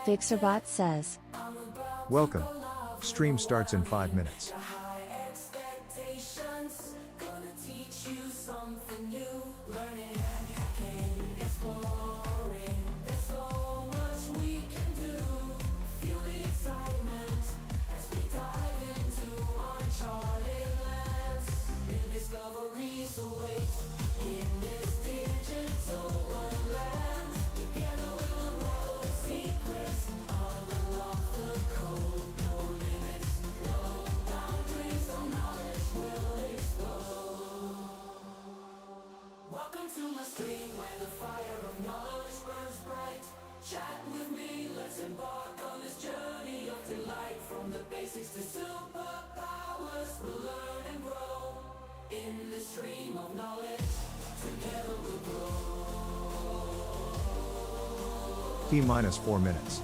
Fixerbot says. Welcome. Stream starts in 5 minutes. T minus 4 minutes.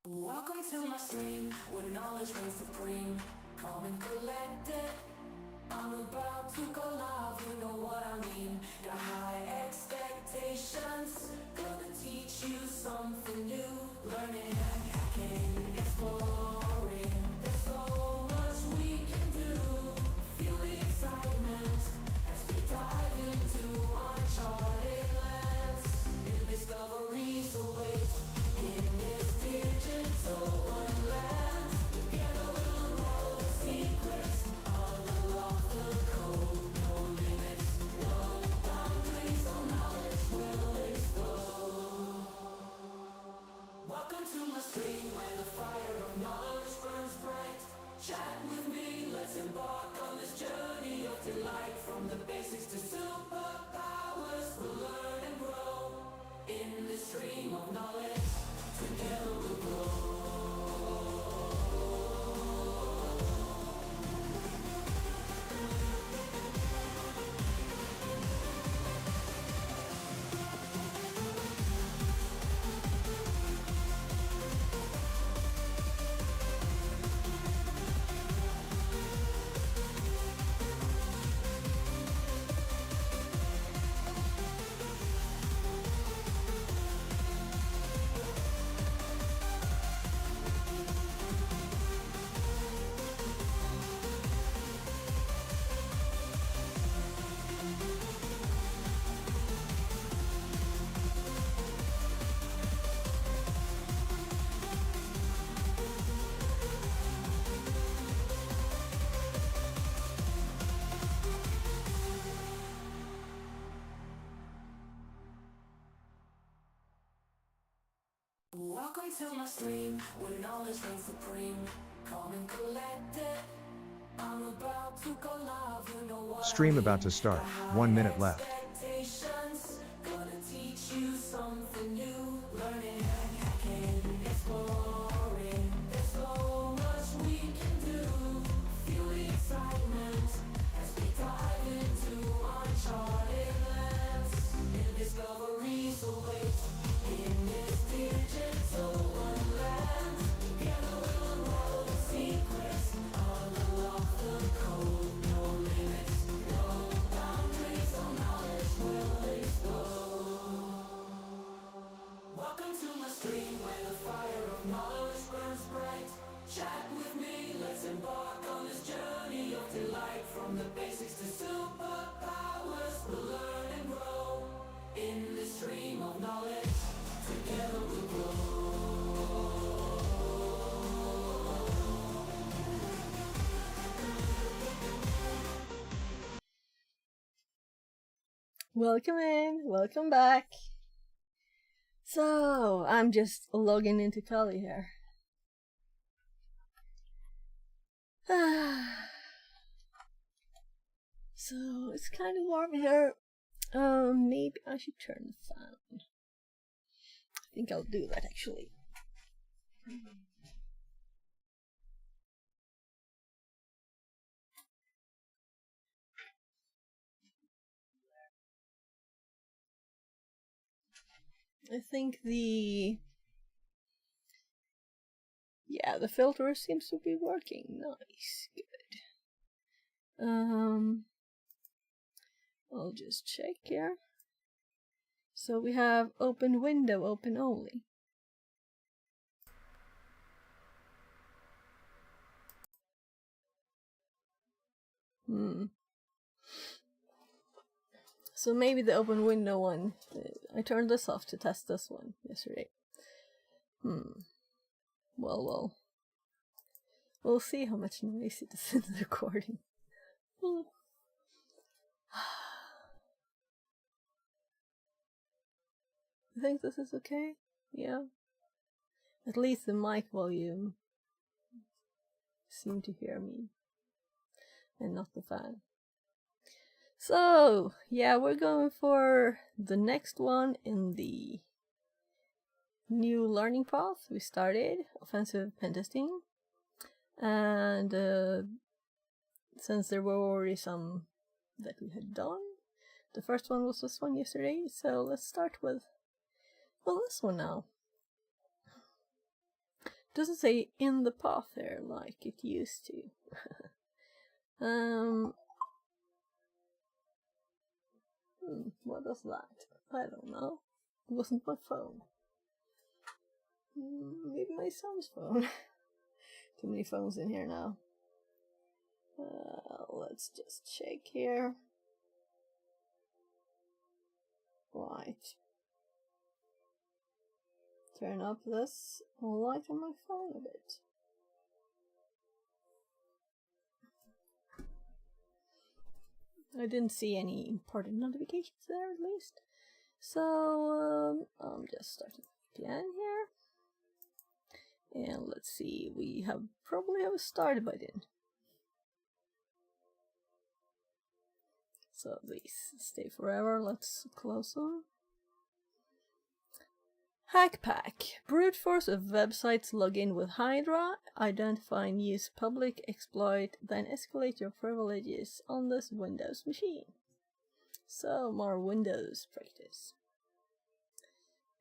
Welcome to my stream, where knowledge reigns supreme. Calm and collected, I'm about to go live, you know what I mean. Got high expectations, gonna teach you something new. Learning and hacking, exploring, there's so much we can do. Feel the excitement as we dive into uncharted lands. New discoveries await in this digital wonderland. Together we'll unroll the secrets, unlock the code. No limits, no boundaries, no knowledge will explode. Welcome to my stream, where the fire of knowledge burns bright. Chat with me, let's embark on this journey of delight. From the basics to superpowers, we'll learn and grow in this stream of knowledge. Together we'll grow. Welcome to my stream, where knowledge reigns supreme. Calm and collected, I'm about to go live, you know what Stream about to start. 1 minute left. expectations, gonna teach you something new. Learning and hacking, exploring, there's so much we can do. Feel the excitement as we dive into uncharted lands. New discoveries await in this digital wonderland. Together we'll unroll the secrets, unlock the code. No limits, no boundaries, no knowledge will explode. Welcome to my stream, where the Welcome in, welcome back. So, I'm just logging into Kali here. So, it's kind of warm here. Maybe I should turn the fan. I think I'll do that actually. I think the filter seems to be working. Nice, good. I'll just check here. So we have open window, open only. So maybe the open window one. I turned this off to test this one yesterday. Well. We'll see how much noise it is in the recording. I think this is okay. Yeah. At least the mic volume seemed to hear me. And not the fan. So, yeah, we're going for the next one in the new learning path we started, offensive pen testing. And since there were already some that we had done, the first one was this one yesterday, so let's start with, well, this one now. It doesn't say in the path there like it used to. What was that? I don't know. It wasn't my phone. Maybe my son's phone. Too many phones in here now. Let's just check here. Right. Turn up this light on my phone a bit. I didn't see any important notifications there at least. So I'm just starting again here. And let's see, we probably have started by then. So these stay forever, let's close them. Hackpack. Brute force of websites login with Hydra, identify and use public exploit, then escalate your privileges on this Windows machine. So more Windows practice.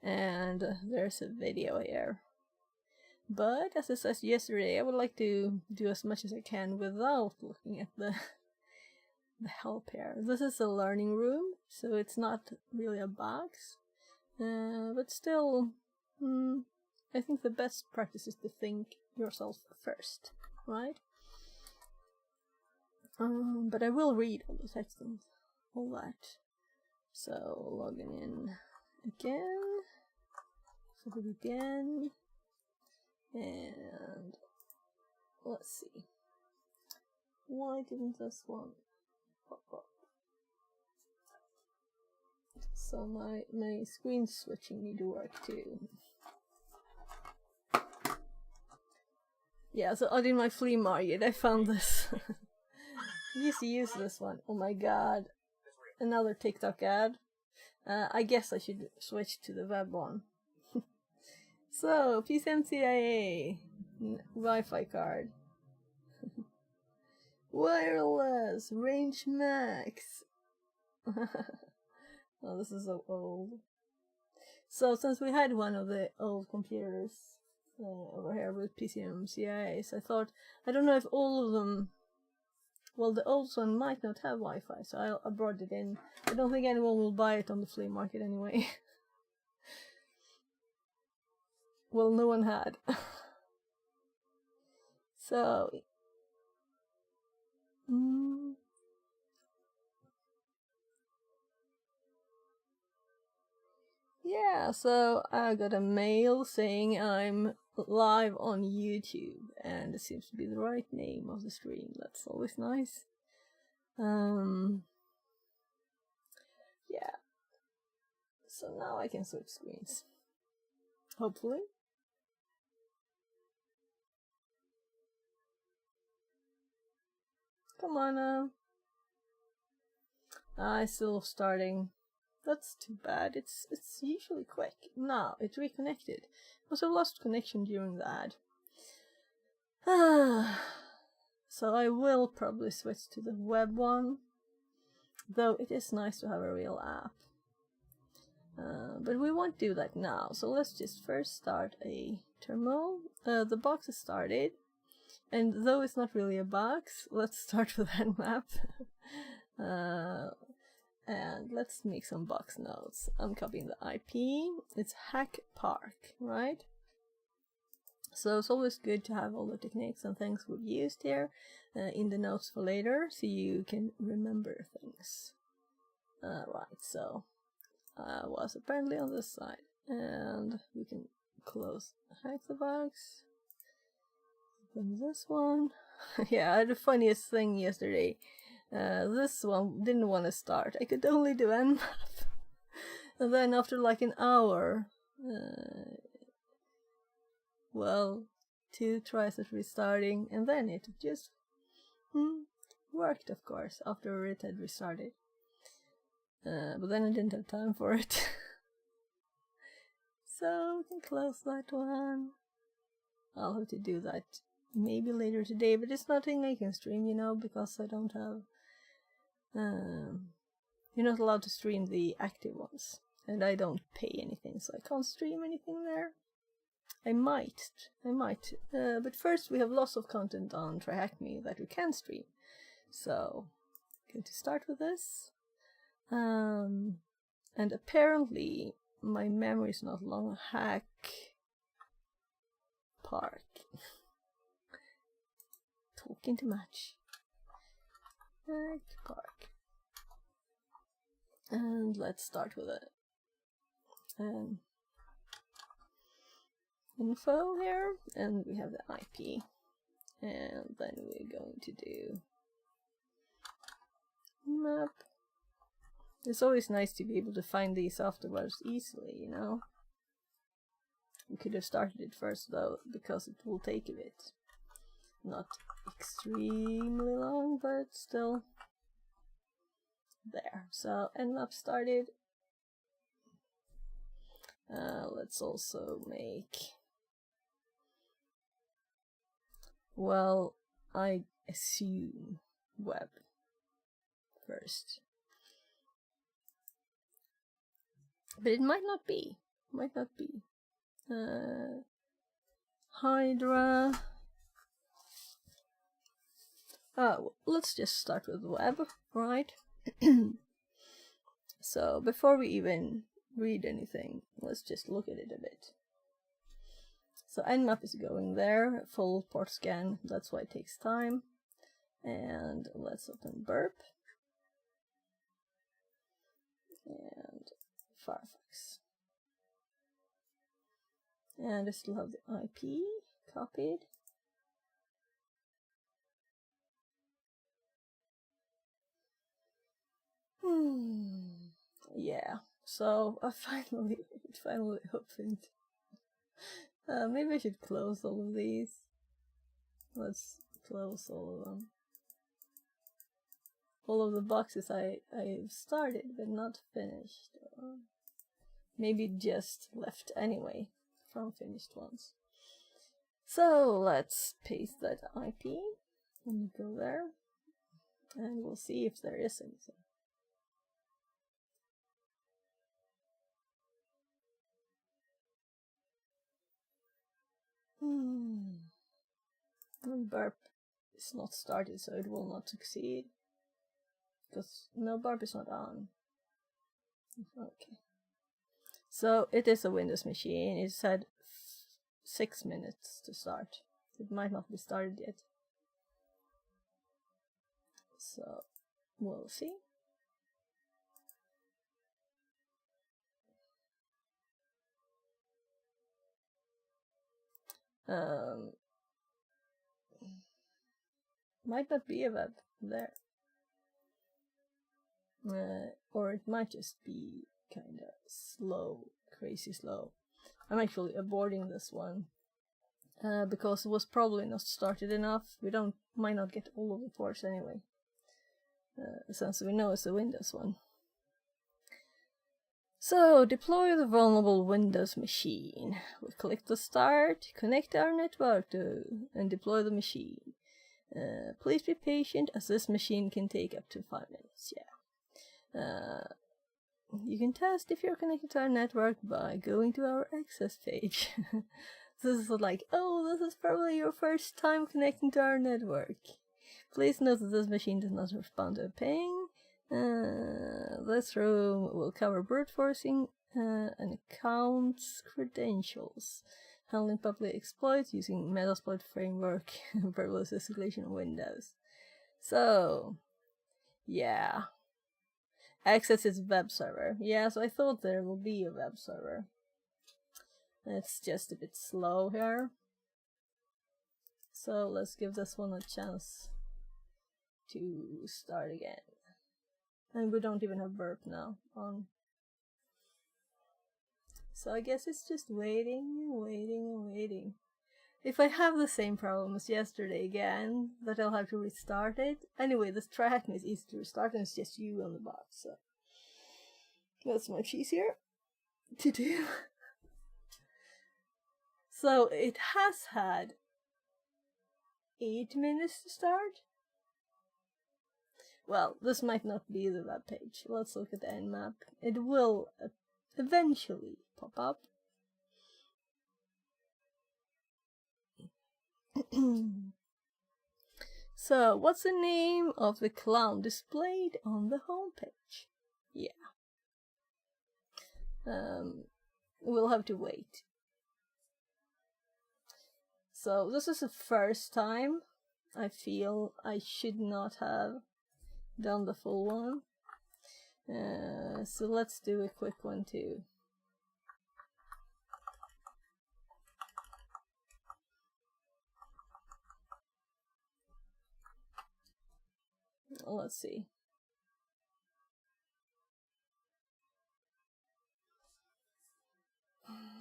And there's a video here. But as I said yesterday, I would like to do as much as I can without looking at the help here. This is a learning room, so it's not really a box. But still, I think the best practice is to think yourself first, right? But I will read all the text and all that. So, logging in again, so again, and let's see. Why didn't this one pop up? So my screen switching need to work too. Yeah, so out in my flea market I found this. I used to use this one. Oh my god. Another TikTok ad. I guess I should switch to the web one. So, PCMCIA Wi-Fi card. Wireless range max. Oh, this is so old. So since we had one of the old computers over here with PCMCIAs, I thought, I don't know if all of them, well, the old one might not have Wi-Fi, so I brought it in. I don't think anyone will buy it on the flea market anyway. Well, no one had. So, yeah, so I got a mail saying I'm live on YouTube, and it seems to be the right name of the stream. That's always nice. Yeah. So now I can switch screens. Hopefully. Come on now. It's still starting. That's too bad. It's usually quick. Now it reconnected. Must have lost connection during the ad. So I will probably switch to the web one. Though it is nice to have a real app. But we won't do that now. So let's just first start a terminal. The box is started. And though it's not really a box, let's start with Nmap. And let's make some box nodes. I'm copying the IP. It's Hack Park, right? So it's always good to have all the techniques and things we've used here in the notes for later, so you can remember things. Right, so I was apparently on this side, and we can close Hack the box. Open this one. Yeah, I had the funniest thing yesterday. This one didn't want to start. I could only do Nmap. And then after like an hour, well, 2 tries at restarting, and then it just worked, of course, after it had restarted. But then I didn't have time for it. So we can close that one. I'll have to do that maybe later today, but it's nothing I can stream, you know, because I don't have... you're not allowed to stream the active ones, and I don't pay anything, so I can't stream anything there. I might, but first we have lots of content on TryHackMe that we can stream, so I'm going to start with this. And apparently my memory is not long. Hack Park. Talking too much. Hack Park. And let's start with it. Info here, and we have the IP, and then we're going to do map. It's always nice to be able to find these afterwards easily, you know. We could have started it first though, because it will take a bit. Not extremely long, but still. There. So Nmap started. Let's also make... Well, I assume web first. But it might not be. Hydra. Let's just start with web, right? So before we even read anything, let's just look at it a bit. So Nmap is going there, full port scan, that's why it takes time. And let's open burp. And Firefox. And I still have the IP copied. Yeah, so I it finally opened. Maybe I should close all of these. Let's close all of them. All of the boxes I've started but not finished. Maybe just left anyway from finished ones. So let's paste that IP and go there, and we'll see if there is anything. Burp is not started, so it will not succeed. Because no, burp is not on. Okay. So it is a Windows machine. It said 6 minutes to start. It might not be started yet. So we'll see. Might not be a web there. or it might just be kind of slow, crazy slow. I'm actually aborting this one because it was probably not started enough. We might not get all of the ports anyway, since we know it's a Windows one. So, deploy the vulnerable Windows machine. We click to start, connect our network and deploy the machine. Please be patient, as this machine can take up to 5 minutes. Yeah. You can test if you're connected to our network by going to our access page. This is like, oh, this is probably your first time connecting to our network. Please note that this machine does not respond to a ping. This room will cover brute forcing and accounts credentials, handling public exploits using Metasploit framework and privilege escalation on Windows. So, yeah. Access is web server. Yeah, so I thought there will be a web server. It's just a bit slow here. So let's give this one a chance to start again. And we don't even have burp now on. So I guess it's just waiting and waiting and waiting. If I have the same problem as yesterday again, that I'll have to restart it. Anyway, this track is easy to restart and it's just you on the box, so that's much easier to do. So it has had 8 minutes to start. Well, this might not be the web page. Let's look at the Nmap. It will eventually pop up. So, what's the name of the clown displayed on the homepage? Yeah. We'll have to wait. So, this is the first time I feel I should not have done the full one. So let's do a quick one too. Let's see.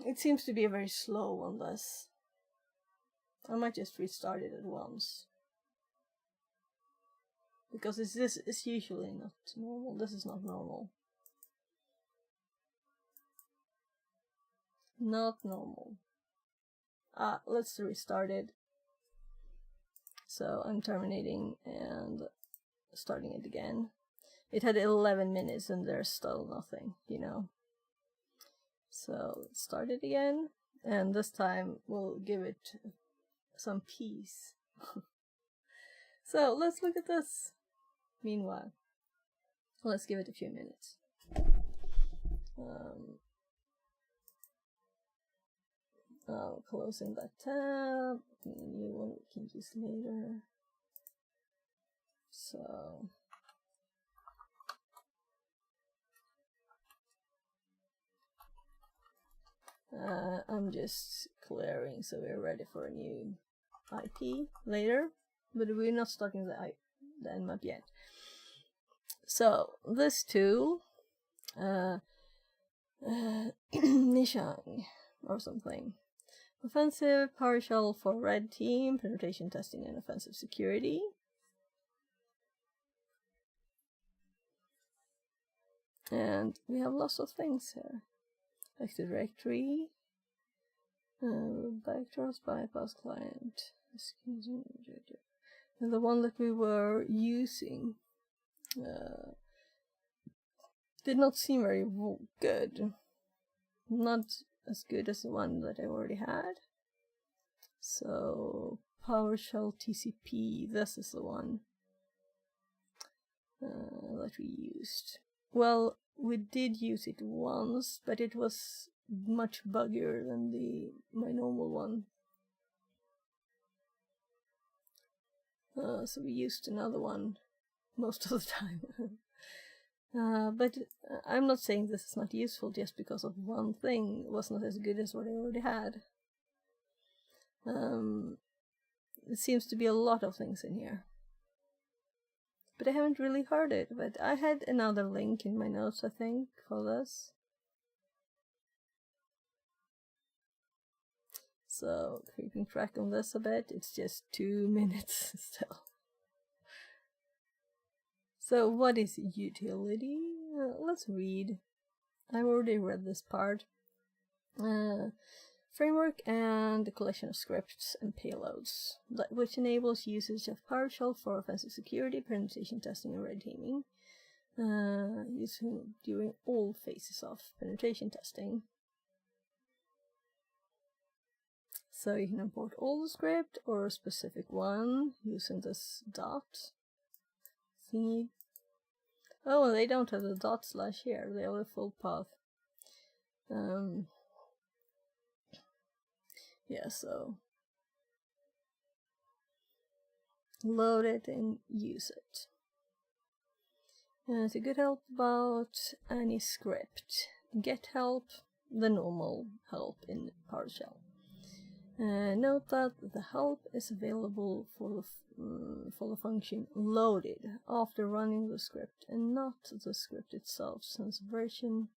It seems to be a very slow one, this. I might just restart it at once. Because it's usually not normal. This is not normal. Not normal. Let's restart it. So I'm terminating and starting it again. It had 11 minutes and there's still nothing, you know. So let's start it again. And this time we'll give it some peace. So let's look at this. Meanwhile, let's give it a few minutes. Closing that tab. New one we can use later. So I'm just clearing so we're ready for a new IP later, but we're not starting the Nmap yet. So this tool, Nishang or something, offensive PowerShell for red team, penetration testing and offensive security. And we have lots of things here. Active Directory, backdoors, bypass client, and the one that we were using did not seem very good. Not as good as the one that I already had. So PowerShell TCP, this is the one that we used. Well, we did use it once, but it was much buggier than my normal one. So we used another one most of the time. But I'm not saying this is not useful just because of one thing was not as good as what I already had. It seems to be a lot of things in here. but I haven't really heard it. But I had another link in my notes, I think, for this. So, keeping track on this a bit, it's just 2 minutes still. So, what is utility? Let's read. I've already read this part. Framework and the collection of scripts and payloads, which enables usage of PowerShell for offensive security, penetration testing, and red teaming, using during all phases of penetration testing. So you can import all the script or a specific one using this dot thingy. Oh, they don't have the dot slash here, they have a full path. Yeah, so load it and use it. To get help about any script, get help, the normal help in PowerShell. Note that the help is available for the function loaded after running the script and not the script itself, since version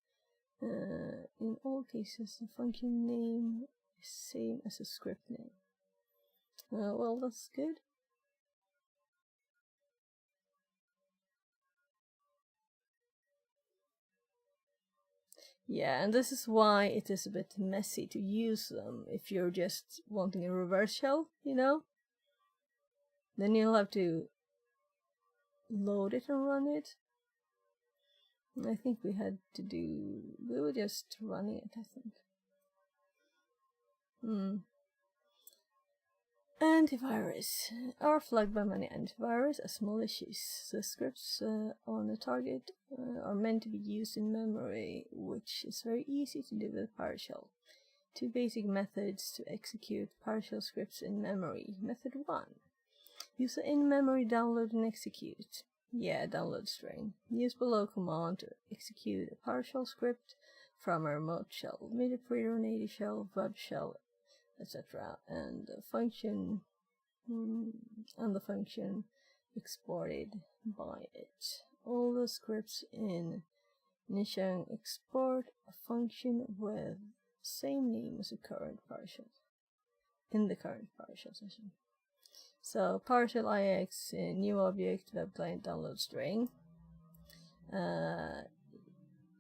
in all cases the function name is same as the script name. Well, that's good. Yeah, and this is why it is a bit messy to use them if you're just wanting a reverse shell, you know? Then you'll have to load it and run it. I think we were just running it, I think. Antivirus are flagged by many antivirus as small issues. The scripts on a target are meant to be used in memory, which is very easy to do with PowerShell. 2 basic methods to execute PowerShell scripts in memory. Method 1. Use the in-memory download and execute. Yeah, download string. Use below command to execute a PowerShell script from a remote shell, media reader, native shell, web shell, etc. And the function exported by it. All the scripts in Nishang export a function with same name as the current PowerShell in the current PowerShell session. So PowerShell IX new object web client download string.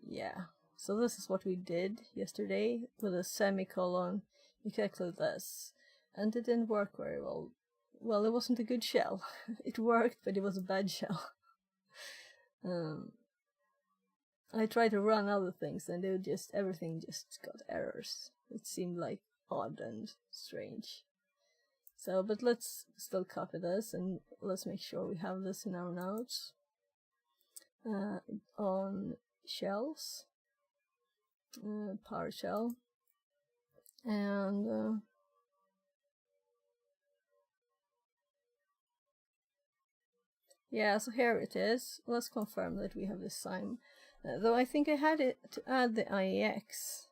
Yeah. So this is what we did yesterday with a semicolon. Exactly this, and it didn't work very well. Well, it wasn't a good shell. It worked, but it was a bad shell. I tried to run other things, and everything just got errors. It seemed like odd and strange. So, but let's still copy this, and let's make sure we have this in our notes. On shells, PowerShell, and yeah, so here it is. Let's confirm that we have this sign. Though I think I had it to add the IEX.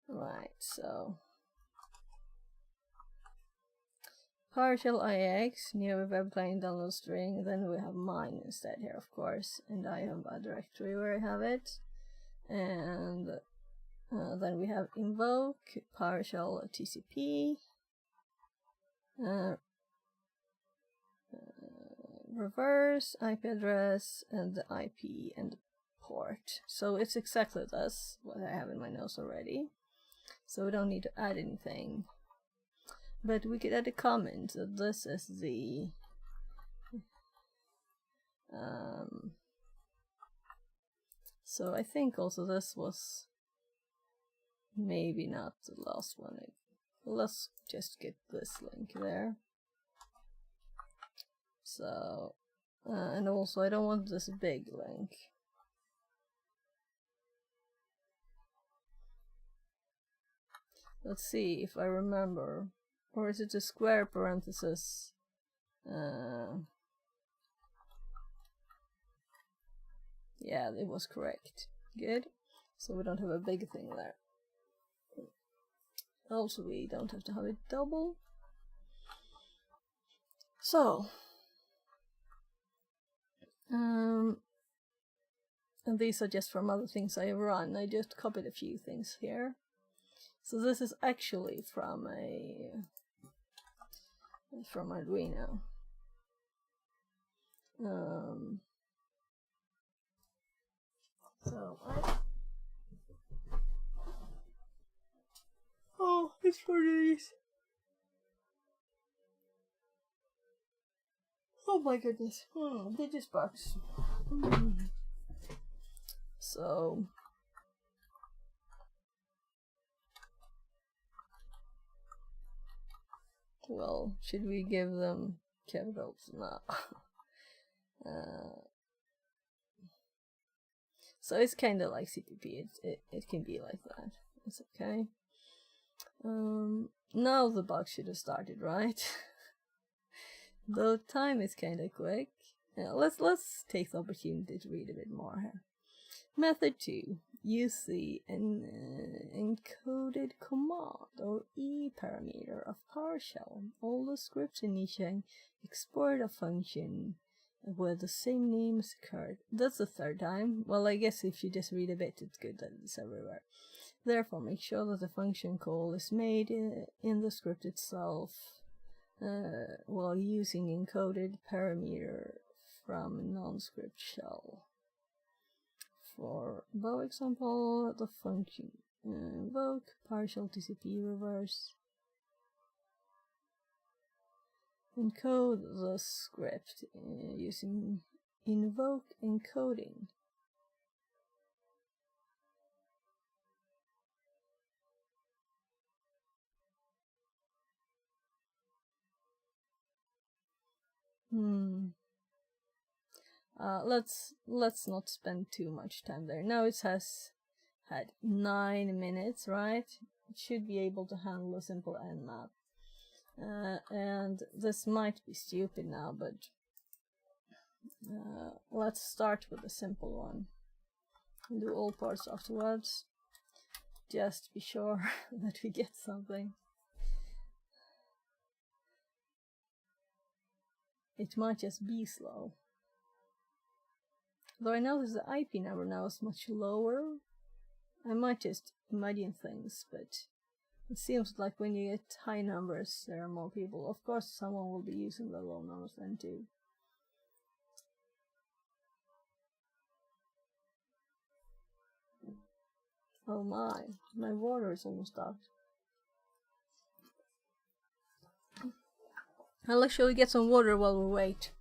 Right, so PowerShell IEX, new web client download string, then we have mine instead here, of course, and I have a directory where I have it. And then we have invoke, PowerShell TCP, reverse, IP address, and the IP and the port. So it's exactly this, what I have in my notes already. So we don't need to add anything. But we could add a comment that this is the so I think also this was maybe not the last one. Let's just get this link there. So and also I don't want this big link. Let's see if I remember. Or is it a square parenthesis? Yeah, it was correct. Good. So we don't have a big thing there. Also, we don't have to have it double. So, And these are just from other things I have run. I just copied a few things here. So this is actually from Arduino. Oh, it's for these. Oh my goodness. Digisbox. So well, should we give them capitals? No. So it's kind of like CPP. It can be like that. It's okay. Now the box should have started, right? The time is kind of quick. Let's take the opportunity to read a bit more here. Method 2. Use the encoded command or E parameter of PowerShell. All the scripts initiating export a function with the same name as occurred. That's the third time. Well, I guess if you just read a bit, it's good that it's everywhere. Therefore, make sure that the function call is made in the script itself while using encoded parameter from a non-script shell. For example, the function invoke partial TCP reverse. Encode the script using invoke encoding. Let's not spend too much time there. Now it has had 9 minutes, right? It should be able to handle a simple nmap. And this might be stupid now, but let's start with a simple one. Do all parts afterwards. Just be sure that we get something. It might just be slow. Though I notice the IP number now is much lower. I might just imagine things, but it seems like when you get high numbers, there are more people. Of course, someone will be using the low numbers then too. Oh my water is almost out. I'll actually get some water while we wait.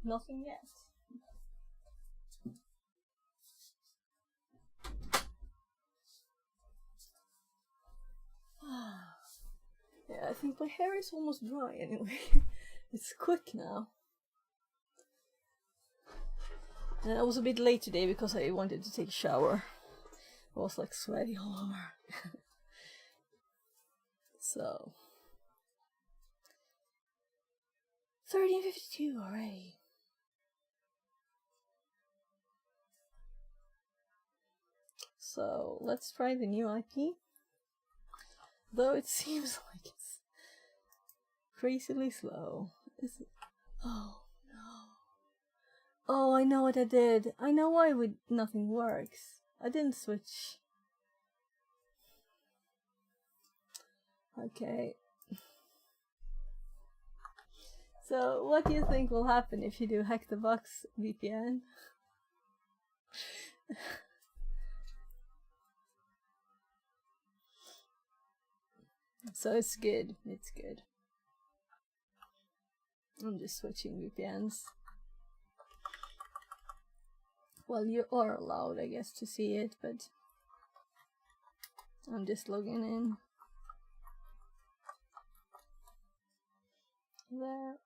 Nothing yet. Yeah, I think my hair is almost dry anyway. It's quick now. And I was a bit late today because I wanted to take a shower. I was like sweaty all over. So 13:52 already. So let's try the new IP. Though it seems like it's crazily slow. Is it? Oh no. Oh, I know what I did. I know why nothing works. I didn't switch. Okay. So what do you think will happen if you do hack the box VPN? So it's good. It's good. I'm just switching VPNs. Well, you are allowed, I guess, to see it, but I'm just logging in. There.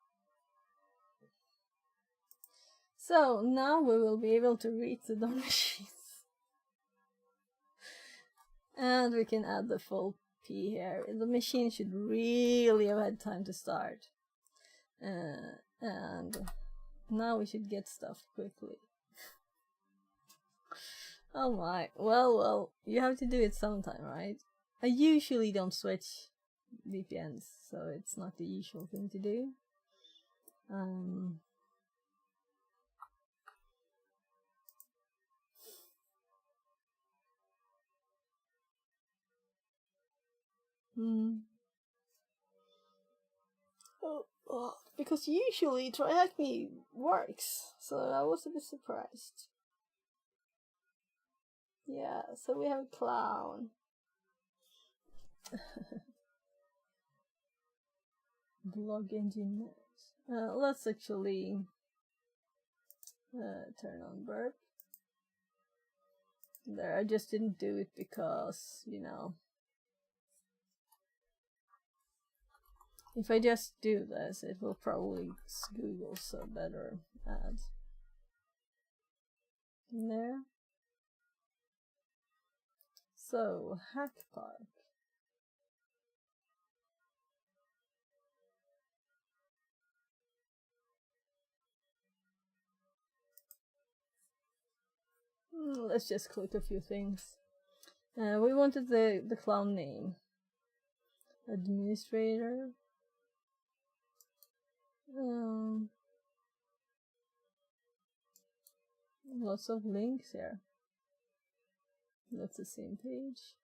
So now we will be able to read the door machines. And we can add the full P here. The machine should really have had time to start. And now we should get stuff quickly. Oh my. Well, you have to do it sometime, right? I usually don't switch VPNs, so it's not the usual thing to do. Because usually TryHackMe works, so I was a bit surprised. Yeah, so we have a clown. Blog engine. Let's actually turn on burp. There, I just didn't do it because, you know, if I just do this, it will probably Google so better ads. There. So, Hack Park. Let's just click a few things. We wanted the clown name. Administrator. Lots of links here. That's the same page.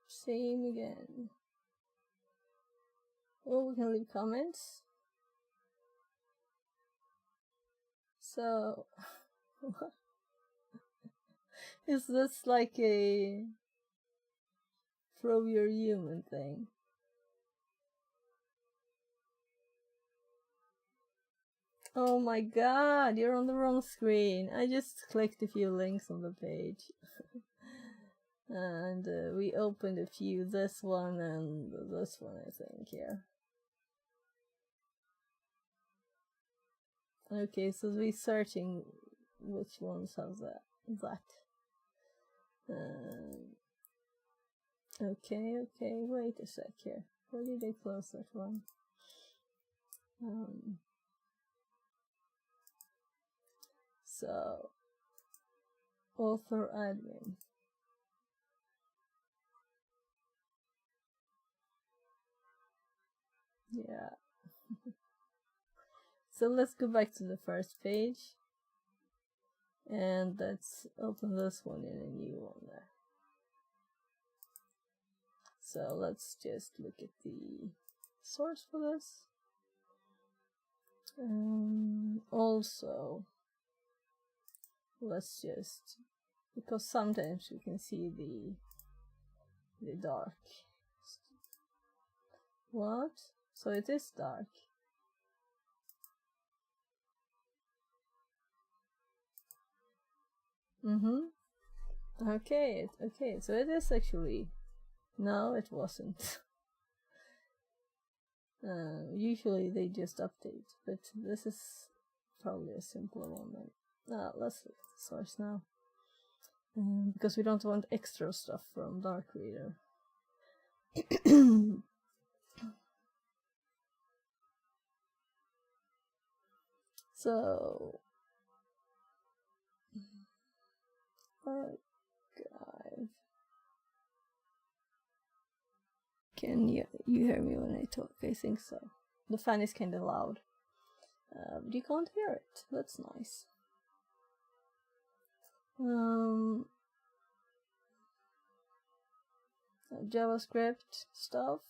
Same again. Oh, we can leave comments. So, is this like a throw your human thing? Oh my god, you're on the wrong screen. I just clicked a few links on the page. And we opened a few, this one and this one, I think, here. Okay, so we're searching which ones have that. Okay, wait a sec here. Why did I close that one? So, author admin. Yeah. So let's go back to the first page. And let's open this one in a new one there. So let's just look at the source for this. Also, let's just, because sometimes you can see the dark. What? So it is dark. Okay, so it is actually, no, it wasn't. Usually they just update, but this is probably a simpler one then. Let's look at the source now. Because we don't want extra stuff from Dark Reader. So, archive. Can you hear me when I talk? I think so. The fan is kind of loud. But you can't hear it. That's nice. JavaScript stuff.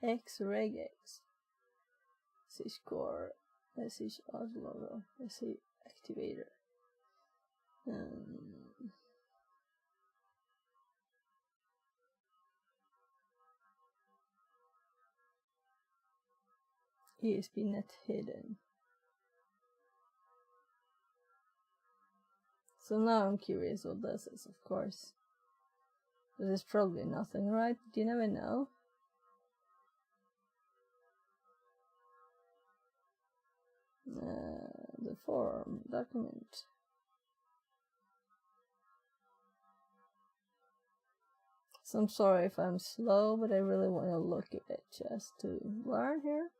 Xregex. Syscore. SH Outlogo. activator. ESP net hidden. So now I'm curious what this is, of course. But it's probably nothing, right? But you never know. The form document. So I'm sorry if I'm slow, but I really want to look at it just to learn here.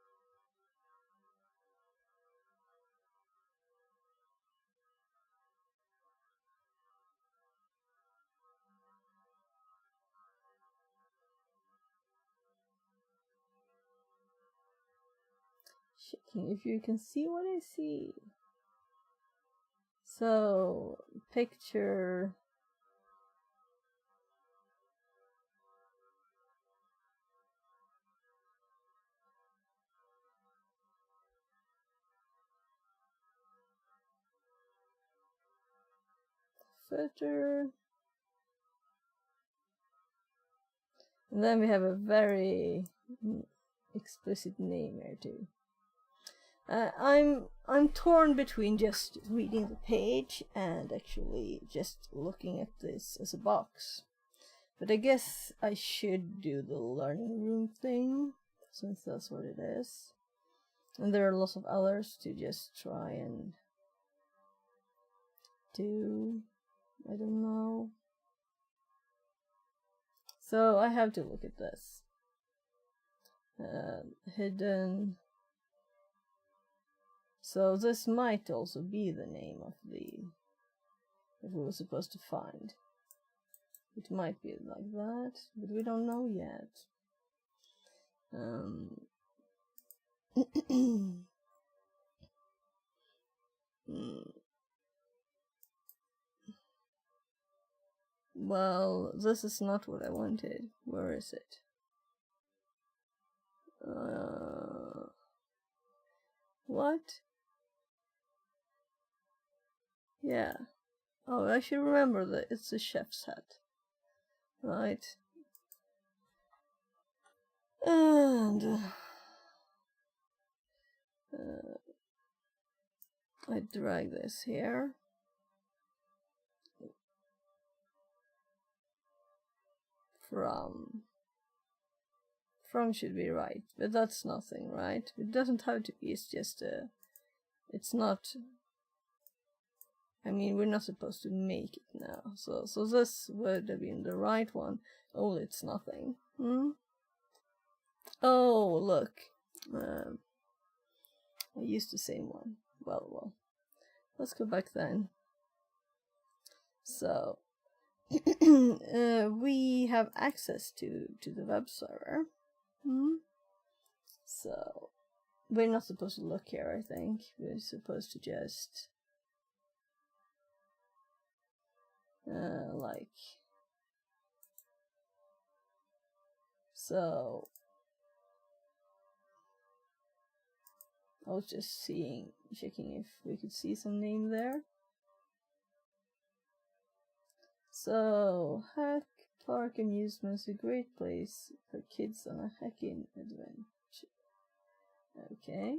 Checking if you can see what I see. So, picture. Footer. And then we have a very explicit name here too. I'm torn between just reading the page and actually just looking at this as a box. But I guess I should do the learning room thing, since that's what it is. And there are lots of others to just try and do. I don't know. So I have to look at this. Hidden. So this might also be the name of that we were supposed to find. It might be like that, but we don't know yet. Well, this is not what I wanted. Where is it? What? Yeah. Oh, I should remember that it's a chef's hat. Right. And I drag this here. From should be right, but that's nothing, right? It doesn't have to be, it's just it's not, I mean, we're not supposed to make it now, so this would have been the right one, only it's nothing. Oh, look, I used the same one. Well, let's go back then. So we have access to the web server. So we're not supposed to look here, I think. We're supposed to just like so. I was just checking if we could see some name there. So, Hack Park Amusement's a great place for kids on a hacking adventure. Okay.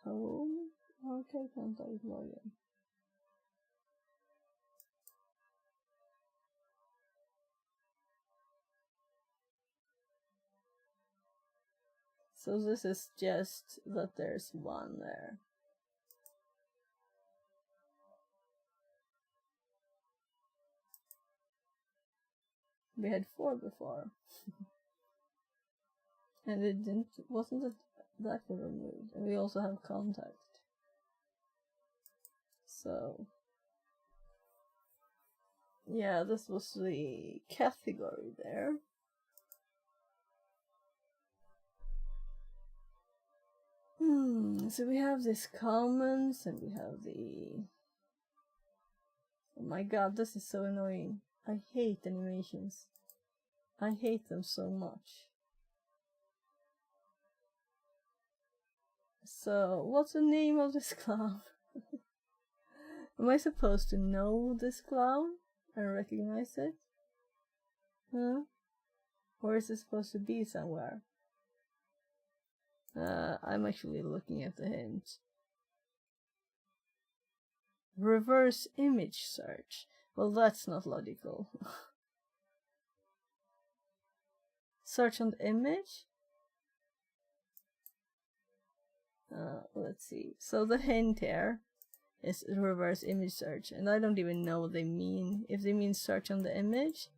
Home, archive, contact, login. So this is just that there's one there. We had 4 before. And it wasn't that removed. And we also have contact. So yeah, this was the category there. So we have this comments and we have the... Oh my god, this is so annoying. I hate animations. I hate them so much. So, what's the name of this clown? Am I supposed to know this clown and recognize it? Huh? Or is it supposed to be somewhere? I'm actually looking at the hint. Reverse image search. Well, that's not logical. Search on the image? Let's see. So the hint here is reverse image search, and I don't even know what they mean. If they mean search on the image,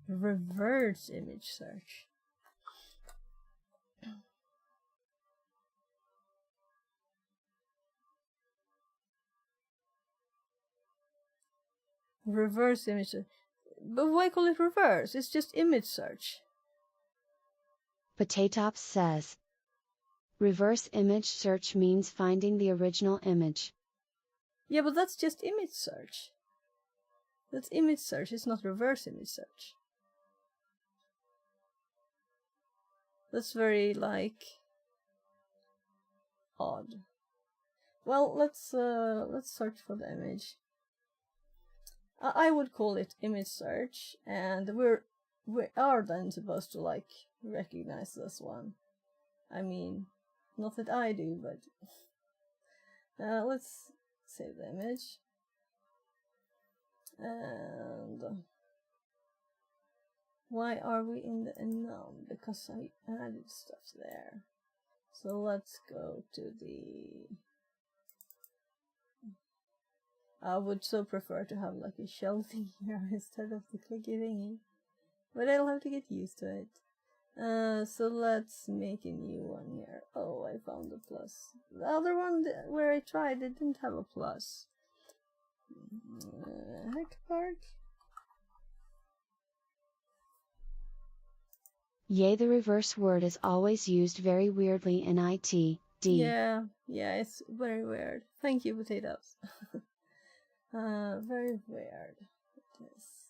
reverse image search. Reverse image search. But why call it reverse? It's just image search. Potatops says, reverse image search means finding the original image. Yeah, but that's just image search. That's image search, it's not reverse image search. That's very, like, odd. Well, let's search for the image. I would call it image search, and we are then supposed to, like, recognize this one. I mean, not that I do, but let's save the image. And why are we in the unknown? Because I added stuff there. So let's go to the... I would so prefer to have like a shell thing here instead of the clicky thingy. But I'll have to get used to it. So let's make a new one here. Oh, I found a plus. The other one where I tried, it didn't have a plus. Heck park. Yea, the reverse word is always used very weirdly in IT. Yeah, it's very weird. Thank you, potatoes. Very weird. Yes.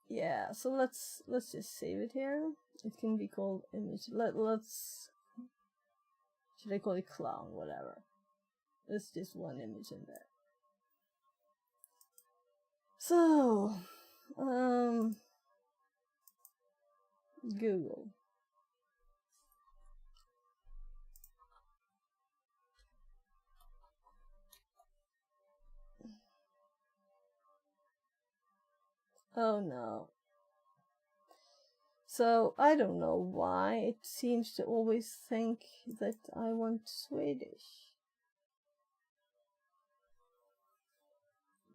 Yeah, so let's just save it here. It can be called image. Let's should I call it clown? Whatever. There's just one image in there. So, Google. Oh no. So, I don't know why it seems to always think that I want Swedish.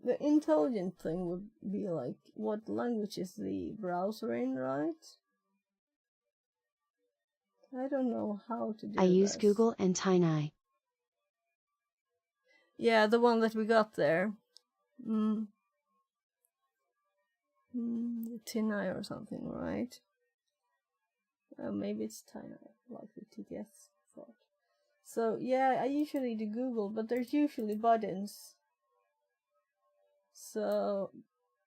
The intelligent thing would be like, what language is the browser in, right? I don't know how to do I use this. Google and Tiny. Yeah, the one that we got there. Tiny or something, right? Maybe it's Tiny, like the TTS thought. So yeah, I usually do Google, but there's usually buttons. So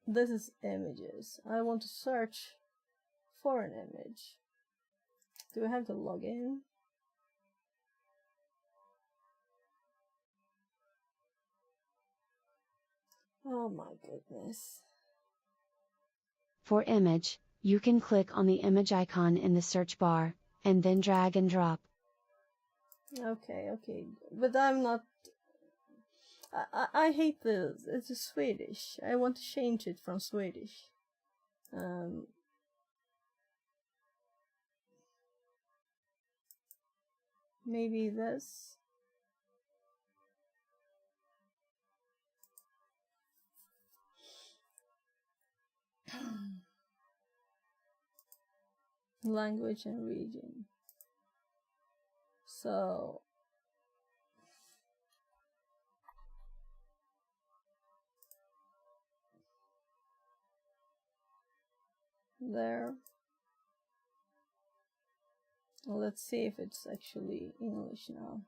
this is images. I want to search for an image. Do I have to log in? Oh my goodness. For image, you can click on the image icon in the search bar, and then drag and drop. Okay, but I'm not... I hate this. It's a Swedish. I want to change it from Swedish. Maybe this. Language and region. So there. Let's see if it's actually English now.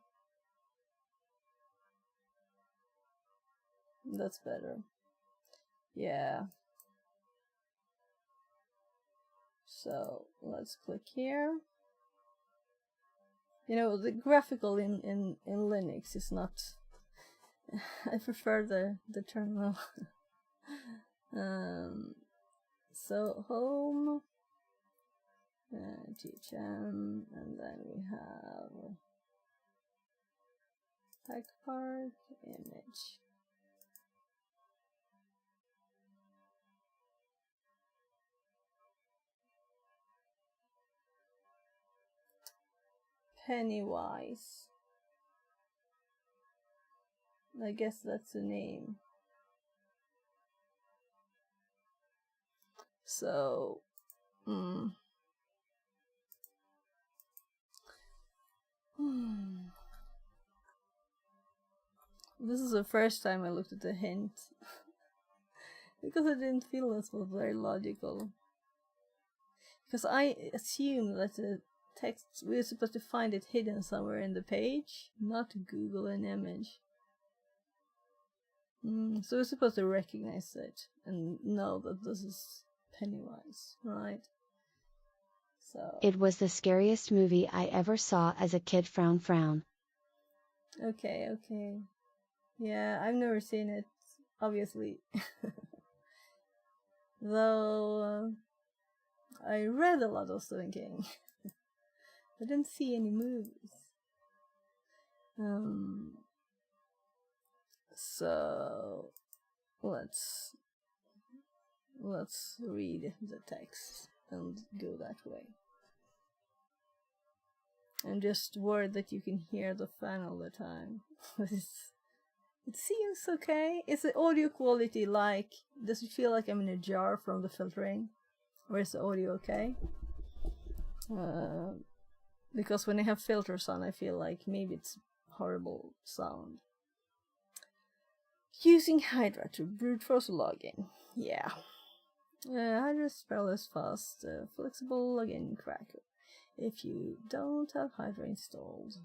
That's better. Yeah. So let's click here. You know, the graphical in Linux is not. I prefer the terminal. So home, GHM, and then we have Park image. Pennywise. I guess that's the name. So, this is the first time I looked at the hint. Because I didn't feel this was very logical. Because I assumed that the text, we were supposed to find it hidden somewhere in the page, not Google an image. So we're supposed to recognize it and know that this is Pennywise, right? So It was the scariest movie I ever saw as a kid. Frown frown. okay. Yeah, I've never seen it, obviously. Though I read a lot of Stephen King. I didn't see any movies. So let's read the text and go that way. And just worried that you can hear the fan all the time. It seems okay. Is the audio quality like, does it feel like I'm in a jar from the filtering? Or is the audio okay? Because when I have filters on, I feel like maybe it's horrible sound. Using Hydra to brute force login. Yeah. Hydra spell is fast, flexible login cracker. If you don't have Hydra installed.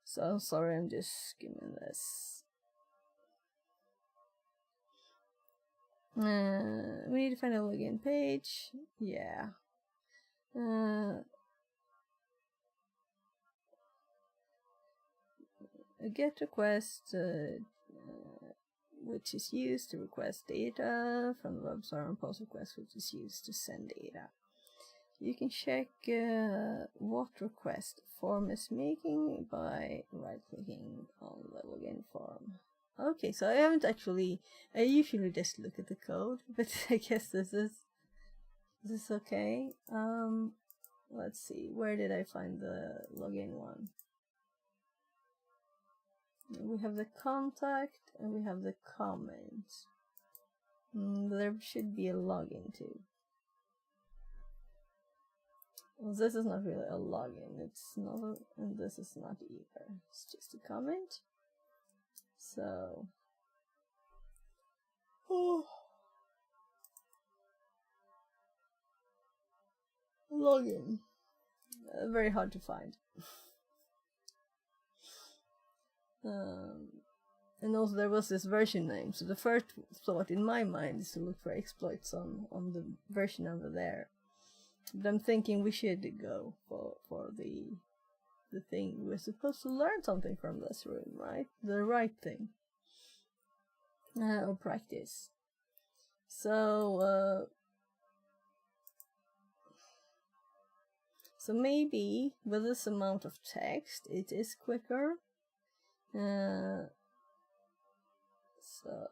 So I'm sorry, I'm just skimming this. We need to find a login page. Yeah. A GET request, which is used to request data from the web server, and POST request, which is used to send data. You can check what request form is making by right-clicking on the login form. Okay, so I haven't actually. I usually just look at the code, but I guess this is okay. Let's see. Where did I find the login one? We have the contact and we have the comments. There should be a login too. Well, this is not really a login. It's not, and this is not either. It's just a comment. So, login. Very hard to find. And also there was this version name. So the first thought in my mind is to look for exploits on the version over there. But I'm thinking we should go for the thing. We're supposed to learn something from this room, right? The right thing. Or practice. So maybe with this amount of text it is quicker. So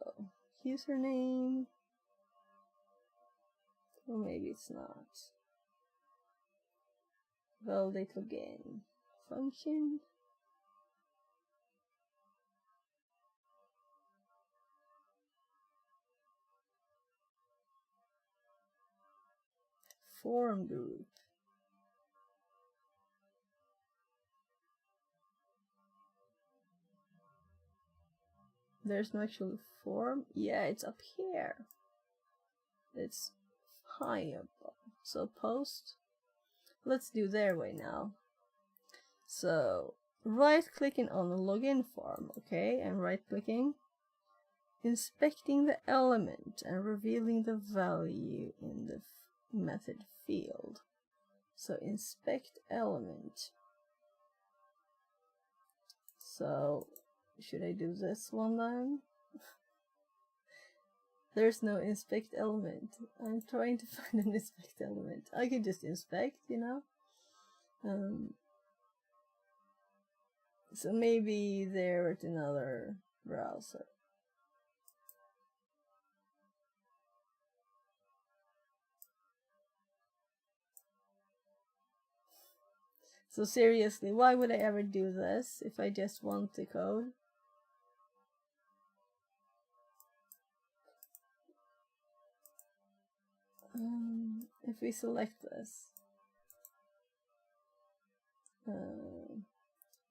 username, or maybe it's not. Validate login function. Forum group. There's no actual form. Yeah, it's up here. It's high up. So post. Let's do their way now. So right clicking on the login form, okay, and right clicking, inspecting the element and revealing the value in the method field. So inspect element. So should I do this one then? There's no inspect element. I'm trying to find an inspect element. I could just inspect, you know. So maybe they're at another browser. So seriously, why would I ever do this if I just want the code? If we select this,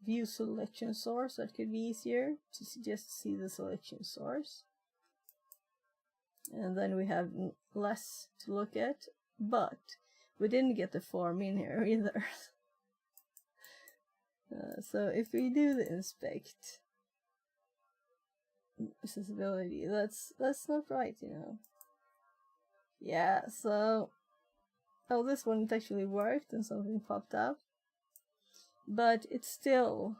view selection source, that could be easier to just see the selection source. And then we have less to look at, but we didn't get the form in here either. So if we do the inspect accessibility, that's not right, you know. Yeah, so oh, this one it actually worked and something popped up, but it's still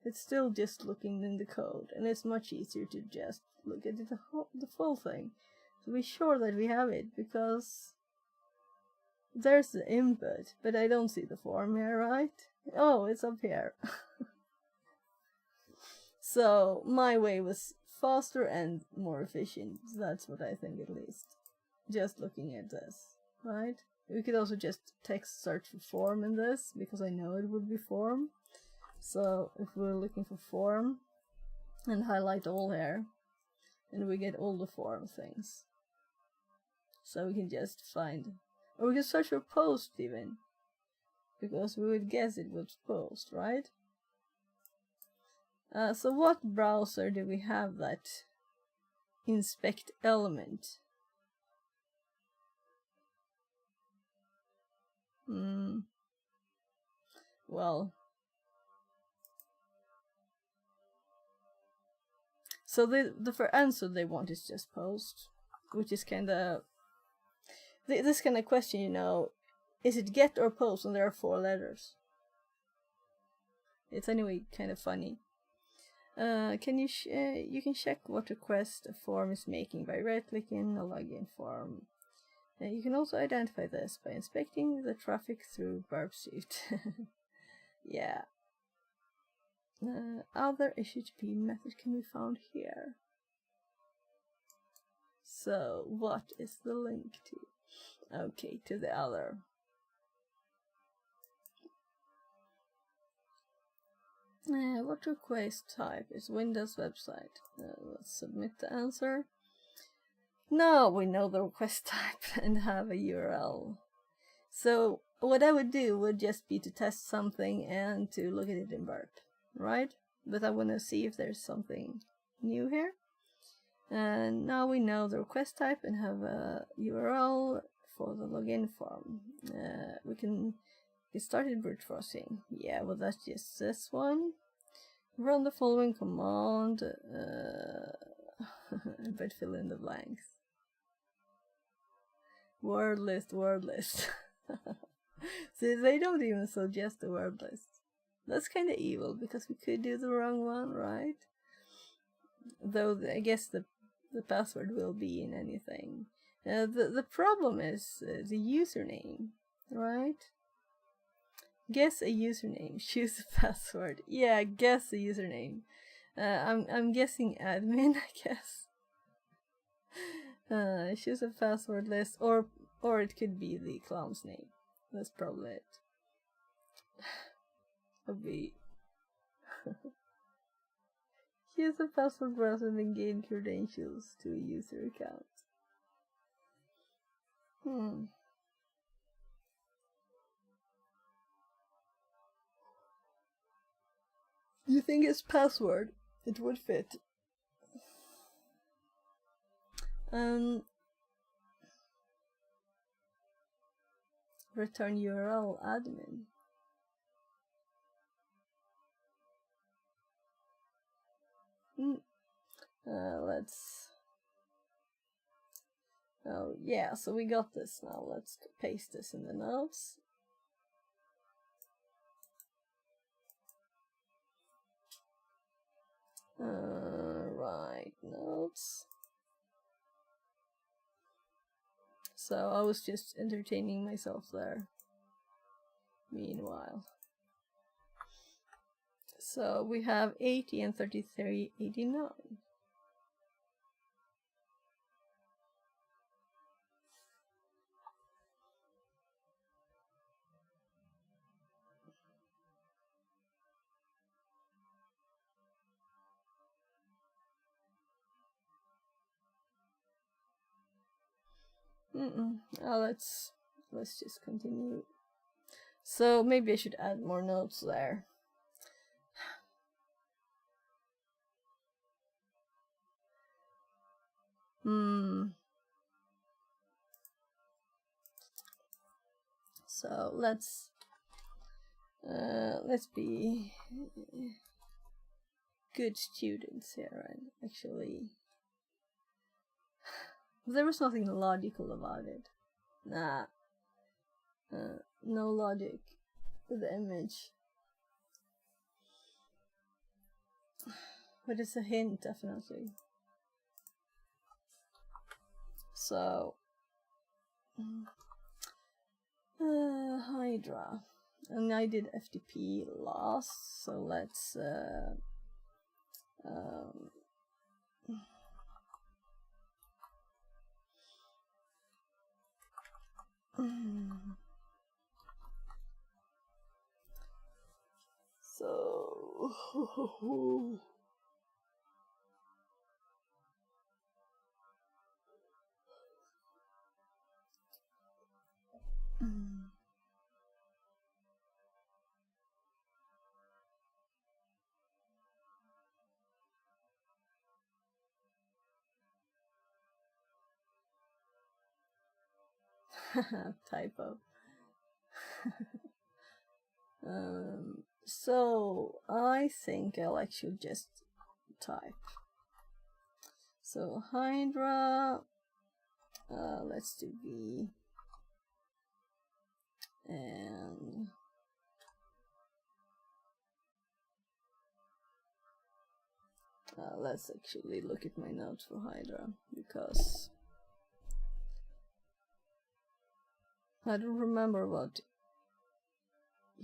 just looking in the code, and it's much easier to just look at the full thing to be sure that we have it, because there's the input, but I don't see the form here, right? Oh, it's up here. So my way was faster and more efficient. That's what I think, at least. Just looking at this, right? We could also just text search for form in this, because I know it would be form. So if we're looking for form and highlight all here, and we get all the form things. So we can just find, or we can search for post even, because we would guess it was post, right? So what browser do we have that inspect element? Well, so the for answer they want is just post, which is kind of this kind of question, you know, is it get or post, and there are 4 letters. It's anyway kind of funny. Can you you can check what request a form is making by right-clicking a login form. You can also identify this by inspecting the traffic through Burp Suite. Yeah. Other HTTP method can be found here. So what is the link to? Okay, to the other. What request type is Windows website? Let's submit the answer. Now we know the request type and have a URL. So what I would do would just be to test something and to look at it in Burp, right? But I want to see if there's something new here. And now we know the request type and have a URL for the login form. We can get started brute forcing. Yeah, well, that's just this one. Run the following command, but fill in the blanks. Word list, word list. See, they don't even suggest the word list. That's kind of evil, because we could do the wrong one, right? Though I guess the password will be in anything. The problem is the username, right? Guess a username. Choose a password. Yeah, guess a username. I'm guessing admin, I guess. Choose a password list, or it could be the clown's name. That's probably it. Would be choose a password browser and gain credentials to a user account. You think it's password? It would fit. Return URL admin. Let's. Oh yeah, so we got this now. Let's paste this in the notes. Right, notes. So I was just entertaining myself there. Meanwhile. So we have 80 and 33, 89. Let's just continue. So maybe I should add more notes there. So let's be good students here and actually there was nothing logical about it. Nah. No logic with the image. But it's a hint, definitely. So Hydra. And I did FTP last, so let's so typo. So I think I'll actually just type. So Hydra, let's do V, and let's actually look at my notes for Hydra, because I don't remember what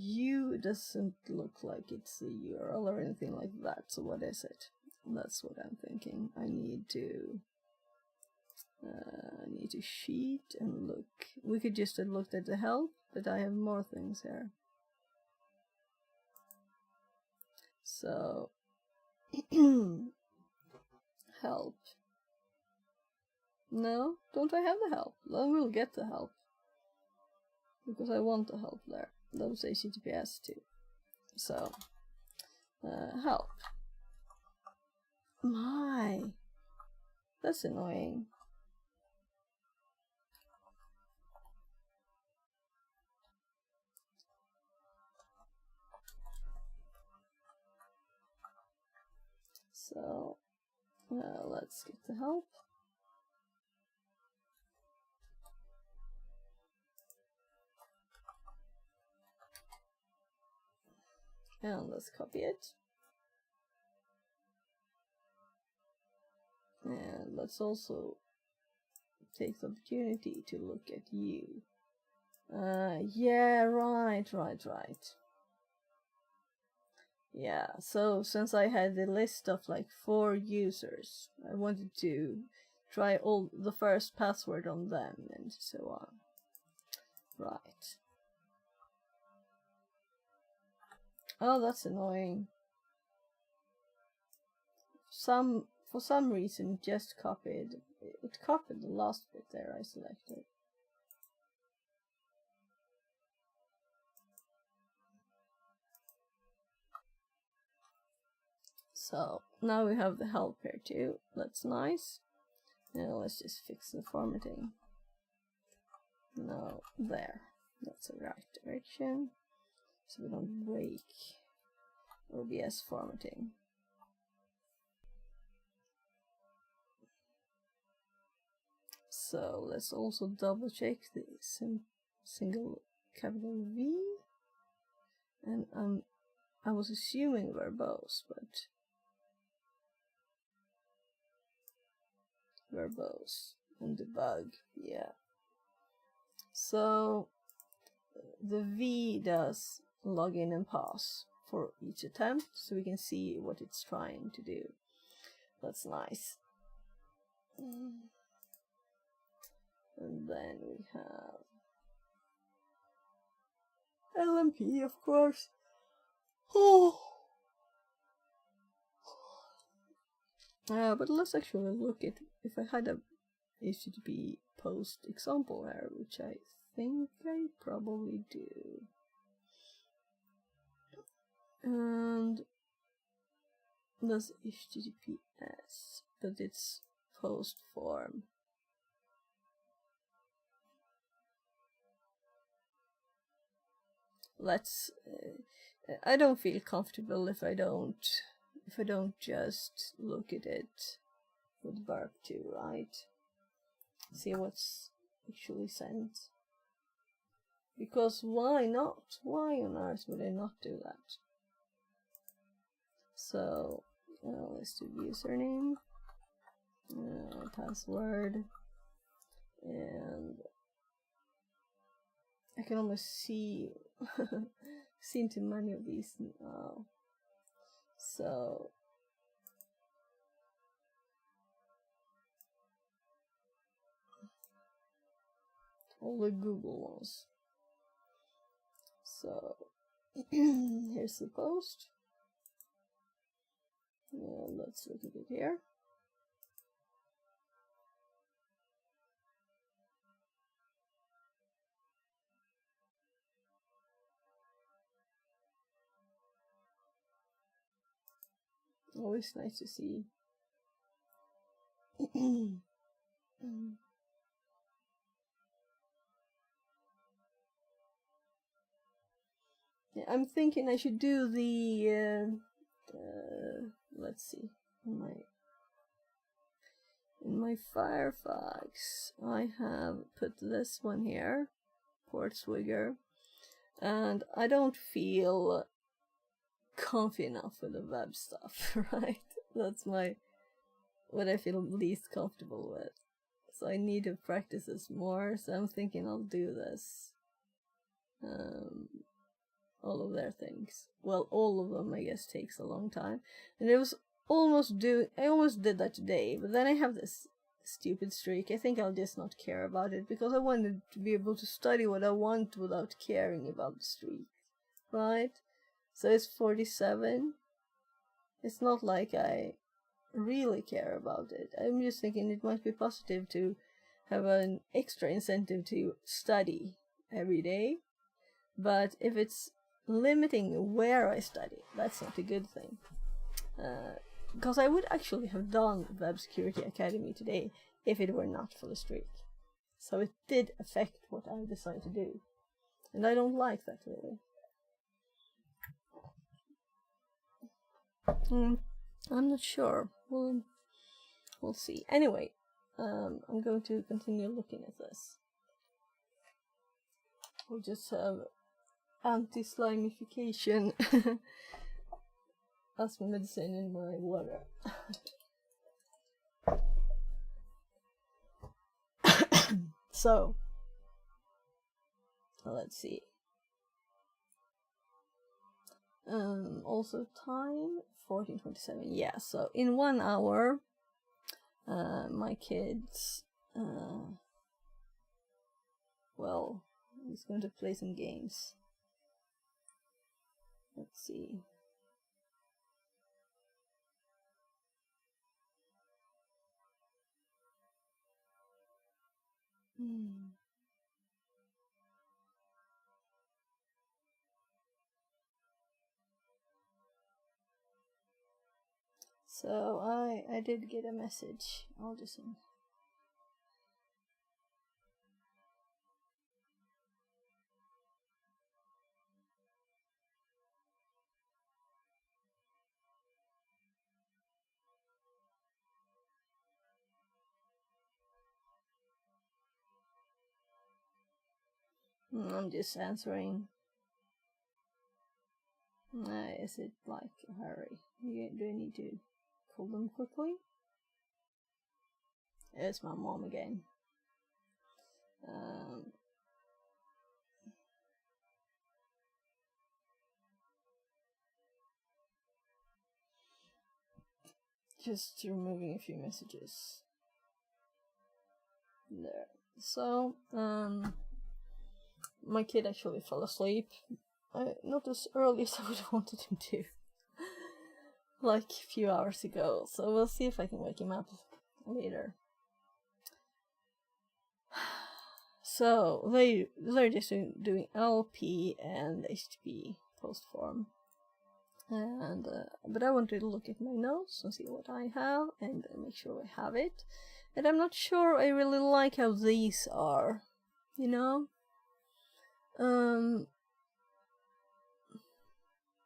U doesn't look like it's a URL or anything like that, so what is it? That's what I'm thinking. I need to sheet and look. We could just have looked at the help, but I have more things here. So help. No, don't I have the help? Then we'll get the help. Because I want the help there. That was HTTPS too. So help. My, that's annoying. So let's get the help. And let's copy it. And let's also take the opportunity to look at you. Yeah, right. Yeah, so since I had the list of like 4 users, I wanted to try all the first password on them and so on. Right. Oh, that's annoying. For some reason it just copied. It copied the last bit there I selected. So now we have the help here too. That's nice. Now let's just fix the formatting. No, there. That's the right direction. So we don't break OBS formatting. So let's also double check the single capital V. And I was assuming verbose, but verbose, and debug. Yeah. So the V does login and pass for each attempt, so we can see what it's trying to do. That's nice. And then we have LMP, of course. Oh. But let's actually look at if I had a HTTP post example here, which I think I probably do. And that's HTTPS, but it's post form. Let's. I don't feel comfortable if I don't just look at it with burp too, right? See what's actually sent. Because why not? Why on earth would I not do that? So let's do username, password, and I can almost see seen too many of these now. So all the Google ones. So here's the post. Let's look at it here. Always nice to see. Yeah, I'm thinking I should do the let's see, in my Firefox I have put this one here, Port Swigger, and I don't feel comfy enough with the web stuff, right? That's what I feel least comfortable with. So I need to practice this more, so I'm thinking I'll do this. All of their things. Well, all of them I guess takes a long time. And I almost did that today, but then I have this stupid streak. I think I'll just not care about it, because I wanted to be able to study what I want without caring about the streak. Right? So it's 47. It's not like I really care about it. I'm just thinking it might be positive to have an extra incentive to study every day. But if it's limiting where I study, that's not a good thing. Because I would actually have done Web Security Academy today if it were not for the streak. So it did affect what I decided to do. And I don't like that really. I'm not sure. We'll see. Anyway, I'm going to continue looking at this. We'll just have anti-slimification as medicine in my water. So, let's see. Also time 14:27. Yeah, so in 1 hour, my kids, well, he's going to play some games. Let's see. So I did get a message. I'll just I'm just answering. Is it like a hurry? Do I need to call them quickly? It's my mom again. Just removing a few messages. There. So, my kid actually fell asleep. Not as early as I would have wanted him to. Like a few hours ago. So we'll see if I can wake him up later. So they're just doing LP and HTTP post form. And but I want to look at my notes and see what I have and make sure I have it. And I'm not sure I really like how these are, you know.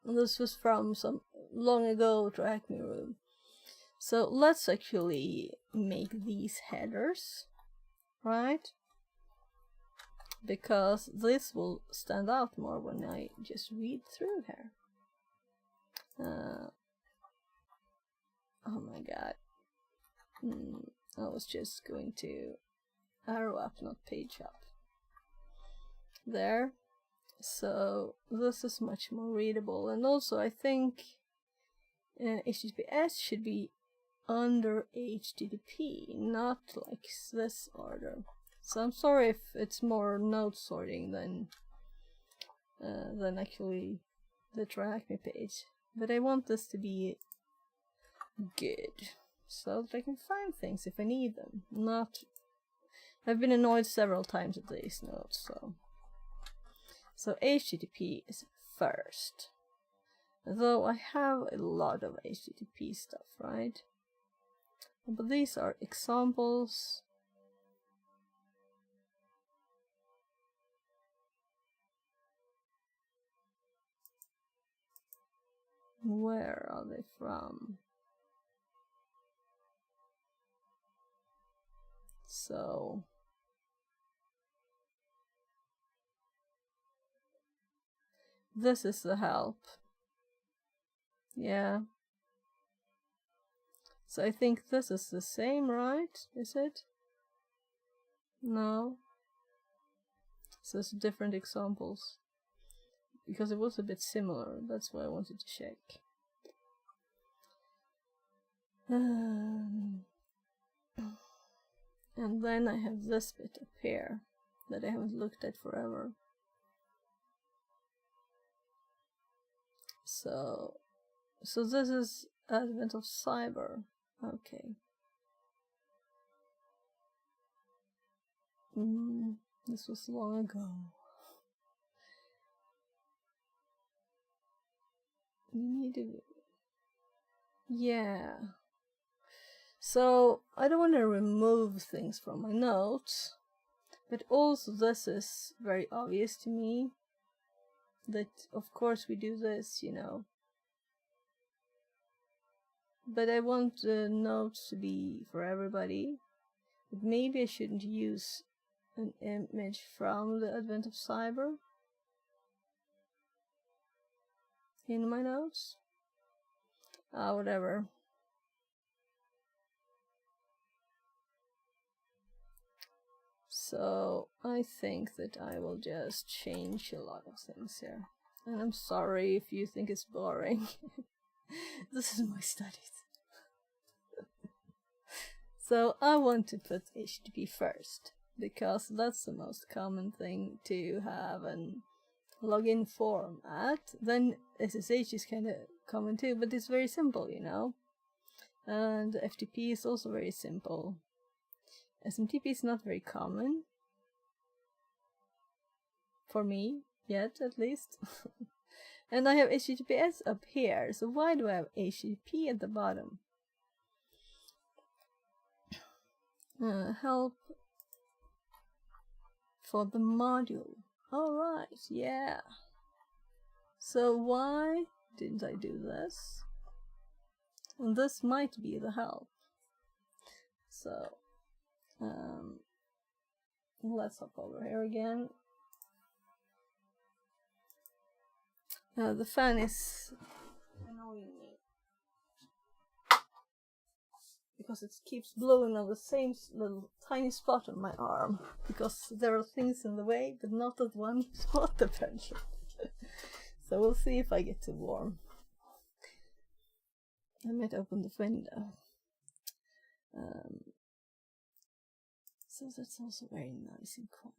This was from some long ago Track Me room. So let's actually make these headers, right? Because this will stand out more when I just read through here. Oh my god. I was just going to arrow up, not page up. There. So this is much more readable. And also I think HTTPS should be under HTTP, not like this order. So I'm sorry if it's more node sorting than actually the Track Me page. But I want this to be good, so that I can find things if I need them. I've been annoyed several times at these nodes, so HTTP is first. Though I have a lot of HTTP stuff, right? But these are examples. Where are they from? So this is the help. Yeah. So I think this is the same, right? Is it? No. So it's different examples. Because it was a bit similar, that's why I wanted to check. And then I have this bit up here that I haven't looked at forever. So this is Advent of Cyber. Okay. This was long ago. You need to... Yeah. So I don't want to remove things from my notes, but also this is very obvious to me that of course we do this, you know. But I want the notes to be for everybody. But maybe I shouldn't use an image from the Advent of Cyber in my notes. Whatever. So I think that I will just change a lot of things here. And I'm sorry if you think it's boring. This is my studies. So I want to put HTTP first, because that's the most common thing to have an login form at. Then SSH is kind of common too, but it's very simple, you know. And FTP is also very simple. SMTP is not very common. For me, yet at least. And I have HTTPS up here, so why do I have HTTP at the bottom? Help for the module. Alright, yeah. So why didn't I do this? And this might be the help. So, let's hop over here again. The fan is annoying me. because it keeps blowing on the same little tiny spot on my arm, because there are things in the way, but not at one spot apparently. So we'll see if I get too warm. I might open the window. So that's also very nice and quiet.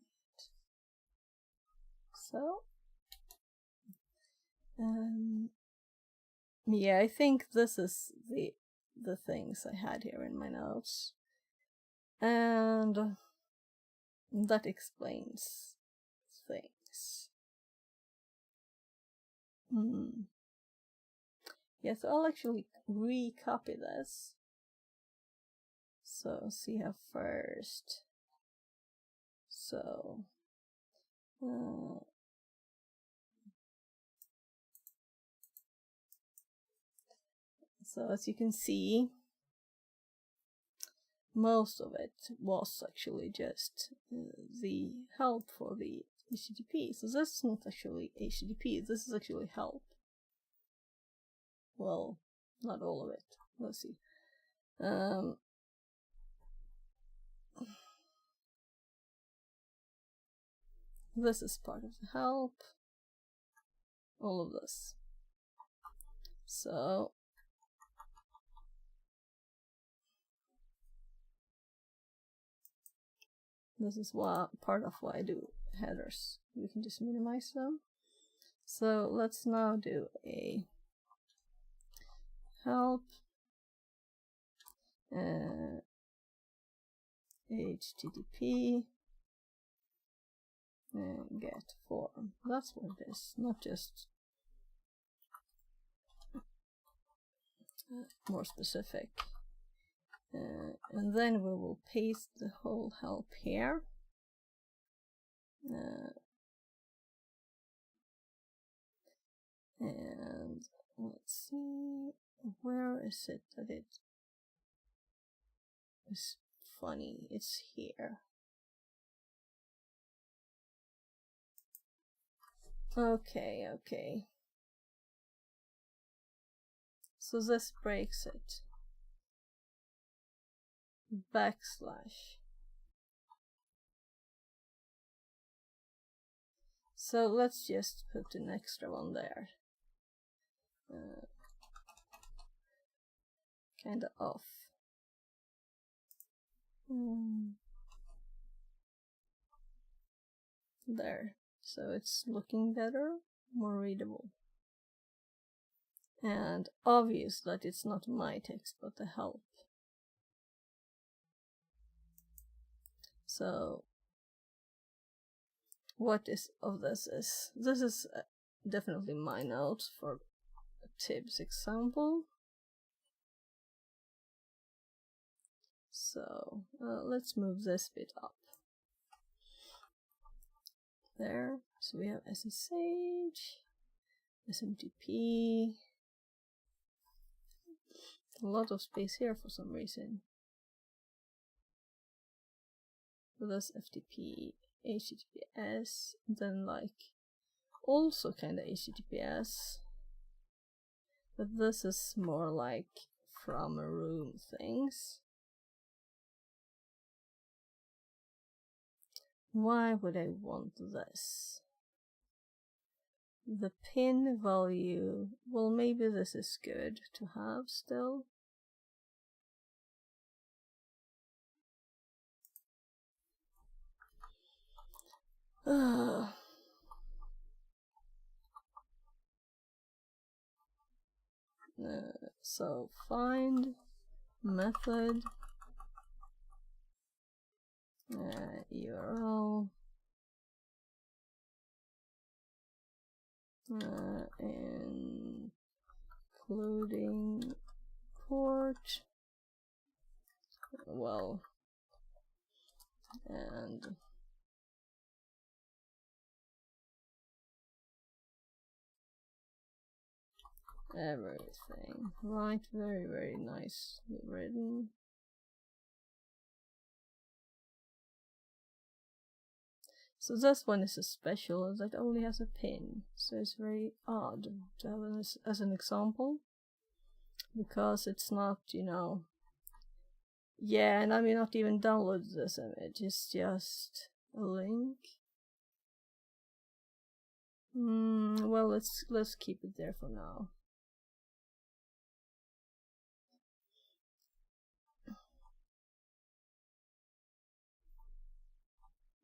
So, yeah, I think this is the things I had here in my notes, and that explains things. Yeah, so I'll actually recopy this. So see how first. So so as you can see, most of it was actually just the help for the HTTP. So this is not actually HTTP, this is actually help. Well, not all of it. Let's see. This is part of the help. All of this. So this is part of why I do headers. We can just minimize them. So let's now do a help HTTP and get form. That's what it is, not just more specific. And then we will paste the whole help here. And let's see, where is it that it is funny? It's here. Okay. So this breaks it. Backslash. So let's just put an extra one there. Kinda off. There. So it's looking better, more readable. And obvious that it's not my text but the help. So what is of this is definitely my notes for a tips example. So let's move this bit up. There. So we have SSH, SMTP. A lot of space here for some reason. So that's FTP, HTTPS, then like also kind of HTTPS, but this is more like from a room things. Why would I want this? The pin value, well, maybe this is good to have still. So find method URL including port, well, and everything. Right, very, very nicely written. So this one is a special that only has a pin, so it's very odd to have this as an example, because it's not, you know, Yeah, and I may not even download this image, it's just a link. Well, let's keep it there for now.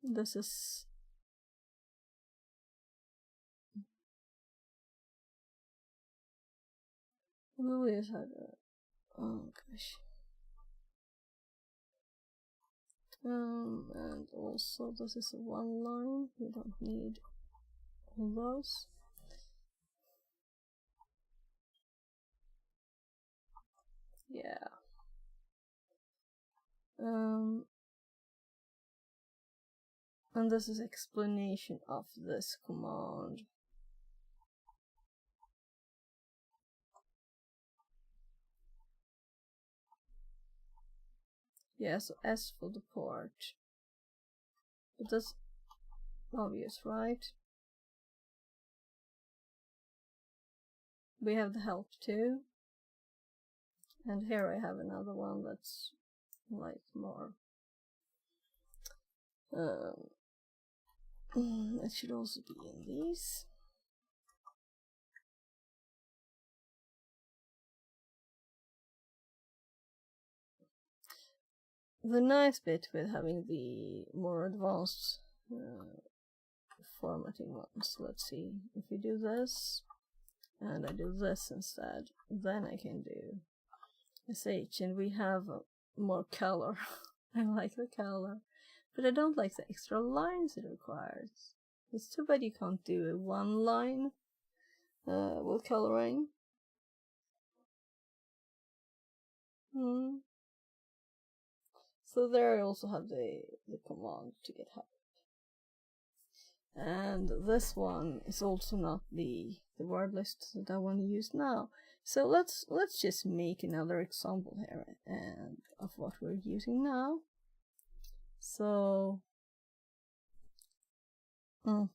This is we always had a oh gosh. And also this is a one line. We don't need all those. Yeah. And this is explanation of this command. Yeah, so S for the port. But that's obvious, right? We have the help too. And here I have another one that's like more. It should also be in these. The nice bit with having the more advanced formatting ones, let's see, if we do this and I do this instead, then I can do SH and we have more color. I like the color, but I don't like the extra lines it requires. It's too bad you can't do a one line with coloring. So there I also have the command to get help. And this one is also not the word list that I want to use now. So let's just make another example here and of what we're using now. So and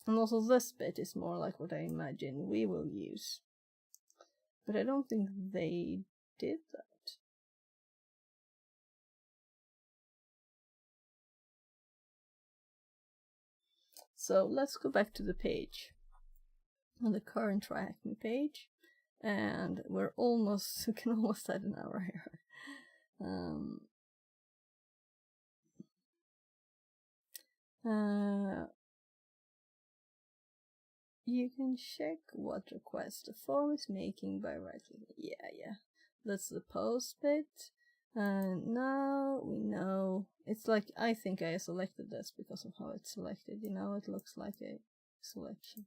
also this bit is more like what I imagine we will use. But I don't think they did that. So let's go back to the page, on the current Try Hack Me page, and we can almost add an hour here. You can check what request the form is making by right-clicking. Yeah. That's the post bit. And now we know, it's like, I think I selected this because of how it's selected, you know, it looks like a selection.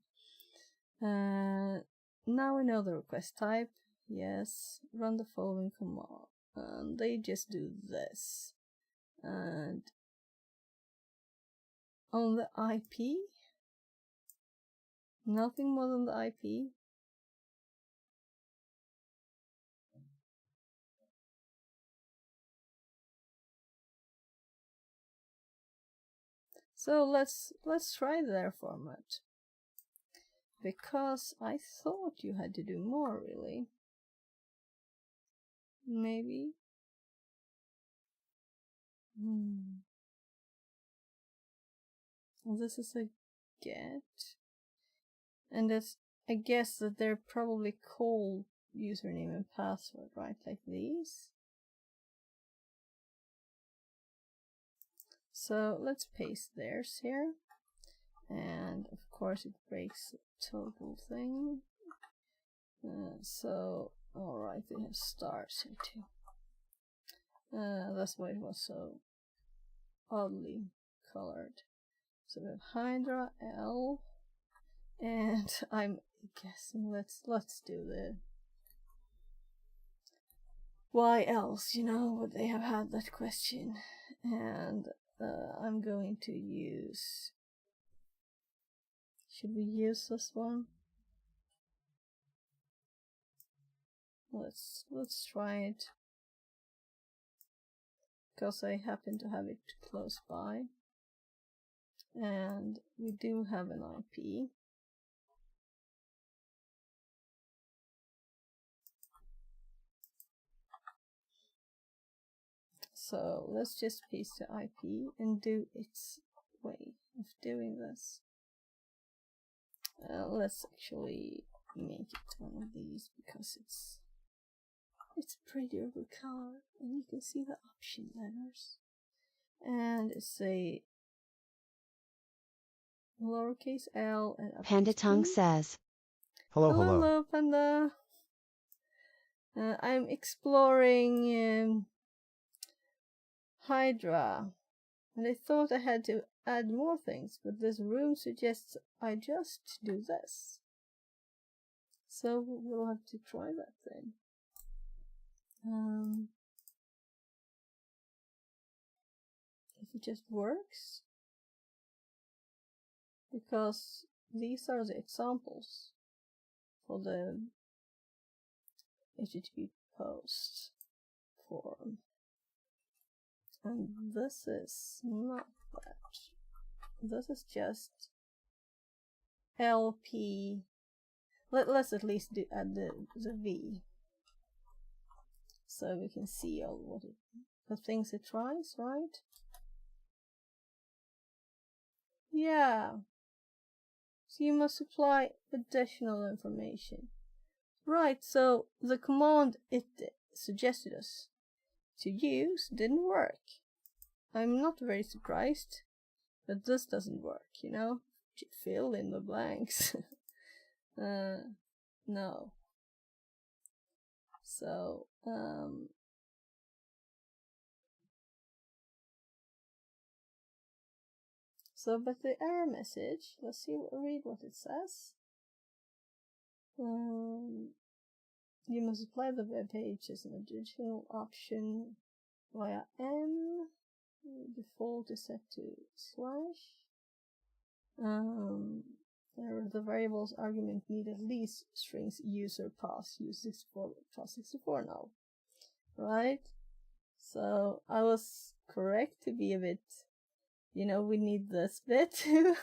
Now we know the request type. Yes, run the following command. And they just do this. And on the IP, nothing more than the IP. So let's try their format, because I thought you had to do more, really. Maybe. This is a get, and that's, I guess that they're probably called username and password, right? Like these. So let's paste theirs here, and of course it breaks the total thing. So alright, we have stars here too. That's why it was so oddly colored. So we have Hydra L, and I'm guessing let's do the why else, you know, would they have had that question? And I'm going to use, should we use this one? Let's try it, because I happen to have it close by, and we do have an IP. So let's just paste the IP and do its way of doing this. Let's actually make it one of these because it's prettier with color, and you can see the option letters. And it's a lowercase l and uppercase Panda Tongue P. says. Hello, hello. Hello, Panda. I'm exploring Hydra, and I thought I had to add more things, but this room suggests I just do this. So we'll have to try that then. If it just works, because these are the examples for the HTTP post form, and this is not that. This is just LP. Let's at least add the V, so we can see all what the things it tries, right? Yeah. So you must supply additional information. Right, so the command it suggested us to use didn't work. I'm not very surprised, but this doesn't work, you know? Fill in the blanks. No. So, but the error message, let's read what it says. You must apply the web page as an additional option via M. Default is set to /. The variable's argument need at least strings user pass use 64 plus 64 now. Right? So I was correct to be a bit, you know, we need this bit too.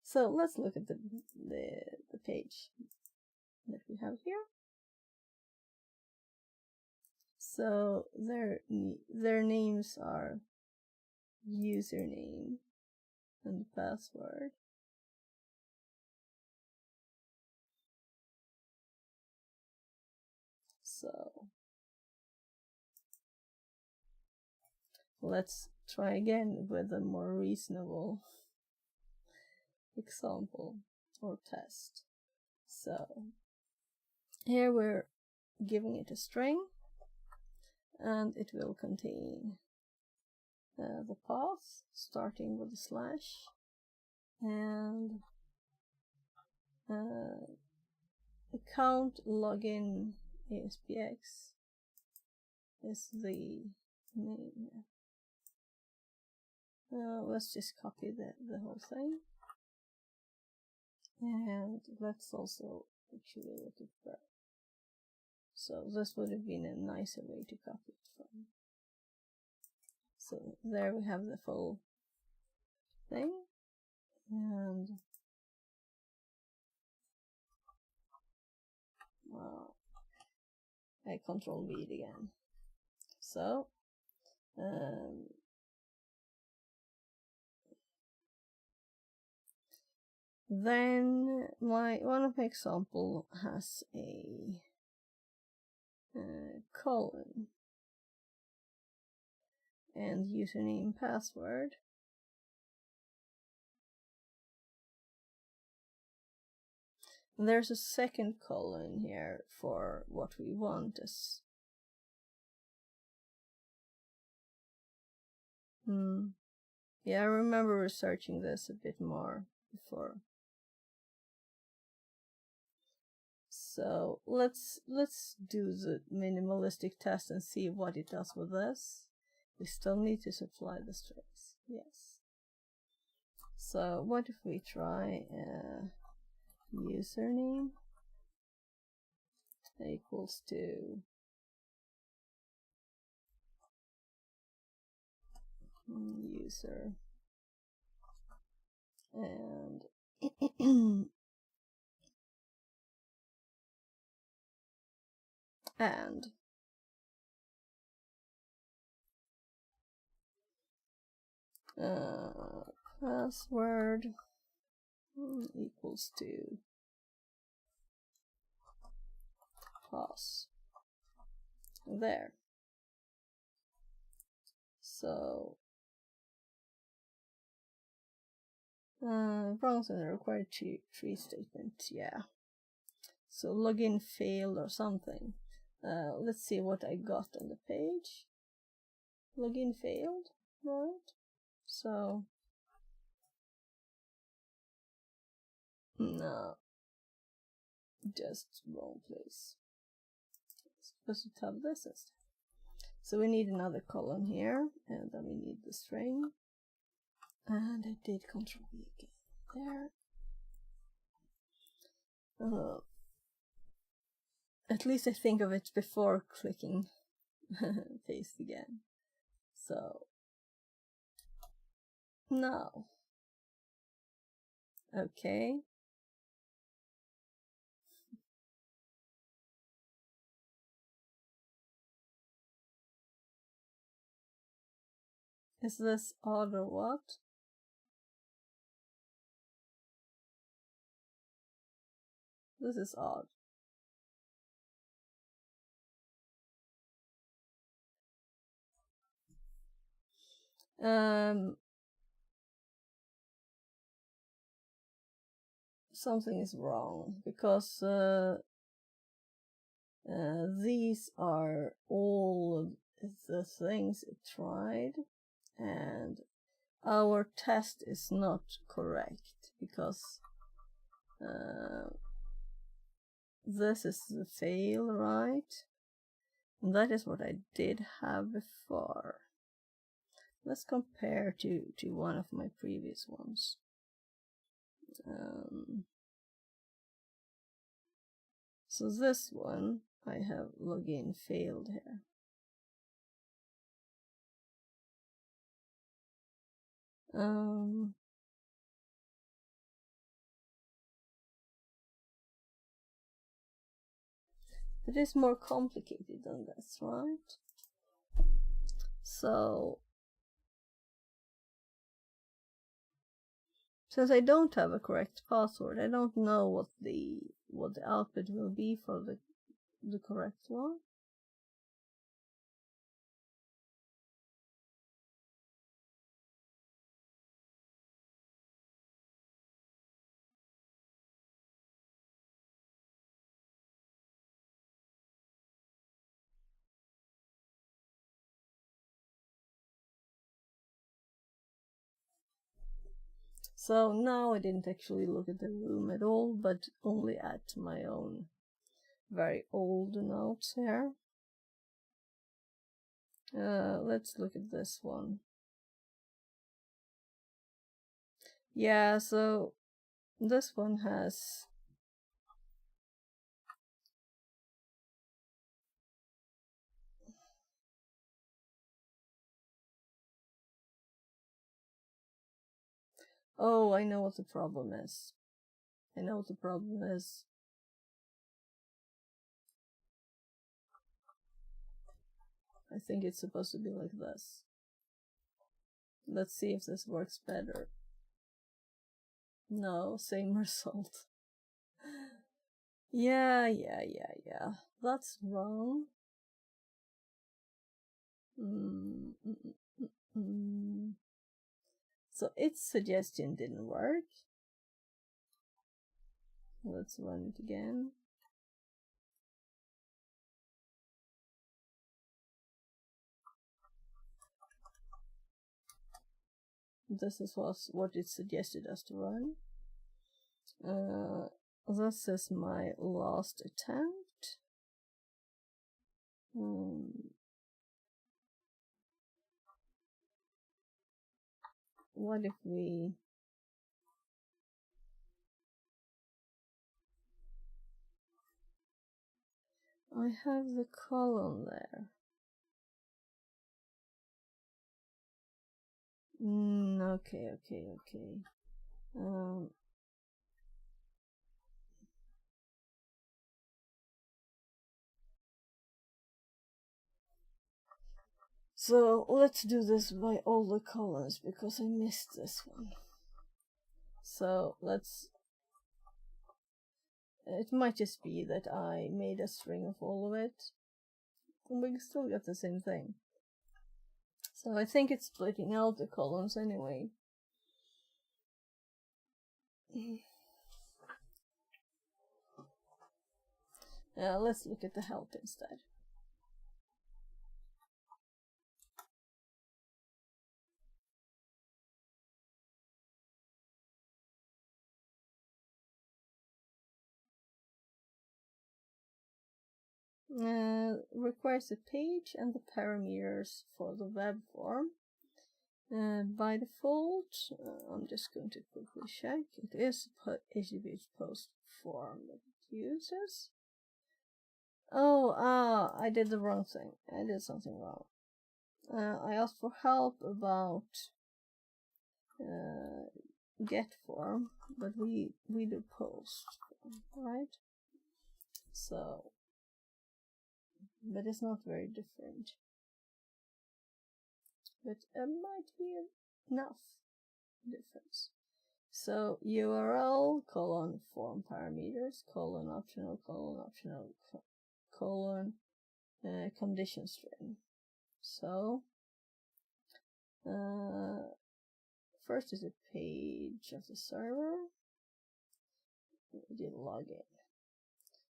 So let's look at the page that we have here. So their names are username and password. So let's try again with a more reasonable example or test. So here we're giving it a string, and it will contain the path starting with a slash, and account login ASPX is the name. Let's just copy the whole thing, and let's also actually look at that. So this would have been a nicer way to copy it from. So there we have the full thing, and I control V it again. So then one of my example has a colon and username password. There's a second colon here for what we want as yeah, I remember researching this a bit more before. So let's do the minimalistic test and see what it does with this. We still need to supply the strings. Yes. So what if we try username equals to user and and Password equals to pass. There. So browser the required tree statement, yeah. So login failed or something. Let's see what I got on the page. Login failed, right? So no, just wrong place. Supposed to tab this instead. So we need another column here, and then we need the string. And I did Control V again there. At least I think of it before clicking paste again. So now, okay. Is this odd or what? This is odd. Something is wrong because these are all the things it tried, and our test is not correct because this is the fail, right? And that is what I did have before. Let's compare to one of my previous ones. So this one, I have login failed here. It is more complicated than this, right? So since I don't have a correct password, I don't know what the output will be for the correct one. So now I didn't actually look at the room at all, but only at my own very old notes here. Let's look at this one. Yeah, so this one has oh, I know what the problem is. I know what the problem is. I think it's supposed to be like this. Let's see if this works better. No, same result. Yeah. That's wrong. So its suggestion didn't work. Let's run it again. This is what it suggested us to run. This is my last attempt. What if we... I have the column there. Okay. So let's do this by all the columns because I missed this one. So it might just be that I made a string of all of it, and we still get the same thing. So I think it's splitting out the columns anyway. Let's look at the help instead. Requires a page and the parameters for the web form. By default, I'm just going to quickly check. It is HTTP post form that it uses. Oh, I did the wrong thing. I did something wrong. I asked for help about get form, but we do post form, right? So, but it's not very different. But it might be enough difference. So URL colon form parameters colon optional colon condition string. So first is a page of the server. We did login.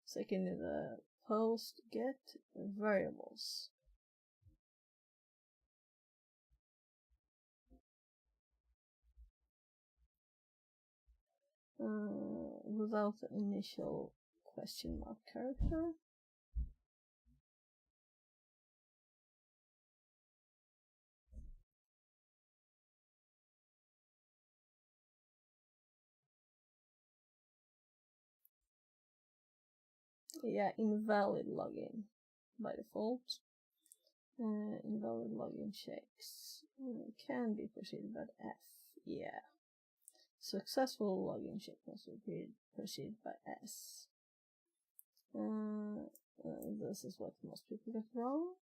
Second is the post get variables. Without the initial question mark character. Yeah, invalid login by default. Invalid login checks can be preceded by F. Yeah. Successful login check must be preceded by S. This is what most people get wrong.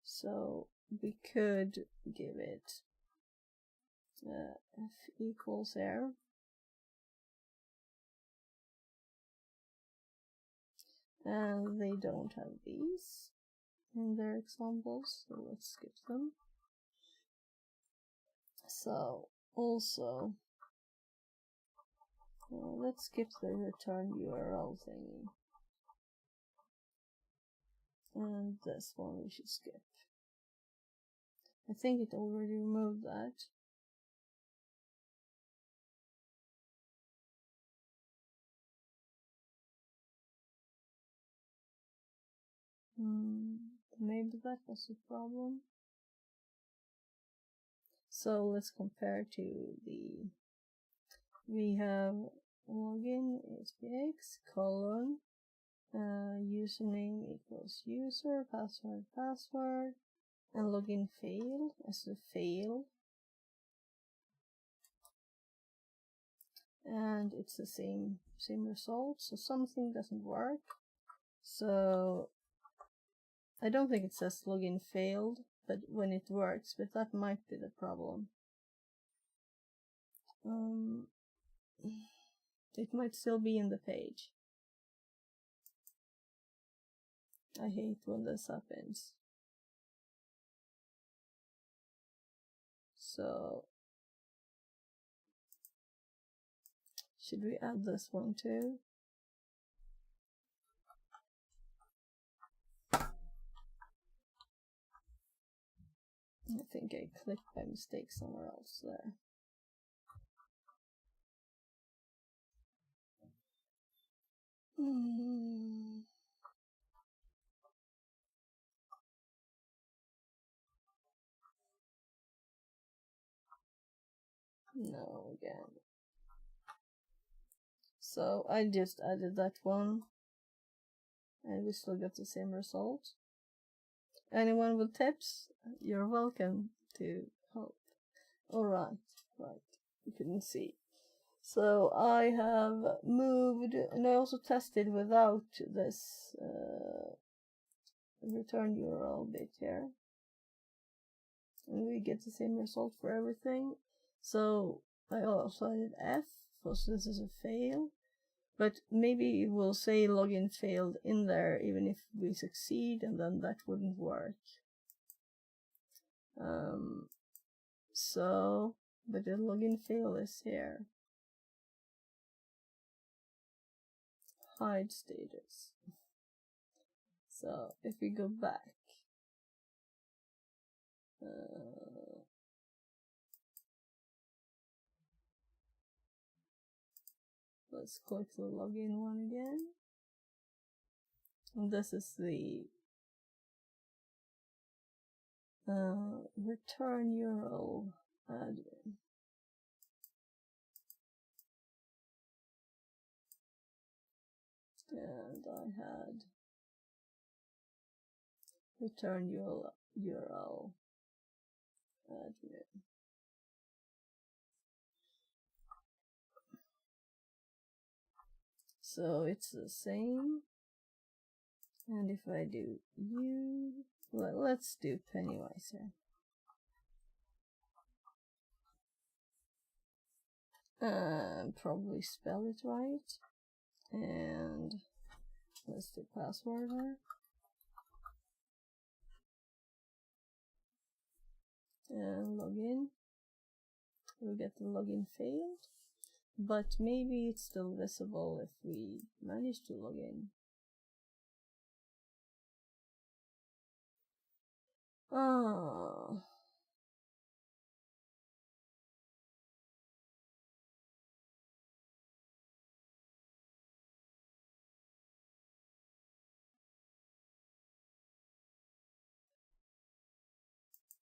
So we could give it F equals there. And they don't have these in their examples, so let's skip them. So also, let's skip the return URL thingy. And this one we should skip. I think it already removed that. Maybe that was the problem. So let's compare to the, we have login SPX colon username equals user, password, and login failed as a fail. And it's the same result, so something doesn't work. So I don't think it says login failed, but when it works, but that might be the problem. It might still be in the page. I hate when this happens. So should we add this one too? I think I clicked by mistake somewhere else there. No, again. So I just added that one, and we still got the same result. Anyone with tips? You're welcome to help. Alright, right. You couldn't see. So I have moved, and I also tested without this return URL bit here, and we get the same result for everything. So I also added F, because this is a fail, but maybe it will say login failed in there even if we succeed, and then that wouldn't work. But the login fail is here. Hide status. So if we go back, let's click the login one again. And this is the return URL admin. And I had return URL admin. So it's the same. And if I do let's do Pennywise here. Probably spell it right. And let's do password here. And login. We get the login failed, but maybe it's still visible if we manage to log in. Oh.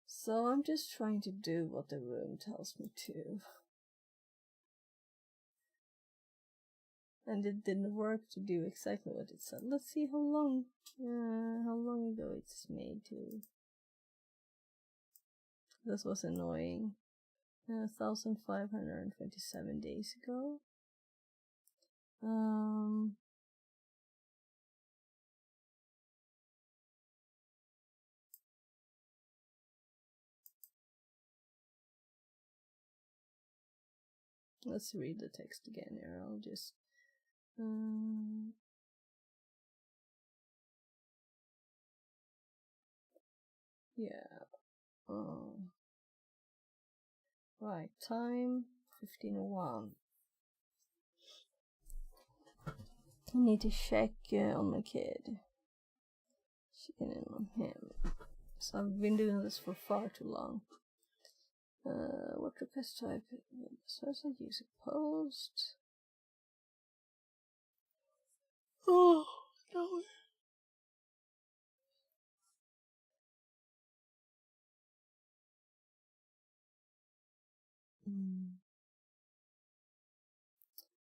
So I'm just trying to do what the room tells me to. And it didn't work to do exactly what it said. Let's see how long ago it's made to. This was annoying. 1,527 days ago. Let's read the text again here. I'll just yeah. Right, time 15:01. I need to check on my kid. Checking in on him. So I've been doing this for far too long. What request type? Source I use a post. Oh no.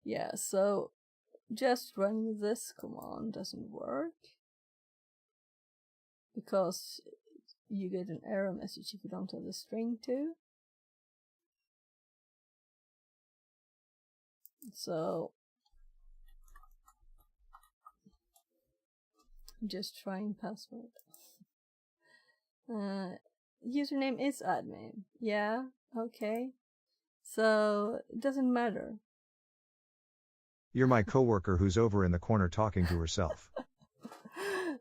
Yeah, so just running this command doesn't work because you get an error message if you don't have the string to. So just trying password. Username is admin. Yeah, okay. So it doesn't matter. You're my coworker who's over in the corner talking to herself.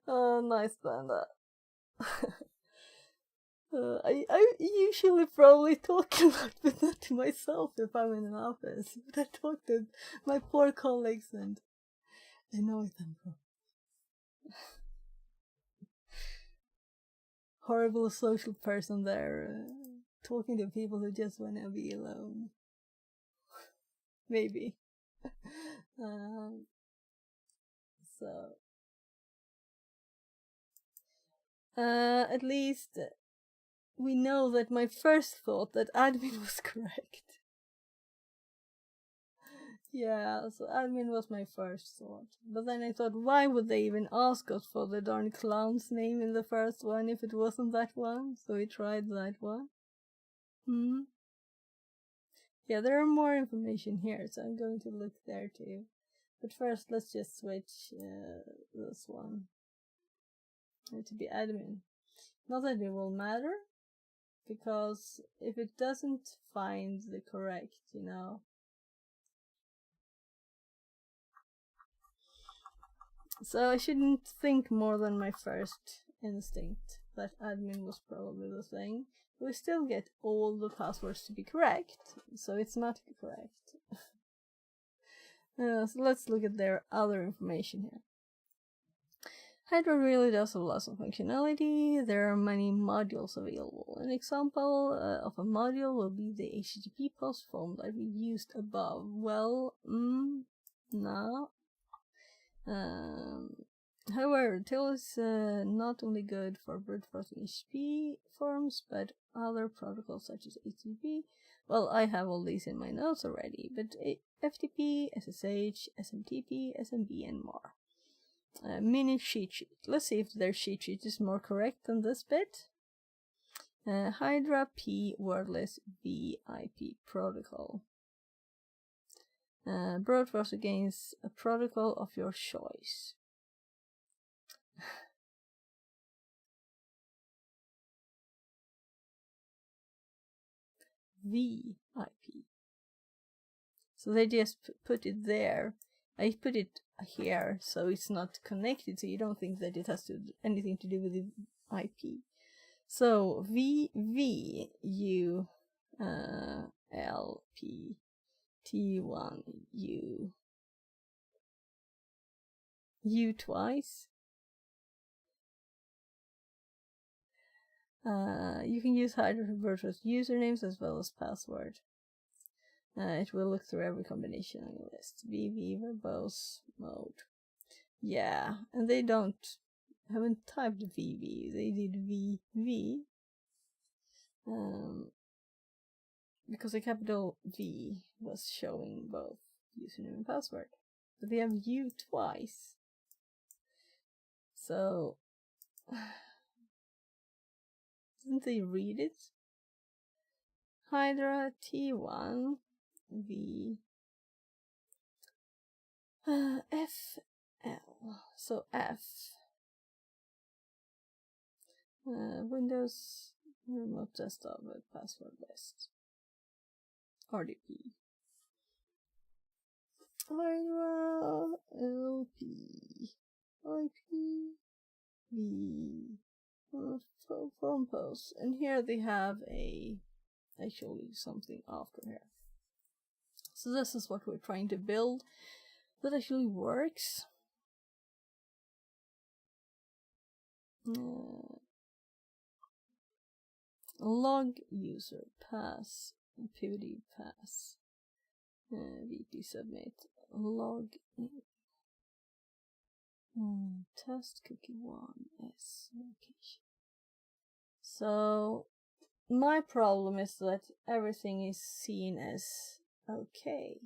Oh, nice, Panda. I usually probably talk a lot, but not to myself if I'm in an office. But I talk to my poor colleagues and annoy them. Horrible social person there, talking to people who just want to be alone. Maybe. At least we know that my first thought that admin was correct. Yeah, so admin was my first thought. But then I thought, why would they even ask us for the darn clown's name in the first one if it wasn't that one? So we tried that one. Yeah, there are more information here, so I'm going to look there too. But first, let's just switch this one to be admin. Not that it will matter, because if it doesn't find the correct, so I shouldn't think more than my first instinct that admin was probably the thing. We still get all the passwords to be correct, so it's not correct. So let's look at their other information here. Hydra really does have lots of functionality. There are many modules available. An example of a module will be the HTTP post form that we used above. Well, no. However, Tail is not only good for brute forcing HTTP forms, but other protocols such as HTTP. Well, I have all these in my notes already, but FTP, SSH, SMTP, SMB, and more. Mini cheat sheet. Let's see if their cheat sheet is more correct than this bit. Hydra P wordless VIP protocol. Brute force against a protocol of your choice. VIP. So they just put it there. I put it here so it's not connected, so you don't think that it has anything to do with the IP. So VVU LP T1 U twice. You can use Hydra for virtual usernames as well as password. It will look through every combination on your list. VV verbose mode. Yeah, and they haven't typed VV. They did VV. Because a capital V was showing both username and password. But they have U twice. So didn't they read it? Hydra T1 V FL. So F. Windows Remote Desktop with Password List. RDP. Hydra LP IP V form post, and here they have actually something after here. So this is what we're trying to build that actually works. Log user pass PVD pass VP submit log in test cookie 1s location. So my problem is that everything is seen as okay.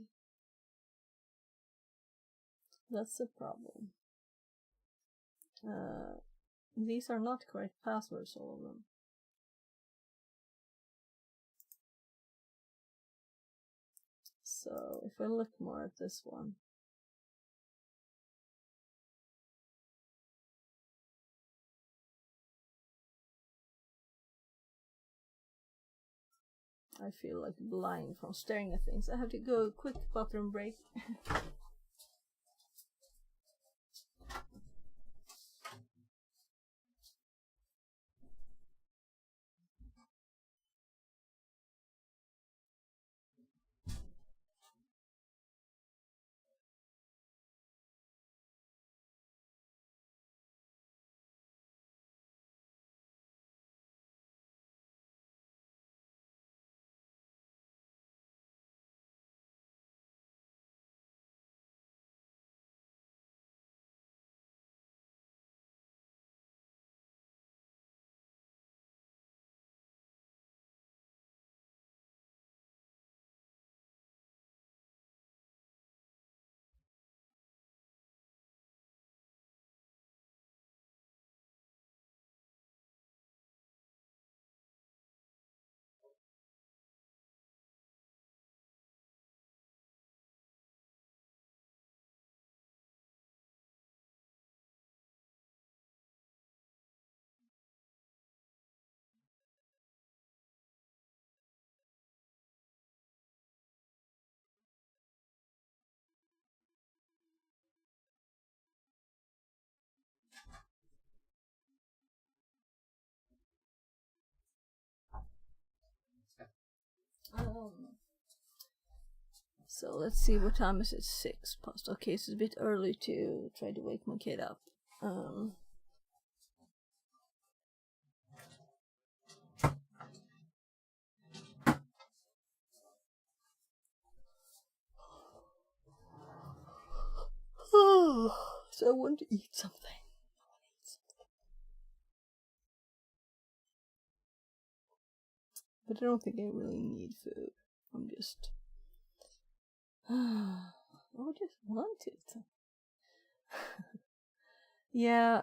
That's the problem. These are not correct passwords, all of them. So if I look more at this one, I feel like blind from staring at things. I have to go a quick bathroom break. So let's see, what time is it? 6 past. Okay, so it's a bit early to try to wake my kid up. So I want to eat something. But I don't think I really need food. I'm just... I just want it. Yeah.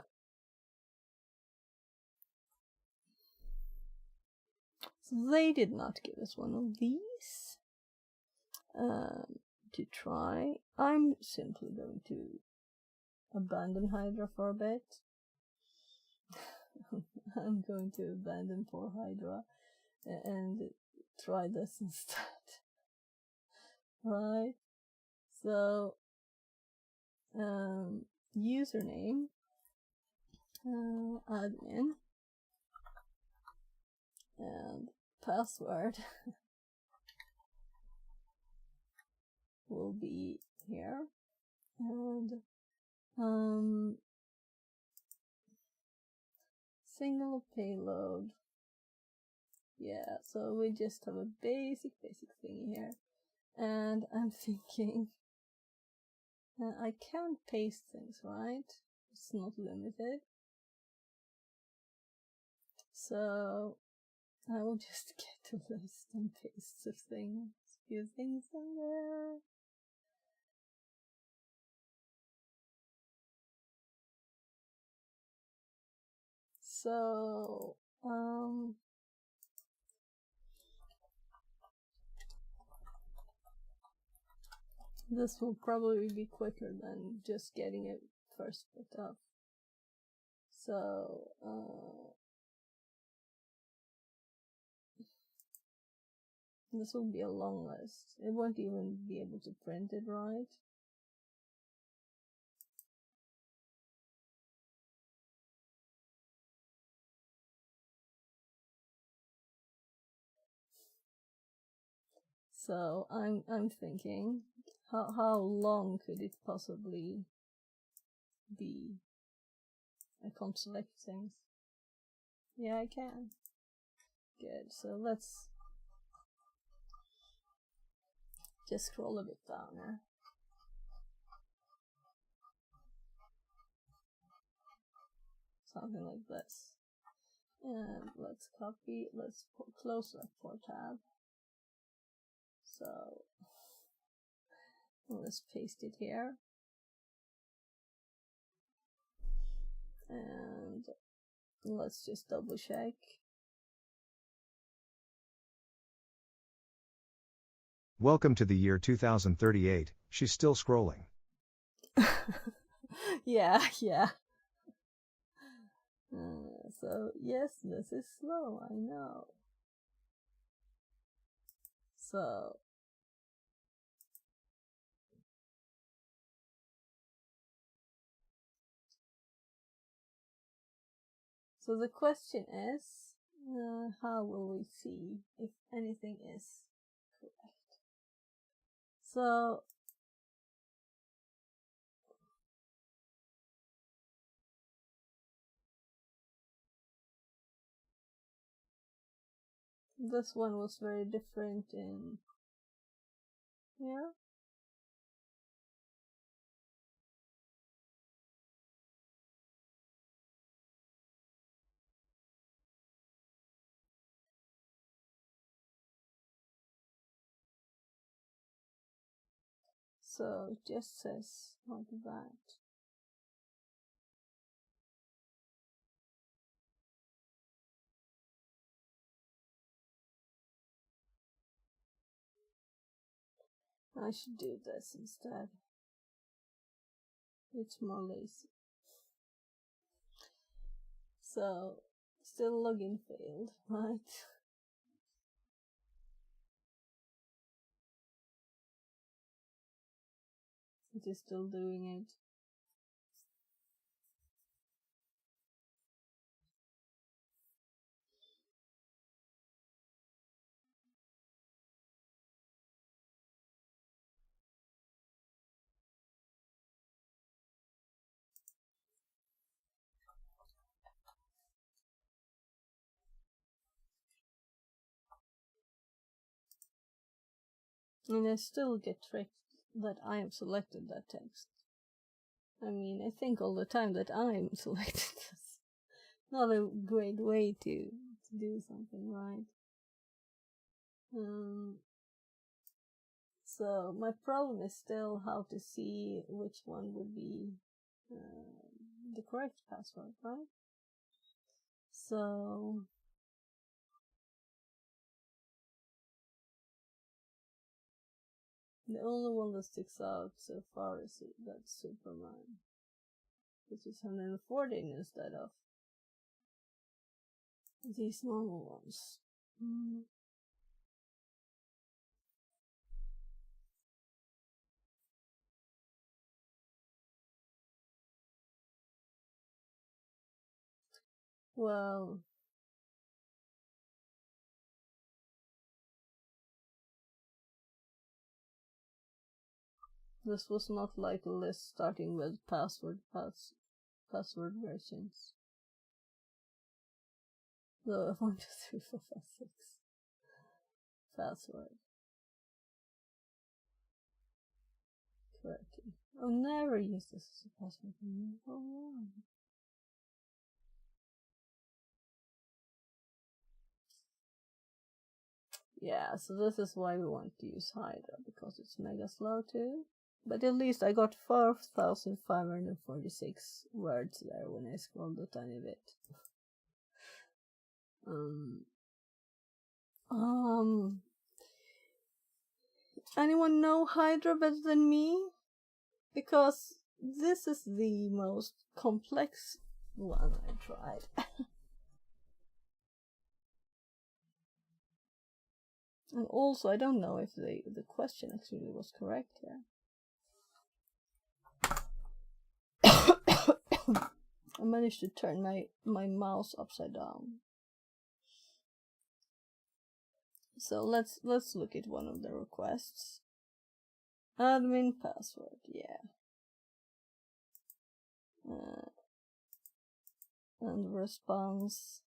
So they did not give us one of these to try. I'm simply going to abandon Hydra for a bit. I'm going to abandon poor Hydra and try this instead. Right? So, username, admin, and password will be here. And single payload. Yeah, so we just have a basic thing here. And I'm thinking, I can paste things, right? It's not limited. So I will just get a list and paste of things, a few things in there. So, this will probably be quicker than just getting it first put up. So, this will be a long list. It won't even be able to print it right. So I'm thinking, how long could it possibly be? I can't select things. Yeah, I can. Good. So let's just scroll a bit down here. Something like this. And let's copy. Let's close that for tab. So let's paste it here. And let's just double check. Welcome to the year 2038. She's still scrolling. Yeah. So yes, this is slow, I know. So the question is, how will we see if anything is correct? So this one was very different in, yeah. So it just says like that. I should do this instead. It's more lazy. So still login failed, right? It is still doing it. And I still get tricked that I have selected that text. I mean, I think all the time that I'm selected this. Not a great way to do something right. So my problem is still how to see which one would be the correct password, right? So the only one that sticks out so far is that Superman, which is 114 instead of these normal ones. Well, this was not like a list starting with password versions. So 1, 2, 3, 4, 5, 6 password. Correctly. I'll never use this as a password. Oh. Yeah, so this is why we want to use Hydra, because it's mega slow too. But at least I got 4,546 words there when I scrolled a tiny bit. Anyone know Hydra better than me? Because this is the most complex one I tried. And also, I don't know if the question actually was correct here. I managed to turn my mouse upside down. So let's look at one of the requests. Admin password, yeah. And response.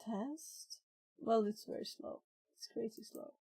Test. Well, it's very slow. It's crazy slow.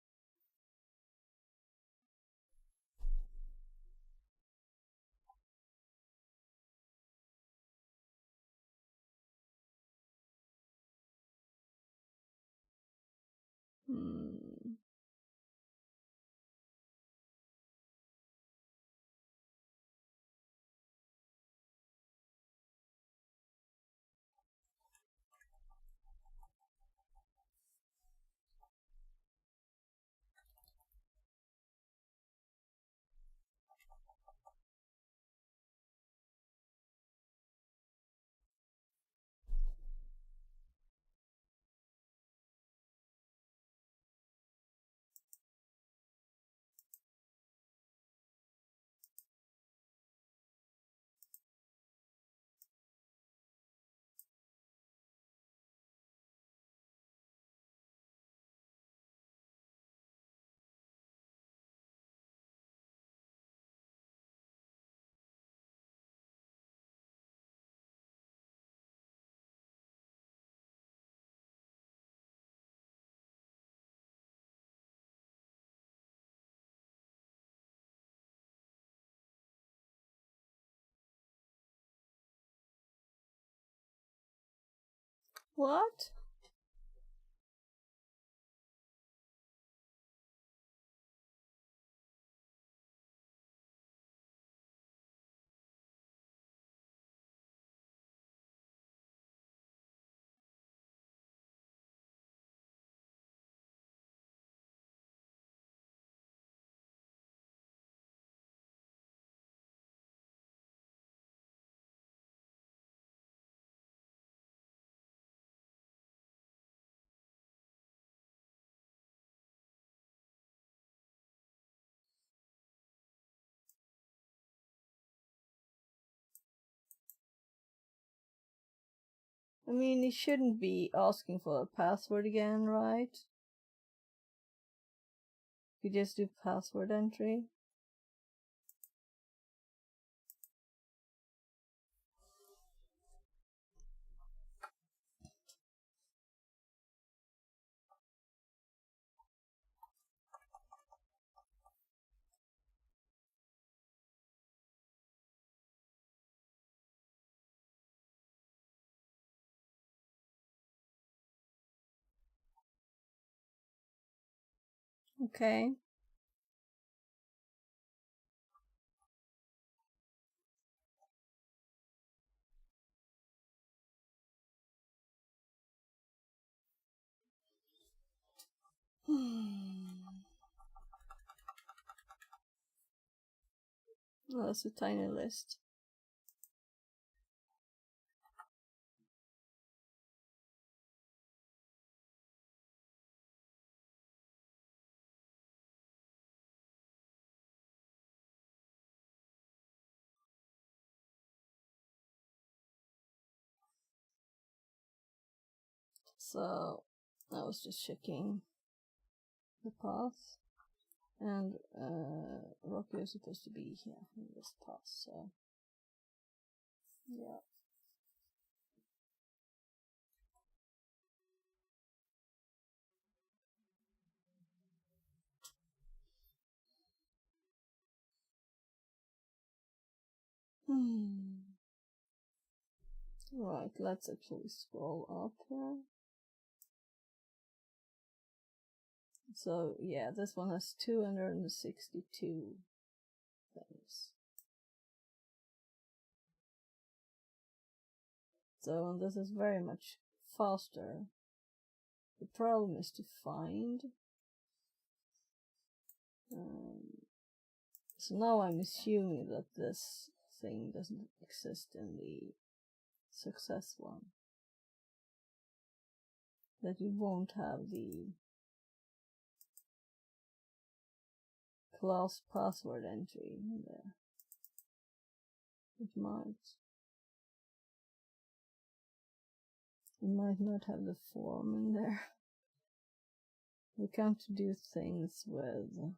What? I mean, it shouldn't be asking for a password again, right? You just do password entry. Okay. Oh, that's a tiny list. So I was just checking the path, and Rocky is supposed to be here in this path, so yeah. Right, let's actually scroll up here. So yeah, this one has 262 things. So this is very much faster. The problem is to find. So now I'm assuming that this thing doesn't exist in the success one. That you won't have the class password entry in there. It might. It might not have the form in there. We can't do things with.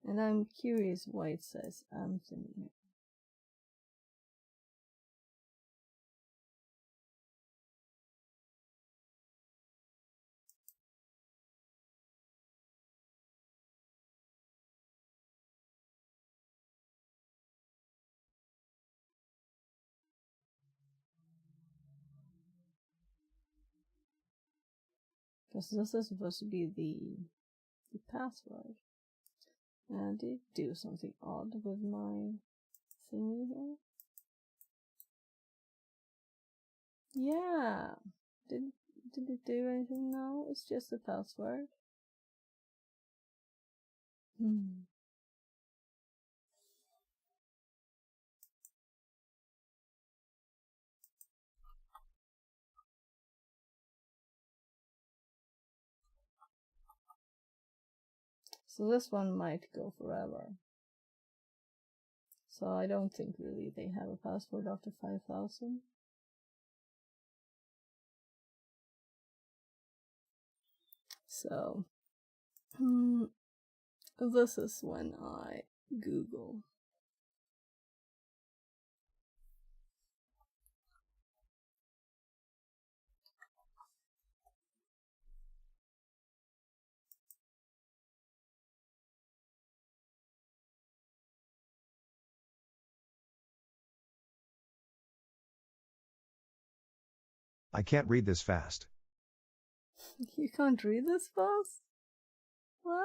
And I'm curious why it says Anthony here. Because this is supposed to be the password. And I did do something odd with my thingy here. Yeah. Did it do anything now? It's just a password. So this one might go forever. So I don't think really they have a password after 5,000. So this is when I Google. I can't read this fast. You can't read this fast? What?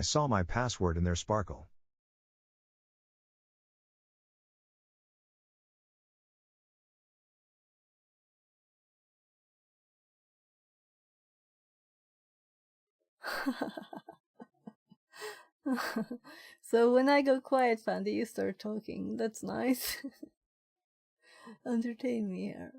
I saw my password in their sparkle. So when I go quiet, Fandy, you start talking. That's nice. Entertain me here.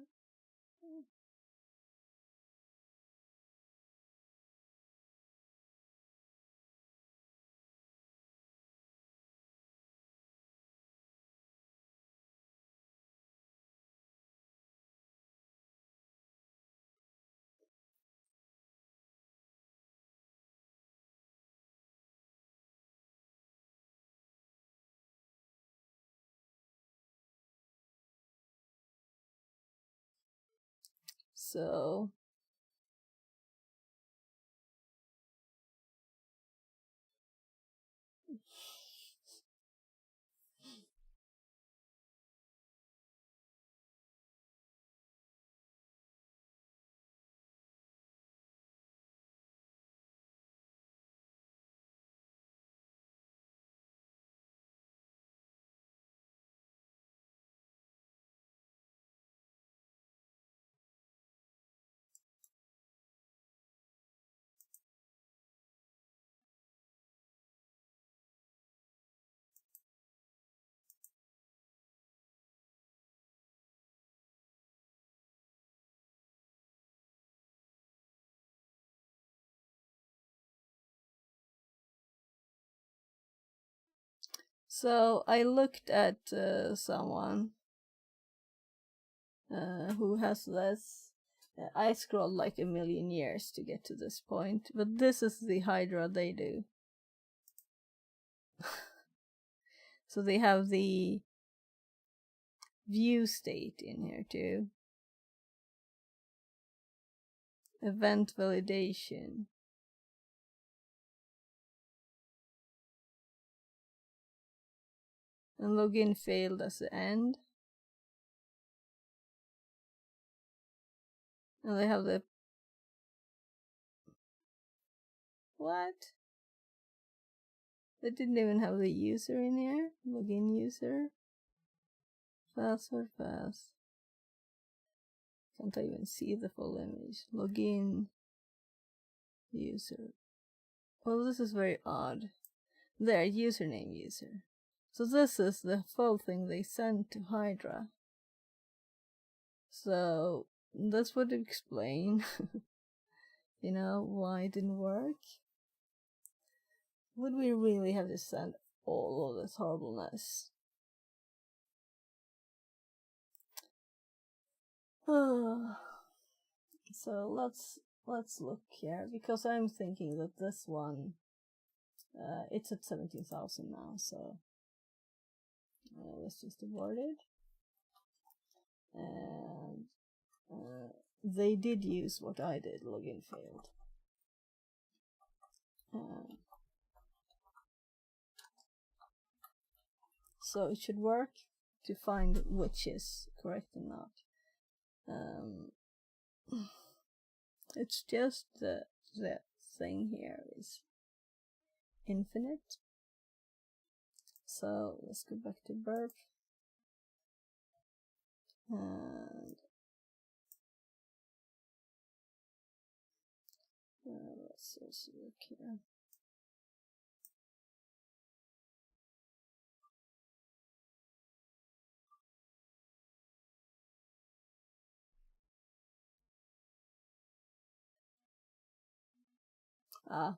So I looked at someone who has this. I scrolled like a million years to get to this point, but this is the Hydra they do. So they have the view state in here too. Event validation. And login failed as the end. And they have the... What? They didn't even have the user in here? Login user? Password pass. Can't even see the full image. Login user. Well, this is very odd. There, username user. So this is the full thing they sent to Hydra. So this would explain, you know, why it didn't work. Would we really have to send all of this horribleness? So let's look here, because I'm thinking that this one, it's at 17,000 now, so let's just avoid it. And they did use what I did, login failed. So it should work to find which is correct or not. It's just the thing here is infinite. So let's go back to burp. And let's also look here.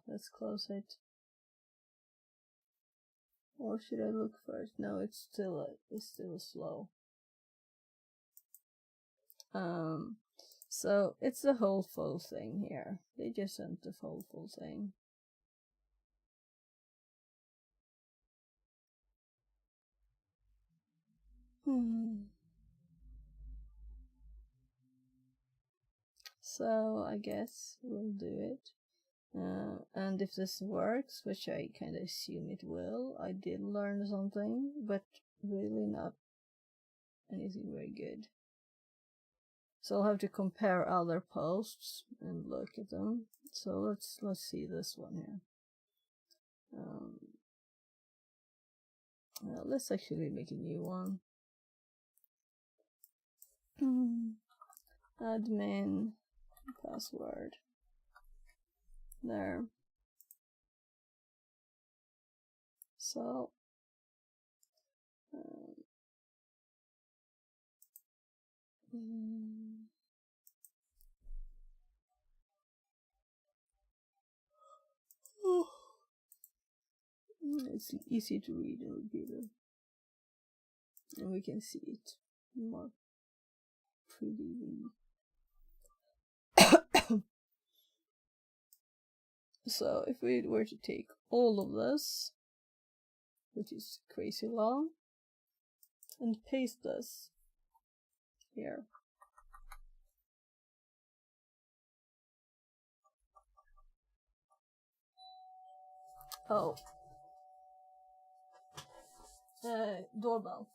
Let's close it. Or should I look first? No, it's still slow. So it's the whole full thing here. They just sent the full thing. So I guess we'll do it. And if this works, which I kind of assume it will, I did learn something, but really not anything very good. So I'll have to compare other posts and look at them. So let's see this one here. Well, let's actually make a new one. Admin password. There. So it's easy to read and repeat, and we can see it more pretty. So if we were to take all of this, which is crazy long, and paste this here. Oh. Doorbell.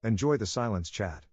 Enjoy the silence chat.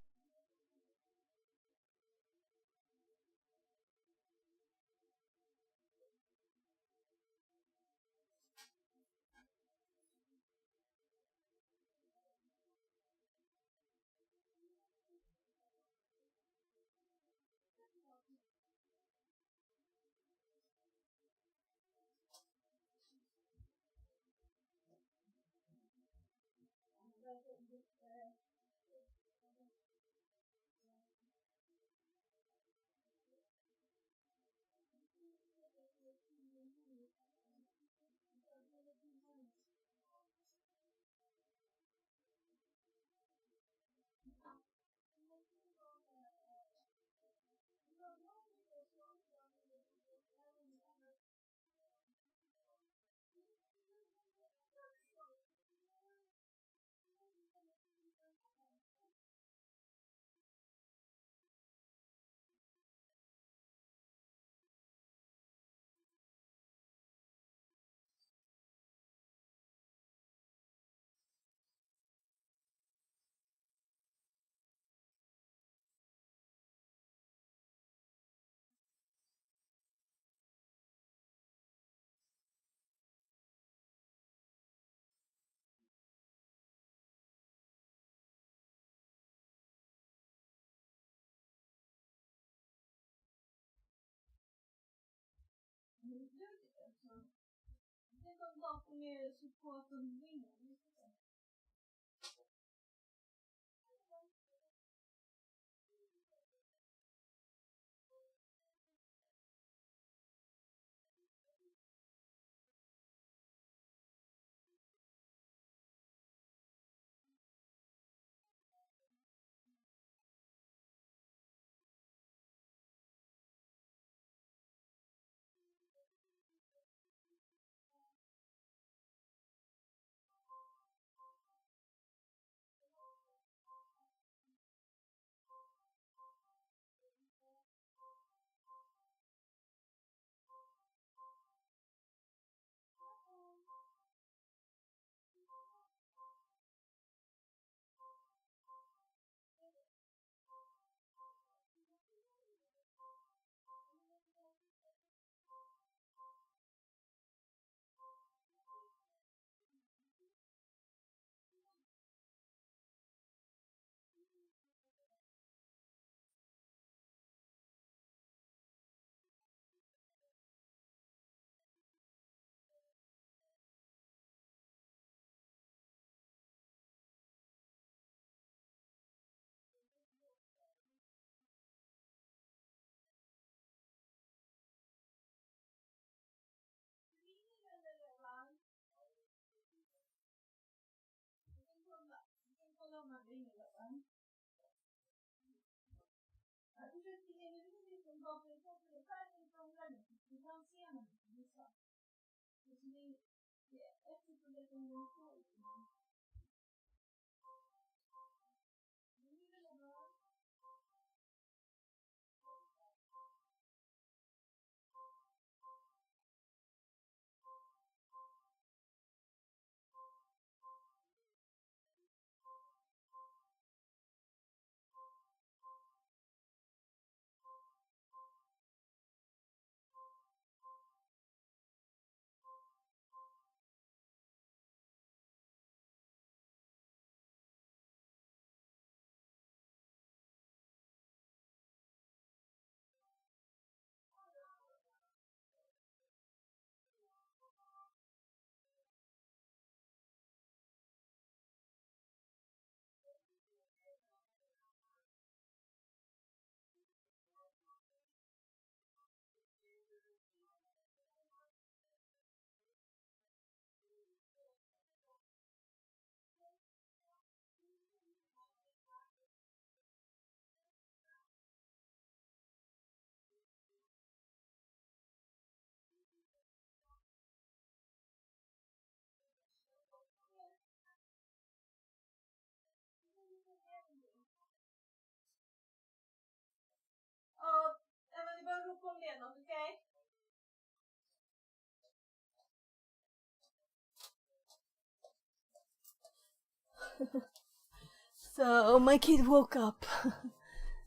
So my kid woke up.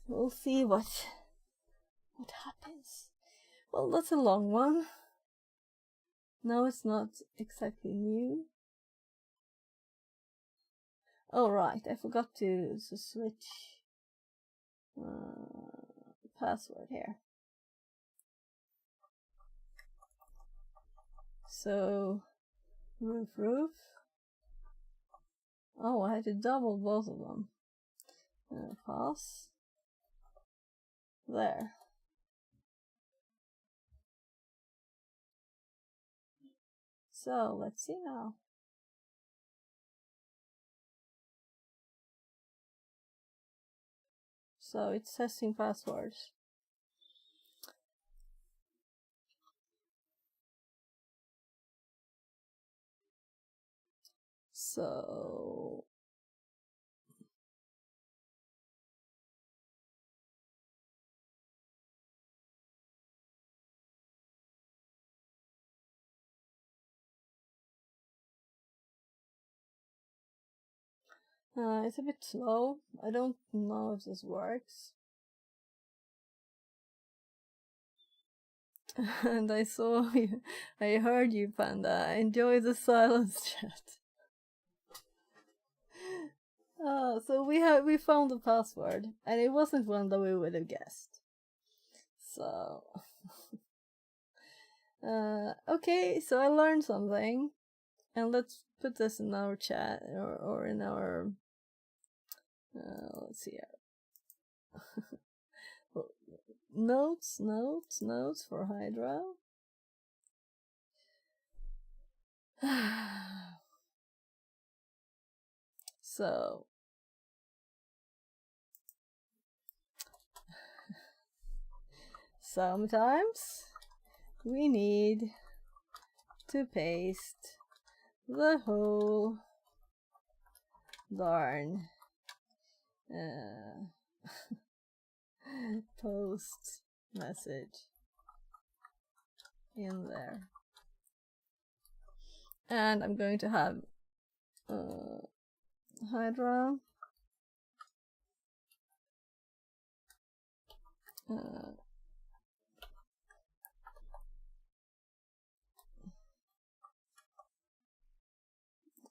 We'll see what happens. Well, that's a long one. No, it's not exactly new. Oh right, I forgot to switch password here. So roof. Oh, I had to double both of them. Pass. There. So let's see now. So it's testing passwords. So it's a bit slow. I don't know if this works. And I saw you, I heard you, Panda. Enjoy the silence chat. So we found the password, and it wasn't one that we would have guessed. So Okay, so I learned something, and let's put this in our chat or in our. Let's see here. Notes for Hydra. So sometimes we need to paste the whole darn post message in there. And I'm going to have Hydra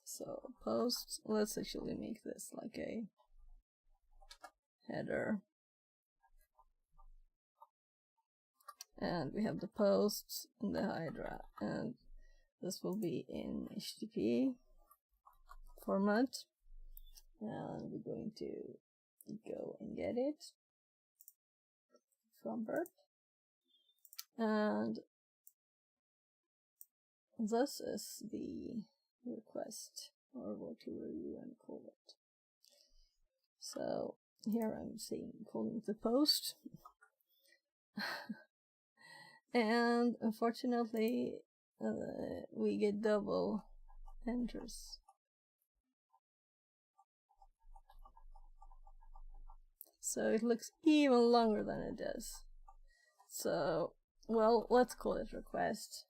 so post, let's actually make this like a header, and we have the posts and the Hydra, and this will be in HTTP format, and we're going to go and get it from Burp, and this is the request, or whatever you want to call it. So here I'm calling it the post. And unfortunately we get double enters, so it looks even longer than it does. So, well, let's call it request.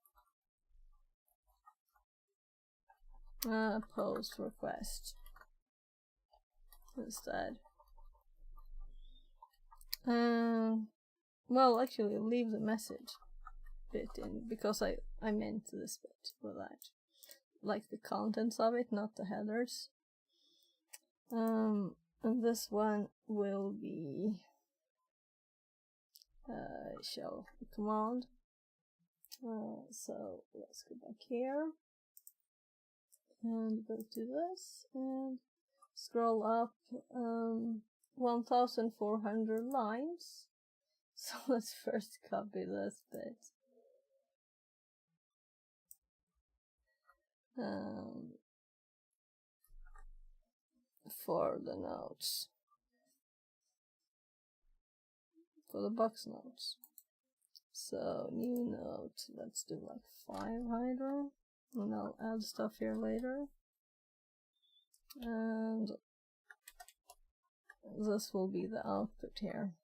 Post request instead. Well, actually leave the message bit in, because I meant this bit for that, like the contents of it, not the headers. And this one will be shell command. So let's go back here and go to this and scroll up 1400 lines. So let's first copy this bit. For the notes, for the box notes. So new note, let's do like 5 Hydra, and I'll add stuff here later. And this will be the output here.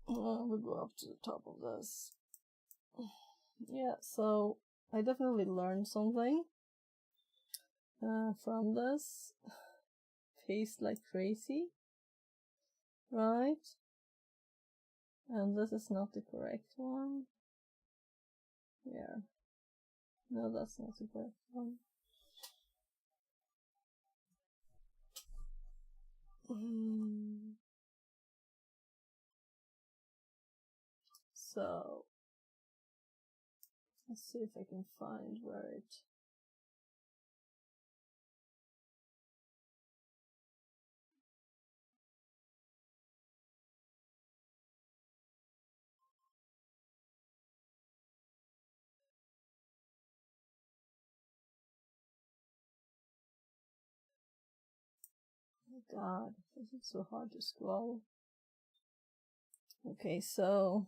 We'll go up to the top of this. Yeah, so I definitely learned something from this. Paste like crazy, right? And this is not the correct one. Yeah. No, that's not the correct one. So let's see if I can find where it. Oh God, this is so hard to scroll. Okay, so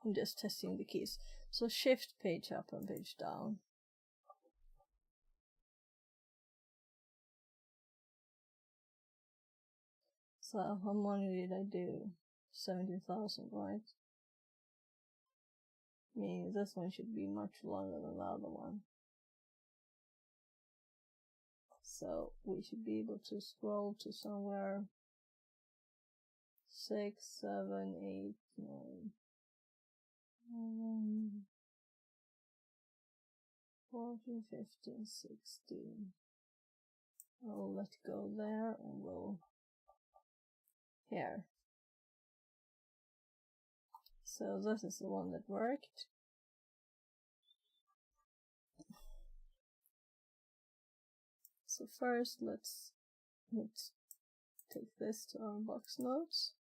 I'm just testing the keys. So shift page up and page down. So how many did I do? 17,000, right? I mean, this one should be much longer than the other one. So we should be able to scroll to somewhere 6, 7, 8, 9. 14, 15, 16. I'll let go there and we'll here. So this is the one that worked. So first let's take this to our box notes.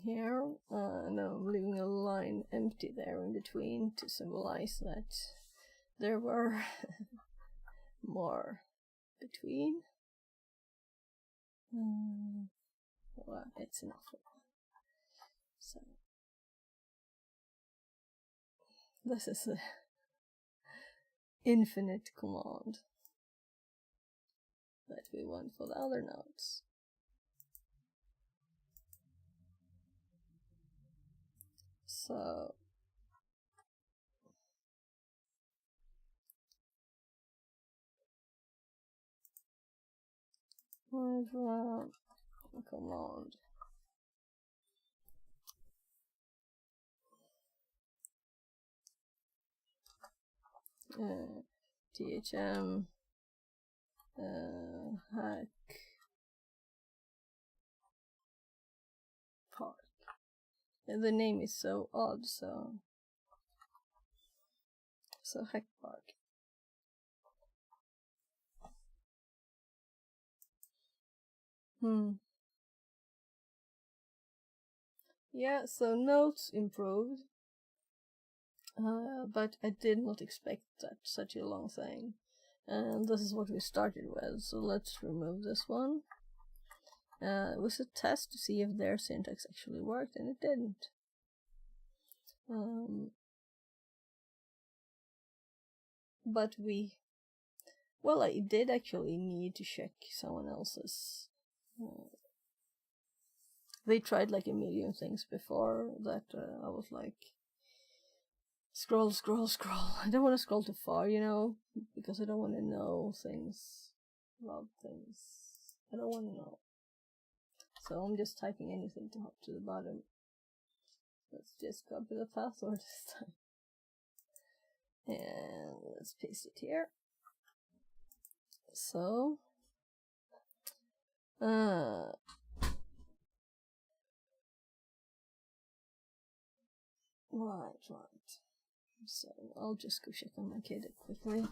Here, now I'm leaving a line empty there in between to symbolize that there were more between. Well, it's enough. So this is the infinite command that we want for the other nodes. So I've a command thm hack park. And the name is so odd, so hack park. Yeah, so notes improved, but I did not expect that such a long thing. And this is what we started with, so let's remove this one. It was a test to see if their syntax actually worked, and it didn't. But I did actually need to check someone else's. They tried like a million things before that. I was like, scroll. I don't want to scroll too far, because I don't want to know things about things. I don't want to know. So I'm just typing anything to hop to the bottom. Let's just copy the password this time. And let's paste it here. So, right. So I'll just go check on my kid quickly.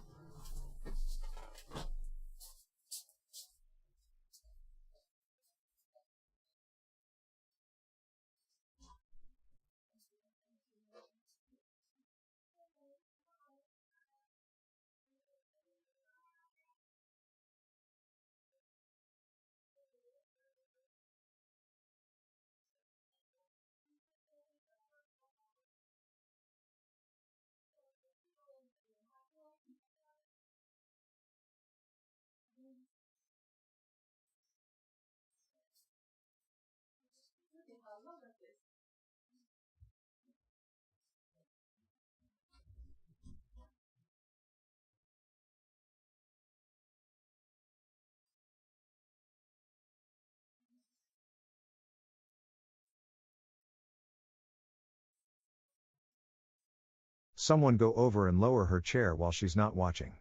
Someone go over and lower her chair while she's not watching.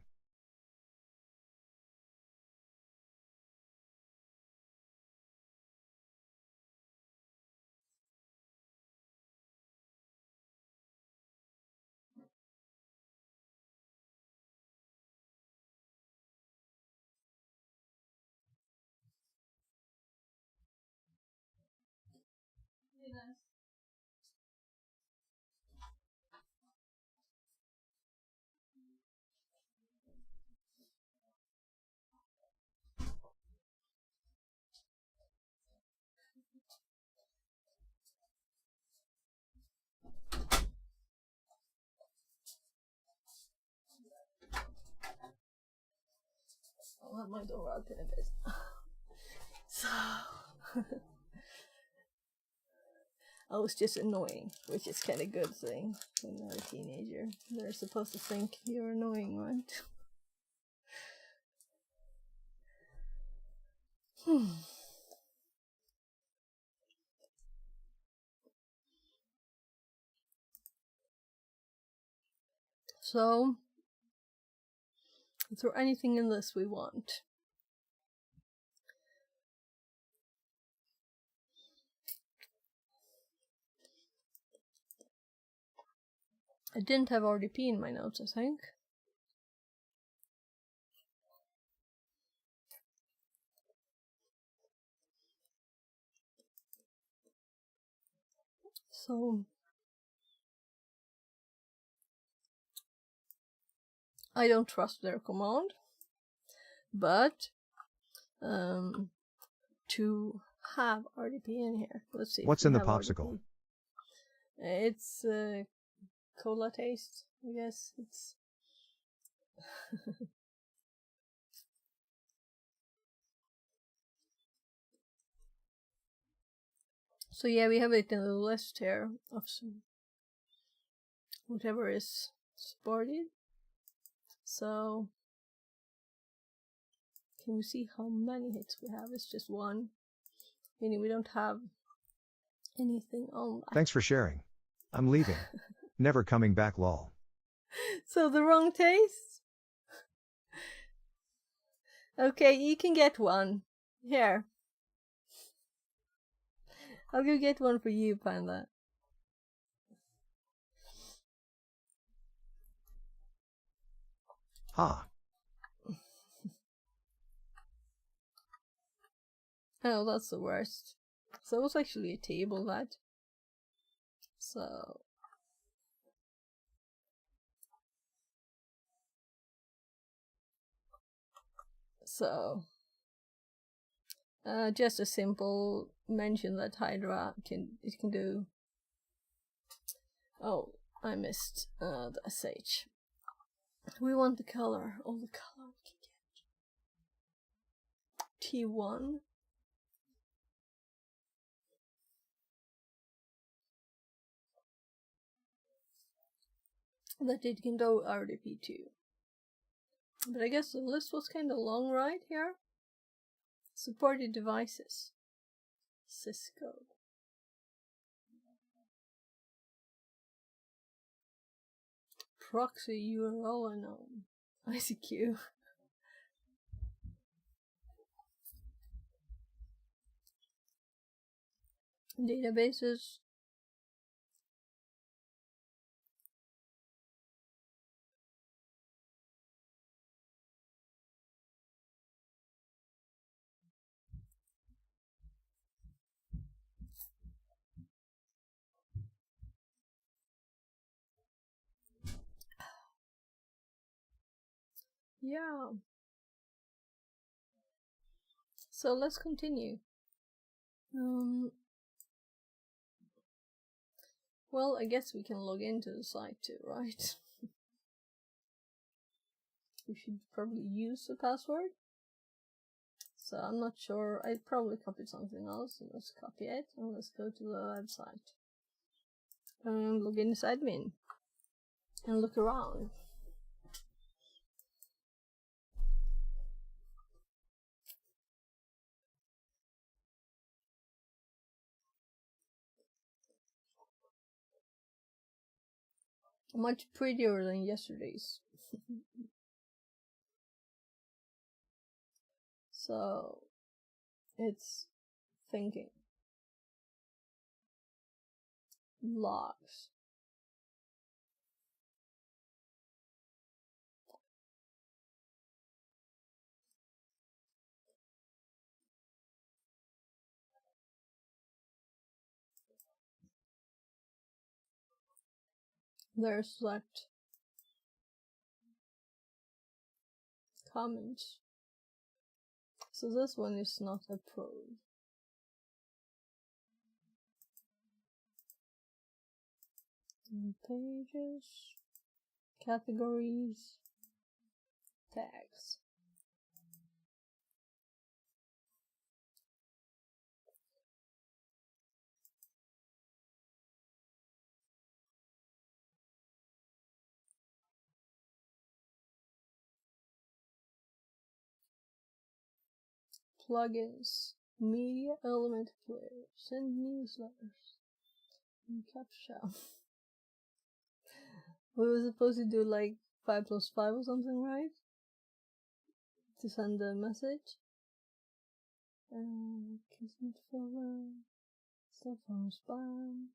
I'll have my door open a bit. So, I was just annoying, which is kind of a good thing when you're a teenager. They're supposed to think you're annoying, right? So, is there anything in this we want? I didn't have RDP in my notes, I think. So, I don't trust their command, but to have RDP in here. Let's see. What's in the popsicle? RDP. It's cola taste, I guess. It's so yeah, we have it in the list here of some whatever is supported. So can we see how many hits we have? It's just one. Meaning we don't have anything on that. Thanks for sharing. I'm leaving. Never coming back, lol. So the wrong taste? Okay, you can get one. Here. I'll go get one for you, Panda. Ha. Oh, that's the worst. So it was actually a table that. So just a simple mention that Hydra can do. Oh, I missed the SH. We want the color. All the color we can get. T1. That it can do RDP2. But I guess the list was kind of long right here. Supported devices. Cisco. Proxy URL unknown. ICQ. Databases. Yeah. So let's continue. Well, I guess we can log into the site too, right? We should probably use the password. So I'm not sure. I probably copied something else. So let's copy it and let's go to the website. Log in as admin and look around. Much prettier than yesterday's. So it's thinking. Logs. There's that comments. So this one is not approved. Pages, categories, tags. Plugins, media element player, send newsletters, and captcha. We were supposed to do like 5 plus 5 or something, right? To send a message. Kiss me forever. Stuff from spam.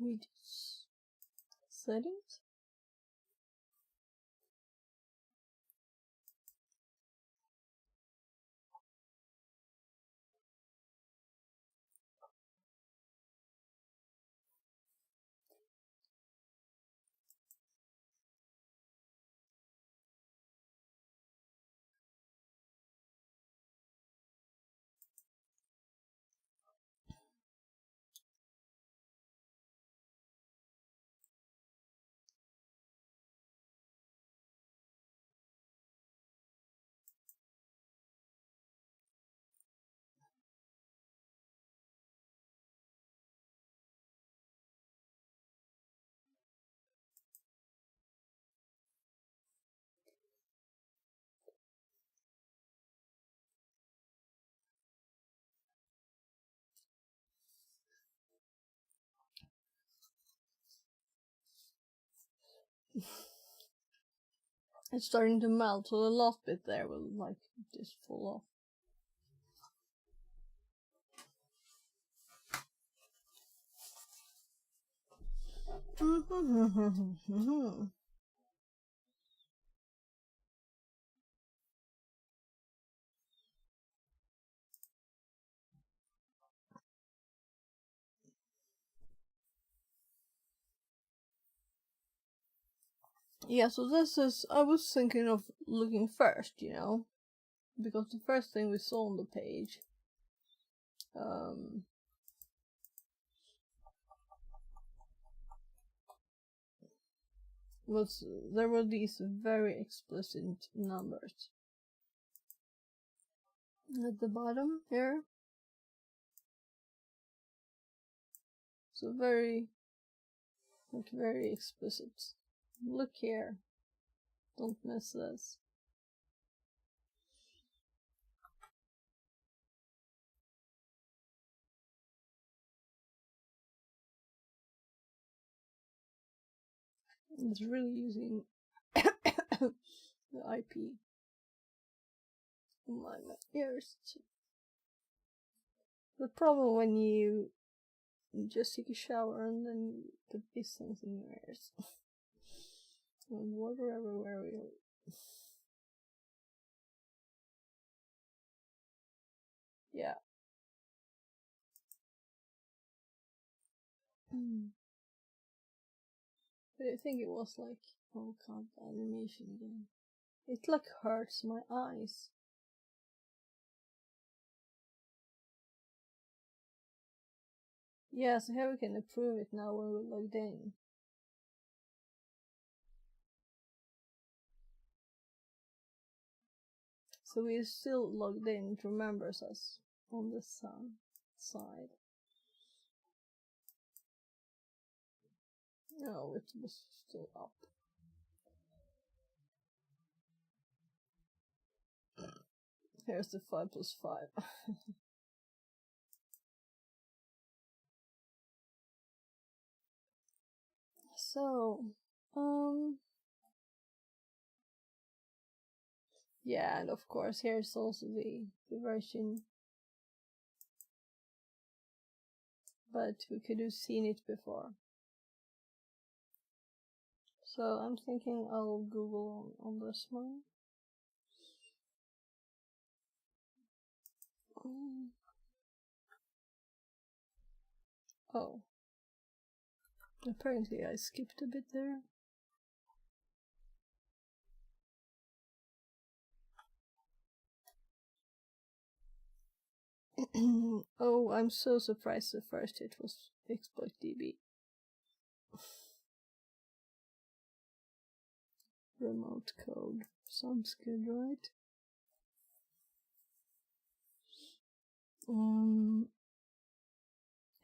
Widgets. Settings. It's starting to melt, so the last bit there will like just fall off. Yeah, so this is, I was thinking of looking first, you know, because the first thing we saw on the page was, there were these very explicit numbers at the bottom here. So very, like very explicit. Look here. Don't miss this. It's really using the IP. My ears. The problem when you just take a shower and then you put these things in your ears. And water everywhere really. Yeah. But I think it was like, oh god, the animation again. It like hurts my eyes. Yeah, so here we can approve it now when we're logged in. So we're still logged in, it remembers us on the side. No, it was still up. Here's the 5 plus 5. So, yeah, and of course here's also the version, but we could have seen it before. So I'm thinking I'll Google on this one. Oh, apparently I skipped a bit there. Oh, I'm so surprised at first it was exploit DB. Remote code. Sounds good, right?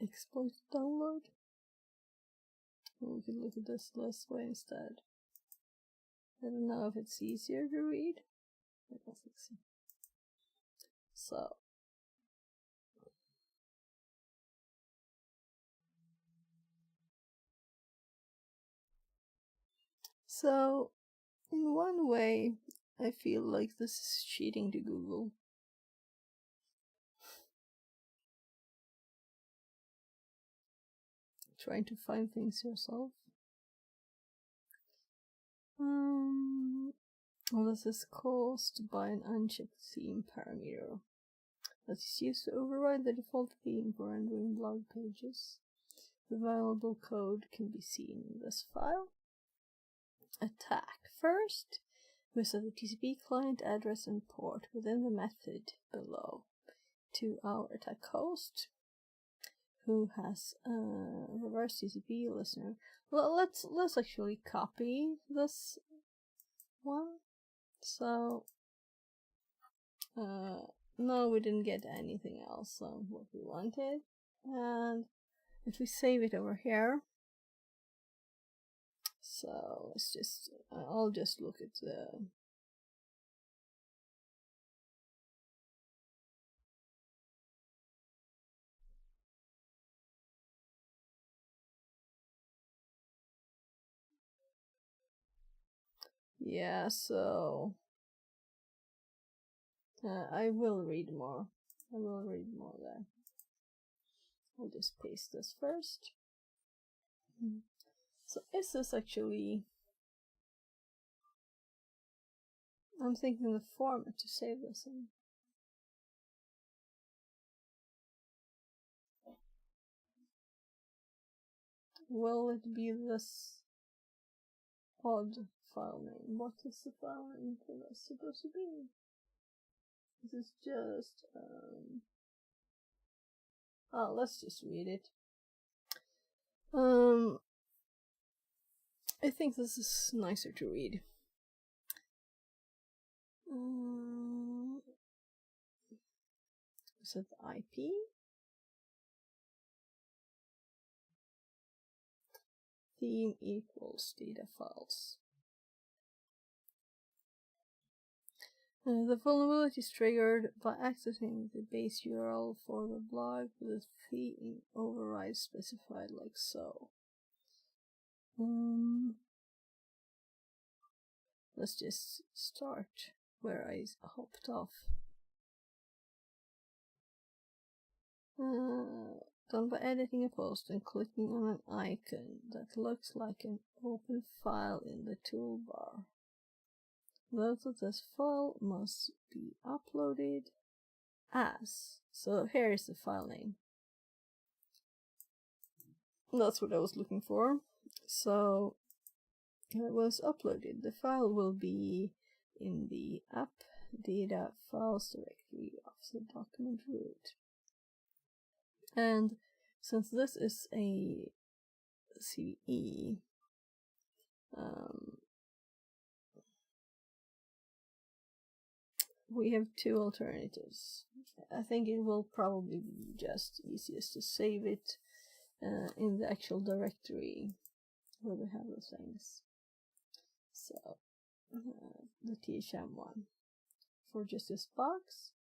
Exploit download. We could look at this last way instead. I don't know if it's easier to read. I don't think so. So So, in one way, I feel like this is cheating to Google. Trying to find things yourself. Well, this is caused by an unchecked theme parameter that is used to override the default theme for rendering blog pages. The available code can be seen in this file. Attack. First, we set the TCP client address and port within the method below to our attack host, who has a reverse TCP listener. Well, let's actually copy this one. So, no, we didn't get anything else on what we wanted. And if we save it over here, so let's just, I'll just look at the yeah, so I will read more. I will read more there. I'll just paste this first. So is this actually... I'm thinking the format to save this in. Will it be this odd file name? What is the file name for this supposed to be? This is just... oh, let's just read it. I think this is nicer to read. Set the IP. Theme equals data files. The vulnerability is triggered by accessing the base URL for the blog with a theme override specified like so. Let's just start where I hopped off. Done by editing a post and clicking on an icon that looks like an open file in the toolbar. Note that this file must be uploaded as. So here is the file name. That's what I was looking for. So it was uploaded. The file will be in the app data files directory of the document root. And since this is a CVE, we have two alternatives. I think it will probably be just easiest to save it in the actual directory where we have the things. So the THM one. For just this box,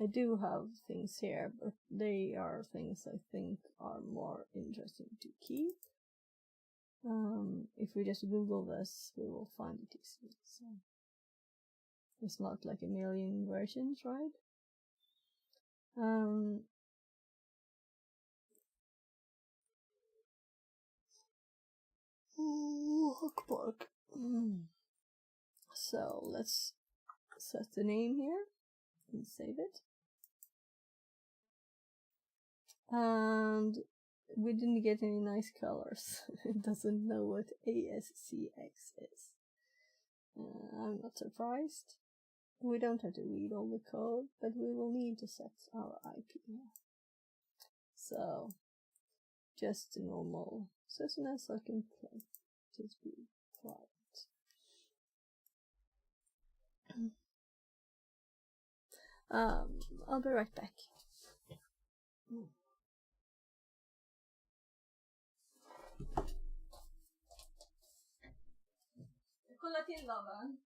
I do have things here, but they are things I think are more interesting to keep. If we just Google this, we will find it easily. So it's not like a million versions, right? Hookbark. So let's set the name here and save it. And we didn't get any nice colors. It doesn't know what ASCX is. I'm not surprised. We don't have to read all the code, but we will need to set our IP here. So, just a normal SysNS I can play. Just be quiet. I'll be right back. Kolla till laban.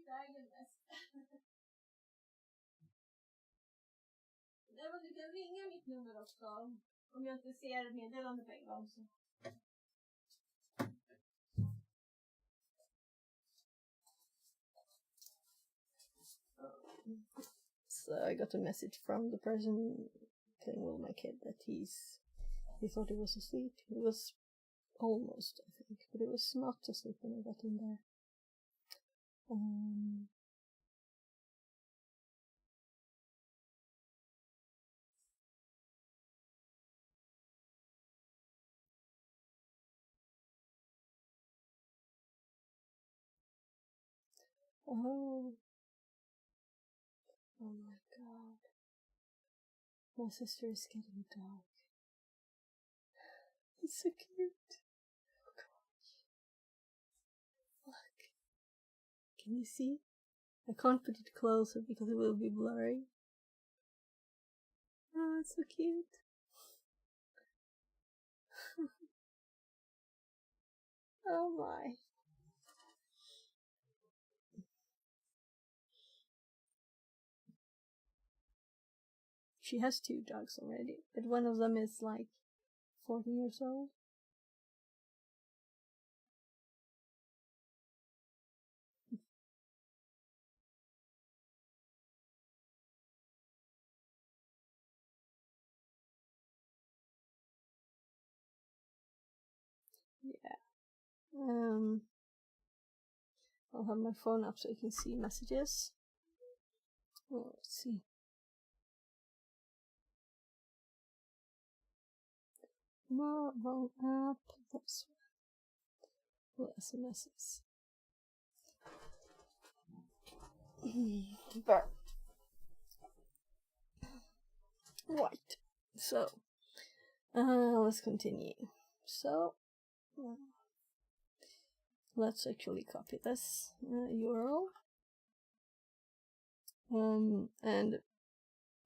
Nej, men du kan ringa mitt nummer också. Om jag inte ser meddelande på en gång så. So I got a message from the person playing with my kid that he thought he was asleep. He was almost, I think, but he was not asleep when I got in there. Oh my god. My sister is getting a dog. He's so cute. Oh gosh. Look. Can you see? I can't put it closer because it will be blurry. Oh, it's so cute. Oh my. She has 2 dogs already, but one of them is like 14 years old. Yeah. I'll have my phone up so you can see messages. Oh, let's see. No, wrong app. That's SMSs. But right. So let's continue. So let's actually copy this URL. And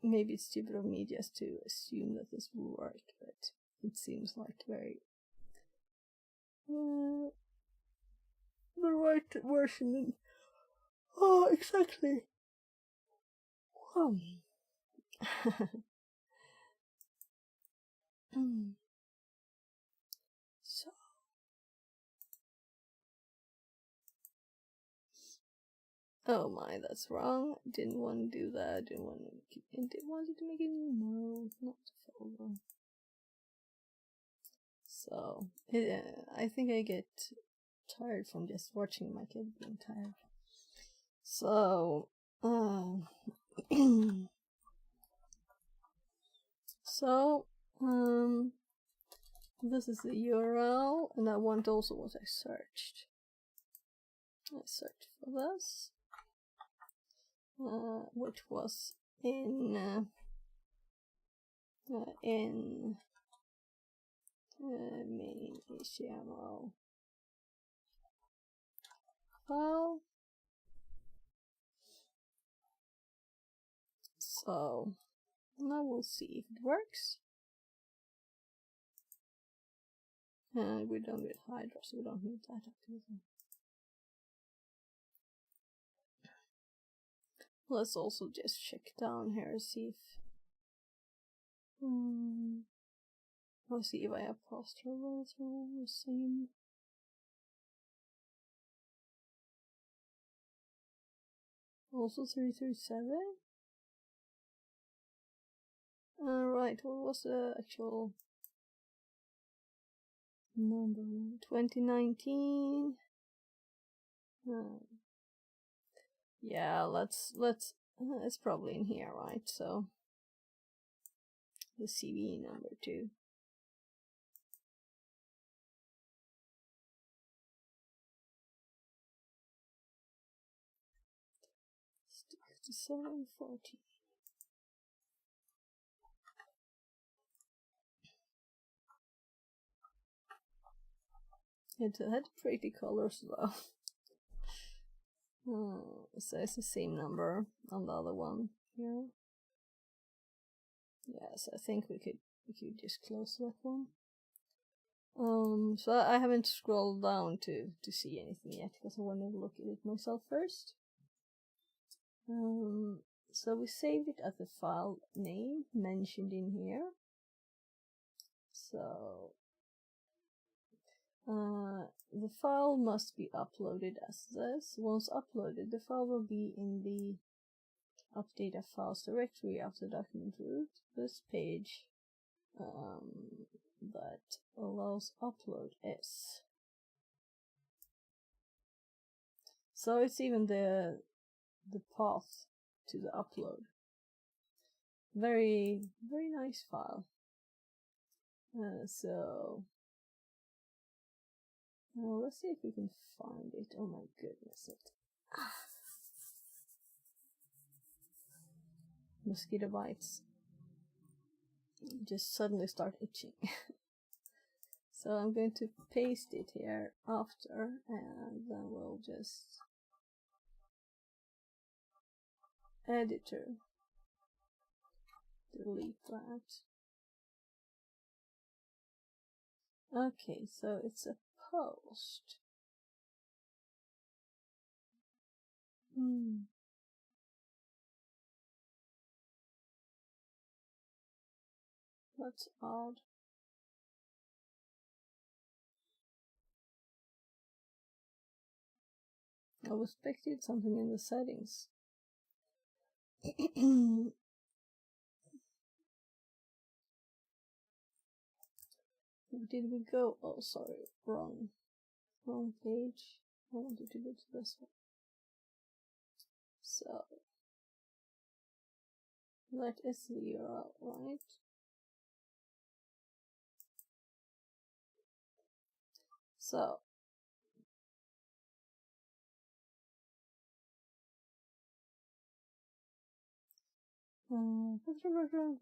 maybe it's stupid of me just to assume that this will work, but it seems like very the right version. Oh, exactly. So oh my, that's wrong. Didn't want to do that. Didn't want to make a new note, not folder. So I think I get tired from just watching my kid being tired. So this is the URL, and I want also what I searched. I searched for this, which was in main HTML file. So now we'll see if it works. We're done with Hydra, so we don't need that activity. Let's also just check down here and see if let's see if I have past traversal the same. Also 337. Right, what was the actual number? 2019. Yeah, it's probably in here, right? So the CV number too. $67.40. It had pretty colors though. So it's the same number on the other one here. Yes, I think we could just close that one. So I haven't scrolled down to see anything yet because I want to look at it myself first. So we saved it as the file name mentioned in here. So the file must be uploaded as this. Once uploaded, the file will be in the update a files directory of the document root. This page that allows upload is. So it's even the path to the upload. Very, very nice file. So let's see if we can find it. Oh my goodness, mosquito bites just suddenly start itching. So I'm going to paste it here after, and then we'll just editor delete that. Okay, so it's a post. That's odd. I was expecting something in the settings. Did we go? Oh, sorry, wrong page. I wanted to go to this one. So that is the URL, right? So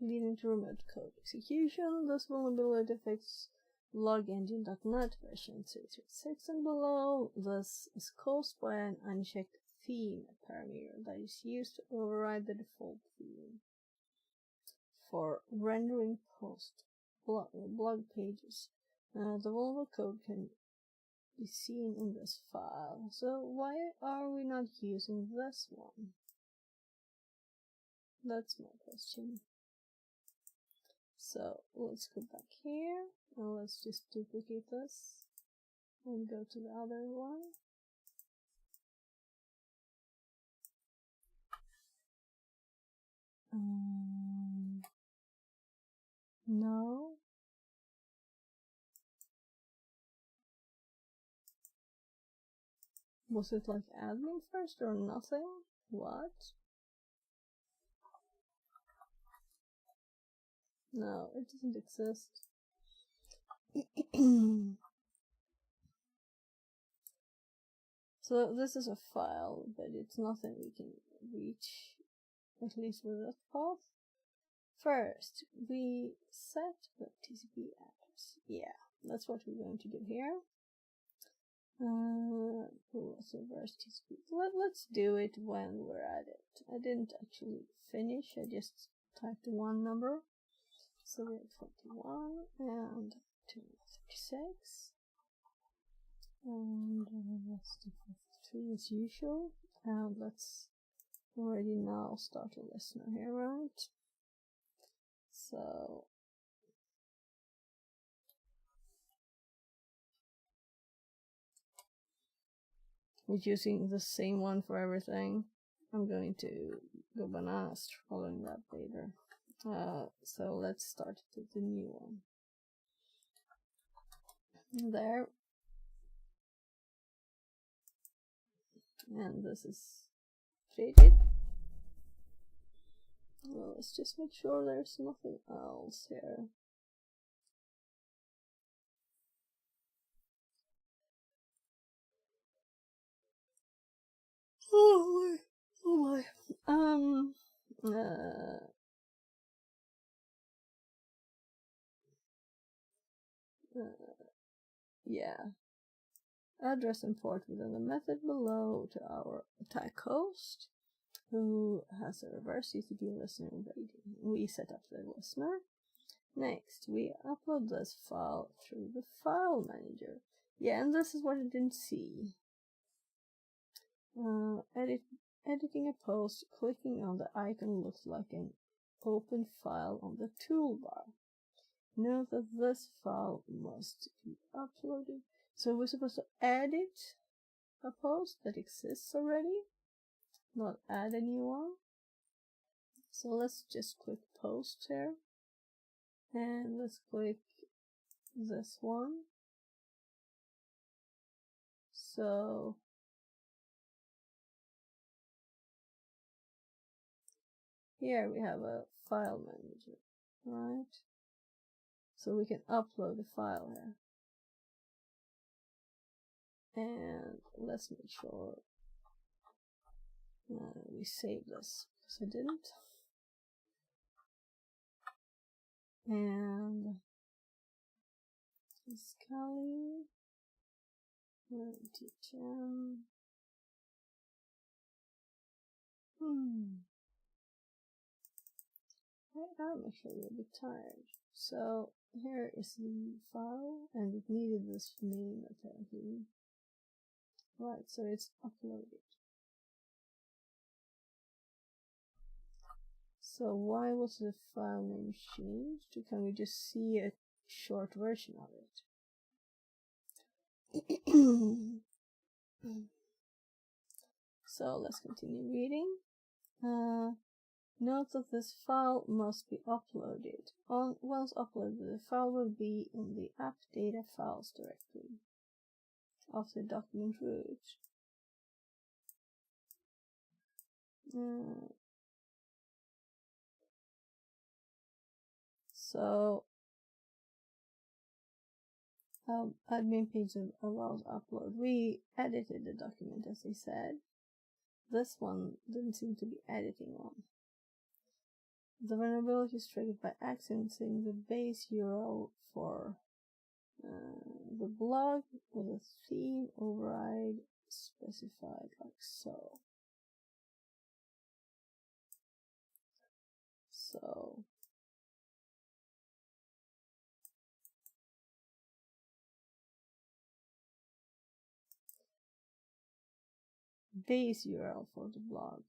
leading to remote code execution. This vulnerability affects logengine.net version 336 and below. This is caused by an unchecked theme parameter that is used to override the default theme for rendering post blog pages. The vulnerable code can be seen in this file. So why are we not using this one? That's my question. So let's go back here and let's just duplicate this and go to the other one. No. Was it like admin first or nothing? What? No, it doesn't exist. So this is a file, but it's nothing we can reach, at least with that path. First, we set the TCP address. Yeah, that's what we're going to do here. Reverse TCP. Let's do it when we're at it. I didn't actually finish, I just typed one number. So we have 21 and 236. And let's do 53 as usual. And let's already now start a listener here, right? So we're using the same one for everything. I'm going to go bananas following that later. So let's start with the new one. There. And this is Fredrik. Well, let's just make sure there's nothing else here. Oh my. Yeah. Address import within the method below to our attack host, who has a reverse TCP listener ready. We set up the listener. Next, we upload this file through the file manager. Yeah, and this is what I didn't see. editing a post, clicking on the icon looks like an open file on the toolbar. Note that this file must be uploaded. So we're supposed to edit a post that exists already, not add a new one. So let's just click post here. And let's click this one. So here we have a file manager, right? So we can upload a file here. And let's make sure we save this, because I didn't. And Scully, THM. I'm actually a bit tired. So here is the file, and it needed this name apparently. Right, so it's uploaded. So why was the file name changed? Can we just see a short version of it? So let's continue reading. Note that this file must be uploaded. Once uploaded, the file will be in the app data files directory of the document root. So admin page allows upload. We edited the document as I said. This one didn't seem to be editing one. The vulnerability is triggered by accessing the base URL for the blog with a theme override specified like so. So base URL for the blog.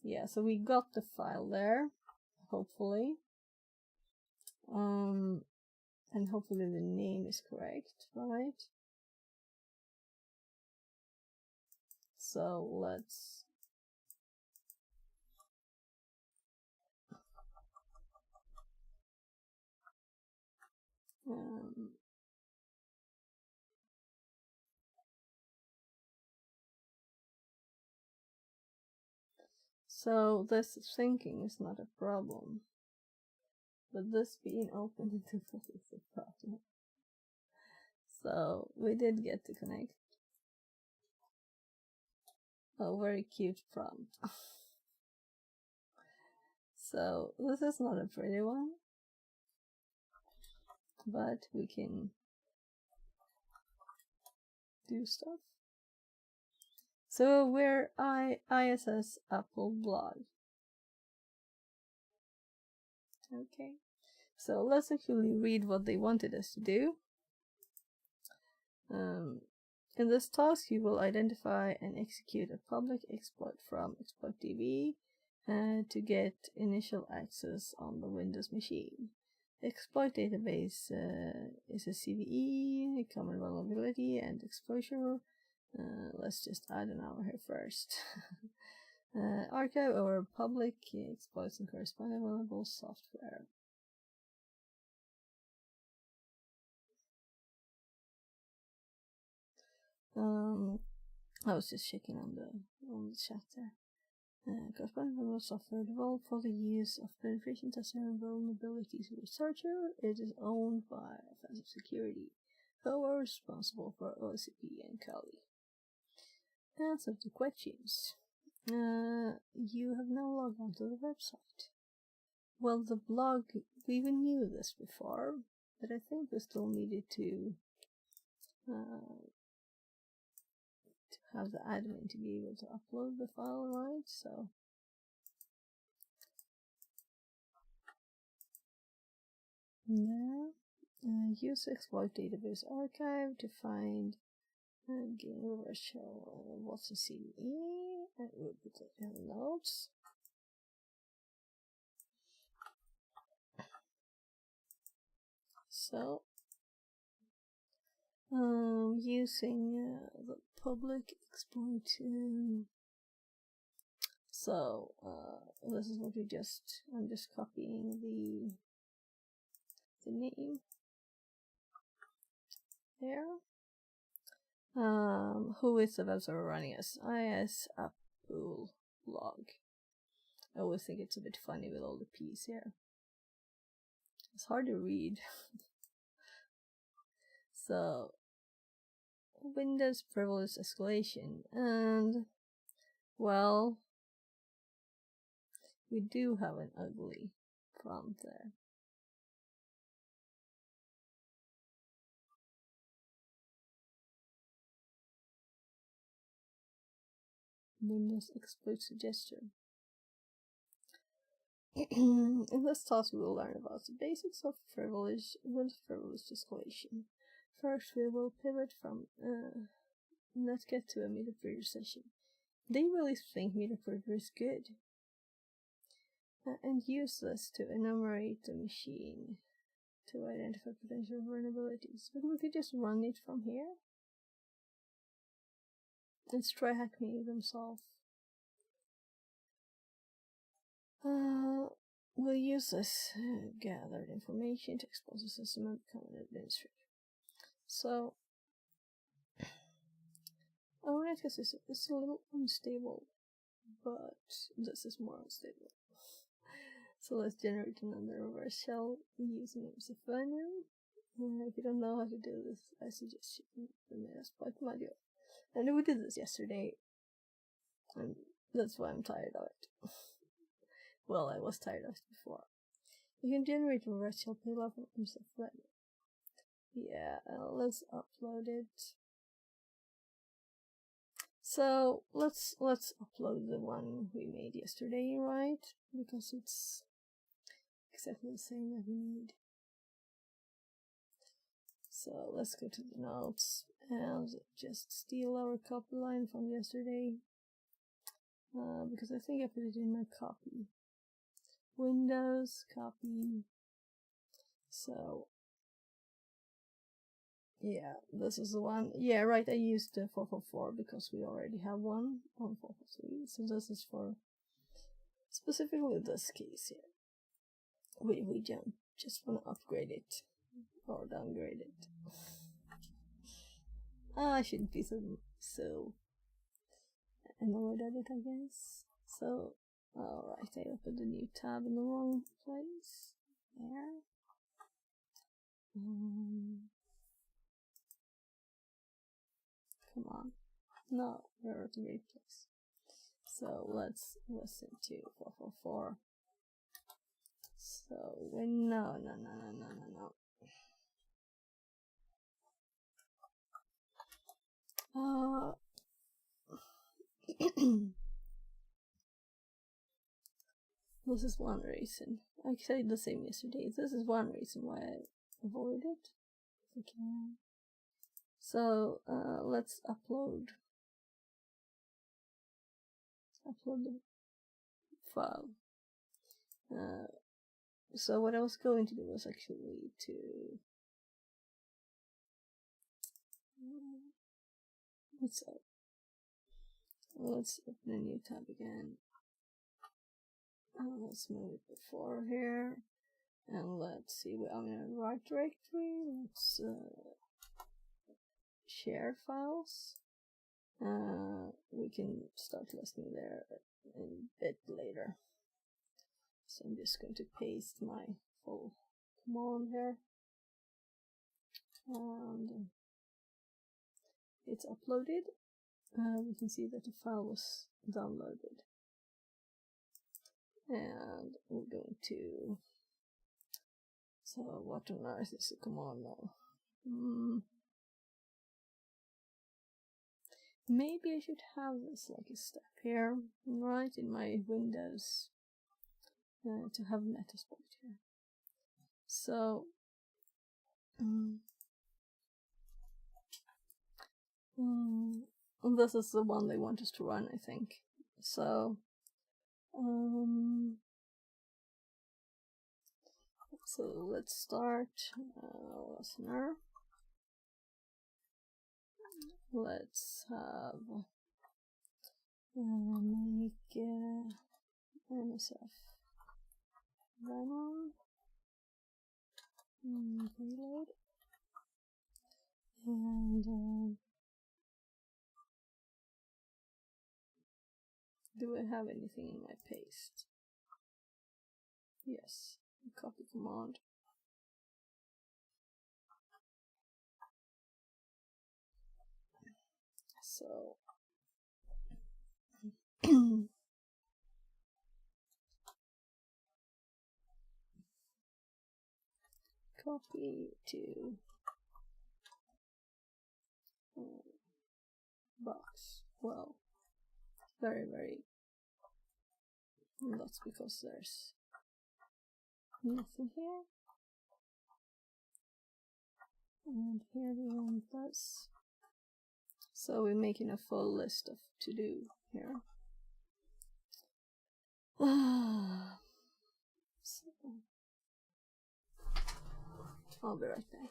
Yeah, so we got the file there, hopefully. And hopefully the name is correct, right? So let's so this syncing is not a problem, but this being open into full is a problem. So we did get to connect. Oh, very cute prompt. So this is not a pretty one, but we can do stuff. So we're ISS Apple blog. Okay, so let's actually read what they wanted us to do. In this task, you will identify and execute a public exploit from exploitdb to get initial access on the Windows machine. The exploit database is a CVE, a common vulnerability, and exposure. Let's just add an hour here first. Archive or public exploits and corresponding vulnerable software. I was just checking on the chat there. Corresponding vulnerable software developed for the use of penetration tester and vulnerabilities researcher. It is owned by Offensive Security, who are responsible for OCP and Kali. Answer to questions. You have now logged onto the website. Well, the blog, we even knew this before, but I think we still needed to have the admin to be able to upload the file, right? So now use exploit database archive to find Again, reversal. What's the CE? And we'll put it in the notes. So, using the public exploit. So, this is what I'm just copying the name there. Who is the web server running as IS app pool log? I always think it's a bit funny with all the P's here. It's hard to read. So, Windows privilege escalation, and well, we do have an ugly prompt there. Windows exploit suggestion. In this task, we will learn about the basics of Windows privilege escalation. First, we will pivot from netget to a MediaPrinter session. They really think MediaPrinter is good, and use this to enumerate the machine to identify potential vulnerabilities. But we could just run it from here. Let's try hack me themselves. We'll use this gathered information to expose the system and become an administrator. So, our network system is a little unstable, but this is more unstable. So let's generate another reverse shell using MCFNM. If you don't know how to do this, I suggest you the Metasploit module. And we did this yesterday, and that's why I'm tired of it. Well, I was tired of it before. You can generate a reverse shell payload from MCFNM. Yeah, let's upload it. So let's upload the one we made yesterday, right? Because it's exactly the same that we need. So let's go to the notes and just steal our copy line from yesterday. Because I think I put it in my copy. Windows, copy. So, yeah, this is the one. Yeah, right, I used the 444 because we already have one on 443. So this is for specifically this case here. We just want to upgrade it or downgrade it. I shouldn't be so annoyed at it, I guess. So, alright, I opened a new tab in the wrong place. There. Come on. No, we're at the right place. So let's listen to 444. So no. This is one reason. I said the same yesterday. This is one reason why I avoid it. If I can. So let's upload the file. So what I was going to do was actually to let's open a new tab again. Let's move it before here, and let's see. I'm in a right directory. Let's share files. We can start listening there a bit later. So I'm just going to paste my full command here, and it's uploaded. We can see that the file was downloaded, and we're going to. So what on earth is the command now? Maybe I should have this like a step here, right in my Windows, to have Metasploit here. So This is the one they want us to run, I think. So, so let's start listener. Let's have make NSF run reload, and do I have anything in my paste? Yes, copy command. So copy to box. Well, very. And that's because there's nothing here. And here we want this. So we're making a full list of to do here. So, I'll be right back.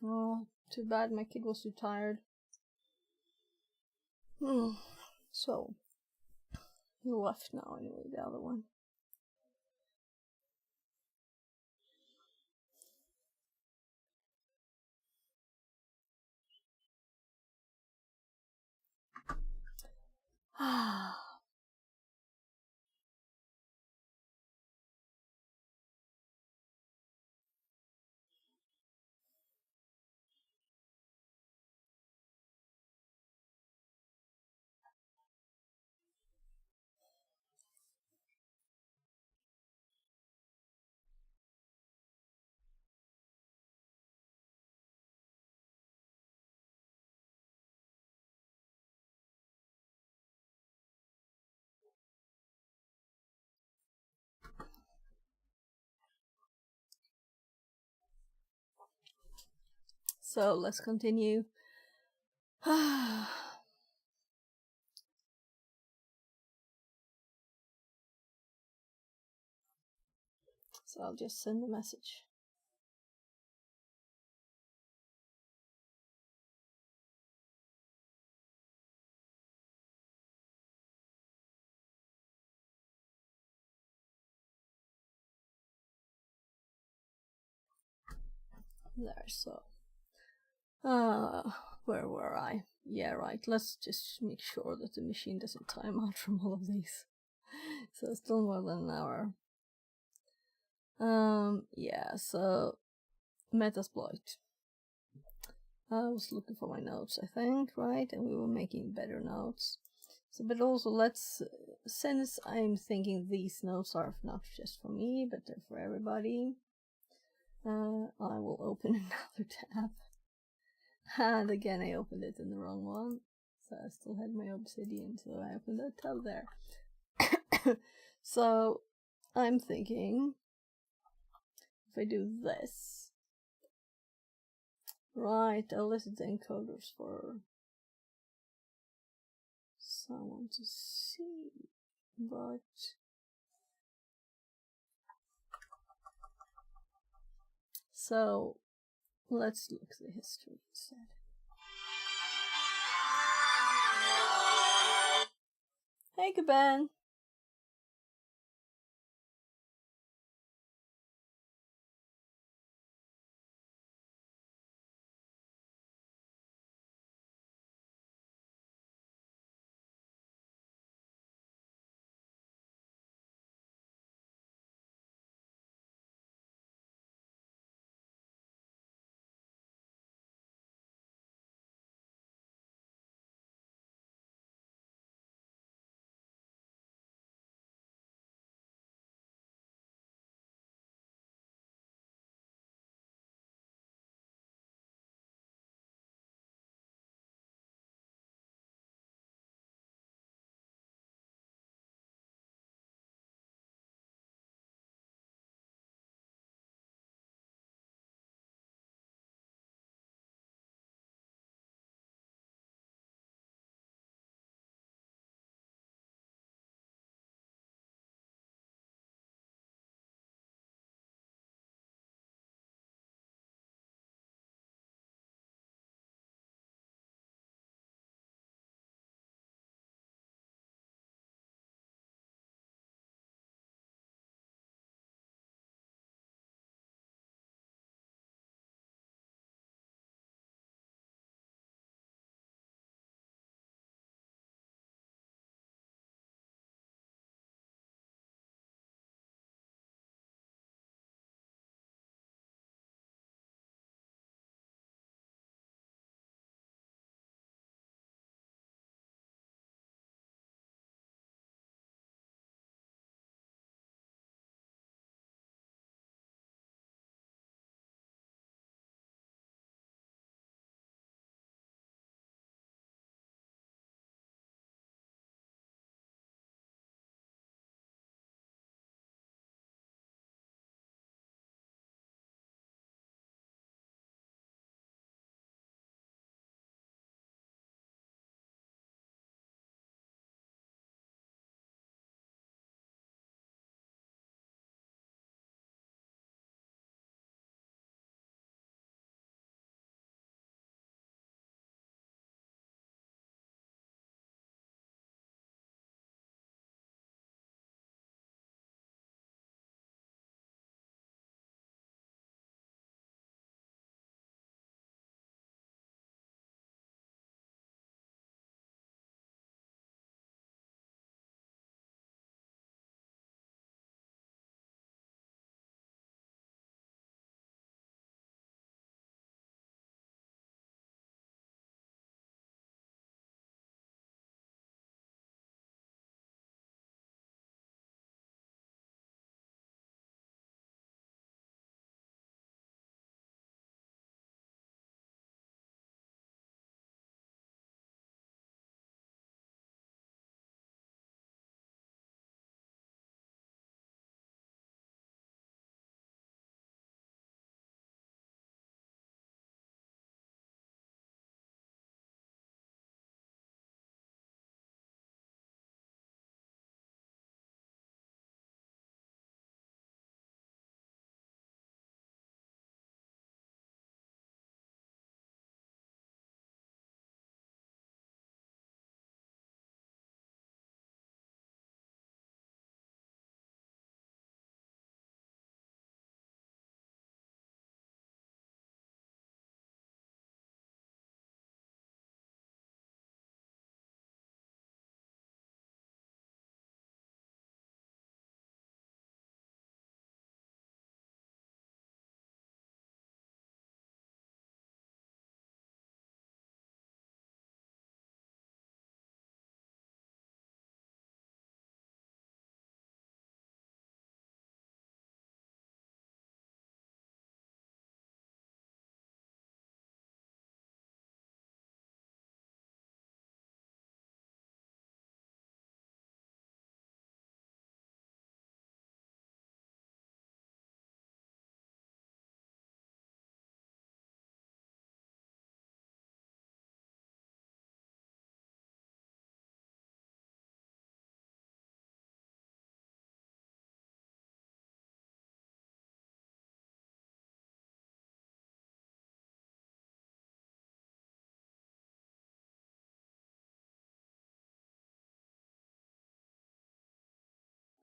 Oh, too bad my kid was too tired. So, he left now anyway, the other one. So let's continue. So I'll just send a message. There, so. Where were I? Yeah, right. Let's just make sure that the machine doesn't time out from all of these. So still more than an hour. Yeah, so Metasploit. I was looking for my notes, I think, right? And we were making better notes. So, but also let's, since I'm thinking these notes are not just for me, but they're for everybody, I will open another tab. And again, I opened it in the wrong one. So I still had my obsidian, so I opened that tab there. So I'm thinking, if I do this, right, I'll list the encoders for someone to see, but so let's look at the history instead. Hey, Gaban.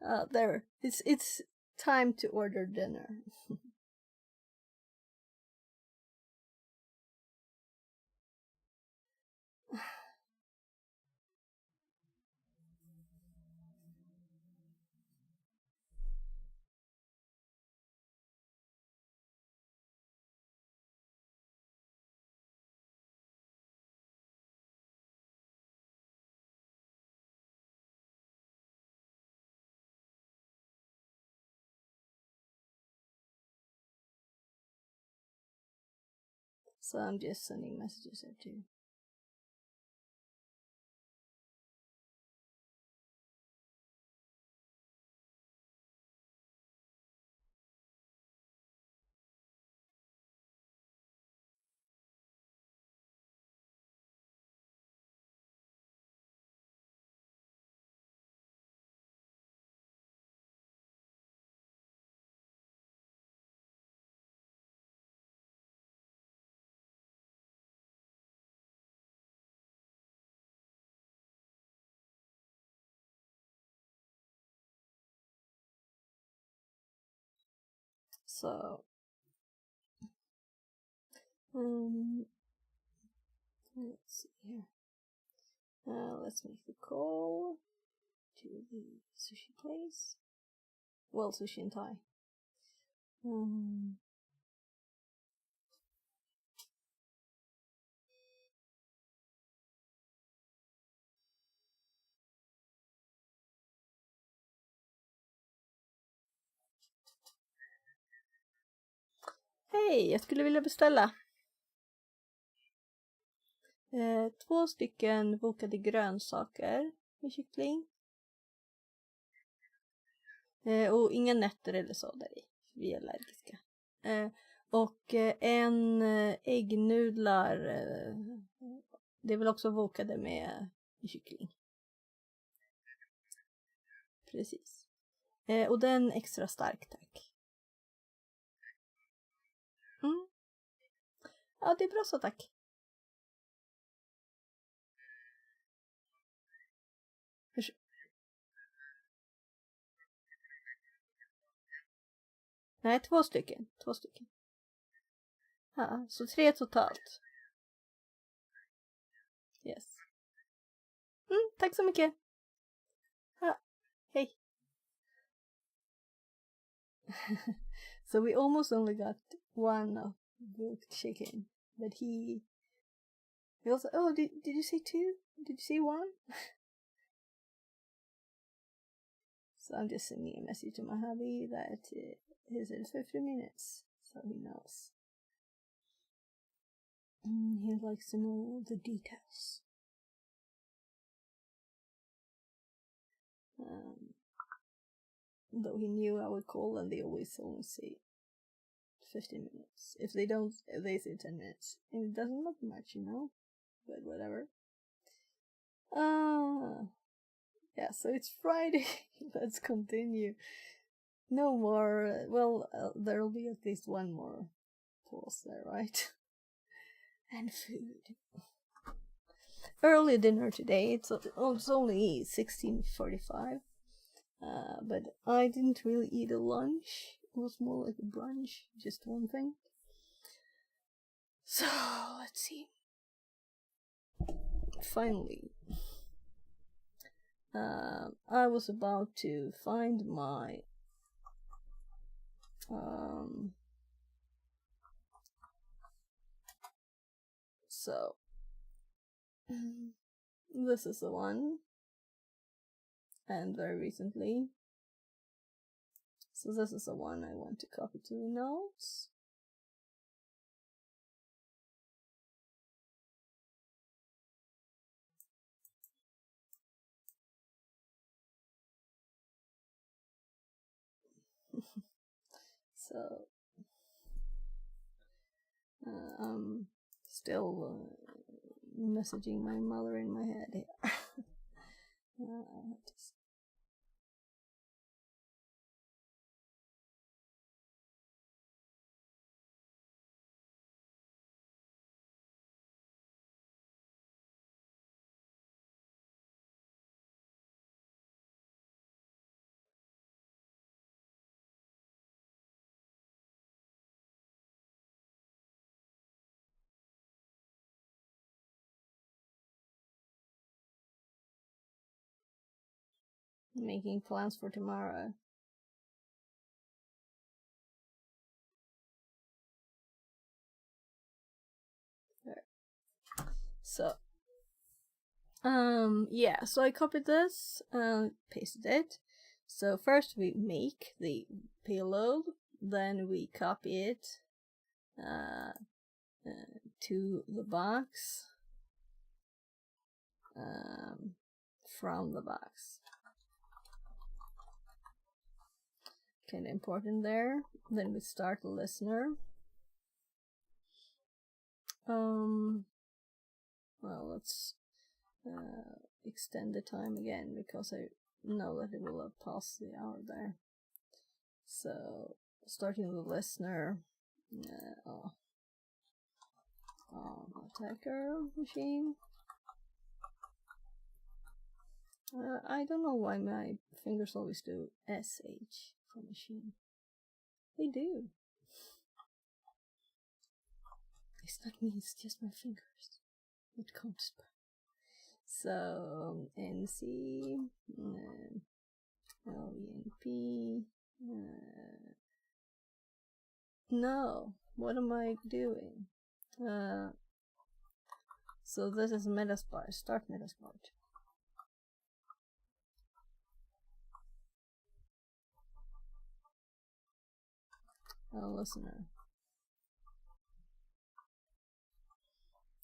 There. It's time to order dinner. So I'm just sending messages there too. So let's see here. Let's make the call to the sushi place. Well, sushi and Thai. Hej, jag skulle vilja beställa 2 stycken bokade grönsaker med kyckling. Och inga nötter eller så där i. Vi är allergiska. Och en äggnudlar. Det är väl också bokade med kyckling. Precis. Och den extra stark, tack. Ja, det är bra så, tack. Nej, 2 stycken. 2 stycken. Ja, så 3 totalt. Yes. Tack så mycket. Ja, hej. So we almost only got one of booked chicken, but he also, oh, did you say 2? Did you say 1? So I'm just sending a message to my hubby that is in 50 minutes, so he knows. He likes to know the details. Though he knew I would call, and they always only say 15 minutes. If they don't, they say 10 minutes. And it doesn't look much, you know? But whatever. Yeah, so it's Friday. Let's continue. No more, there'll be at least one more pause there, right? And food. Early dinner today. It's only 16:45. But I didn't really eat a lunch. It was more like a brunch, just one thing. So, let's see. Finally, I was about to find my so this is the one, and very recently. So this is the one I want to copy to the notes. So I'm still messaging my mother in my head here. making plans for tomorrow. There. So, yeah, so I copied this, pasted it. So first we make the payload, then we copy it to the box from the box. Kind of important there. Then we start the listener. Well, let's extend the time again because I know that it will have passed the hour there. So starting the listener. Attacker machine. I don't know why my fingers always do SH for machine. They do. It's not me, it's just my fingers. It counts. So, NC, LENP. No, what am I doing? So this is Metaspart. Start Metaspart. Listener.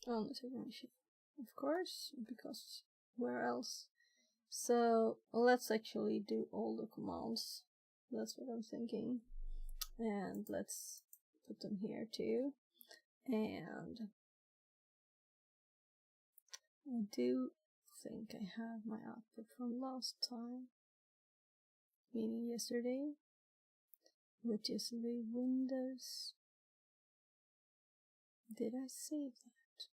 On the second machine. Of course, because where else? So let's actually do all the commands. That's what I'm thinking. And let's put them here too. And I do think I have my output from last time, meaning yesterday, which is the Windows. Did I save that?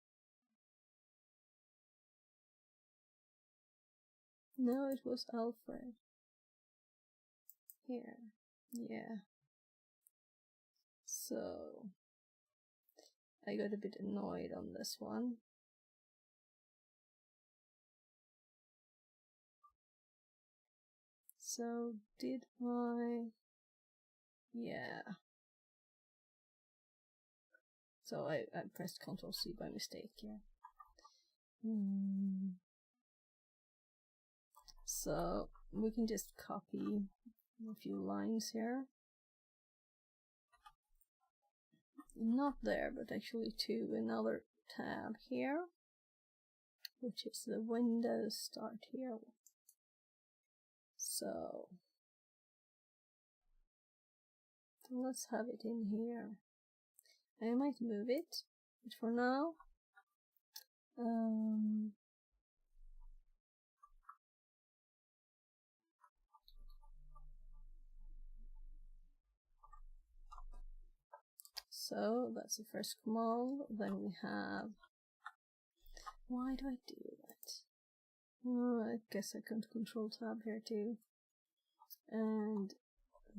No, it was Alfred. Here. Yeah. So I got a bit annoyed on this one. So did I? Yeah. So I pressed Ctrl C by mistake, yeah. So we can just copy a few lines here. Not there, but actually to another tab here, which is the Windows Start here. So let's have it in here. I might move it, but for now, so that's the first command. Then we have, why do I do that? I guess I can Control Tab here too. And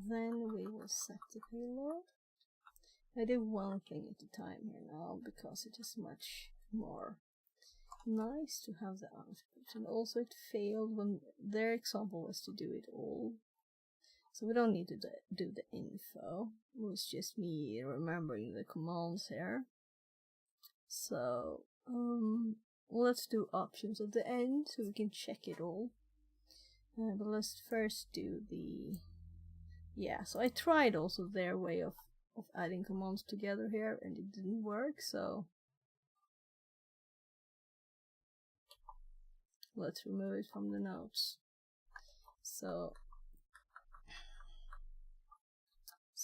then we will set the payload. I do one thing at a time here now because it is much more nice to have the output. And also it failed when their example was to do it all. So we don't need to do the info. It was just me remembering the commands here. So let's do options at the end so we can check it all. But let's first do the... Yeah, so I tried also their way of adding commands together here and it didn't work, so let's remove it from the notes. So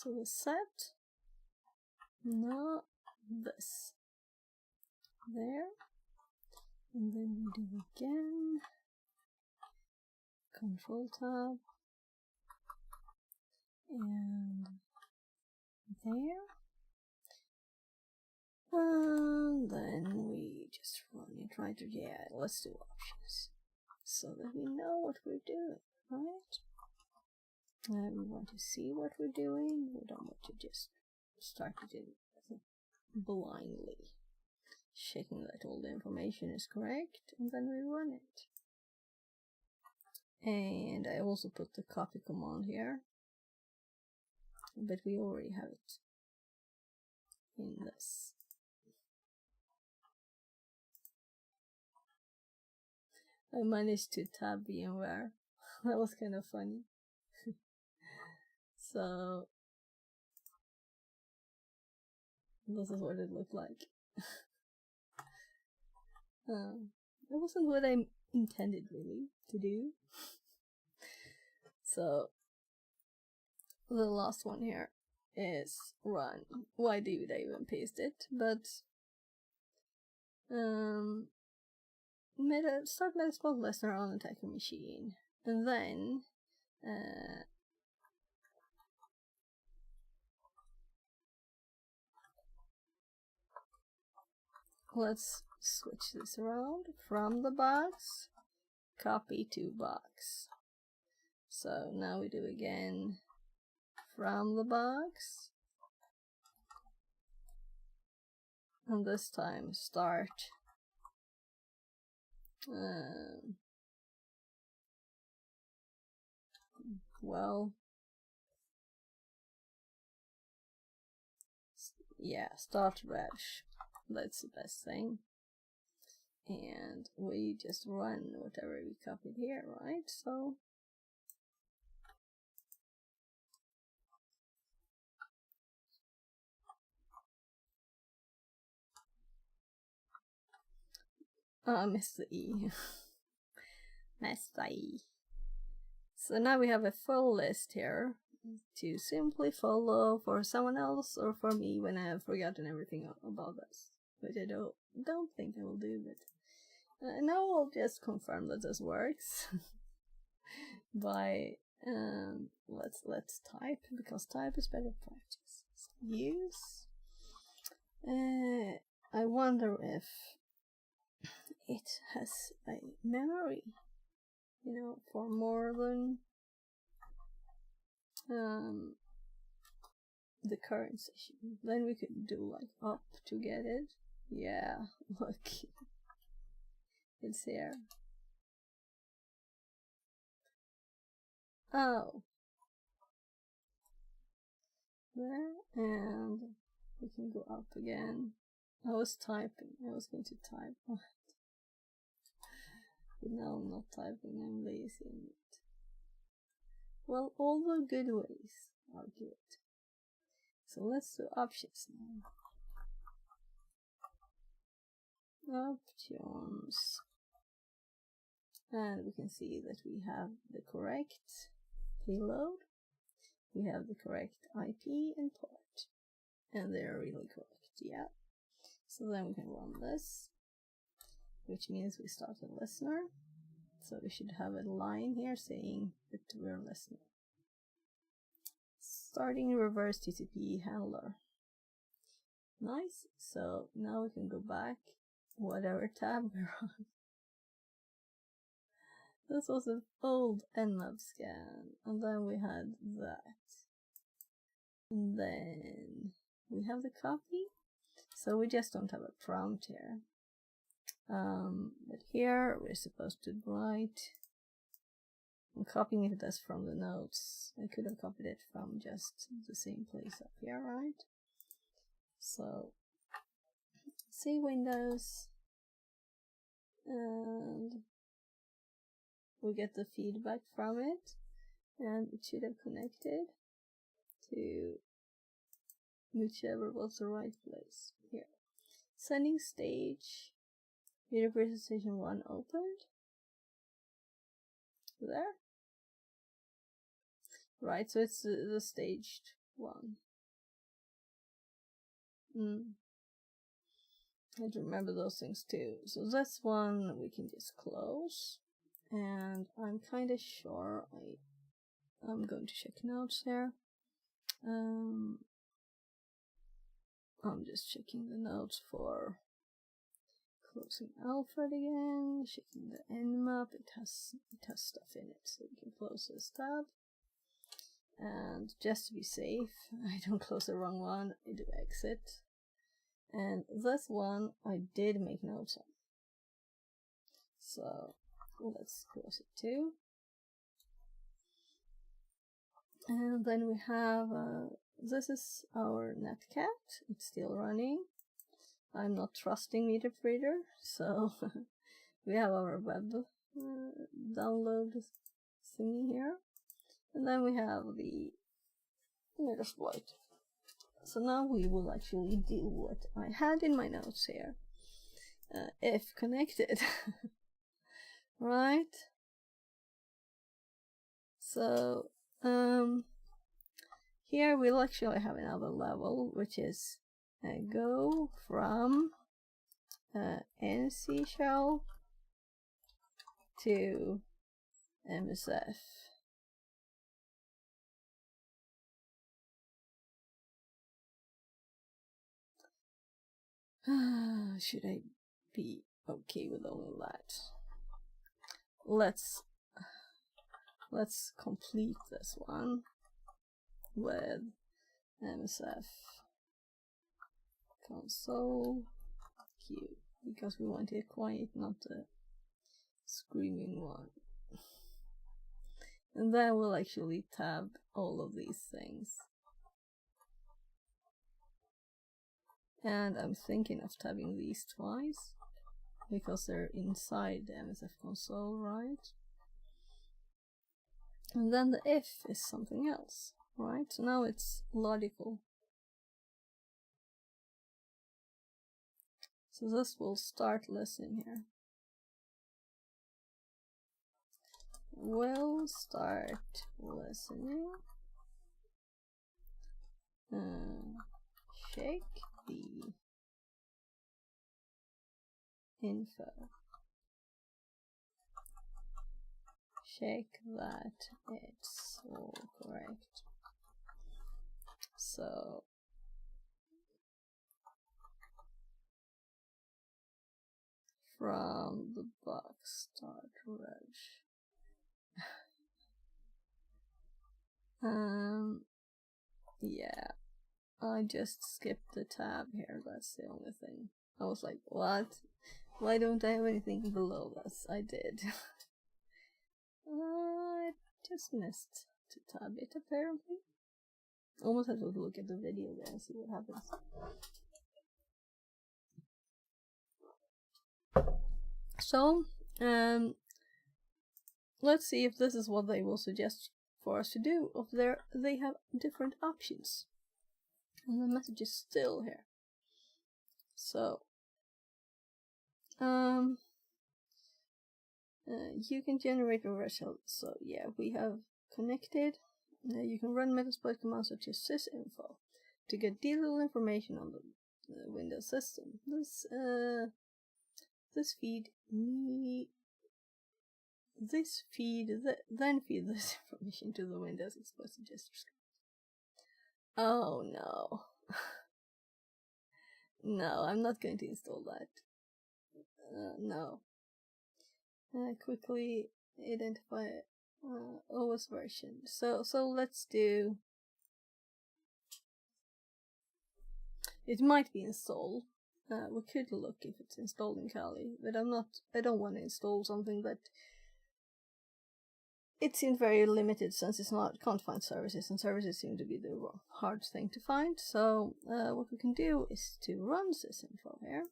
the set, no, this, there, and then we do again, Control Tab, and there, and then we just run it right to, yeah, let's do options, so that we know what we're doing, right? We want to see what we're doing, we don't want to just start it blindly, checking that all the information is correct, and then we run it. And I also put the copy command here, but we already have it in this. I managed to tab VMware. That was kind of funny. So this is what it looked like. That wasn't what I intended really to do. So the last one here is run. Why did I even paste it? But start Metasploit listener on attacker machine, and then let's switch this around from the box, copy to box. So now we do again from the box, and this time start well, yeah, start reg. That's the best thing. And we just run whatever we copied here, right? So I missed the E. Missed the E. So now we have a full list here to simply follow for someone else or for me when I have forgotten everything about this, which I don't think I will do. But now I'll just confirm that this works by let's type, because type is better practice. Use. I wonder if it has a memory, for more than the current session. Then we could do like up to get it. Yeah, look, it's here. Oh, there, and we can go up again. I was typing. I was going to type. But now I'm not typing. I'm lazy. Well, all the good ways are good. So let's do options now. Options. And we can see that we have the correct payload. We have the correct IP and port. And they're really correct, yeah. So then we can run this, which means we start a listener. So we should have a line here saying that we're listening. Starting reverse TCP handler. Nice. So now we can go back, whatever tab we're on. This was an old Nmap scan, and then we had that. And then we have the copy. So we just don't have a prompt here. But here we're supposed to write. I'm copying it as from the notes. I could have copied it from just the same place up here, right? So, see Windows, and we get the feedback from it, and it should have connected to whichever was the right place. Here, sending stage, Universal Station 1 opened. There. Right, so it's the staged one. I have to remember those things too. So this one we can just close. And I'm kind of sure I'm going to check notes here. I'm just checking the notes for closing Alfred again, checking the Nmap. It has stuff in it, so we can close this tab. And just to be safe, I don't close the wrong one, I do exit. And this one I did make notes on. So let's close it too. And then we have, this is our netcat. It's still running. I'm not trusting MeterPreader, so we have our web download thingy here. And then we have the Metasploit. So now we will actually do what I had in my notes here. If connected. Right? So, here we'll actually have another level, which is go from NC shell to MSF. Should I be okay with only that? Let's complete this one with MSF console Q, because we want it quiet, not the screaming one. And then we'll actually tab all of these things. And I'm thinking of tabbing these twice, because they're inside the MSF console, right? And then the if is something else, right? So now it's logical. So this will start listening here. Will start listening. Shake the info. Check that it's all correct. So from the box start reg. Yeah, I just skipped the tab here, that's the only thing. I was like, what? Why don't I have anything below this? I did. I just missed to tab it, apparently. Almost have to look at the video there and see what happens. So, let's see if this is what they will suggest for us to do. They have different options. And the message is still here. So, you can generate a result. So yeah, we have connected. You can run Metasploit commands such as sysinfo to get detailed information on the Windows system. Then feed this information to the Windows Exploit Suggester script. Oh no. No, I'm not going to install that. No. Quickly identify OS version. So let's do. It might be installed. We could look if it's installed in Kali, but I don't want to install something that it seems very limited, since can't find services, and services seem to be the hard thing to find. So what we can do is to run sysinfo here.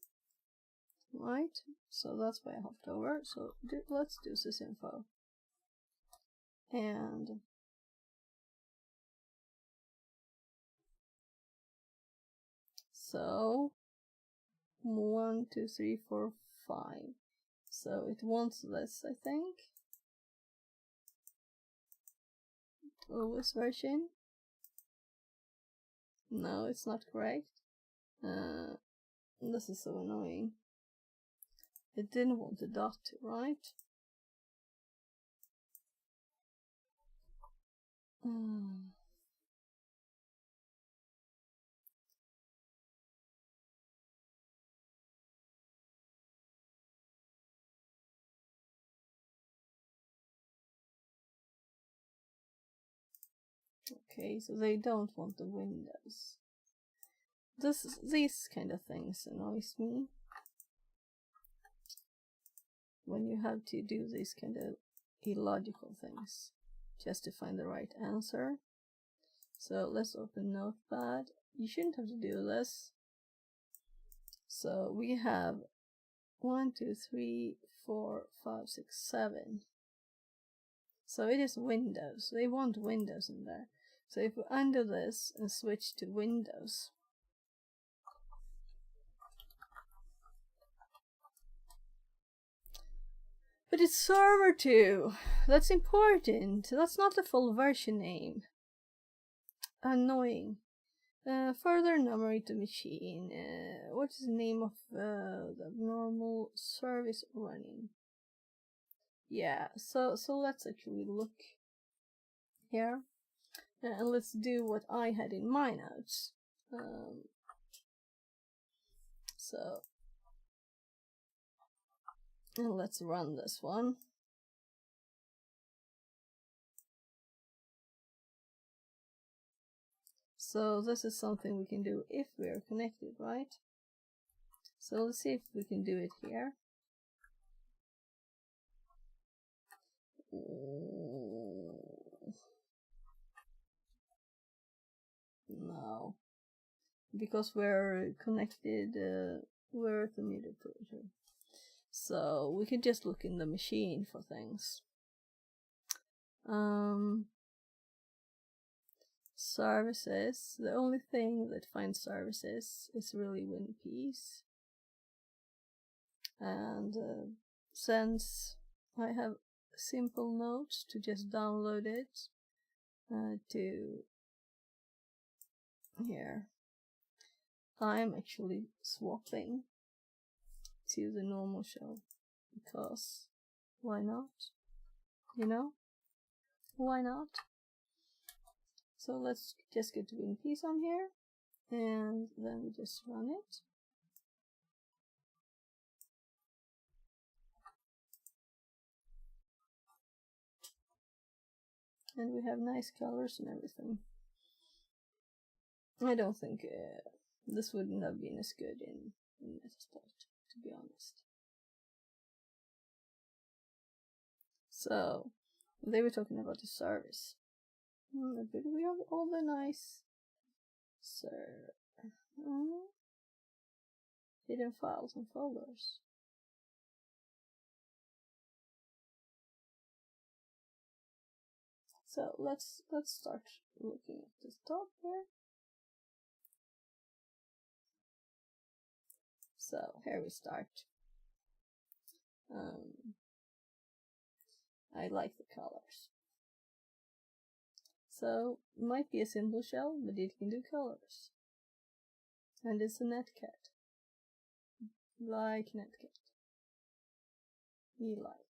Right, so that's why I hopped over. So let's do sysinfo. And so 1, 2, 3, 4, 5. So it wants this, I think. OS version. No, it's not correct. This is so annoying. It didn't want the dot, right? Okay, so they don't want the windows. These kind of things annoys me. When you have to do these kind of illogical things just to find the right answer. So let's open Notepad. You shouldn't have to do this. So we have 1, 2, 3, 4, 5, 6, 7. So it is Windows. They want Windows in there. So if we undo this and switch to Windows, but it's server 2. That's important. That's not the full version name. Annoying. Further enumerate the machine. What is the name of the normal service running? Yeah, so let's actually look here. And let's do what I had in my notes. And let's run this one. So this is something we can do if we're connected, right? So let's see if we can do it here. No, because we're connected, we're at the meter pressure. So we could just look in the machine for things. Services. The only thing that finds services is really WinPeace. And since I have simple notes to just download it to here, I'm actually swapping to the normal shell because why not? You know? Why not? So let's just get WinPeace on here and then we just run it. And we have nice colors and everything. I don't think this wouldn't have been as good in Metasploit, to be honest. So, they were talking about the service. But we have all the nice hidden files and folders. So let's start looking at the top here. So here we start. I like the colors. So it might be a simple shell, but it can do colors. And it's a netcat. Like netcat. You like.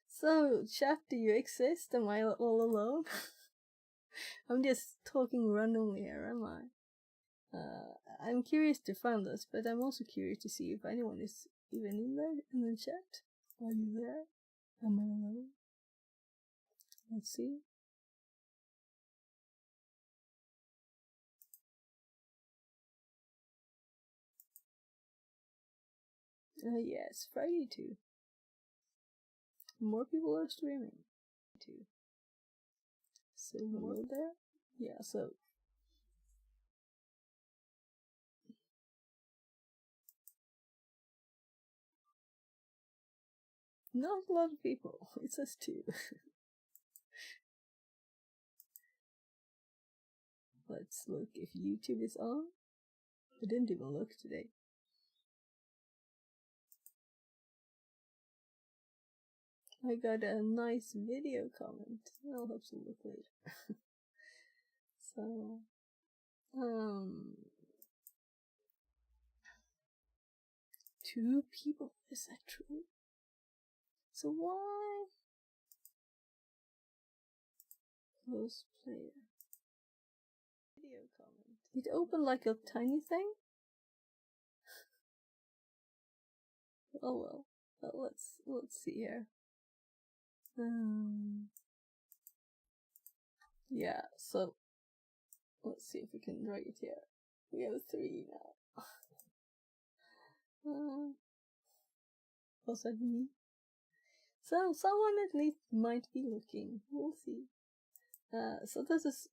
So, chat, do you exist? Am I all alone? I'm just talking randomly here, am I? I'm curious to find this, but I'm also curious to see if anyone is even in there in the chat. Are you there? Am I alone? Let's see. Yeah, it's Friday too. More people are streaming too. So more there? Yeah, so not a lot of people. It says 2. Let's look if YouTube is on. I didn't even look today. I got a nice video comment. I'll have to look later. So, 2 people. Is that true? So why? Close player. Video comment. It opened like a tiny thing? Oh well. Let's see here. Yeah, so let's see if we can drag it here. We have 3 now. Was that me? So someone at least might be looking. We'll see. So this is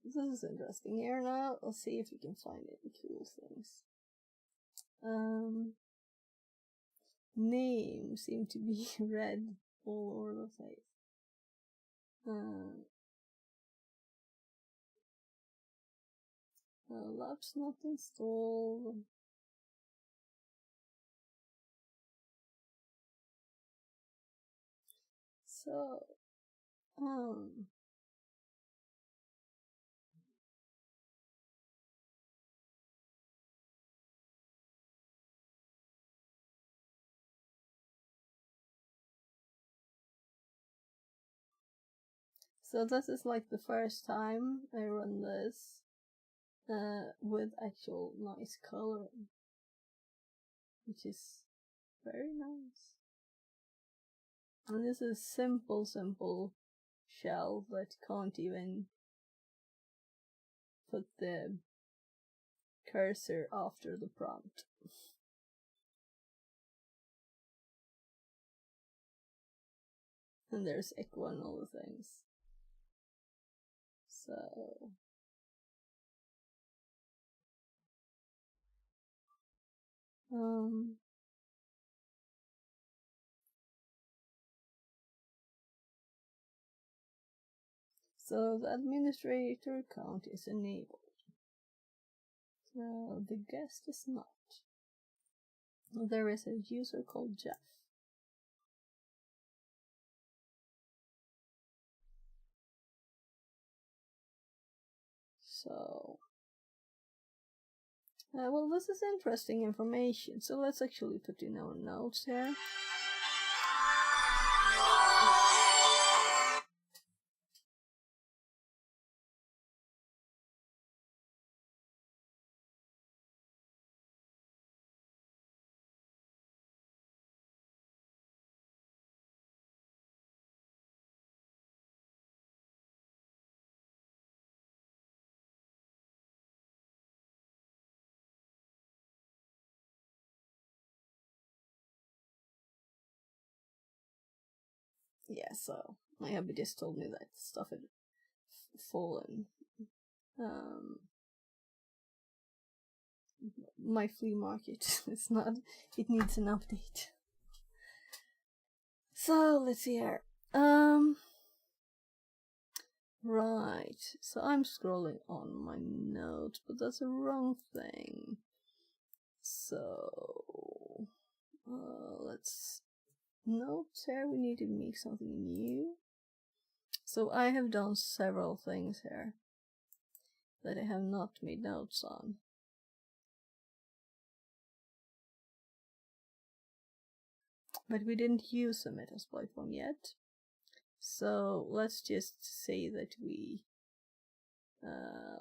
interesting here. Now let's see if we can find any cool things. Names seem to be red all over the place. Labs not installed. So, so this is like the first time I run this with actual nice coloring, which is very nice. And this is simple shell that can't even put the cursor after the prompt. And there's echo and all the things. So so the administrator account is enabled. So the guest is not. There is a user called Jeff. So, well, this is interesting information. So let's actually put in our notes here. Yeah, so my hubby just told me that stuff had fallen. My flea market, it's not, it needs an update. So let's see here. Right, so I'm scrolling on my notes, but that's the wrong thing. So let's notes here. We need to make something new. So I have done several things here that I have not made notes on. But we didn't use a Metasploit one yet. So let's just say that we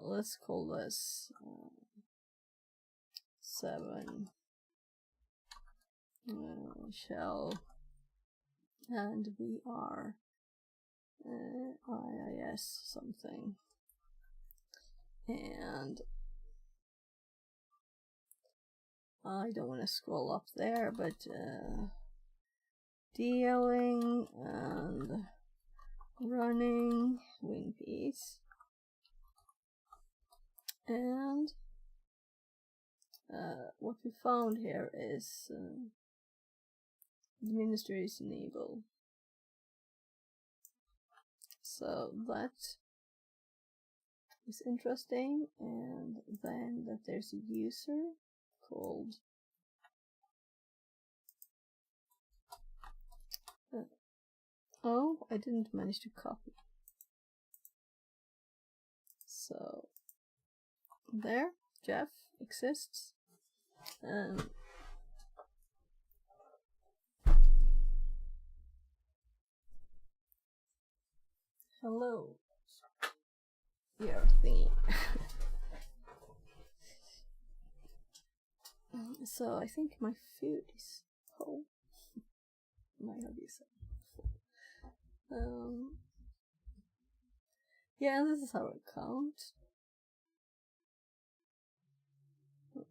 let's call this 7 shell, and we are IIS something, and I don't want to scroll up there, but dealing and running win piece, and what we found here is administrators enable. So that is interesting, and then that there's a user called oh, I didn't manage to copy. So there, Jeff exists. Hello, your thingy. So I think my food is full. My hobby is full. Yeah, this is our account.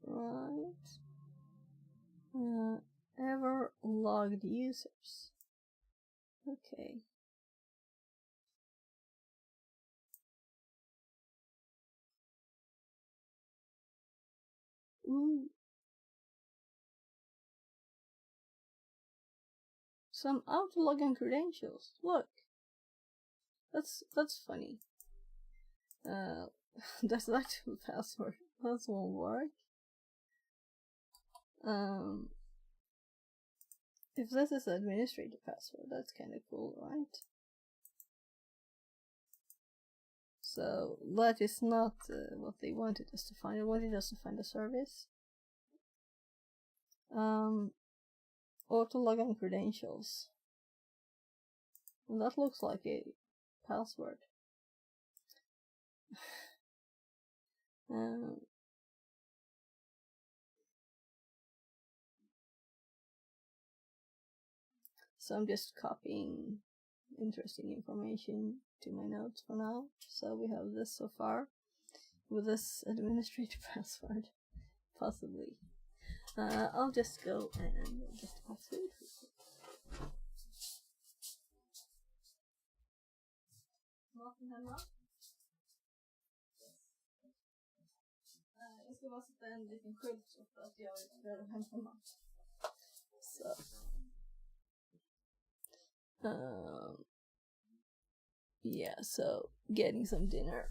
Right. Ever logged users. Okay. Ooh. Some auto login credentials. Look. That's funny. That's the actual password. That won't work. If this is administrator password, that's kind of cool, right? So that is not what they wanted us to find. They wanted us to find a service. Auto login credentials. And that looks like a password. So I'm just copying interesting information to my notes for now. So we have this so far with this administrator password, possibly. I'll just go and get the password. Jag ska bara sätta en liten skylt så att jag behöver hämta mat. Så. Yeah, so getting some dinner.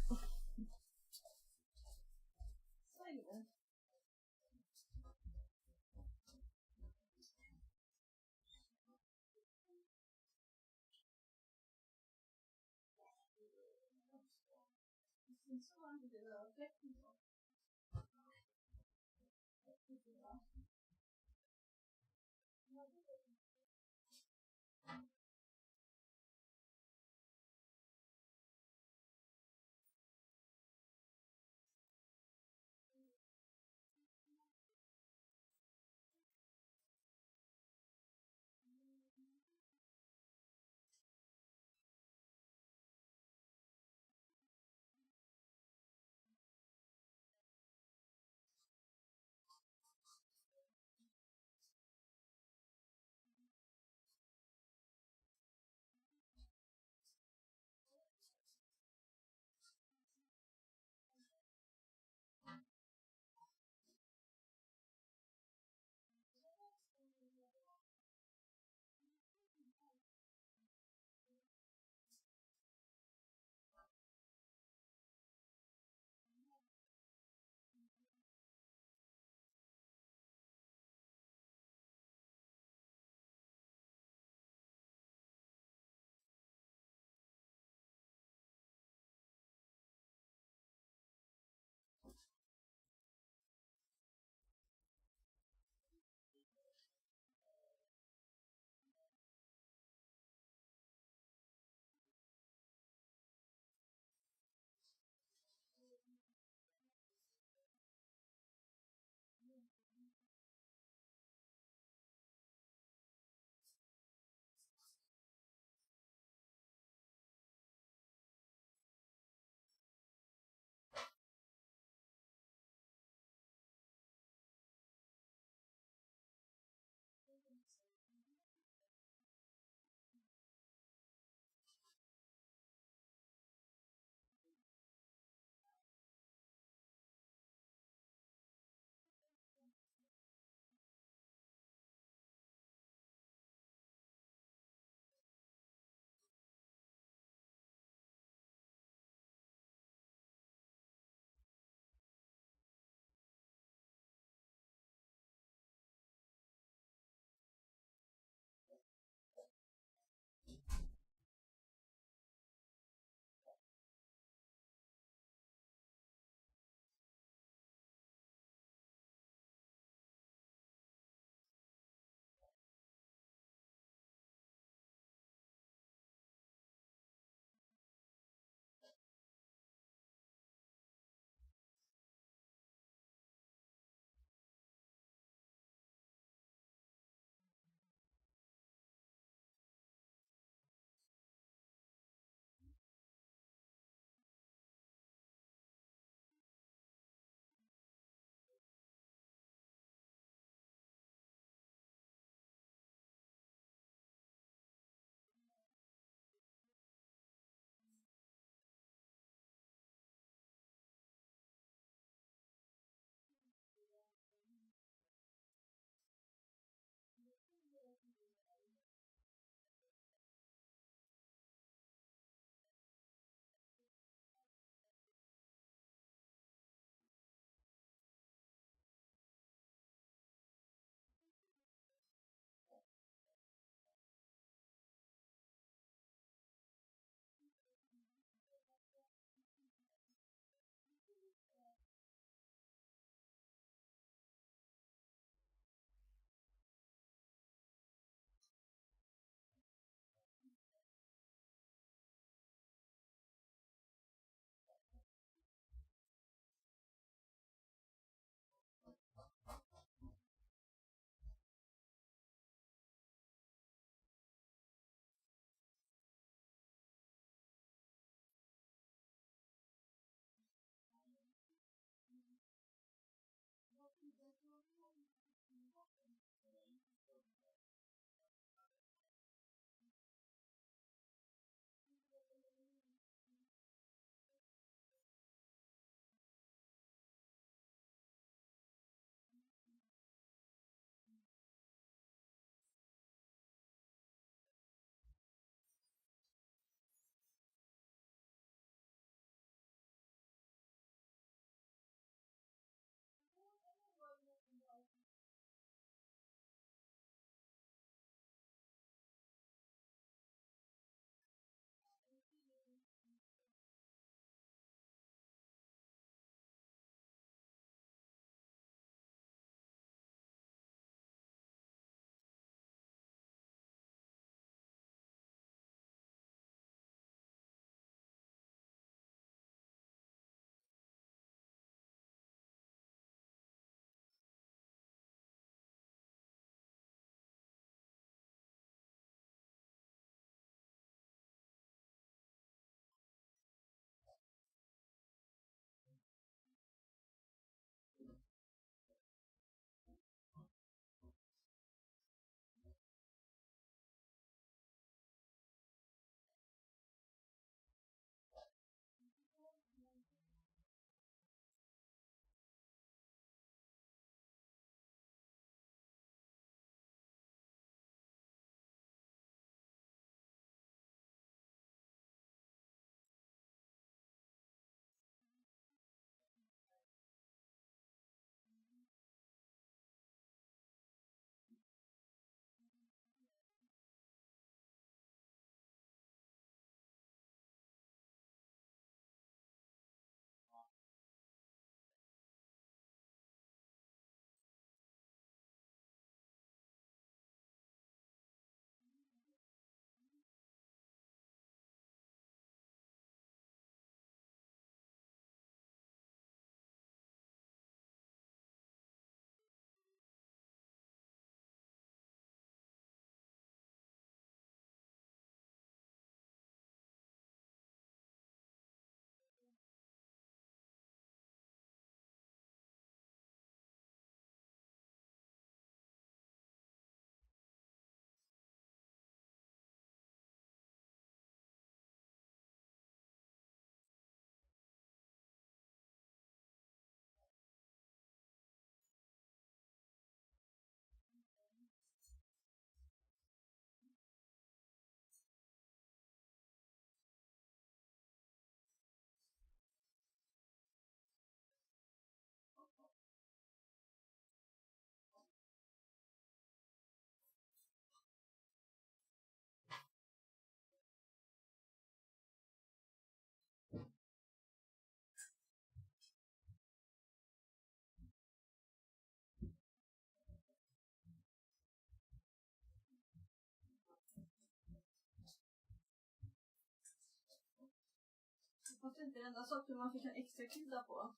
Fast inte den enda saken man fick en extra krydda på.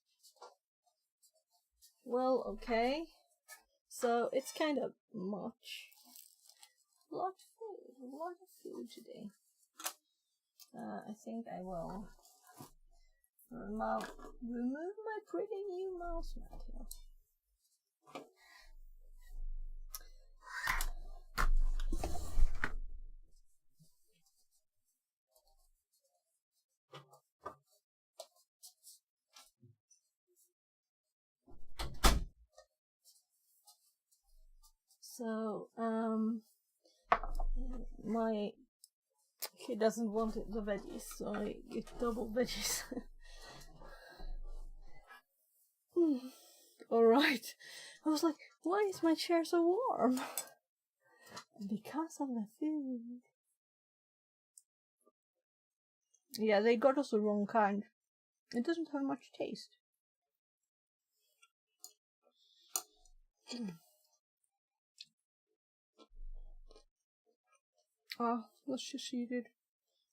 Well, okay. So it's kind of much. A lot of food today. I think I will remove my pretty new mouse mat here. So, my kid doesn't want the veggies, so I get double veggies. Alright. I was like, why is my chair so warm? Because of the food. Yeah, they got us the wrong kind. It doesn't have much taste. Let's just eat it.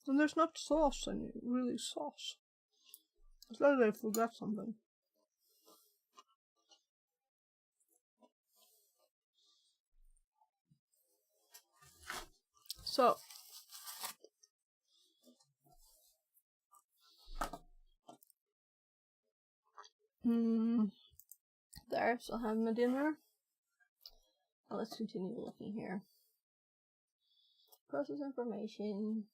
And there's not sauce in it, really sauce. It's like I forgot something. So, there, so I have my dinner. Now let's continue looking here. Process information.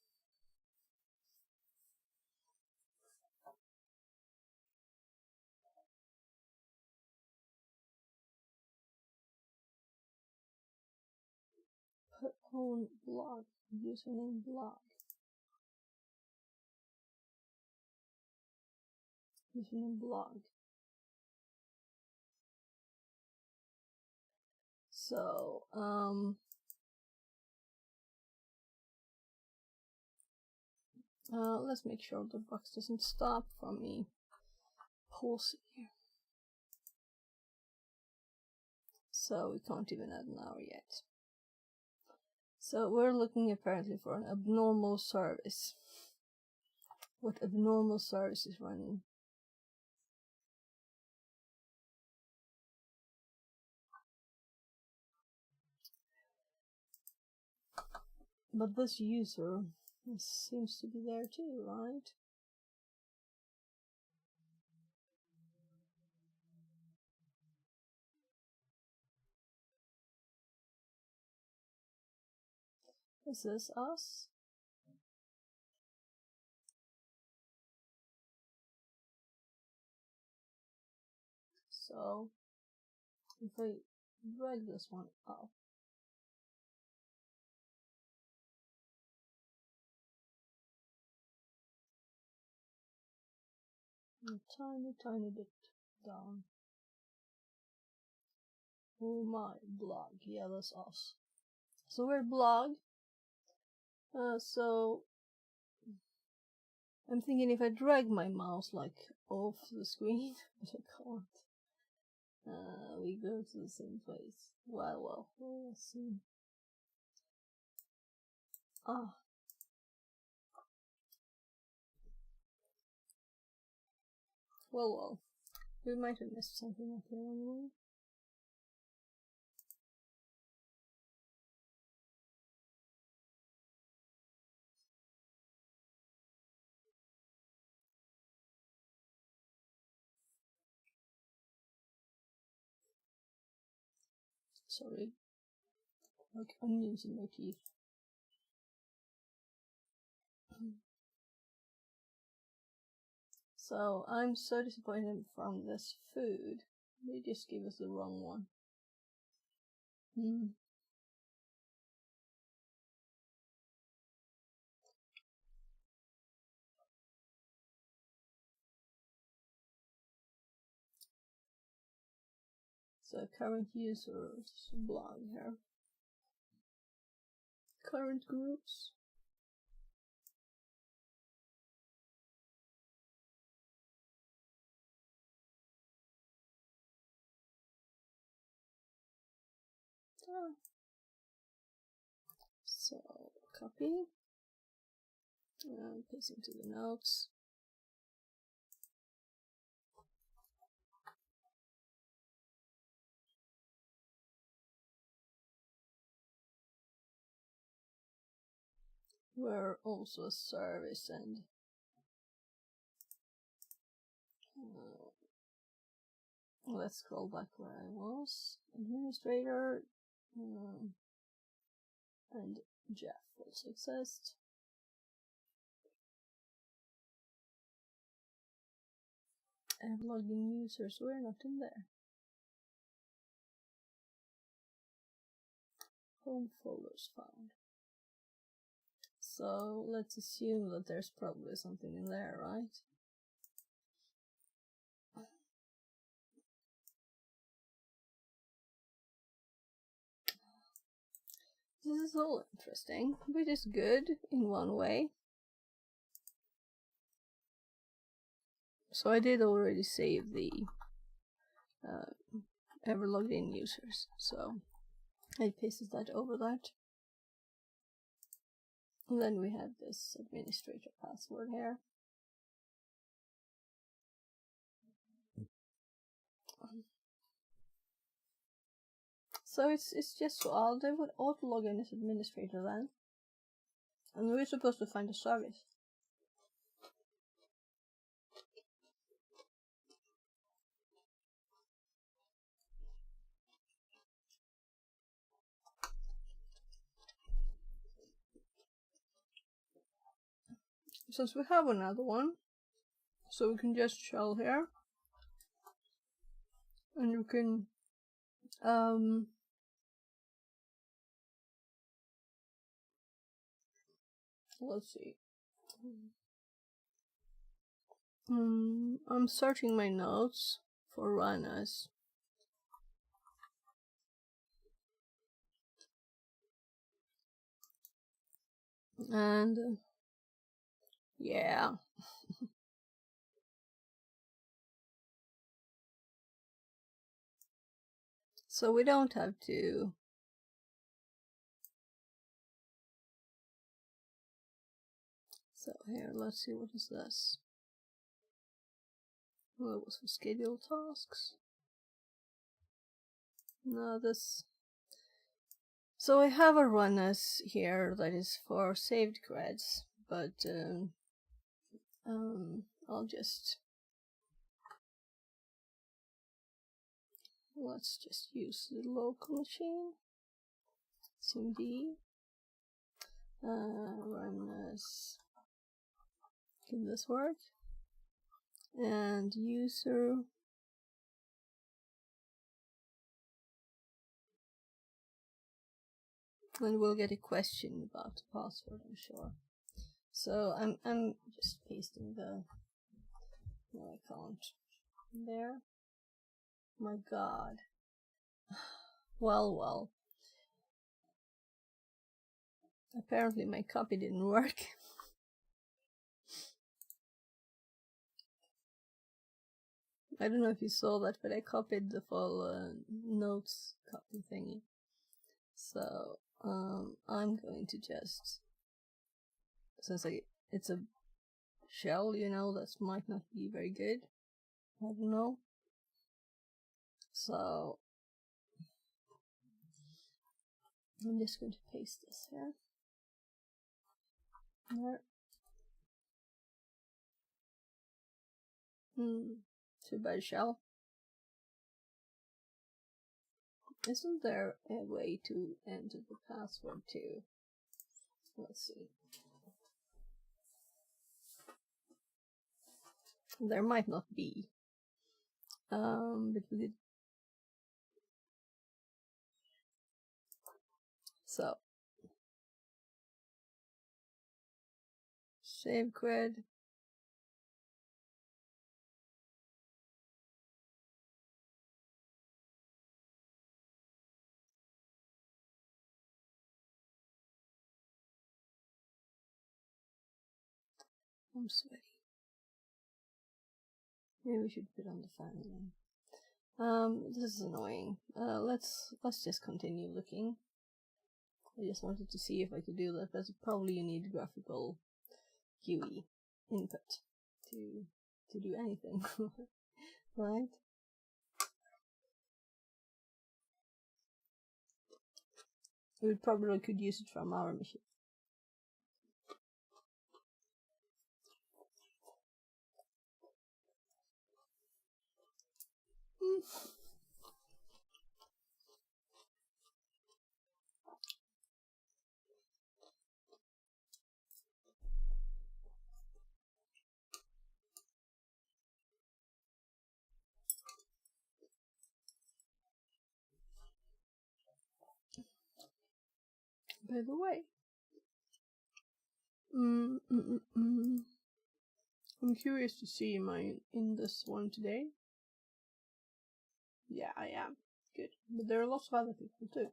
Put on blog. Username blog. Username blog. So, let's make sure the box doesn't stop from me pausing here. So we can't even add an hour yet. So we're looking apparently for an abnormal service. What abnormal service is running? But this user seems to be there too, right? Is this us? So, if I drag this one up, a tiny bit down. Oh my, blog. Yeah, that's us. So we're blog. So I'm thinking if I drag my mouse like off the screen, but I can't. We go to the same place. Well, we'll see. Well. We might have missed something up here anyway. Sorry. Like onions in my teeth. So, I'm so disappointed from this food. They just gave us the wrong one. So, current users blog here. Current groups. So, copy. And paste into the notes. were also a service, and let's scroll back where I was. Administrator and Jeff also exist. And login users were not in there. Home folders found. So let's assume that there's probably something in there, right? This is all interesting, which is good in one way. So I did already save the ever logged in users, so I pasted that over that. And then we have this administrator password here. So it's just so odd. They would auto log in as administrator then. And we're supposed to find a service. Since we have another one, so we can just shell here. And you can let's see. I'm searching my notes for run as. And yeah. So we don't have to so here, let's see, what is this? Well, it was for scheduled tasks. No, this. So I have a run as here that is for saved creds, but I'll just let's just use the local machine. CMD run as. Can this work? And user. And we'll get a question about the password, I'm sure. So I'm just pasting the. No, I can't. There. My God. Well. Apparently my copy didn't work. I don't know if you saw that, but I copied the full notes copy thingy. So I'm going to just, since it's a shell, you know, that might not be very good. I don't know. So I'm just going to paste this here. There. Too bad shell. Isn't there a way to enter the password too? Let's see. There might not be. But we did. So save cred. I'm sweaty. Maybe we should put on the fan again. This is annoying. Let's just continue looking. I just wanted to see if I could do that, but probably you need graphical GUI input to do anything, right? We probably could use it from our machine. By the way, I'm curious to see, am I in this one today? Yeah, I am. Good. But there are lots of other people too.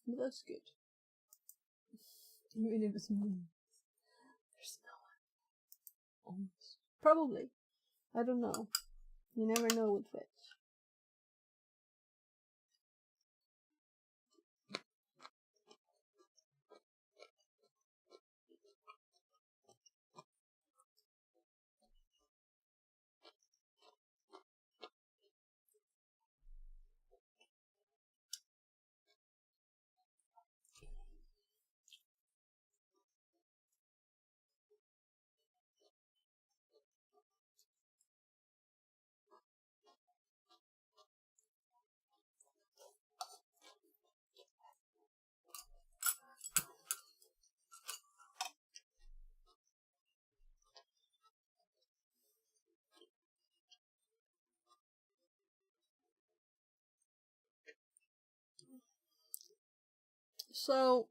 But that's good. Even if it's me. There's no one. Almost. Probably. I don't know. You never know with Twitch. So,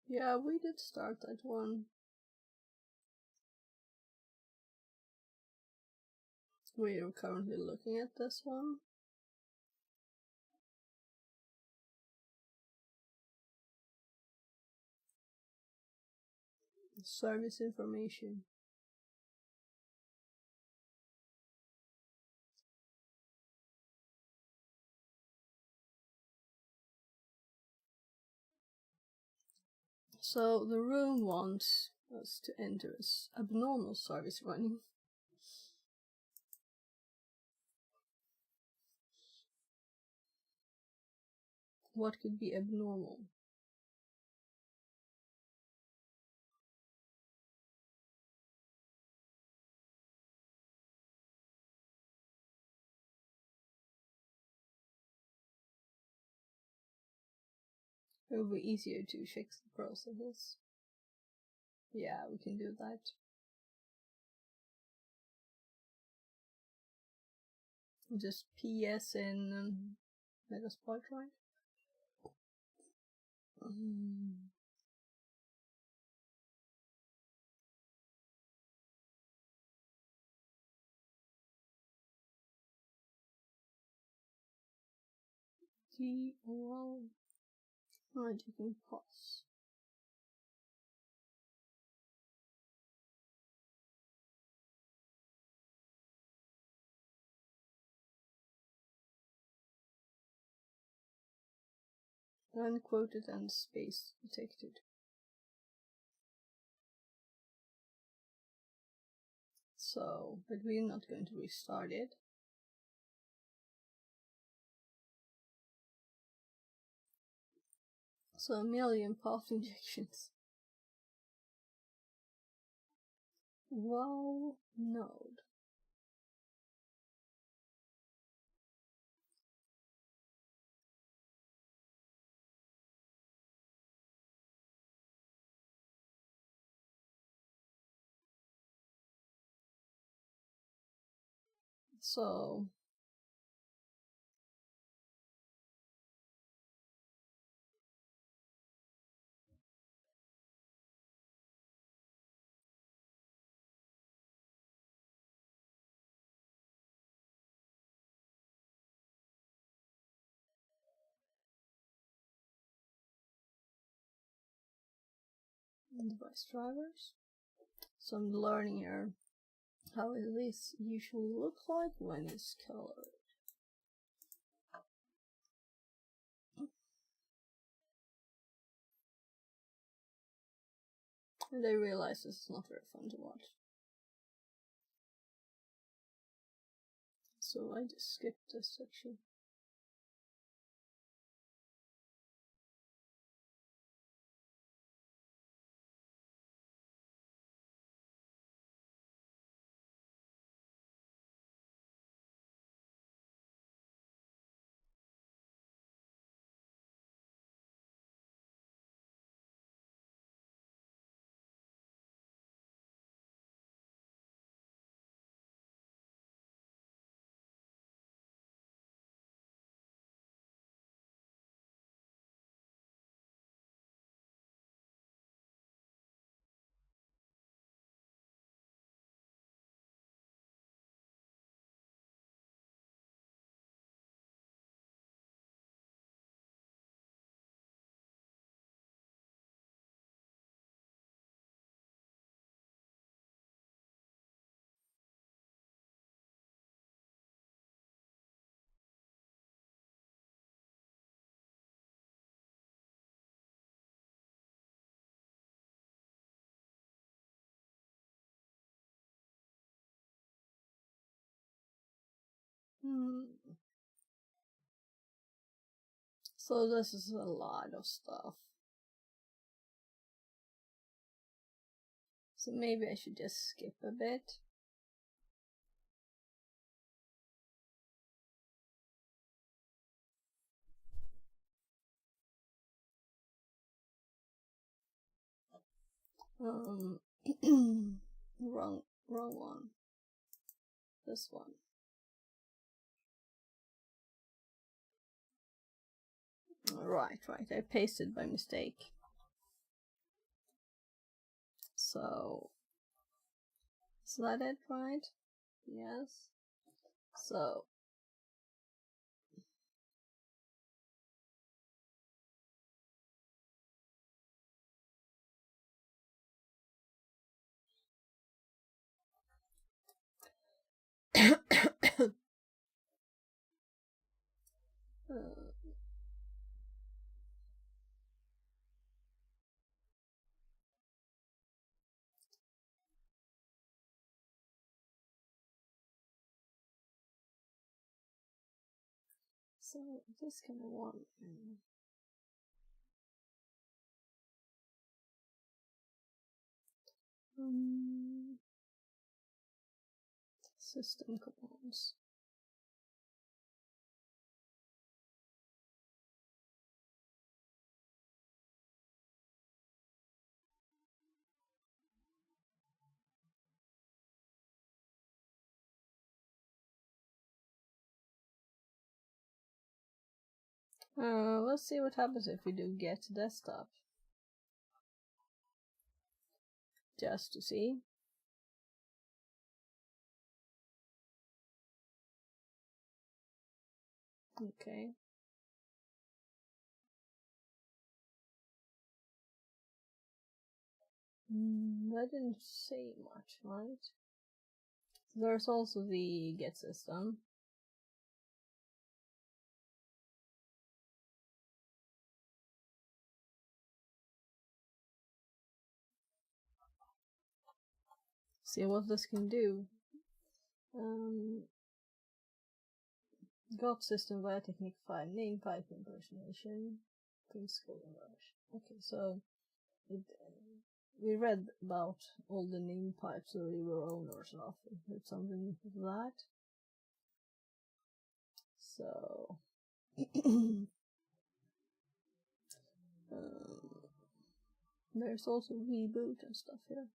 yeah, we did start that one. We are currently looking at this one. Service information. So the room wants us to enter as abnormal service running. What could be abnormal? It would be easier to fix the processes. Yeah, we can do that. Just PS in Metasploit, right? DOL. Right, you can pause. Unquoted and space detected. So, but we're not going to restart it. So 1,000,000 path injections. Wow, node. So device drivers. So I'm learning here how this usually look like when it's colored. And they realize this is not very fun to watch. So I just skipped this section. So this is a lot of stuff. So maybe I should just skip a bit. Wrong one. This one. Right. I pasted by mistake. So, is that it, right? Yes. So, so this kind of one. System commands. Let's see what happens if we do get desktop. Just to see. Okay. That didn't say much, right? There's also the get system. See what this can do. Got system via technique 5, name pipe impersonation, principal inversion. Okay, so we read about all the name pipes that we were owners of. It's something like that. So there's also reboot and stuff here.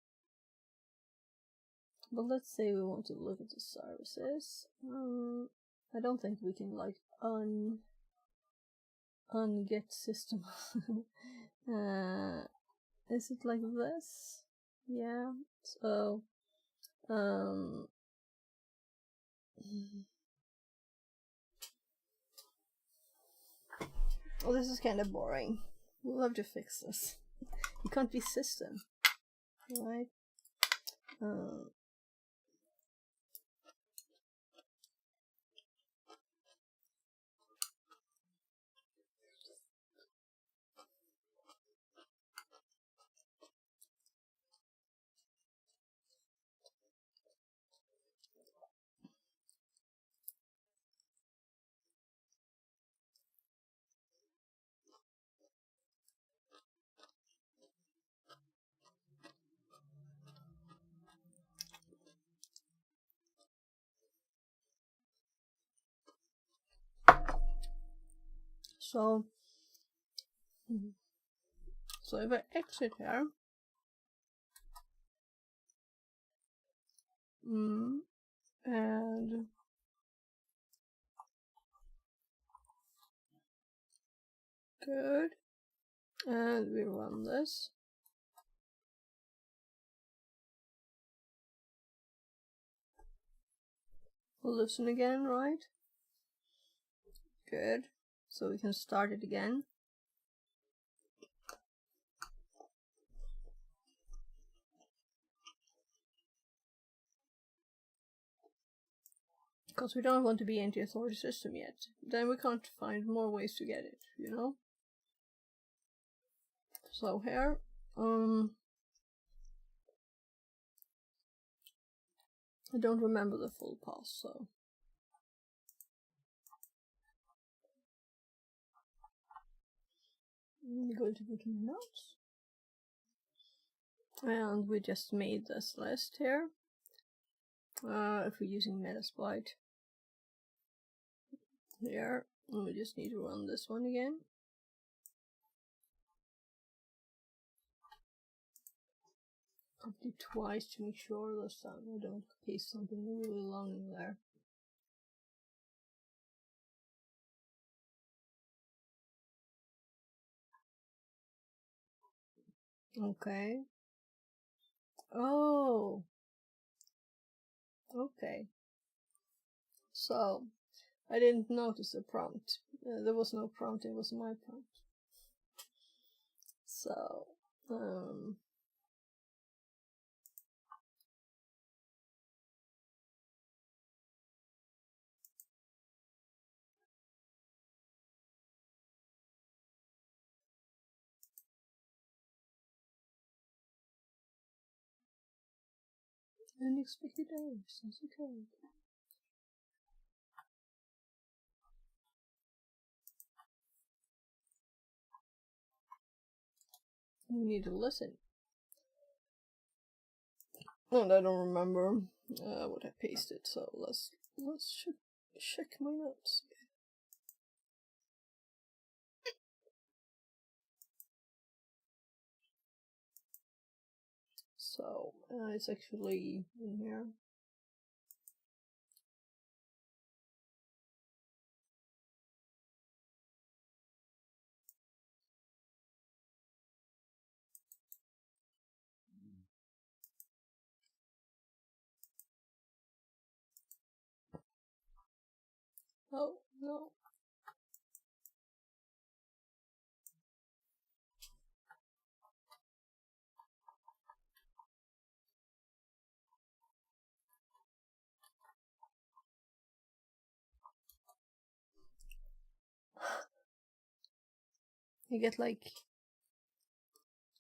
But let's say we want to look at the services. I don't think we can like unget system. Is it like this? Yeah. So well, this is kind of boring. We'll have to fix this. It can't be system, right? So if I exit here, and good, and we run this. We'll listen again, right? Good. So we can start it again. Because we don't want to be anti-authority system yet. Then we can't find more ways to get it, you know? So here, I don't remember the full path, so I'm going to go to my notes. And we just made this list here. If we're using Metasploit here, we just need to run this one again. Copy twice to make sure this time I don't paste something really long in there. Okay. Oh. Okay. So, I didn't notice the prompt. There was no prompt, it was my prompt. So, unexpected errors, that's okay. We need to listen. And I don't remember what I pasted, so let's check my notes. So it's actually in here. Oh no. I get like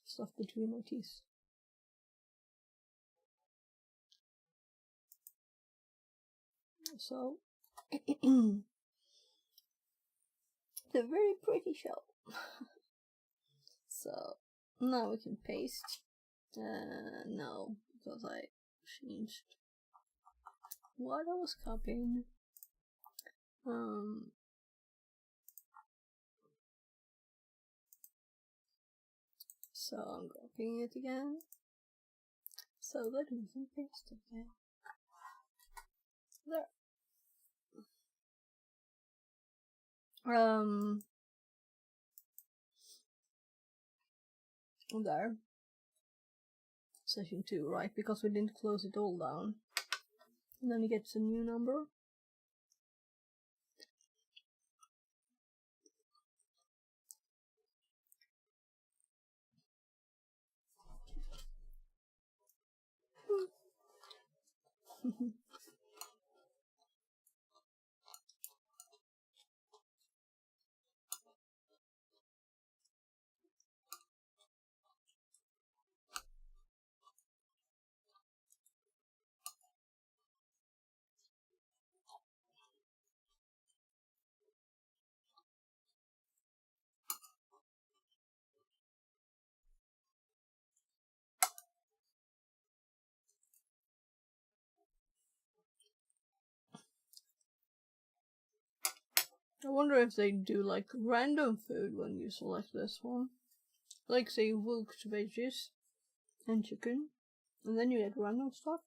stuff between my teeth. So it's a very pretty show. So now we can paste. No, because I changed what I was copying. So I'm copying it again, so that we can paste it again. There. There. Session 2, right? Because we didn't close it all down. And then it gets a new number. I wonder if they do like random food when you select this one. Like say cooked veggies and chicken, and then you get random stuff.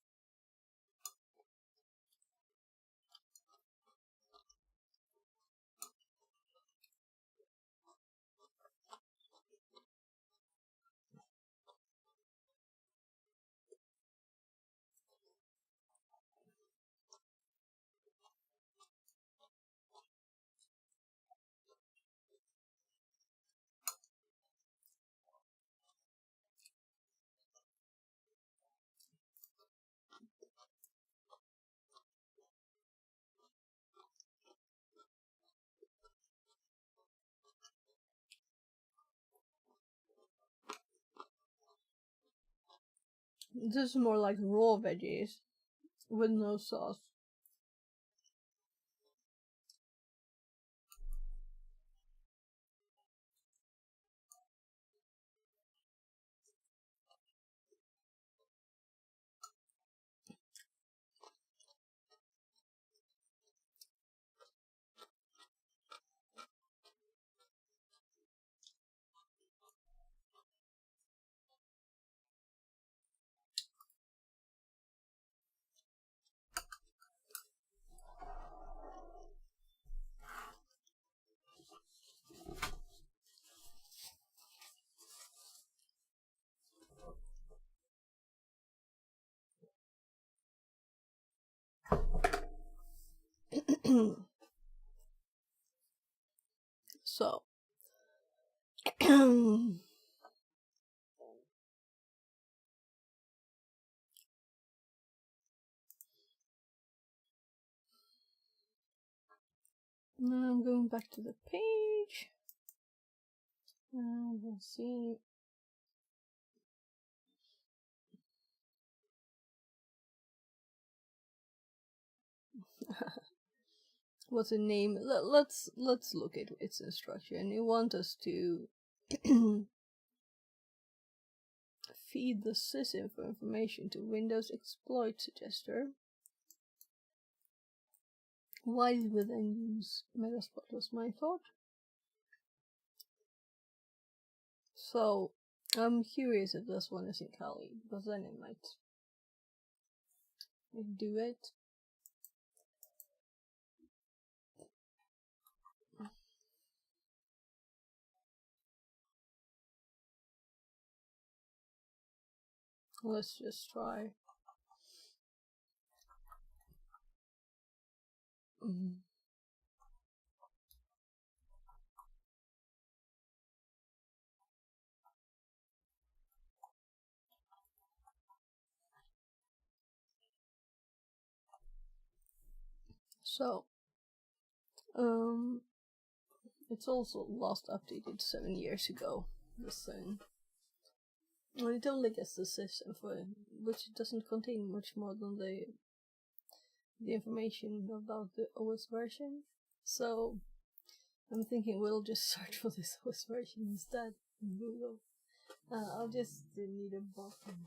This is more like raw veggies with no sauce. So now I'm going back to the page. And we'll see. What's the name? Let's look at its instruction. You want us to feed the sysinfo information to Windows exploit suggester. Why did we then use Metasploit was my thought. So I'm curious if this one is in Kali, because then it might do it. Let's just try. So, it's also last updated 7 years ago, this thing. Well, it only gets the sysinfo, which doesn't contain much more than the information about the OS version. So, I'm thinking we'll just search for this OS version instead in Google. I'll just need a button.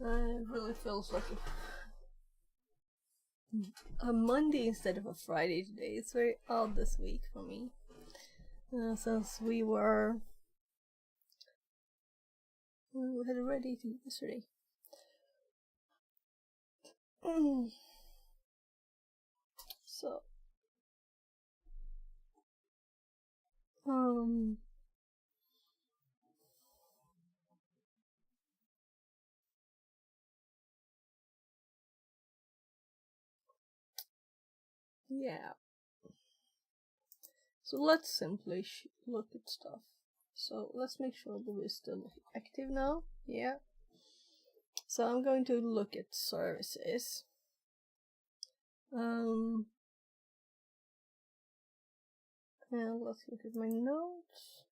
It really feels like a Monday instead of a Friday today. It's very odd this week for me. Since we had a red eating yesterday. So, yeah. So let's simply look at stuff. So let's make sure that we're still active now. Yeah. So I'm going to look at services. And let's look at my notes.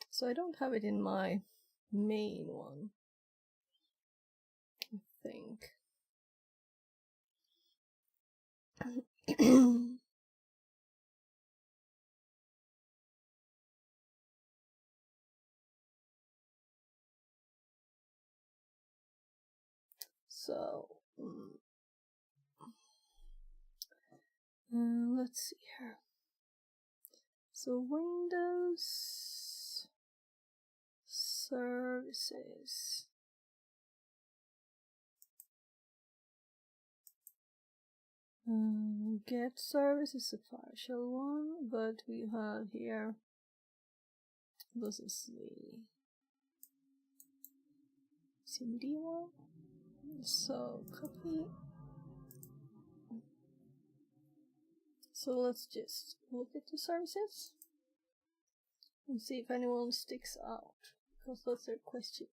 So I don't have it in my main one, I think. So let's see here. So Windows services. Get service is a partial one, but we have here, this is the CMD one. So copy. So let's just look at the services and see if anyone sticks out, because that's their question.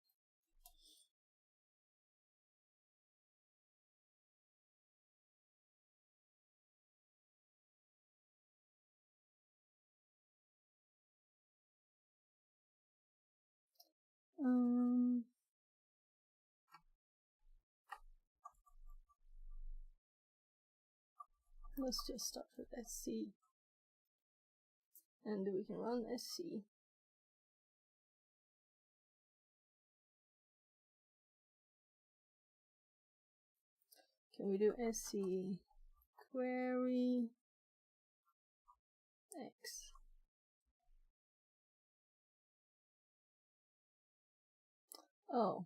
Let's just start with SC, and we can run SC. Can we do SC query X? Oh.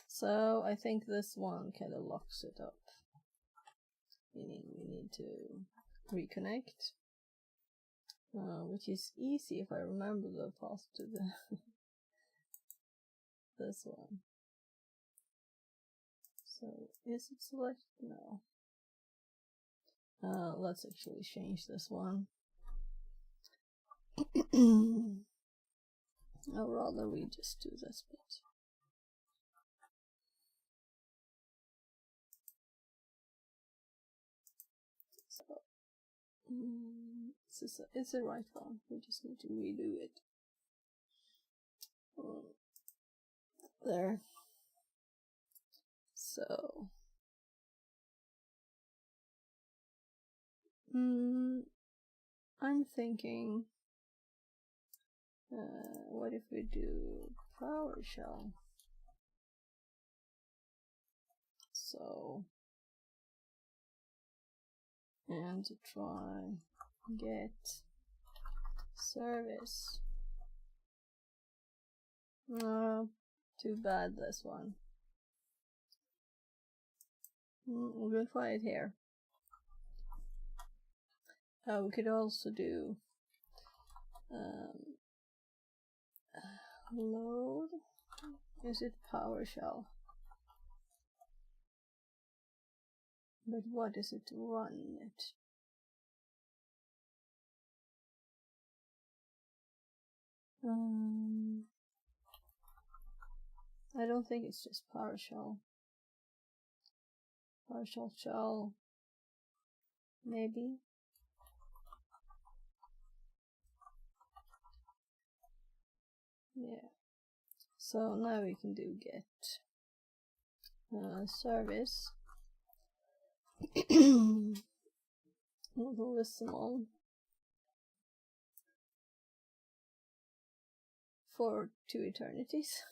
So I think this one kind of locks it up. Meaning we need to reconnect. Which is easy if I remember the path to the this one. So is it selected? No. Let's actually change this one. I'd rather we just do this bit. So it's the right one. We just need to redo it. There. So I'm thinking, what if we do PowerShell? So, and to try get service. Too bad this one. We're gonna try it here. We could also do load. Is it PowerShell? But what is it to run it? I don't think it's just PowerShell. PowerShell shell, maybe. Yeah. So now we can do get service. We'll list them all for 2 eternities.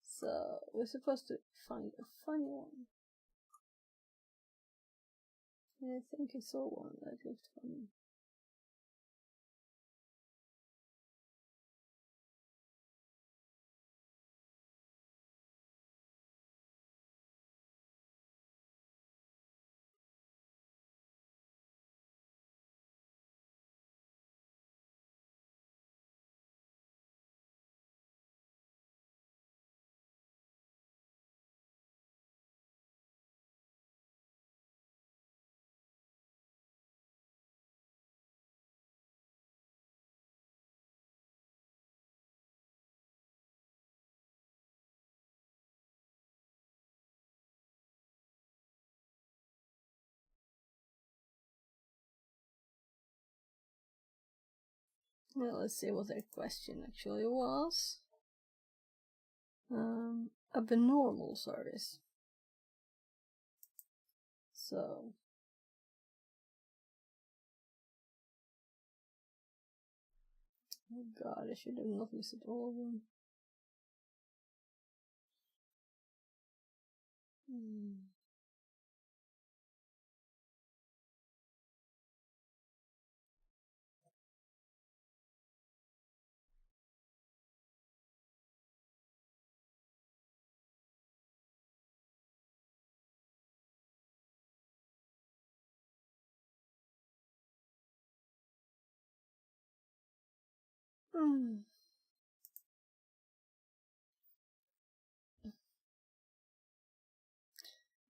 So we're supposed to find a funny one. And I think I saw one that looked funny. Well, let's see what their question actually was. Abnormal service. So oh god, I should have not listed all of them.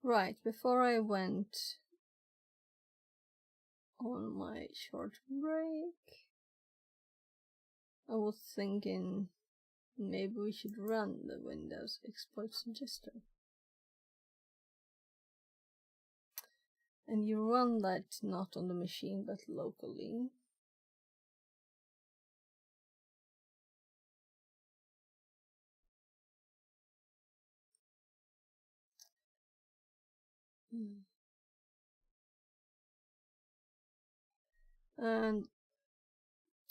Right, before I went on my short break, I was thinking maybe we should run the Windows exploit suggester. And you run that not on the machine but locally. And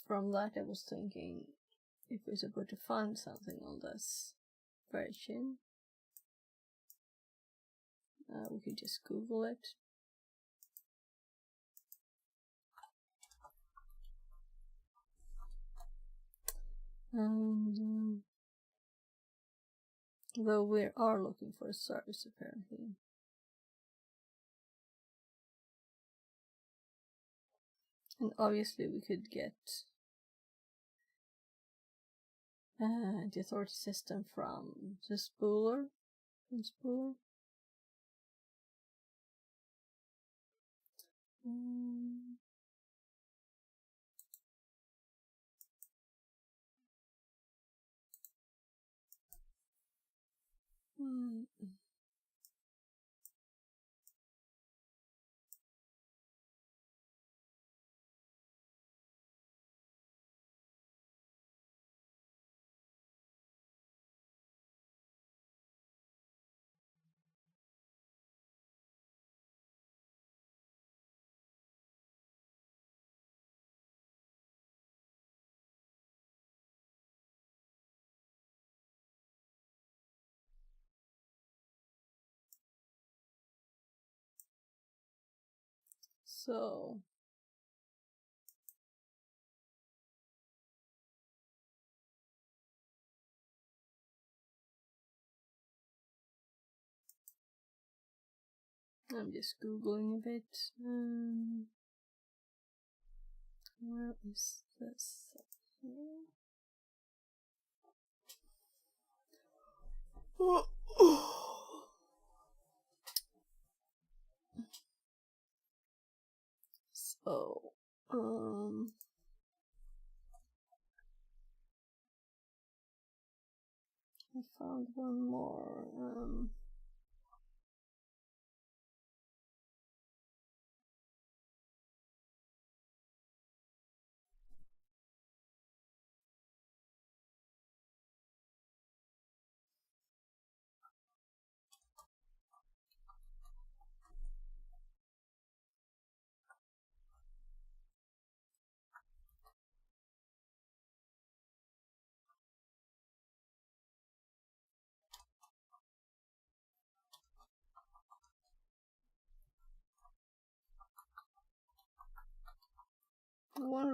from that I was thinking, if we're supposed to find something on this version, we could just Google it. And though we are looking for a service apparently. And obviously we could get the authority system from the spooler. So I'm just Googling a bit. Where is this? So, I found one more.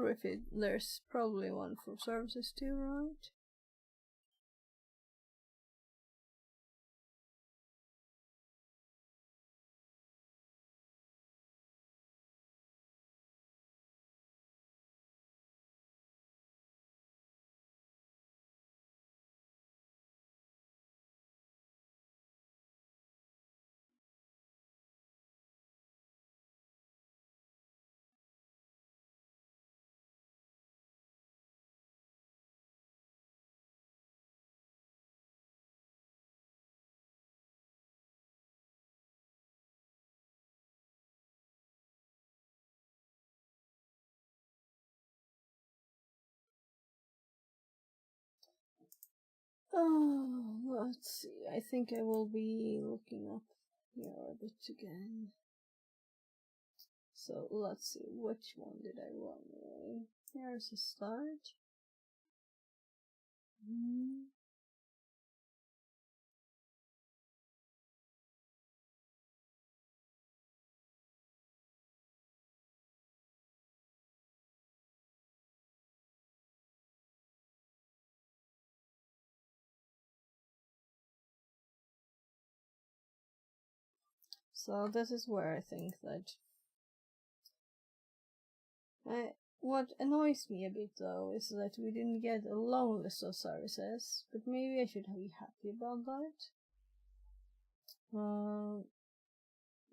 wonder if there's probably one for services too, right? Oh, let's see. I think I will be looking up here a bit again. So let's see, which one did I run away? Here's a start. So this is where I think that what annoys me a bit though is that we didn't get a long list of services, but maybe I should be happy about that.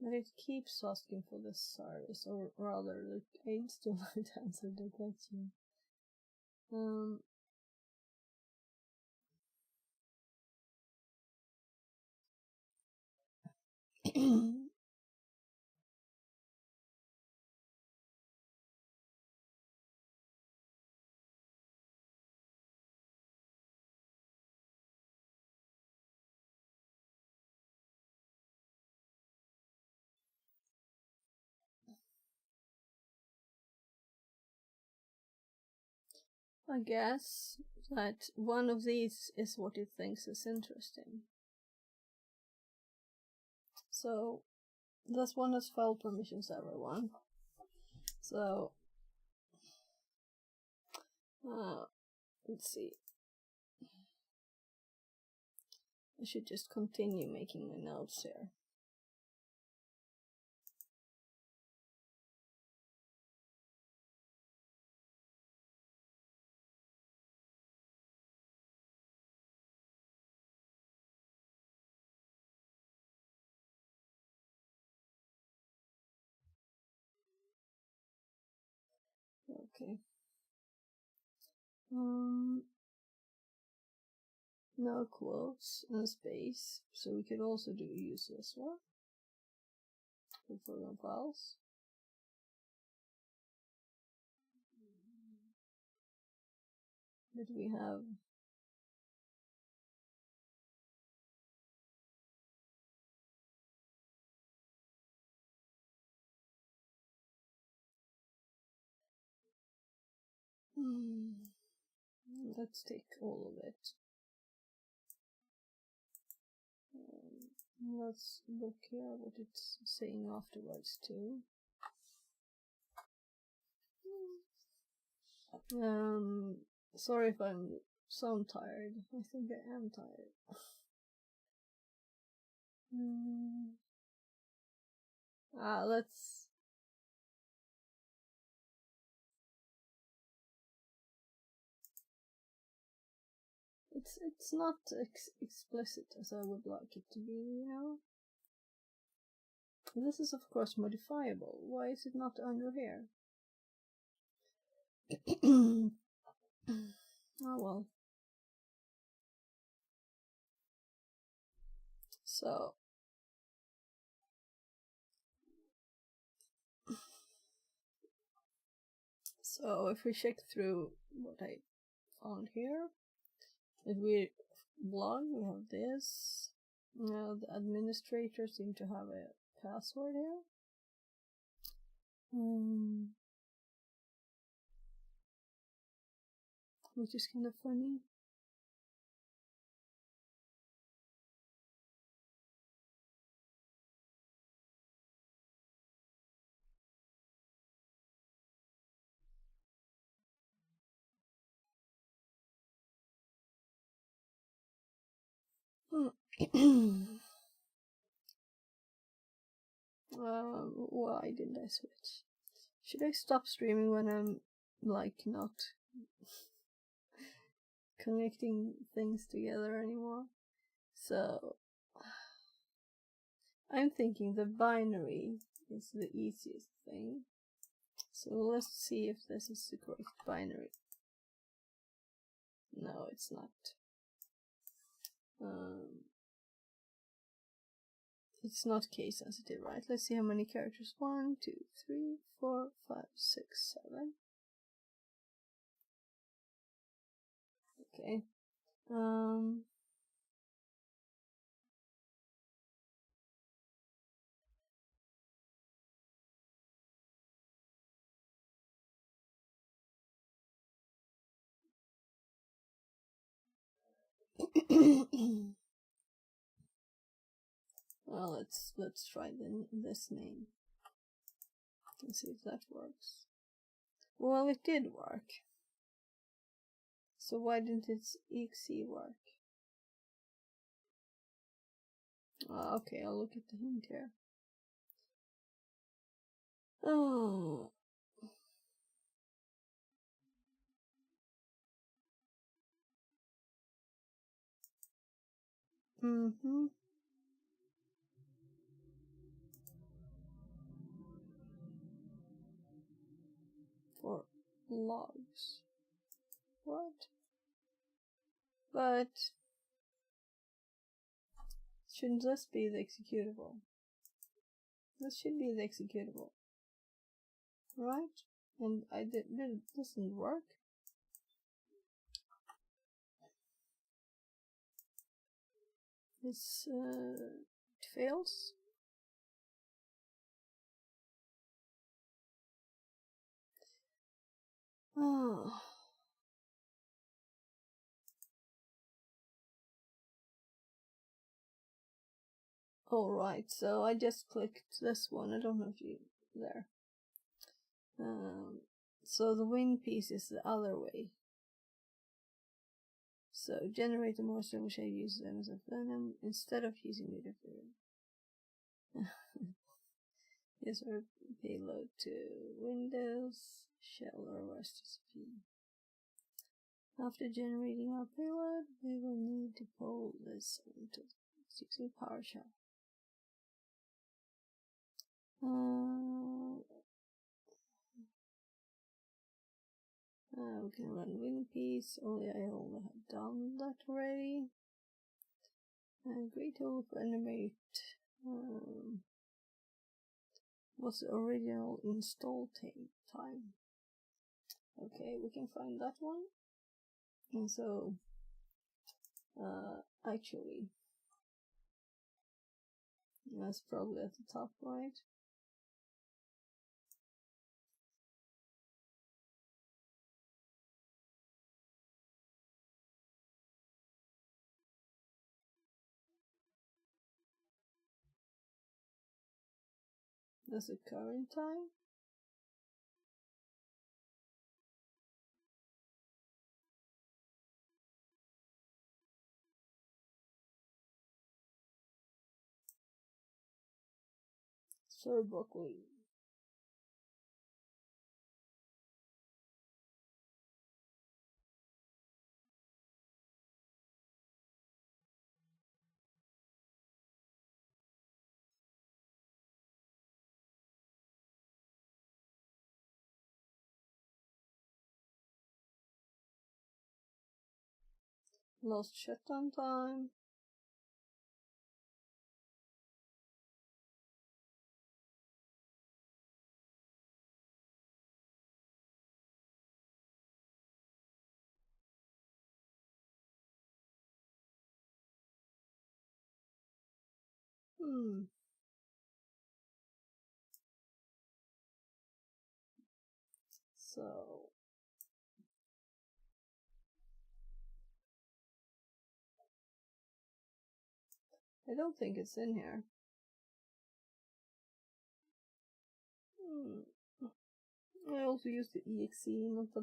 But it keeps asking for the service, or rather, look, I still haven't answered the question. I guess that one of these is what it thinks is interesting. So this one has file permissions, everyone. So let's see. I should just continue making my notes here. Okay. No quotes and space, so we could also use this one for program files. But we have let's take all of it. Let's look here what it's saying afterwards too. Sorry if I'm so tired. I think I am tired. Let's. It's not explicit as I would like it to be, you know. This is of course modifiable. Why is it not under here? Oh well. So if we check through what I found here, if we blog, we have this. The administrator seem to have a password here. Which is kind of funny. Why didn't I switch? Should I stop streaming when I'm like not connecting things together anymore? So I'm thinking the binary is the easiest thing. So let's see if this is the correct binary. No, it's not. It's not case sensitive, right? Let's see how many characters. 1, 2, 3, 4, 5, 6, 7. Okay. Well, let's try this name and see if that works. Well, it did work. So why didn't its exe work? Okay, I'll look at the hint here. Oh. For logs. What? But shouldn't this be the executable? This should be the executable, right? And it doesn't work. It fails. Oh. All right, so I just clicked this one. I don't know if you there. So the wing piece is the other way. So generate a monster which I use them as a venom instead of using it for yes, or payload to Windows, shell or REST. After generating our payload, we will need to pull this into using PowerShell. We can run WinPiece, only I only have done that already. Great tool for animate. What's the original install time? Okay, we can find that one. And so, actually, that's probably at the top right. That's the current time. Sir Broccoli. Lost shutdown time. So I don't think it's in here. I also use the exe, not the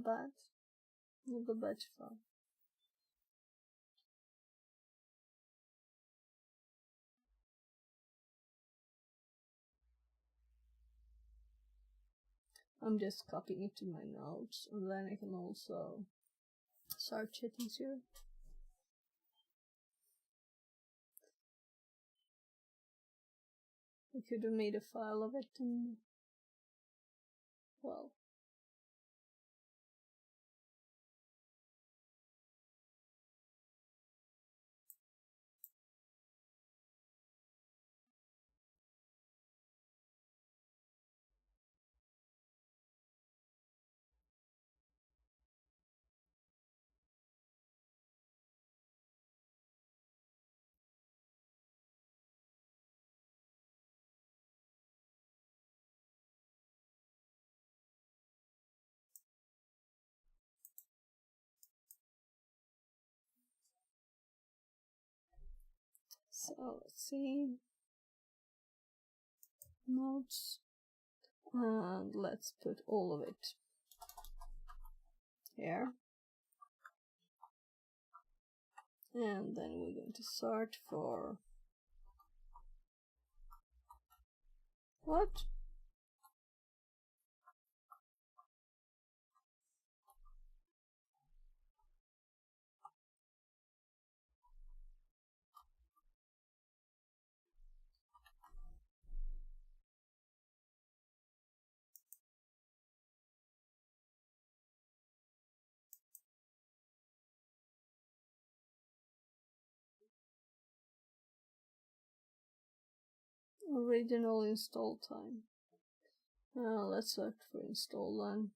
batch file. I'm just copying it to my notes, and then I can also search it easier. I could have made a file of it and, well, so let's see, notes, and let's put all of it here. And then we're going to search for what? Original install time. Let's search for install then.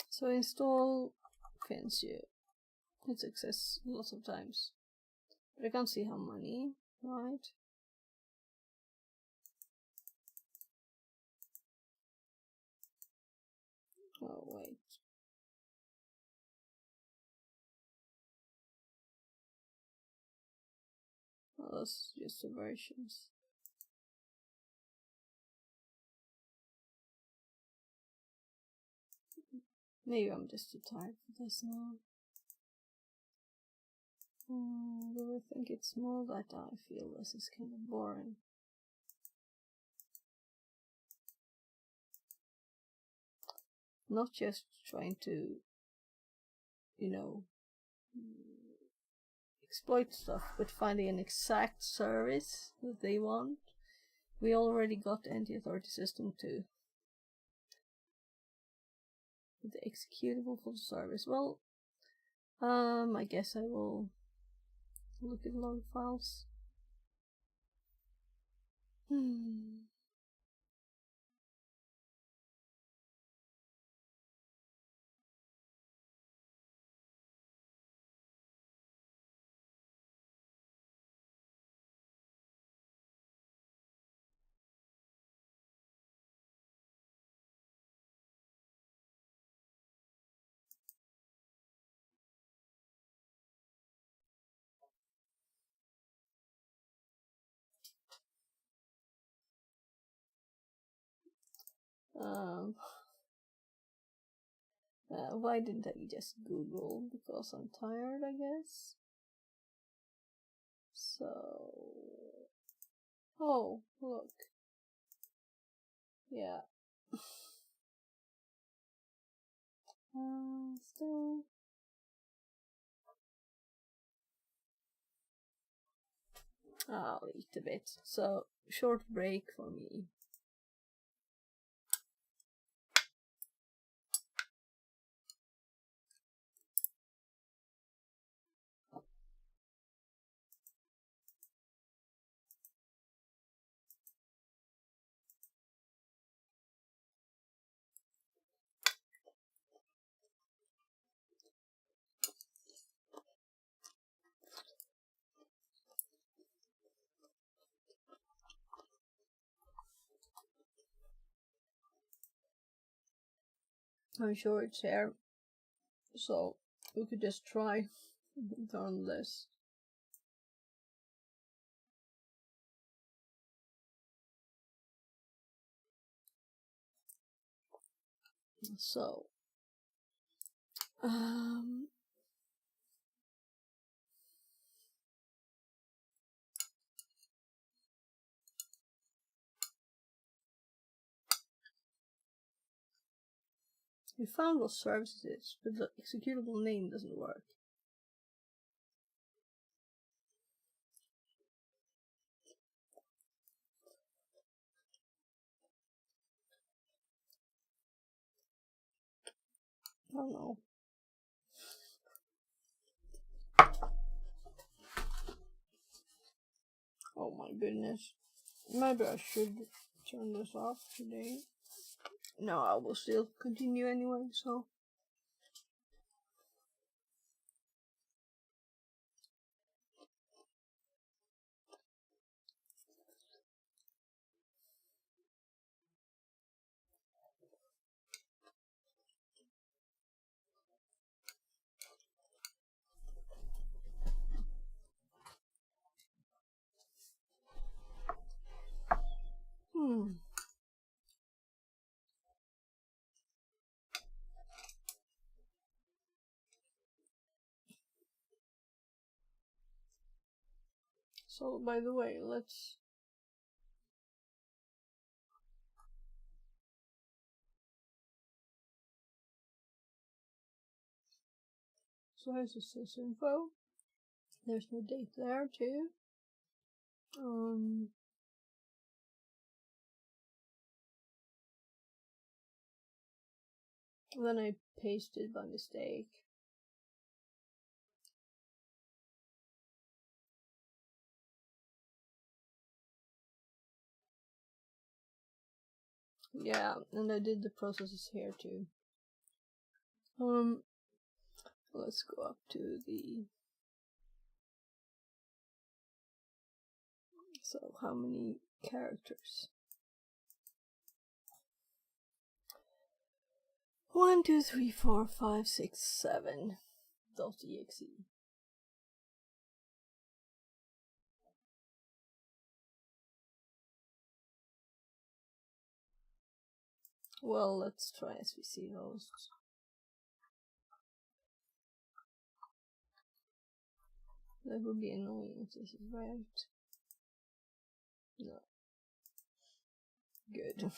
So install pins you. It success lots of times. But I can't see how many, right? Oh wait. Oh, that's just the versions. Maybe I'm just too tired for this now. Do I think it's more that I feel this is kind of boring? Not just trying to, you know, exploit stuff, but finding an exact service that they want. We already got anti-authority system 2. The executable for the service. Well, I guess I will look at log files. Why didn't I just Google? Because I'm tired, I guess. So, oh, look. Yeah. Still. I'll eat a bit. So, short break for me. I'm sure it's here, so we could just try Turn this. So, we found what service it is, but the executable name doesn't work. I don't know. Oh my goodness. Maybe I should turn this off today. No, I will still continue anyway, so. So, by the way, let's. So here's the sys info. There's no date there too. Then I pasted by mistake. Yeah, and I did the processes here too. Let's go up to the. So how many characters? 1, 2, 3, 4, 5, 6, 7. .exe. Well, let's try SVC hosts. That would be annoying if this is right. No. Good.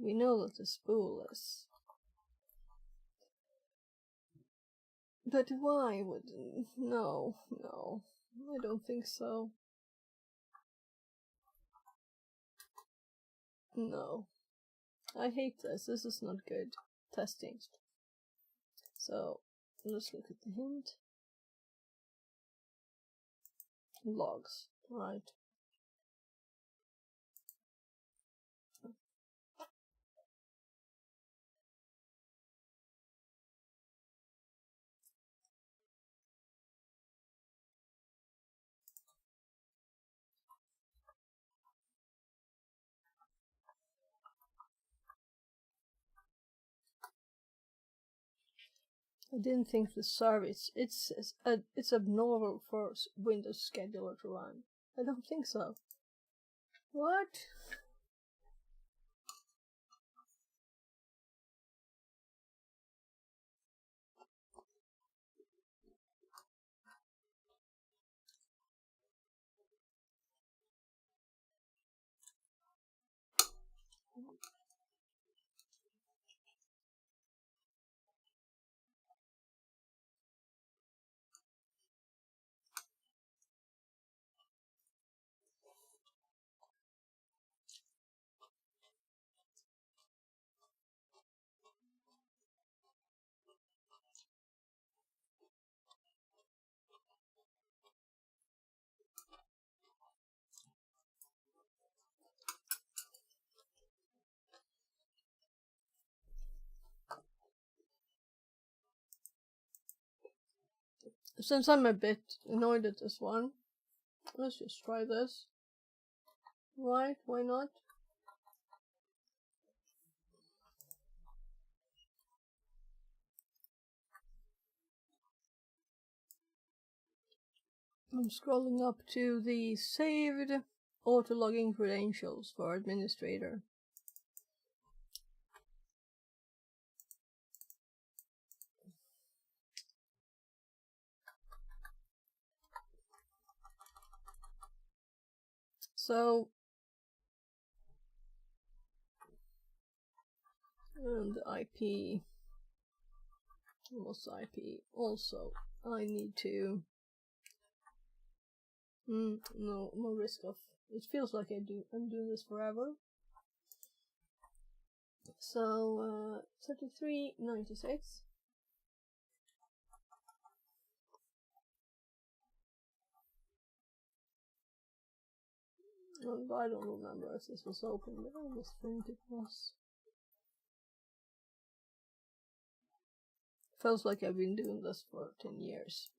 We know that the spool is. But why would... No, I don't think so. No. I hate this. This is not good. Testing. So, let's look at the hint. Logs. Right. I didn't think the service, it's abnormal for Windows scheduler to run. I don't think so. What? Since I'm a bit annoyed at this one, let's just try this. Right, why not? I'm scrolling up to the saved auto-logging credentials for administrator. So, and the IP, what's the IP? Also, I need to, no risk of, it feels like I'm doing this forever. So, 3396. I don't remember if this was open, but I just think it was. Feels like I've been doing this for 10 years.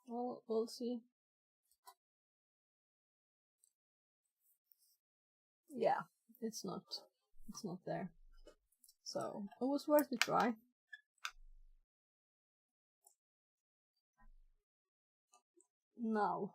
Well, we'll see. Yeah, it's not there. So, it was worth a try. Now.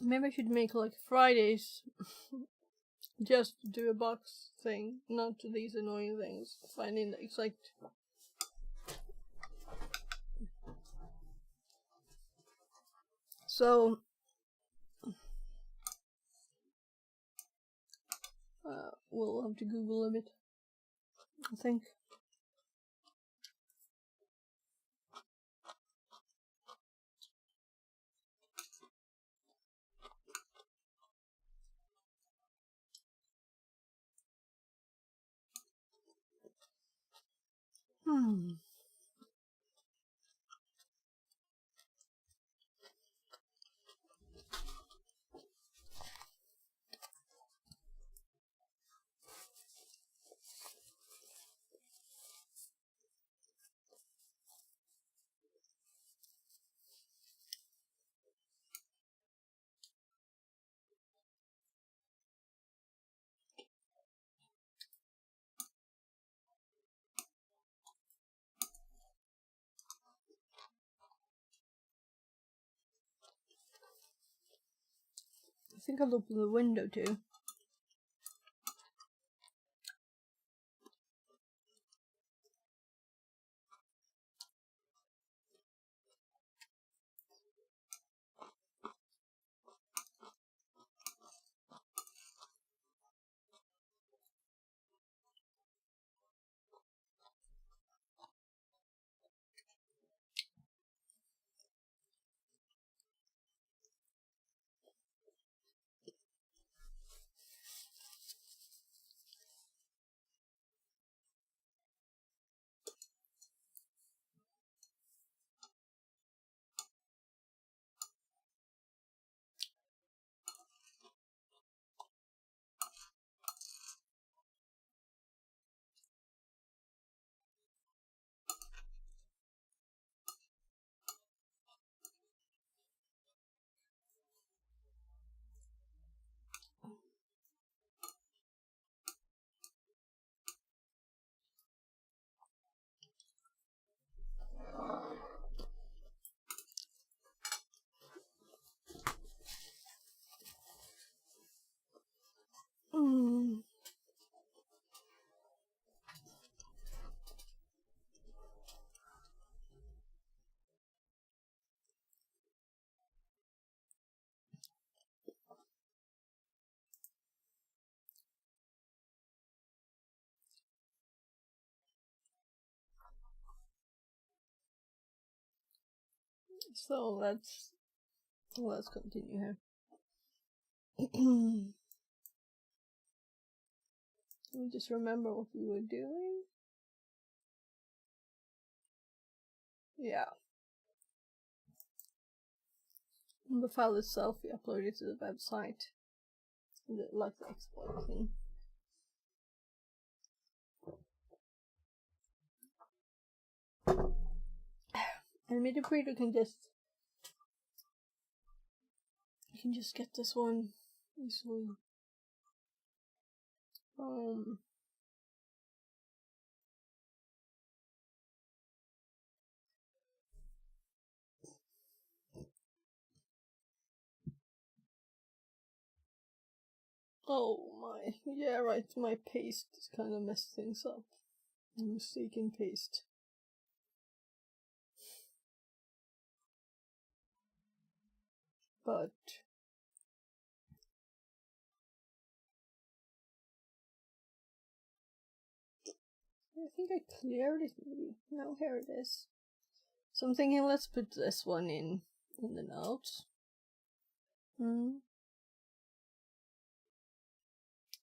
Maybe I should make like Fridays just do a box thing, not to these annoying things. Finding the exact. So, we'll have to Google a bit, I think. think I'll open the window too. So let's continue here. Let me just remember what we were doing. Yeah. And the file itself we uploaded to the website. Like the export thing. And Media Breeder can just get this one easily. Oh my, yeah, right, my paste kind of messed things up. I'm mistaken paste. But I think I cleared it maybe. No, here it is. So I'm thinking let's put this one in the notes.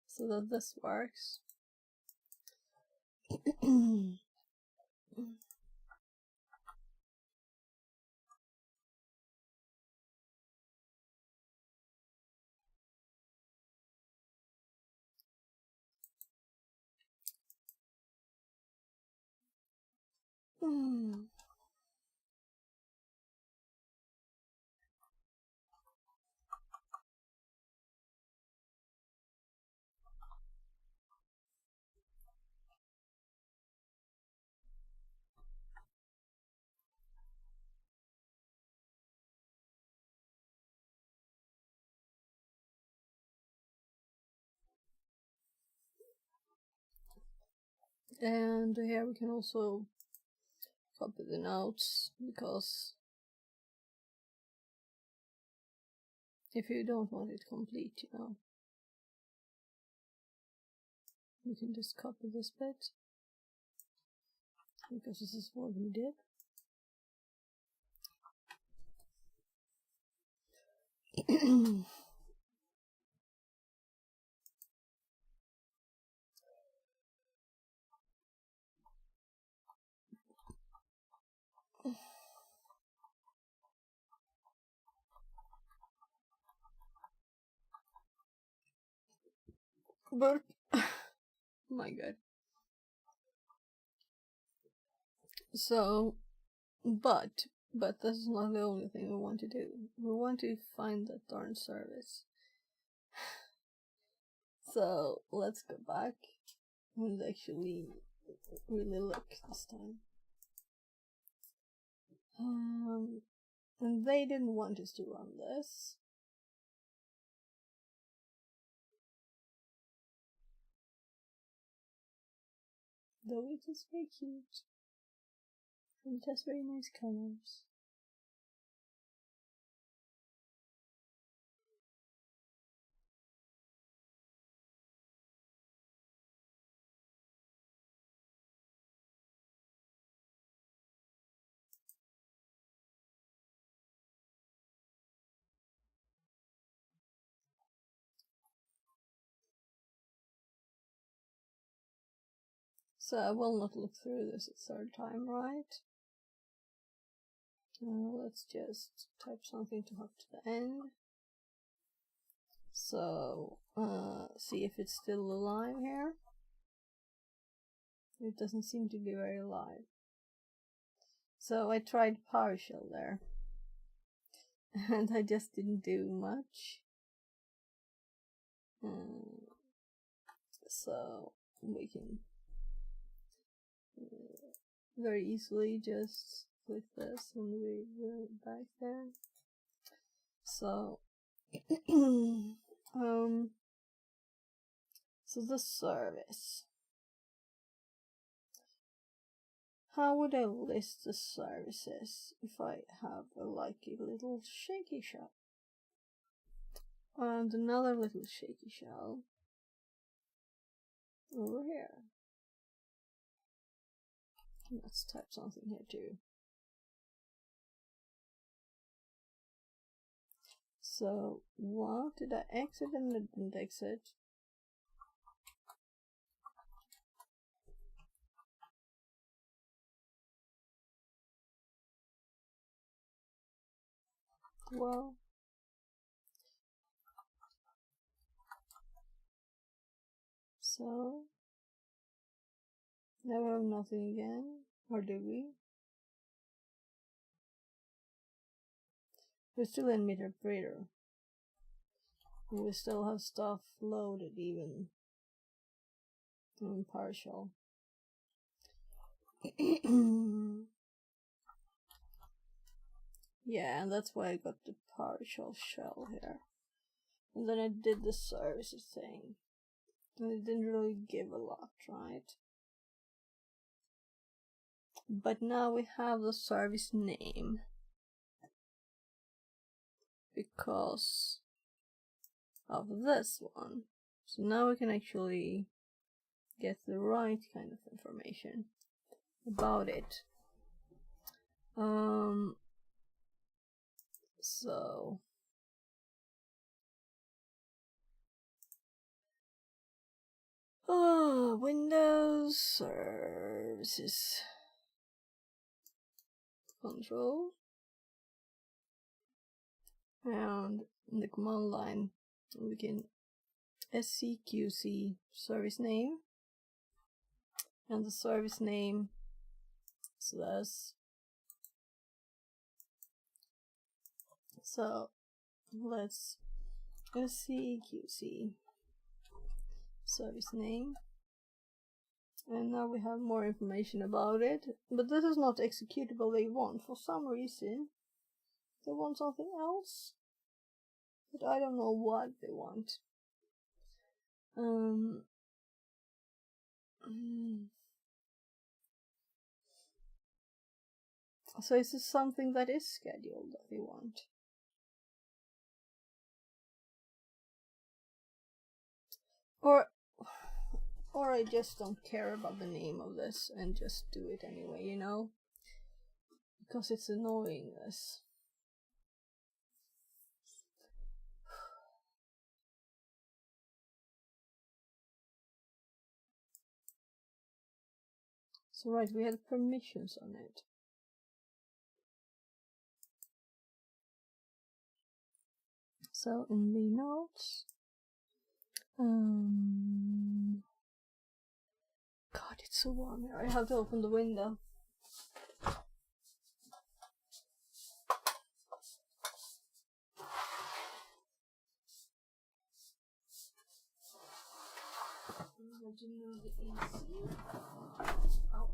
So that this works. And here we can also copy the notes, because if you don't want it complete, you know, you can just copy this bit, because this is what we did. But my god. So, but this is not the only thing we want to do. We want to find that darn service. So let's go back and actually really look this time. And they didn't want us to run this. Though it is very cute. And it has very nice colors. So I will not look through this a third time, right? Let's just type something to hook to the end. So, see if it's still alive here. It doesn't seem to be very alive. So I tried partial there. And I just didn't do much. So we can very easily just click this and we're back there. So so the service. How would I list the services if I have like a little shaky shell? And another little shaky shell over here. Let's type something here too. So what did I exit and I didn't exit? Well, so now we have nothing again, or do we? We're still in interpreter. We still have stuff loaded even in partial. Yeah, and that's why I got the partial shell here. And then I did the services thing. And it didn't really give a lot, right? But now we have the service name. Because of this one. So now we can actually get the right kind of information about it. So Windows services control, and in the command line we can scqc service name, and the service name slash. So let's scqc service name, and now we have more information about it, but this is not executable. They want, for some reason they want something else, but I don't know what they want. So is this something that is scheduled that they want? Or I just don't care about the name of this and just do it anyway, you know? Because it's annoying this. So right, we had permissions on it. So in the notes, God, it's so warm here. I have to open the window. To move the AC. Oh. Oh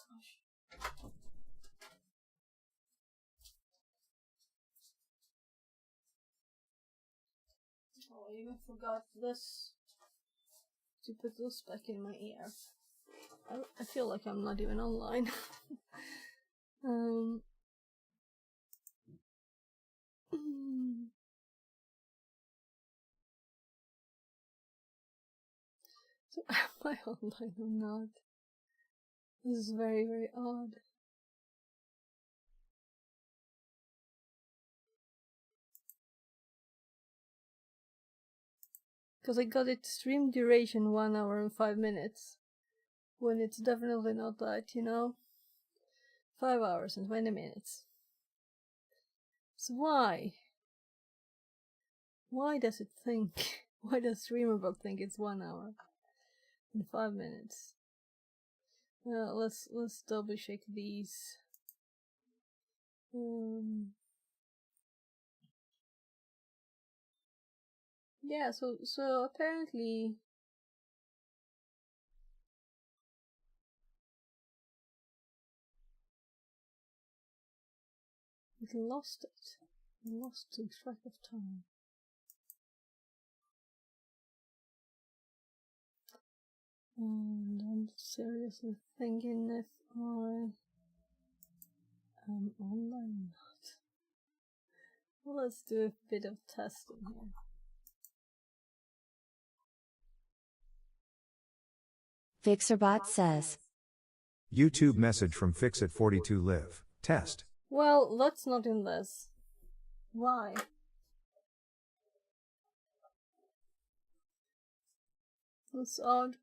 gosh. Oh, I even forgot this to put this back in my ear. I feel like I'm not even online. So am I online or not? This is very, very odd. Because I got it stream duration 1 hour and 5 minutes. When it's definitely not that, you know? 5 hours and 20 minutes. So why? Why does it think? Why does Streamerbot think it's 1 hour and 5 minutes? Let's double check these. Yeah, so apparently it lost it. It lost the track of time. And I'm seriously thinking if I am online or not. Well, let's do a bit of testing here. Fixerbot says. YouTube message from Fixit42Live. Test. Well, that's not in this. Why? That's odd.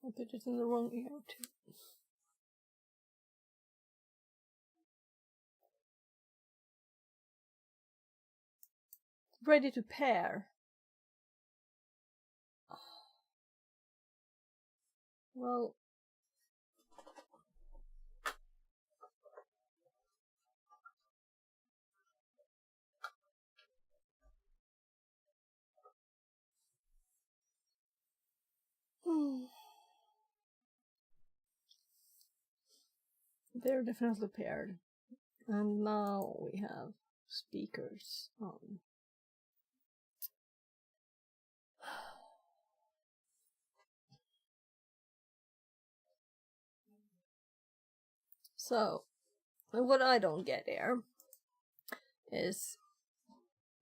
I put it in the wrong ear too. Ready to pair. Well, they're definitely paired. And now we have speakers on. So, what I don't get here is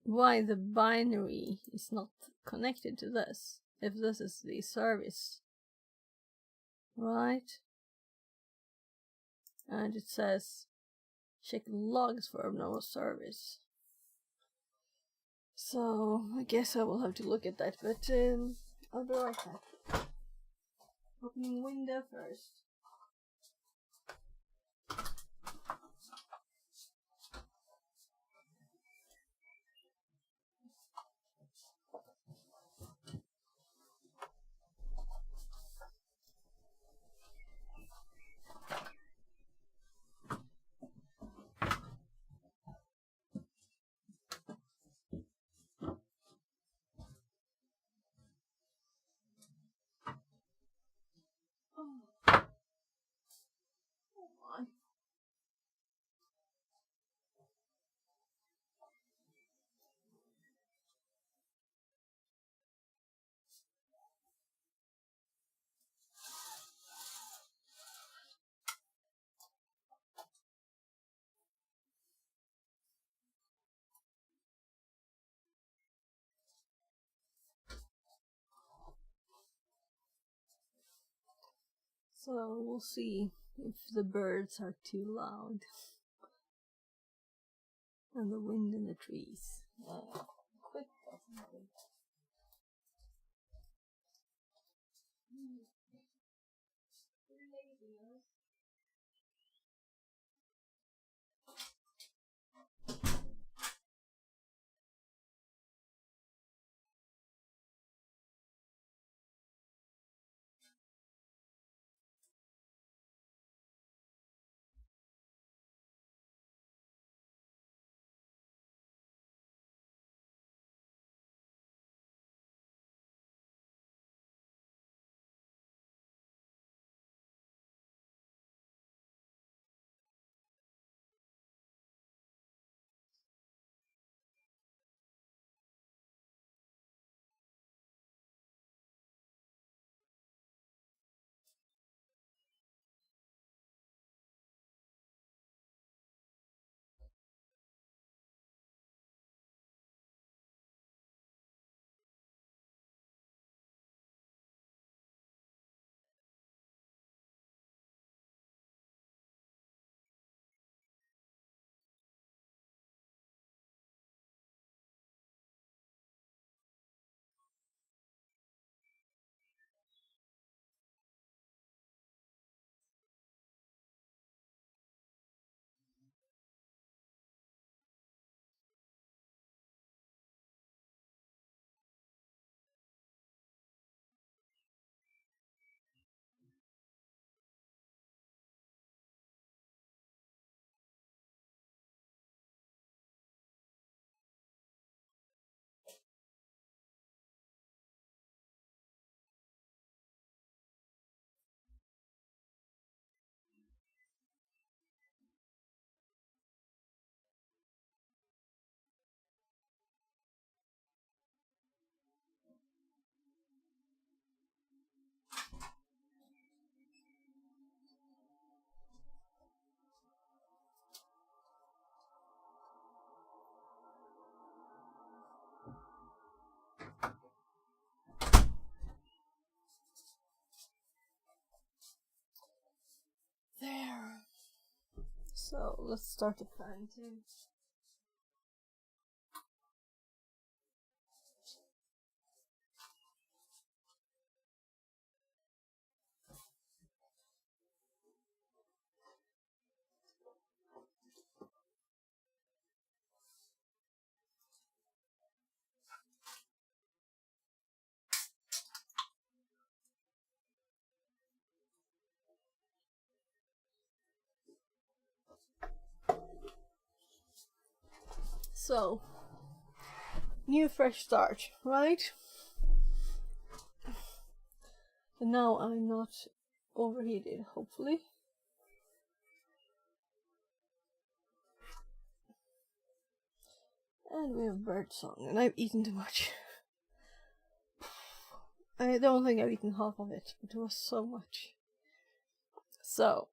why the binary is not connected to this, if this is the service, right? And it says check logs for abnormal service. So I guess I will have to look at that, but I'll be right back. Opening window first. So we'll see if the birds are too loud and the wind in the trees. Quick definitely. So let's start the fan too. So, new fresh start, right? And now I'm not overheated, hopefully. And we have bird song, and I've eaten too much. I don't think I've eaten half of it, but it was so much. So,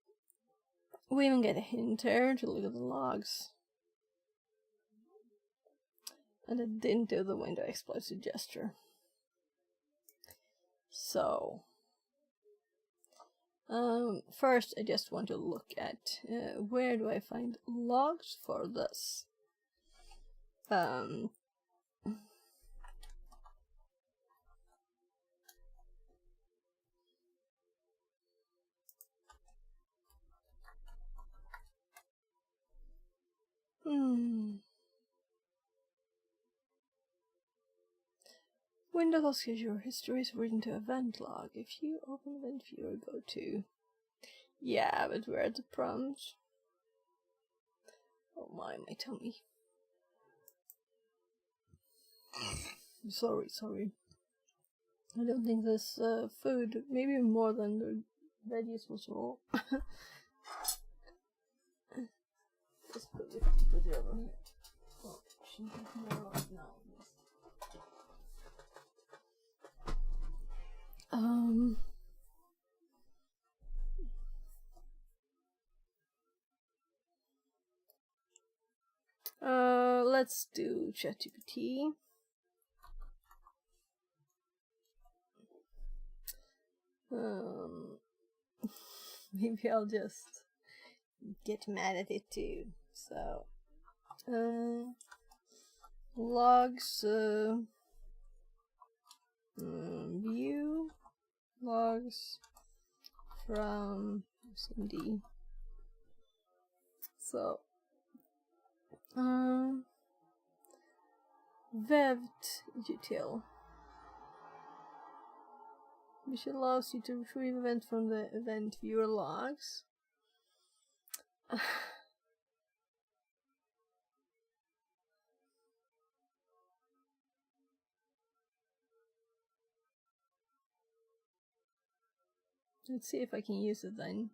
we even get a hint here to look at the logs. And it didn't do the window explosive gesture. So, first I just want to look at where do I find logs for this. Windows will schedule history is written to event log. If you open event viewer, go to. Yeah, but where are the prompts? Oh my tummy. Sorry. I don't think this food, maybe more than the veggies was raw. Just put it over here. Oh, she needs more right now. Let's do ChatGPT. Maybe I'll just get mad at it too. So, logs, view logs from SMD. So, Vevt util, which allows you to retrieve event from the event viewer logs. Let's see if I can use it then.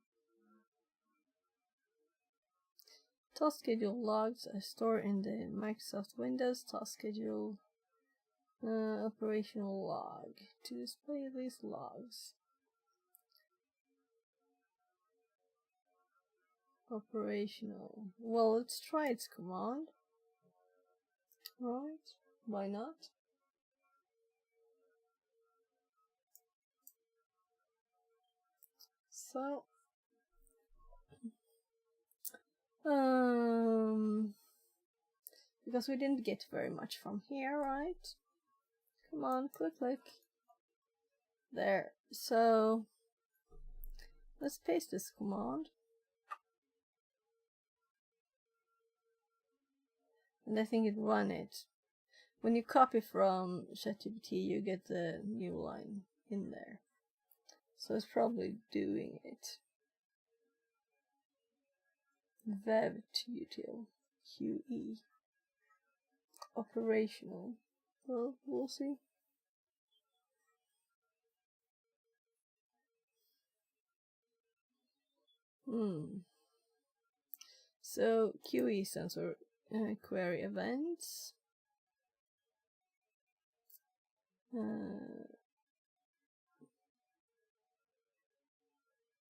Task schedule logs are stored in the Microsoft Windows task schedule operational log. To display these logs, operational. Well, let's try its command. Right? Why not? So, because we didn't get very much from here, right? Come on, click. There. So, let's paste this command. And I think it run it. When you copy from ChatGPT, you get the new line in there. So it's probably doing it. Vevt util QE operational. Well, we'll see. So QE stands for query events.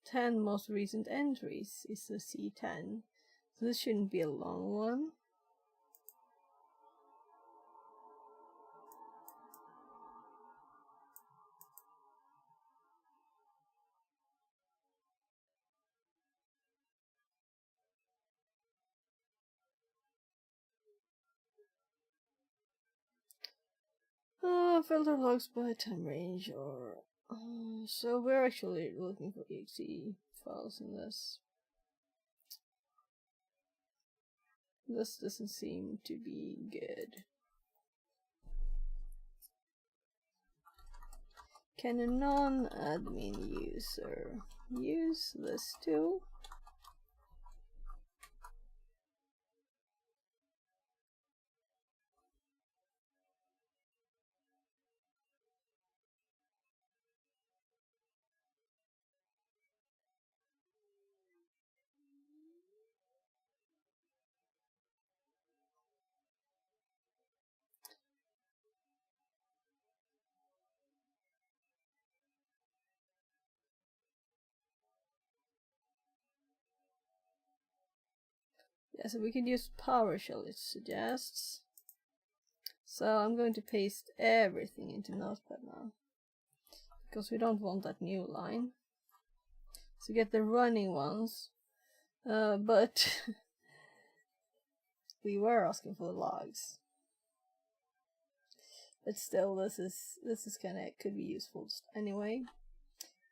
10 most recent entries is the C10. So this shouldn't be a long one. Filter logs by time range or... so we're actually looking for exe files in this. This doesn't seem to be good. Can a non-admin user use this tool? Yeah, so we can use PowerShell, it suggests. So I'm going to paste everything into Notepad now, because we don't want that new line. So get the running ones, but we were asking for the logs. But still, this is kind of could be useful anyway.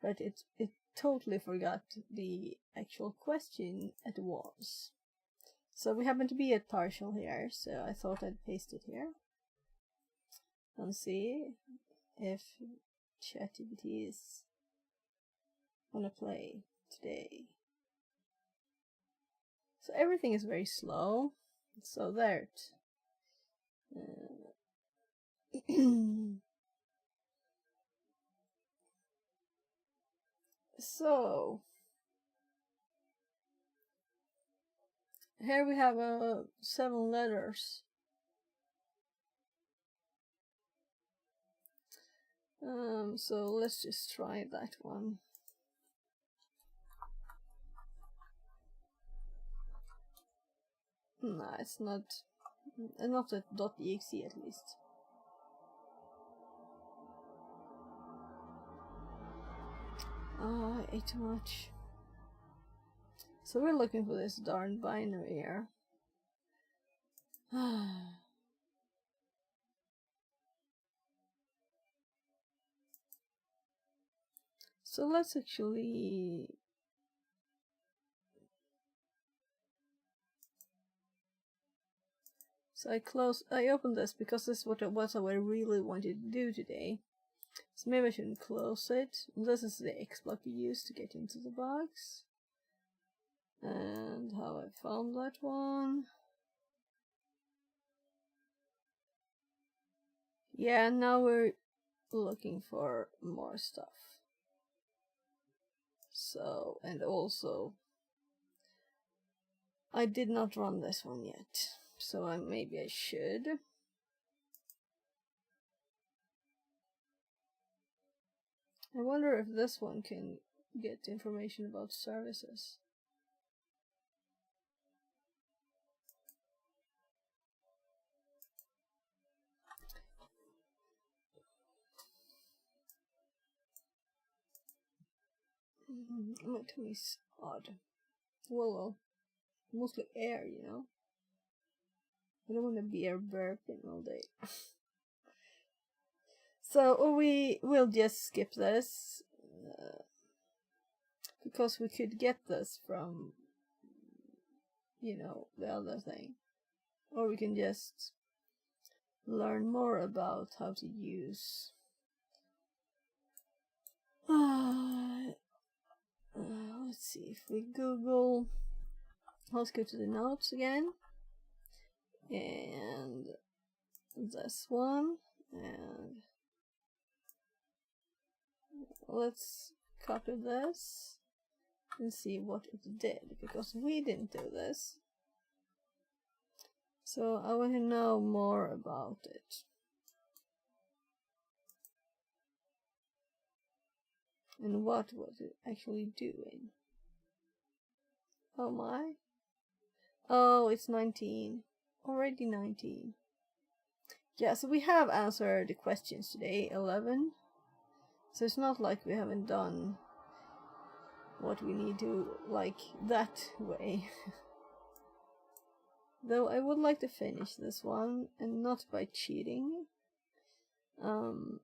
But it totally forgot the actual question at once. So we happen to be at partial here, so I thought I'd paste it here and see if ChatGPT is gonna play today. So everything is very slow. So there so here we have 7 letters. So let's just try that one. No, it's not a .exe at least. Oh, I ate too much. So we're looking for this darn binary here. So let's actually... So I opened this because this is what I really wanted to do today. So maybe I shouldn't close it. This is the X-block you use to get into the box. And how I found that one. Yeah, now we're looking for more stuff. So, and also, I did not run this one yet. So maybe I should. I wonder if this one can get information about services. My tummy's odd. Well, mostly air, you know. I don't want to be air burping all day. So we will just skip this. Because we could get this from, you know, the other thing. Or we can just learn more about how to use. Let's see if we Google. Let's go to the notes again. And this one. And let's copy this and see what it did, because we didn't do this. So I want to know more about it. And what was it actually doing? Oh my. Oh, it's 19. Already 19. Yeah, so we have answered the questions today, 11. So it's not like we haven't done what we need to, like, that way. Though I would like to finish this one, and not by cheating. Um,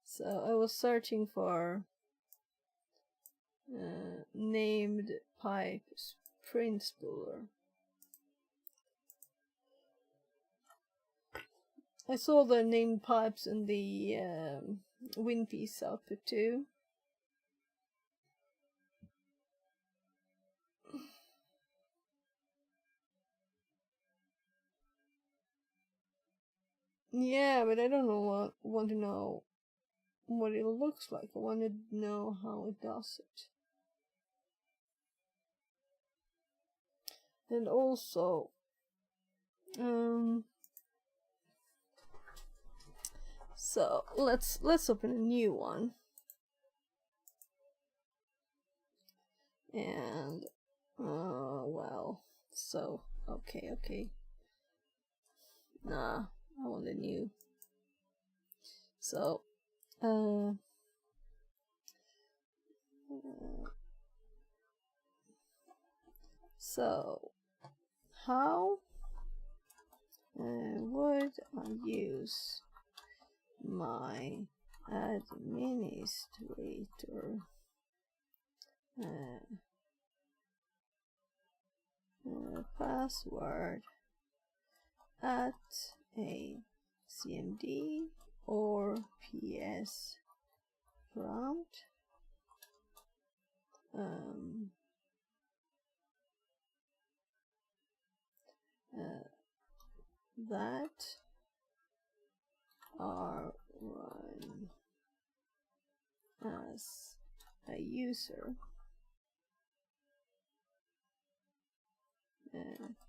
so I was searching for named pipe print spooler. I saw the named pipes in the wind piece output too. Yeah, but I don't know want to know what it looks like. I want to know how it does it. And also, so let's open a new one. And well, so okay. Nah, I want a new. So so how would I use my administrator password at a CMD or PS prompt? That are run as a user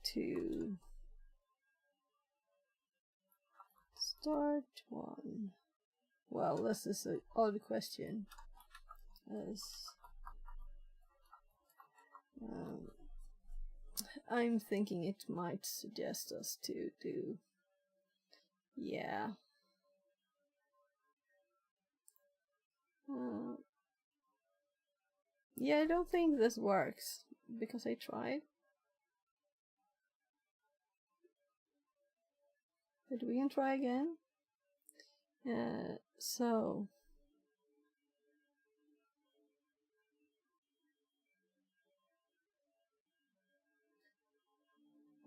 to start one. Well, this is an odd question, as I'm thinking it might suggest us to do, yeah. Yeah, I don't think this works, because I tried. But we can try again. So...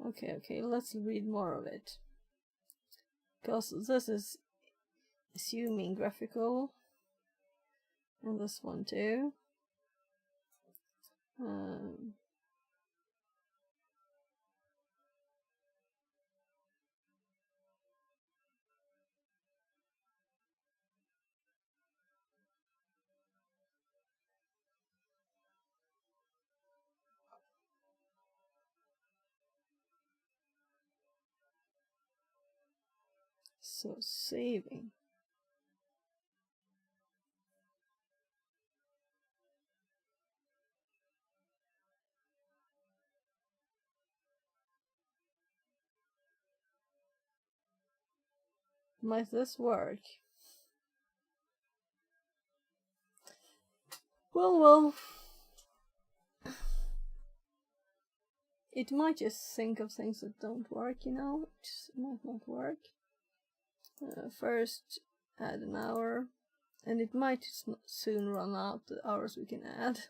Okay, let's read more of it. Because this is assuming graphical. And this one too. So saving. Might this work? Well. It might just think of things that don't work, you know? It just might not work. First, add an hour. And it might soon run out the hours we can add.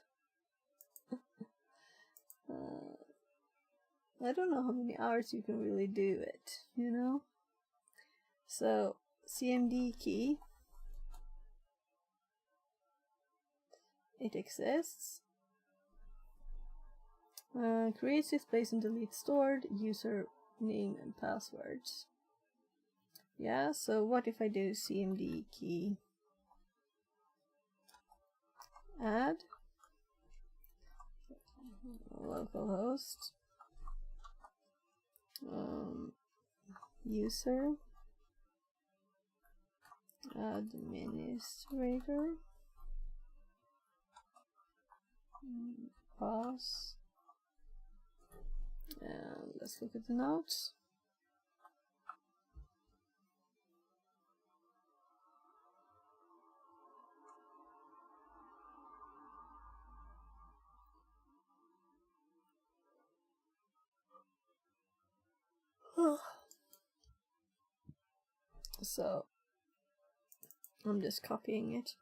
I don't know how many hours you can really do it, you know? So, CMD key. It exists. Creates a space and delete stored user name and passwords. Yeah, so what if I do CMD key add localhost user administrator pass, and let's look at the notes. So I'm just copying it.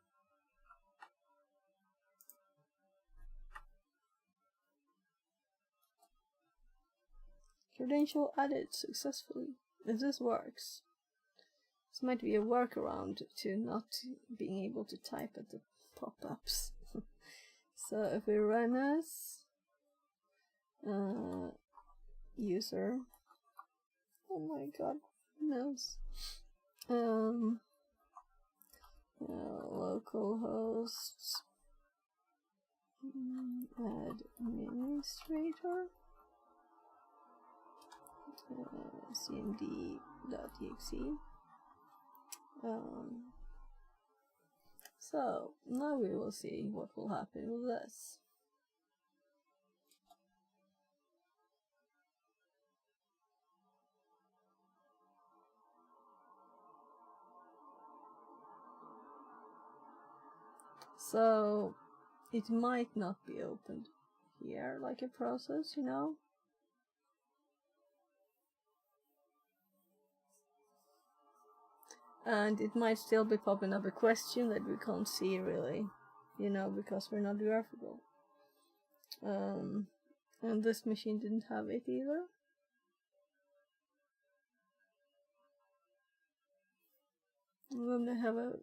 Credential added successfully. If this works, this might be a workaround to not being able to type at the pop-ups. So if we run as user, oh my god, who knows? Localhost administrator cmd.exe. So now we will see what will happen with this. So it might not be opened here like a process, you know. And it might still be popping up a question that we can't see really, you know, because we're not graphical. And this machine didn't have it either. I'm gonna have a...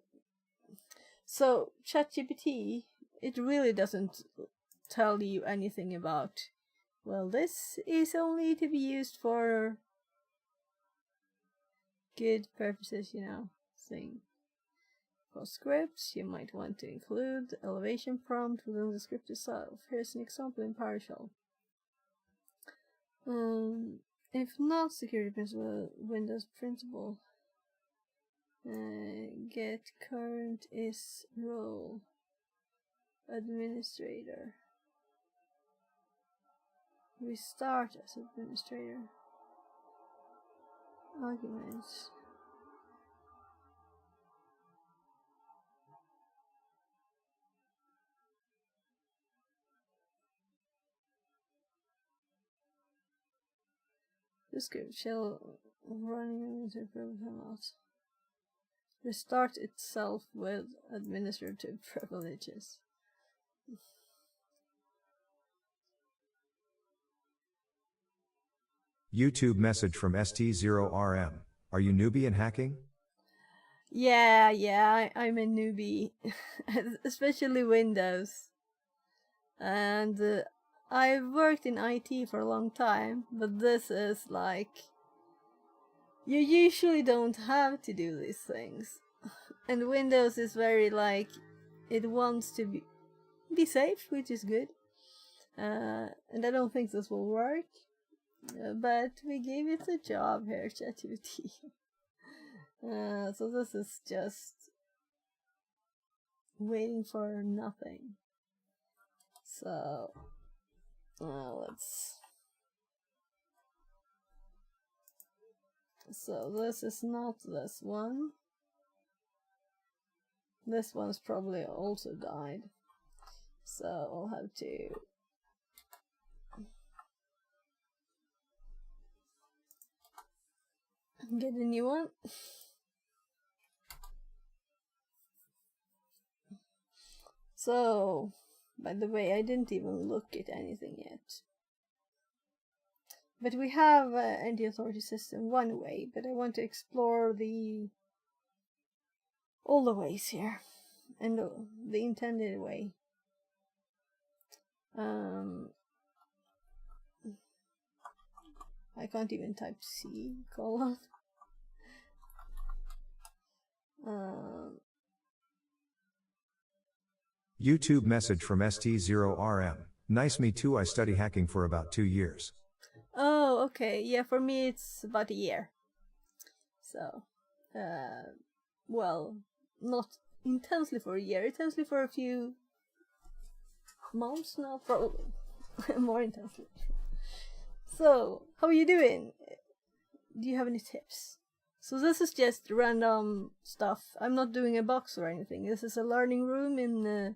So ChatGPT, it really doesn't tell you anything about, well, this is only to be used for good purposes, you know, thing. For scripts, you might want to include the elevation prompt within the script itself. Here's an example in PowerShell. If not security principal, Windows printable. Get current is role administrator. Restart as administrator. Arguments. The script shall running into program. Restart itself with administrative privileges. YouTube message from ST0RM. Are you newbie in hacking? Yeah, I'm a newbie, especially Windows. And I've worked in IT for a long time, but this is like, you usually don't have to do these things. And Windows is very like, it wants to be safe, which is good. And I don't think this will work. But we gave it a job here, ChatGPT. So this is just waiting for nothing. So let's. So this is not this one. This one's probably also died. So I'll have to. Get a new one. So, by the way, I didn't even look at anything yet. But we have anti-authority system one way, but I want to explore all the ways here, and the intended way. I can't even type C : YouTube message from ST0RM. Nice, me too. I study hacking for about 2 years. Oh, okay. Yeah, for me it's about a year. So, well, not intensely for a year, intensely for a few months now, probably. More intensely. So, how are you doing? Do you have any tips? So this is just random stuff. I'm not doing a box or anything. This is a learning room in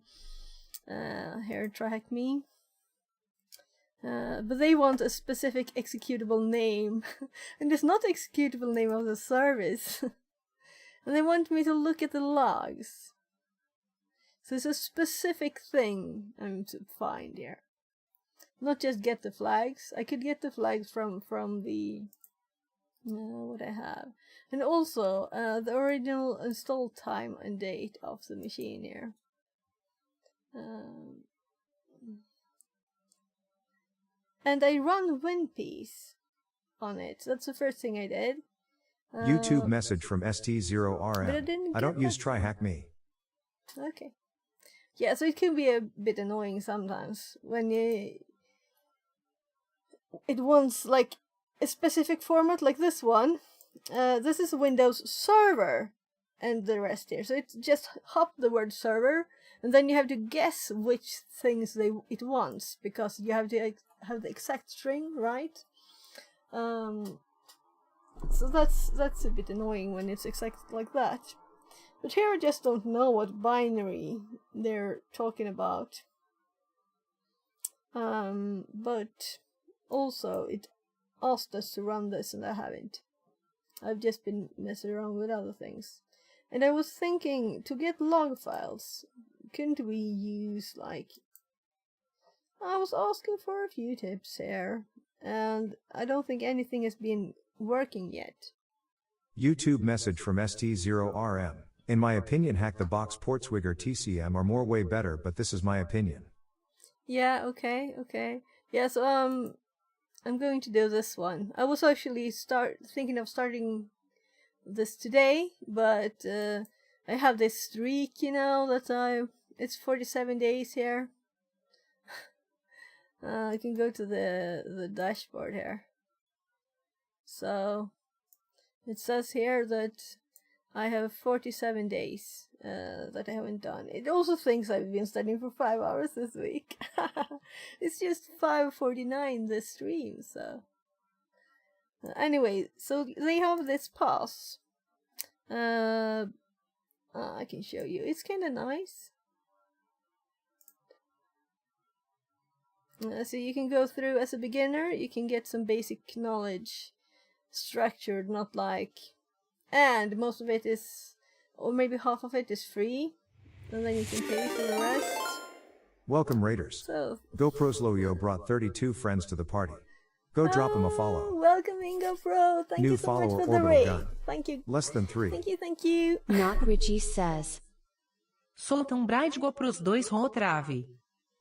here, Try Hack Me. But they want a specific executable name, and it's not the executable name of the service. And they want me to look at the logs. So it's a specific thing I'm to find here. Not just get the flags. I could get the flags from the what I have, and also the original install time and date of the machine here. And I run WinPiece on it. That's the first thing I did. YouTube message from ST0RM. I don't use TryHackMe. Okay. Yeah, so it can be a bit annoying sometimes when it wants like a specific format like this one. This is Windows Server and the rest here. So it's just hop the word server, and then you have to guess which things it wants, because you have to have the exact string, right? So that's a bit annoying when it's exact like that. But here I just don't know what binary they're talking about. But also it asked us to run this and I haven't. I've just been messing around with other things. And I was thinking, to get log files, couldn't we use like... I was asking for a few tips here, and I don't think anything has been working yet. YouTube message from ST0RM. In my opinion, Hack the Box Portswigger TCM are more way better, but this is my opinion. Yeah, okay. Yeah, so I'm going to do this one. I was actually thinking of starting this today, but I have this streak, that it's 47 days here. I can go to the dashboard here. So it says here that I have 47 days that I haven't done. It also thinks I've been studying for 5 hours this week. It's just 5:49 this stream, so... Anyway, so they have this pass. I can show you. It's kind of nice. So you can go through as a beginner. You can get some basic knowledge structured, not like... And most of it is, or maybe half of it is free. And then you can pay for the rest. Welcome, Raiders. So, GoPro's Loyo brought 32 friends to the party. Go drop him a follow. Welcome, GoPro. Thank New you so much follower, for the Orbital raid. Gun. Thank you. Less than 3. Thank you. Not Richie says. Solta braidigo pros dois rotrave.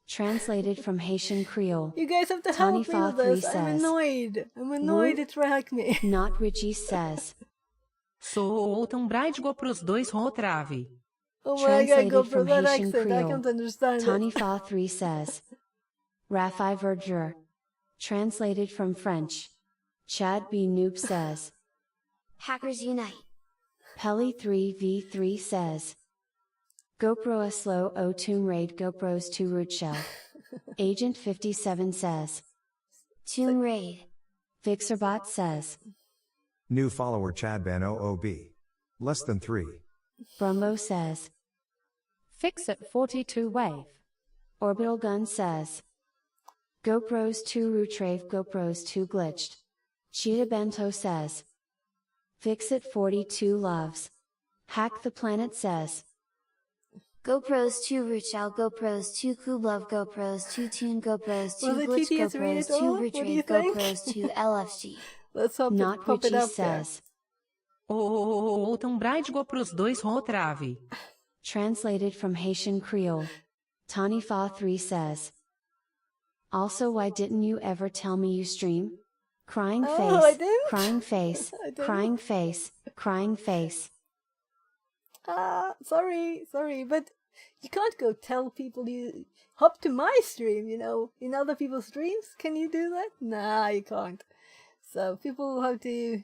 Translated from Haitian Creole. You guys have to Tony help me with Fa 3 this. I'm says. annoyed. At track me. Not Richie says. Solta braidigo pros dois rotrave. Oh my god, Translated GoPro, from that Haitian accent, I Creole. can't understand Tony it. Fa 3 says. Rafi Verdure. Translated from French. Chad B. Noob says. Hackers Unite. Pelly 3v3 says. GoPro a slow o tomb raid GoPros 2 root shell. Agent 57 says. Tomb Raid. Fixerbot says. New follower Chadban OOB. Less than 3. Brumbo says. Fix it 42 wave. Orbital Gun says. GoPros 2 Rutrave GoPros 2 glitched. Cheetah Bento says. Fix it 42 loves. Hack the Planet says. GoPros 2 Ruchal, GoPros 2 Kublov, GoPros 2 Tune, GoPros 2 Will the Glitch, TTS read GoPros it 2 all? What do you Retrieve, think? GoPros 2 LFG. Let's hope Not it pop it Richie up there. says. Solta braidigo pros dois rotrave. Translated from Haitian Creole. Tani Fa 3 says. Also, why didn't you ever tell me you stream? Crying face, I didn't? crying face, I didn't. crying face, crying face. Sorry, but you can't go tell people you hop to my stream, in other people's streams. Can you do that? Nah, you can't. So people have to...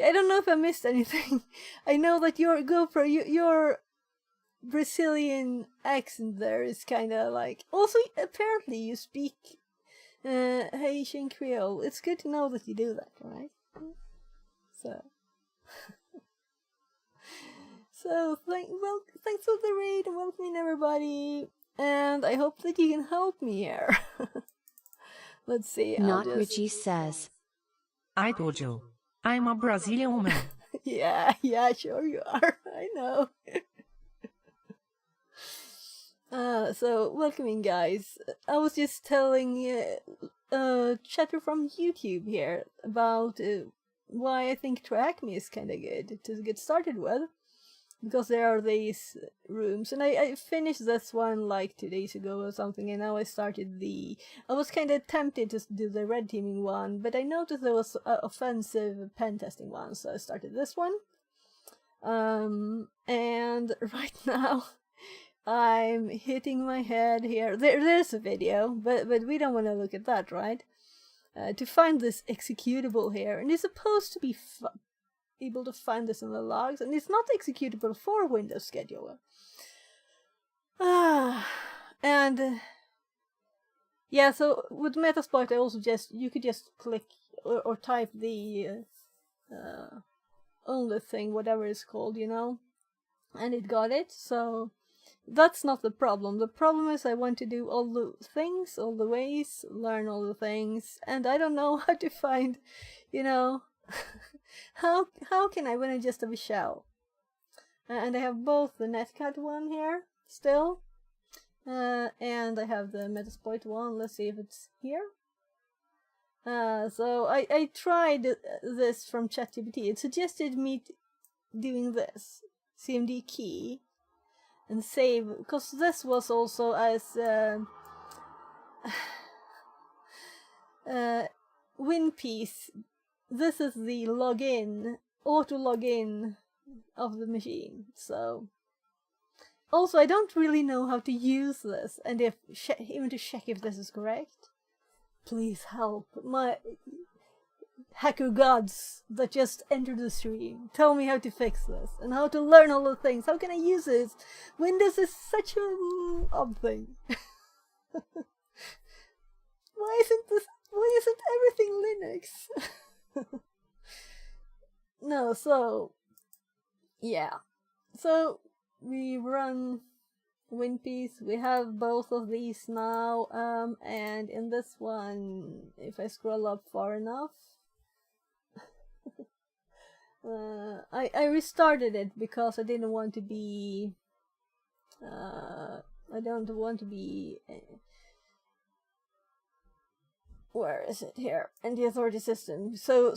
I don't know if I missed anything. I know that your GoPro, your Brazilian accent there is kind of like... Also, apparently you speak Haitian Creole. It's good to know that you do that, right? So... So, thanks for the raid and welcoming everybody. And I hope that you can help me here. Let's see. Not Richie says. I told you. I'm a Brazilian woman. Yeah, sure you are. I know. So welcoming guys. I was just telling chatter from YouTube here about why I think Trackme is kind of good to get started with, because there are these rooms, and I finished this one like 2 days ago or something, and now I started I was kind of tempted to do the red teaming one, but I noticed there was offensive pen testing one, so I started this one. And right now I'm hitting my head here. There's a video, but we don't want to look at that, right? To find this executable here, and it's supposed to be able to find this in the logs, and it's not executable for Windows Scheduler. And yeah, so with Metasploit, I also you could just click or type the only thing, whatever it's called, and it got it. So that's not the problem. The problem is I want to do all the things, all the ways, learn all the things, and I don't know how to find, how can I when I just have a shell? And I have both the Netcat one here still, and I have the Metasploit one. Let's see if it's here. So I tried this from ChatGPT. It suggested me doing this CMD key and save, because this was also as WinPiece. This is the auto login of the machine. So also I don't really know how to use this, and even to check if this is correct. Please help my hacker gods that just entered the stream. Tell me how to fix this and how to learn all the things. How can I use this? Windows is such a odd thing. Why isn't everything Linux? No, so yeah. So we run WinPiece. We have both of these now, and in this one, if I scroll up far enough, I restarted it because I didn't want to be I don't want to be where is it here? And the authority system. So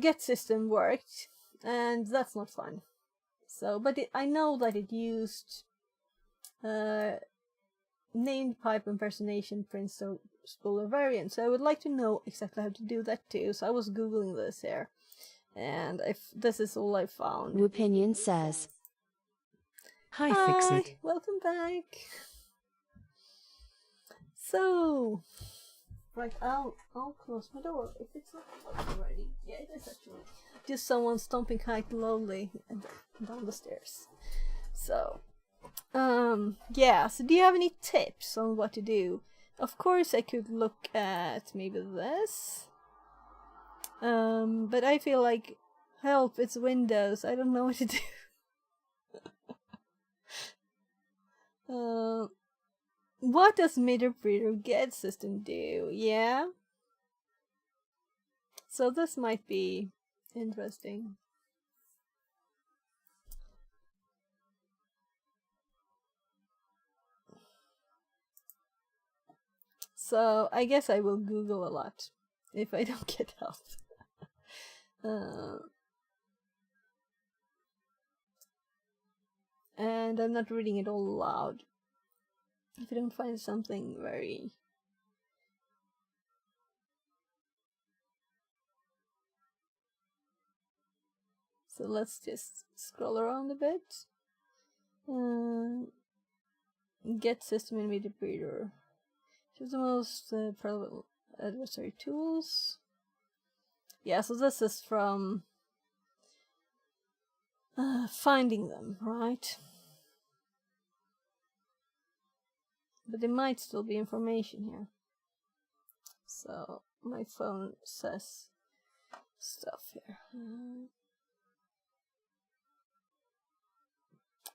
get system worked, and that's not fun. So, but I know that it used named pipe impersonation principal variant. So I would like to know exactly how to do that too. So I was googling this here, and this is all I found. Opinion says. Hi, fix it. Welcome back. So, right, I'll close my door if it's not closed already. Yeah, it is actually. Just someone stomping quite slowly down the stairs. So, yeah. So, do you have any tips on what to do? Of course, I could look at maybe this. But I feel like, help! It's Windows. I don't know what to do. What does Meter get system do? Yeah. So this might be interesting. So I guess I will Google a lot if I don't get help. And I'm not reading it all aloud if I don't find something very... So let's just scroll around a bit. Get system and meter breeder. Choose the most prevalent adversary tools. Yeah, so this is from finding them, right? But there might still be information here. So my phone says stuff here.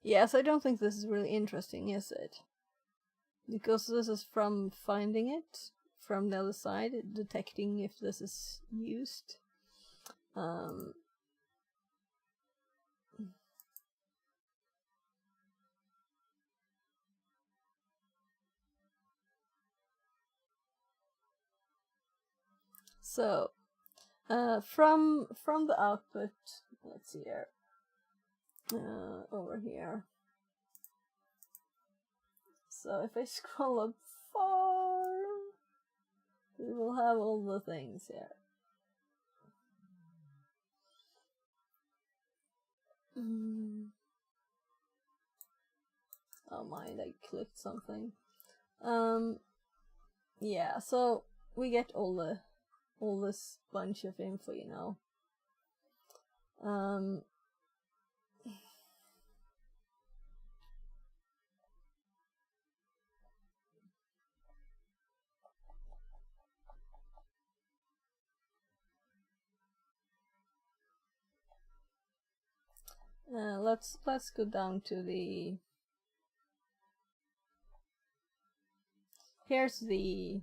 Yes, I don't think this is really interesting, is it? Because this is from finding it, from the other side, detecting if this is used. So from the output, let's see here, over here. So if I scroll up far, we will have all the things here. Oh mind, I clicked something. Yeah, so we get all this bunch of info, you know. Let's go down to the. Here's the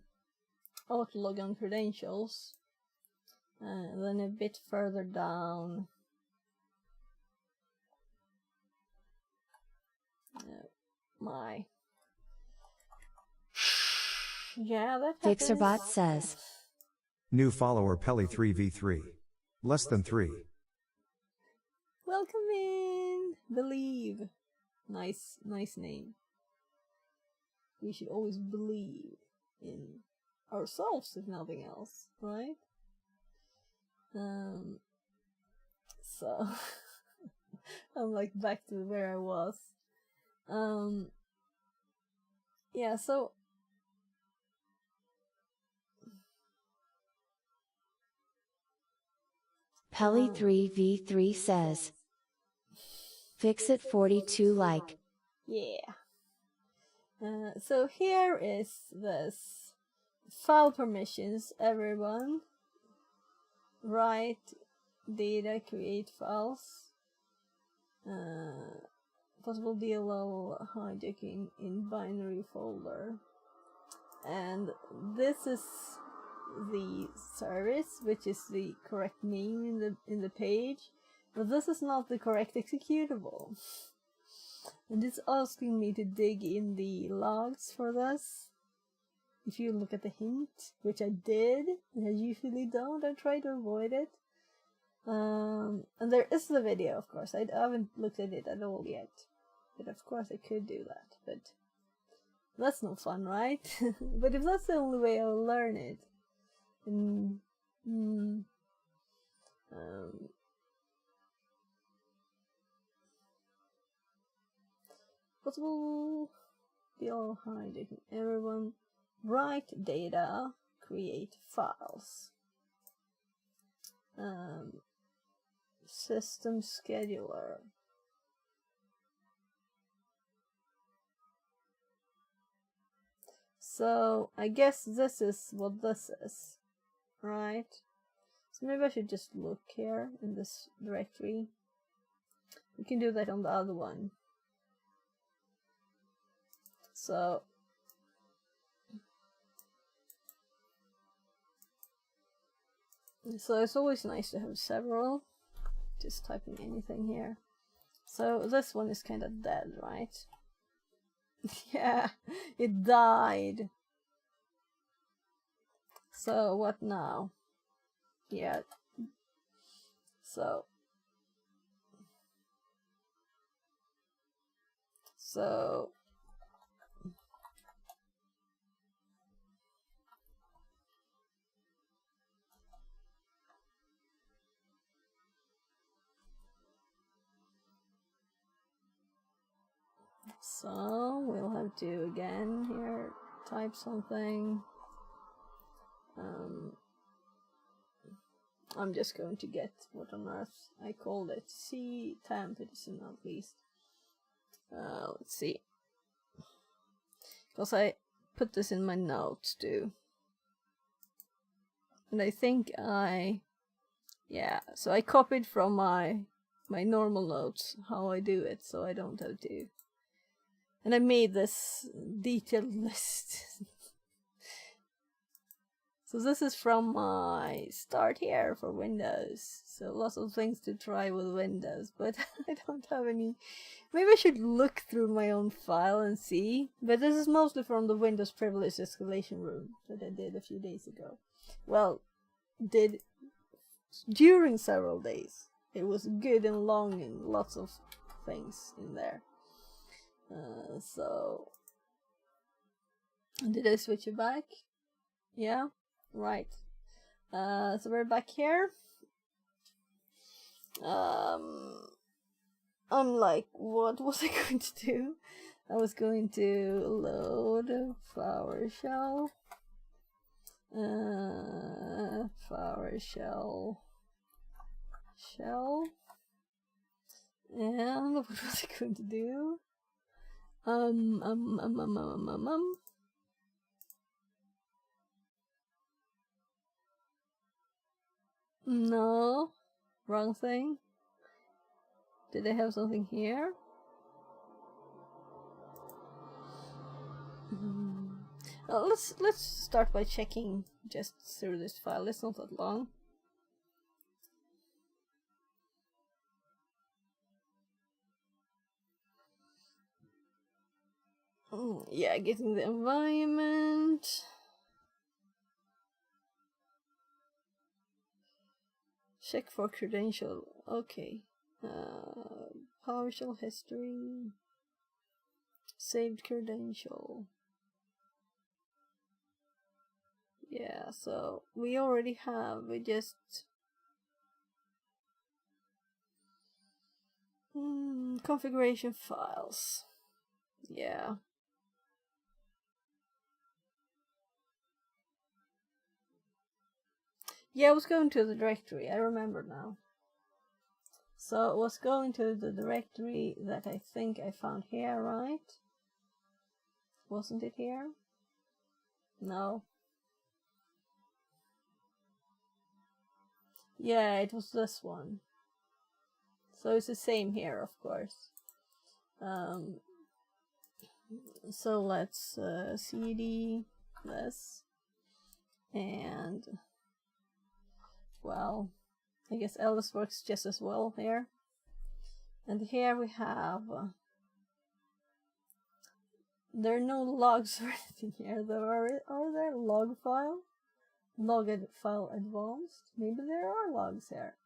auto login credentials. Then a bit further down. My. Yeah, that happens. Fixerbot says. New follower Pelly 3v3. Less than 3. Welcome in. Believe. Nice name. We should always believe in ourselves, if nothing else, right? So I'm like back to where I was. Yeah, so Pelly 3v3 says. Fix it 42 like. yeah. So here is this file permissions, everyone. Write data, create files. Possible DLL hijacking in binary folder. And this is the service, which is the correct name in the page, but this is not the correct executable. And it's asking me to dig in the logs for this. If you look at the hint, which I did, and I usually don't, I try to avoid it. And there is the video, of course. I haven't looked at it at all yet. But of course I could do that, but that's no fun, right? But if that's the only way I'll learn it, possible deal hijacking. Everyone write data, create files. System scheduler. So I guess this is what this is, right? So maybe I should just look here in this directory. We can do that on the other one. So it's always nice to have several. Just typing anything here. So this one is kind of dead, right? Yeah, it died. So what now? Yeah. So we'll have to again here type something. I'm just going to get what on earth I called it. C temp edison at least. Let's see. Because I put this in my notes too. And I think so I copied from my normal notes how I do it, so I don't have to. And I made this detailed list. So this is from my start here for Windows. So lots of things to try with Windows, but I don't have any. Maybe I should look through my own file and see. But this is mostly from the Windows privilege escalation room that I did a few days ago. Well, did during several days. It was good and long and lots of things in there. So did I switch it back? Yeah, right. So we're back here. I'm like, what was I going to do? I was going to load PowerShell. PowerShell. Shell. And what was I going to do? No, wrong thing. Did I have something here? Let's start by checking just through this file. It's not that long. Yeah, getting the environment. Check for credential. Okay. PowerShell history. Saved credential. Yeah, so we already have. We just configuration files. Yeah. Yeah, I was going to the directory. I remember now. So it was going to the directory that I think I found here, right? Wasn't it here? No. Yeah, it was this one. So it's the same here, of course. So let's cd this. And, well, I guess ls works just as well here. And here we have... there are no logs or anything here. Are there log file? Log file advanced? Maybe there are logs here.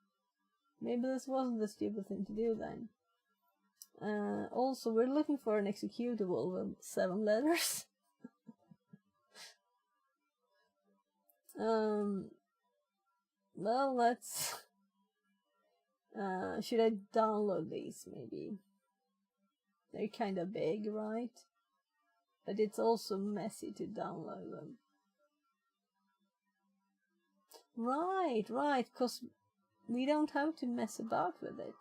Maybe this wasn't the stupid thing to do then. Also, we're looking for an executable with 7 letters. Well, let's... should I download these, maybe? They're kind of big, right? But it's also messy to download them. Right, because we don't have to mess about with it.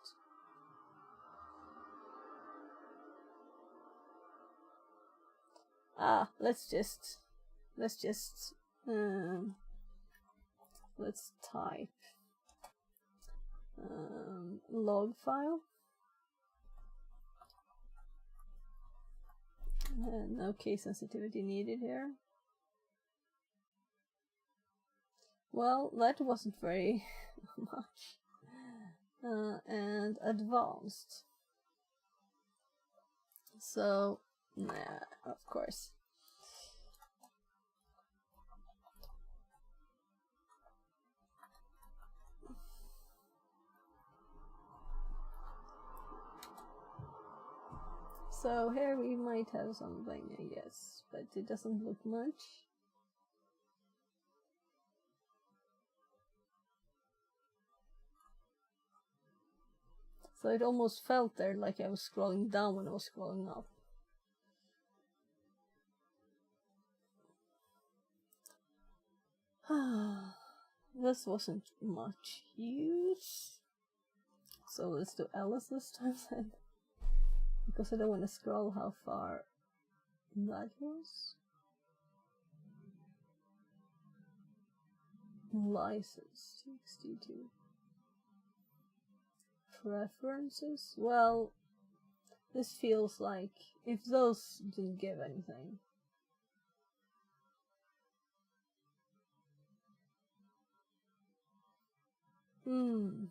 Let's type log file. No case sensitivity needed here. Well, that wasn't very much. And advanced. So, nah, of course. So here we might have something, I guess, but it doesn't look much. So it almost felt there like I was scrolling down when I was scrolling up. This wasn't much use. So let's do Alice this time then. Because I don't want to scroll how far that was. License 62. Preferences? Well, this feels like if those didn't give anything. HLP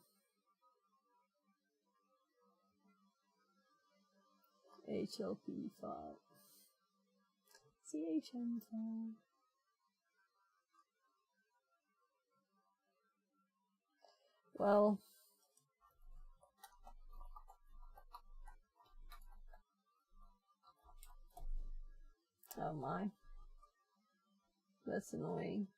file. CHM file. Well, oh my, that's annoying.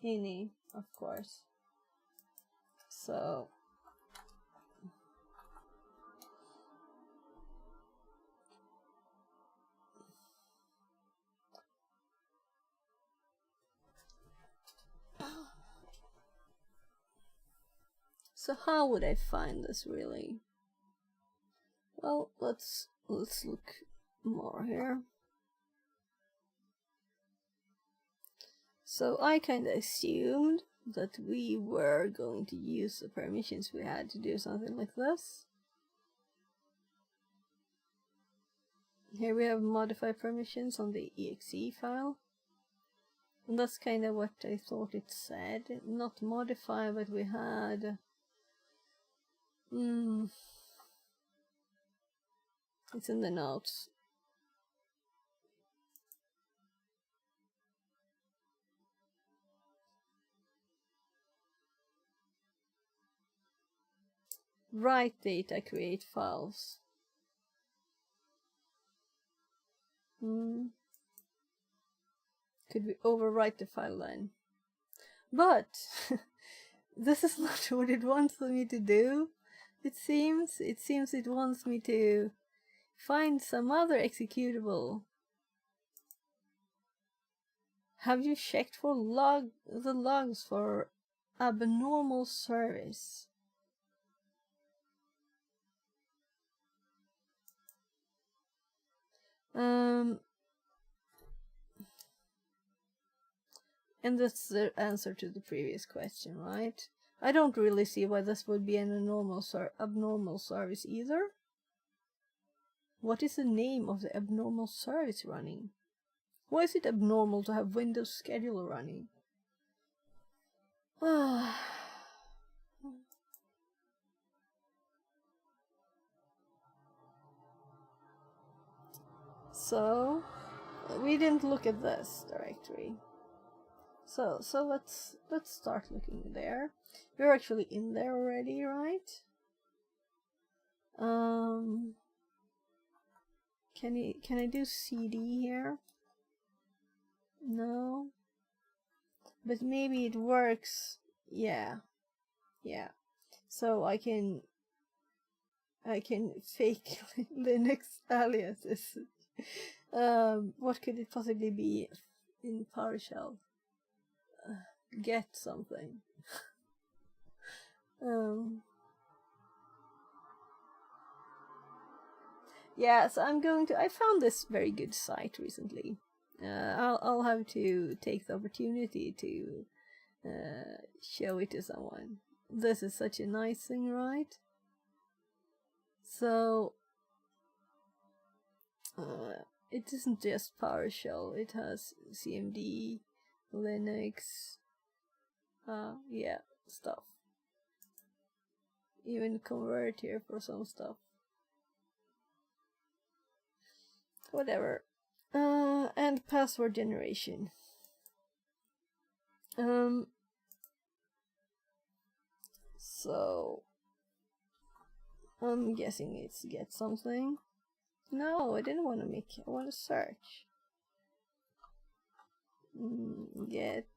Ini, of course. So how would I find this really? Well, let's look more here. So I kind of assumed that we were going to use the permissions we had to do something like this. Here we have modify permissions on the exe file. And that's kind of what I thought it said. Not modify, but we had... It's in the notes. Write data, create files. Could we overwrite the file then? But this is not what it wants me to do. It seems it wants me to find some other executable. Have you checked for the logs for abnormal service? And that's the answer to the previous question, right? I don't really see why this would be an abnormal service either. What is the name of the abnormal service running? Why is it abnormal to have Windows Scheduler running? So, we didn't look at this directory. So let's start looking there. We're actually in there already, right? Can I do CD here? No. But maybe it works. Yeah. So I can fake Linux aliases. What could it possibly be in PowerShell? Get something. Yeah, so I found this very good site recently. I'll have to take the opportunity to show it to someone. This is such a nice thing, right? So it isn't just PowerShell. It has CMD, Linux, yeah, stuff. Even convert here for some stuff. Whatever. And password generation. So I'm guessing it's get something. No, I didn't want to make it. I want to search. Get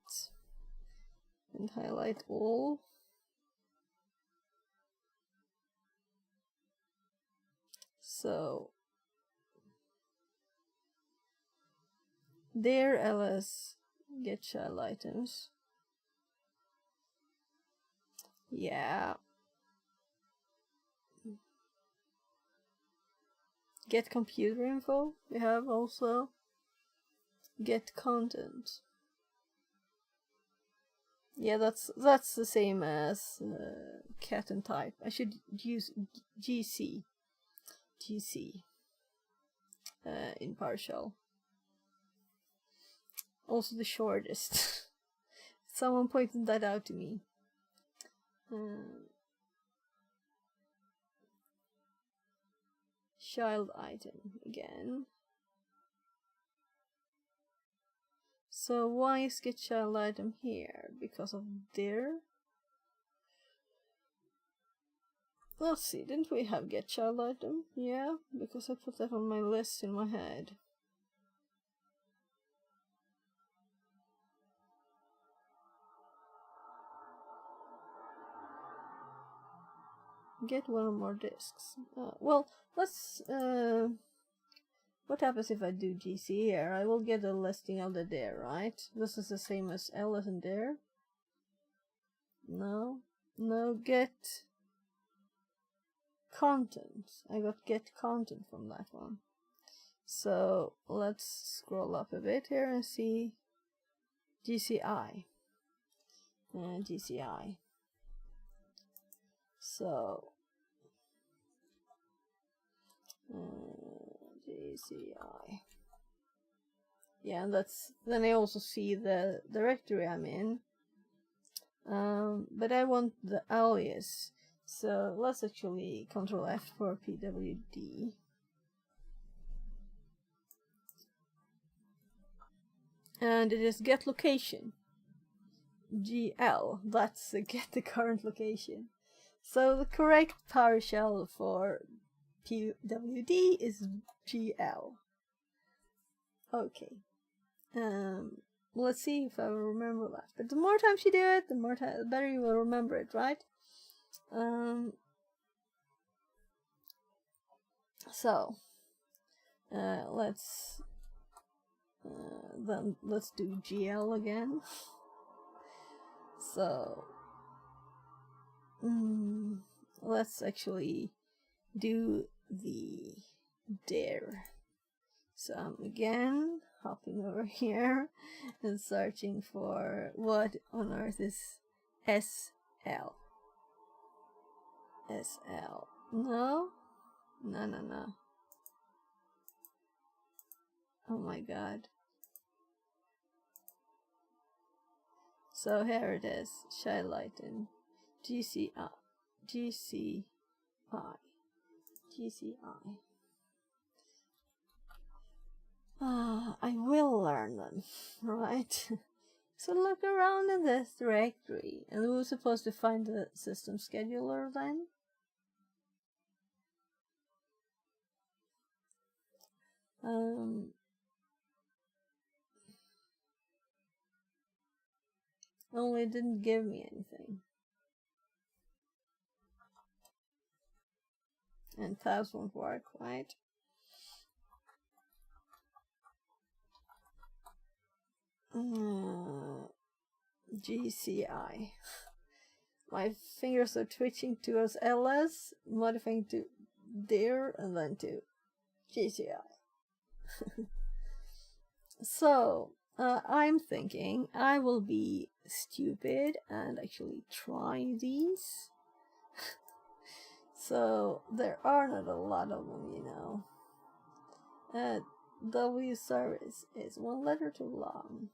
and highlight all. So there ls get child items. Yeah. Get computer info. We have also get content. Yeah, that's the same as cat and type. I should use GC in PowerShell. Also the shortest. Someone pointed that out to me. Child item again. So why is get child item here? Because of there? Let's see, didn't we have get child item? Yeah, because I put that on my list in my head. Get one or more discs. Well, let's what happens if I do GC here? I will get a listing of the there, right? This is the same as L isn't there. No, get content. I got get content from that one. So let's scroll up a bit here and see GCI. GCI. So GCI. Yeah, then I also see the directory I'm in. But I want the alias. So let's actually Control F for PWD. And it is get location. GL. That's get the current location. So the correct PowerShell for PWD is GL. Okay. Let's see if I will remember that. But the more times you do it, the better you will remember it, right? So let's do GL again. So let's actually do the dare. So I'm again hopping over here and searching for what on earth is SL. SL. No. Oh my god. So here it is. Child item. GCI. I will learn them, right? So look around in this directory, and we're supposed to find the system scheduler then. Only it didn't give me anything. And tabs won't work, right? GCI. My fingers are twitching towards LS, modifying to there, and then to GCI. So, I'm thinking I will be stupid and actually try these. So, there are not a lot of them, you know. W service is one letter too long.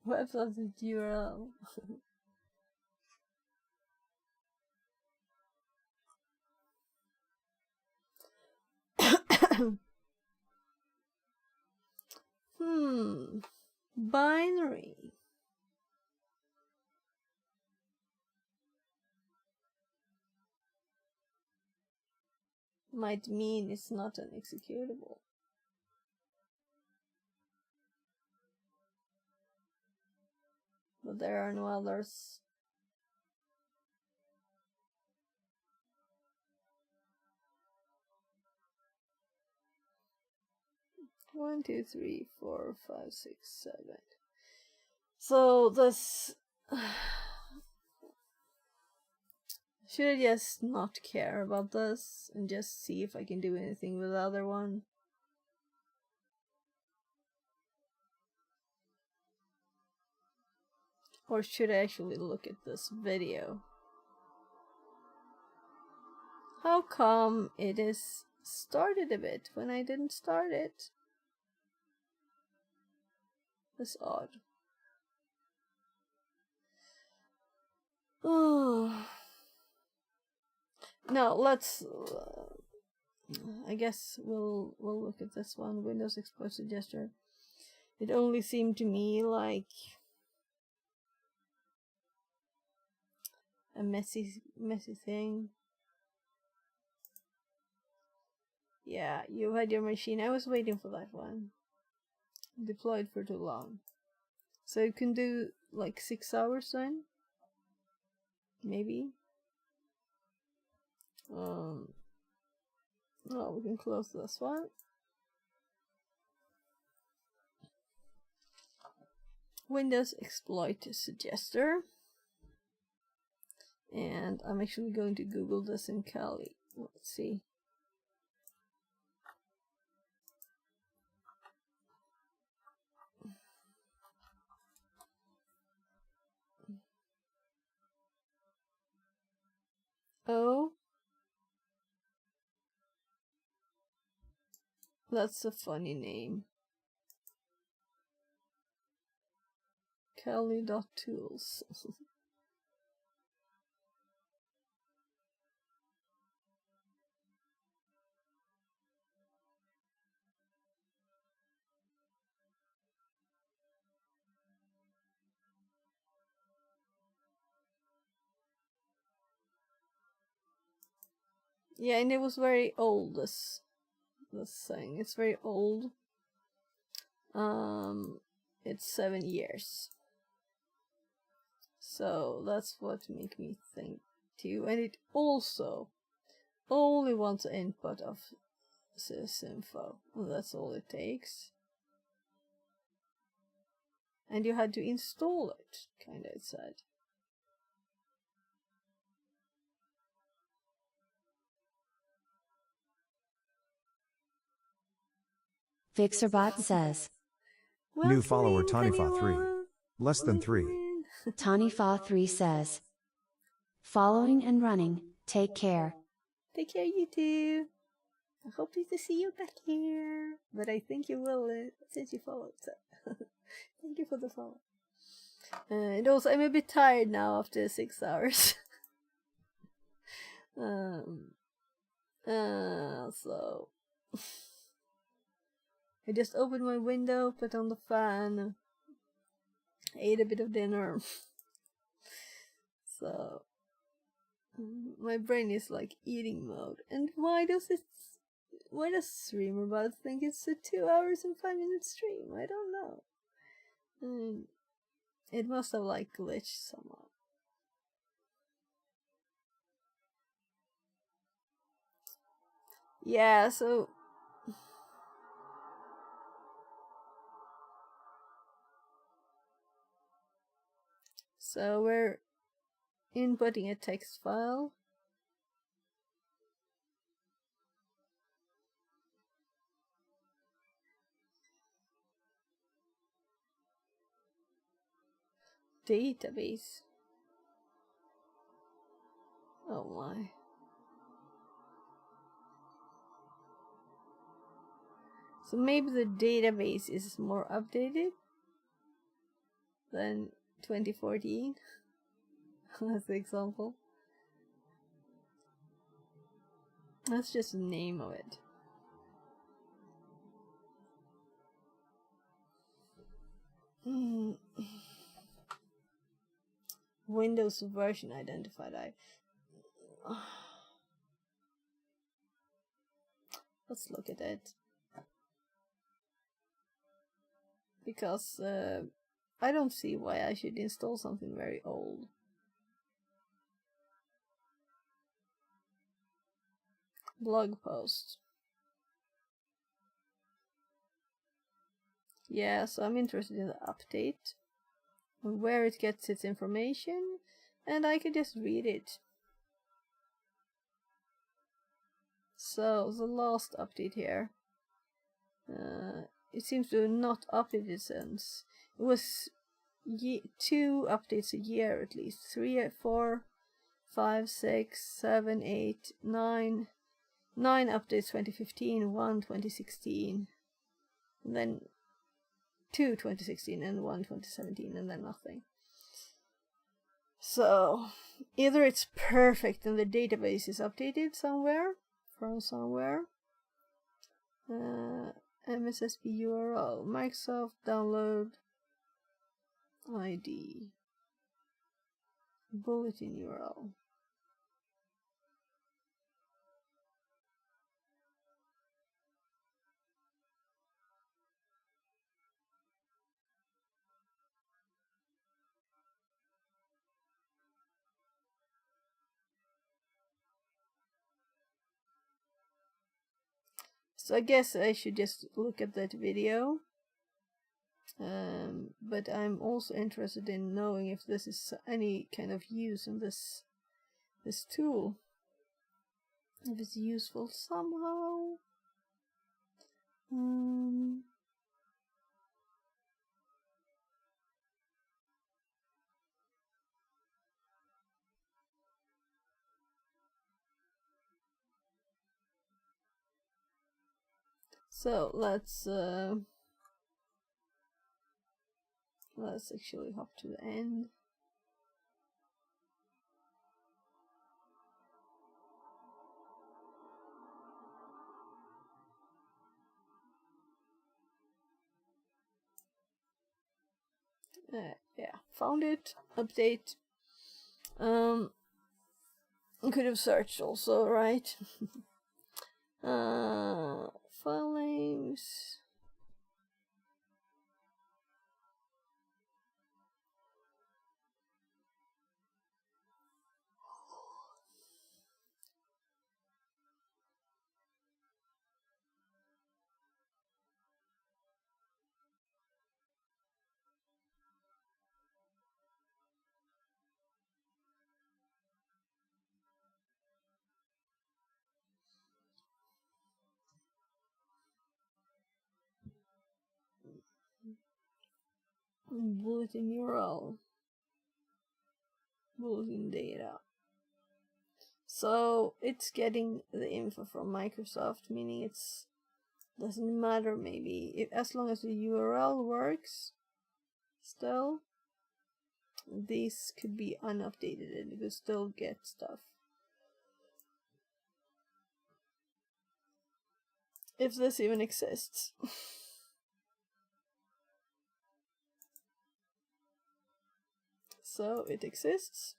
Website URL. Binary. Might mean it's not an executable. But there are no others. One, two, three, 4, 5, 6, 7. So this Should I just not care about this and just see if I can do anything with the other one? Or should I actually look at this video? How come it is started a bit when I didn't start it? That's odd. Oh. Now let's. I guess we'll look at this one. Windows Exploit Suggester. It only seemed to me like a messy thing. Yeah, you had your machine. I was waiting for that one. Deployed for too long. So you can do like 6 hours then? Maybe? Oh, we can close this one. Windows Exploit Suggester. And I'm actually going to Google this in Kali. Let's see. Oh, that's a funny name. Kali.tools. Yeah, and it was very old, this thing. It's very old. It's 7 years. So that's what make me think too. And it also only wants input of sysinfo. Well, that's all it takes. And you had to install it, kinda it said. Fixerbot says, New follower Tanifa3. Less than 3. Tanifa3 says, following and running, take care. Take care, you too. I hope to see you back here. But I think you will since you followed. So. Thank you for the follow. And also, I'm a bit tired now after 6 hours. So I just opened my window, put on the fan, ate a bit of dinner. So my brain is like eating mode. And why does Streamerbot think it's a 2 hours and 5 minute stream? I don't know. It must have like glitched somehow. Yeah, so we're inputting a text file. Database. Oh my. So maybe the database is more updated than 2014. As the example. That's just the name of it. Windows version identified. Let's look at it. Because I don't see why I should install something very old. Blog post. Yeah, so I'm interested in the update, where it gets its information, and I could just read it. So the last update here, it seems to not update it since. It was 2 updates a year at least. 3, 4, 5, 6, 7, 8, 9. 9 updates 2015, 1 2016, and then 2 2016 and 1 2017, and then nothing. So either it's perfect and the database is updated somewhere from somewhere. MSSP URL, Microsoft download ID, bulletin URL. So I guess I should just look at that video. But I'm also interested in knowing if this is any kind of use in this tool. If it's useful somehow. So let's actually hop to the end. Yeah, found it. Update. Could have searched also, right? File names. Bulletin URL. Bulletin data. So it's getting the info from Microsoft, meaning it's doesn't matter maybe if, as long as the URL works still, these could be unupdated and you could still get stuff. If this even exists. So it exists.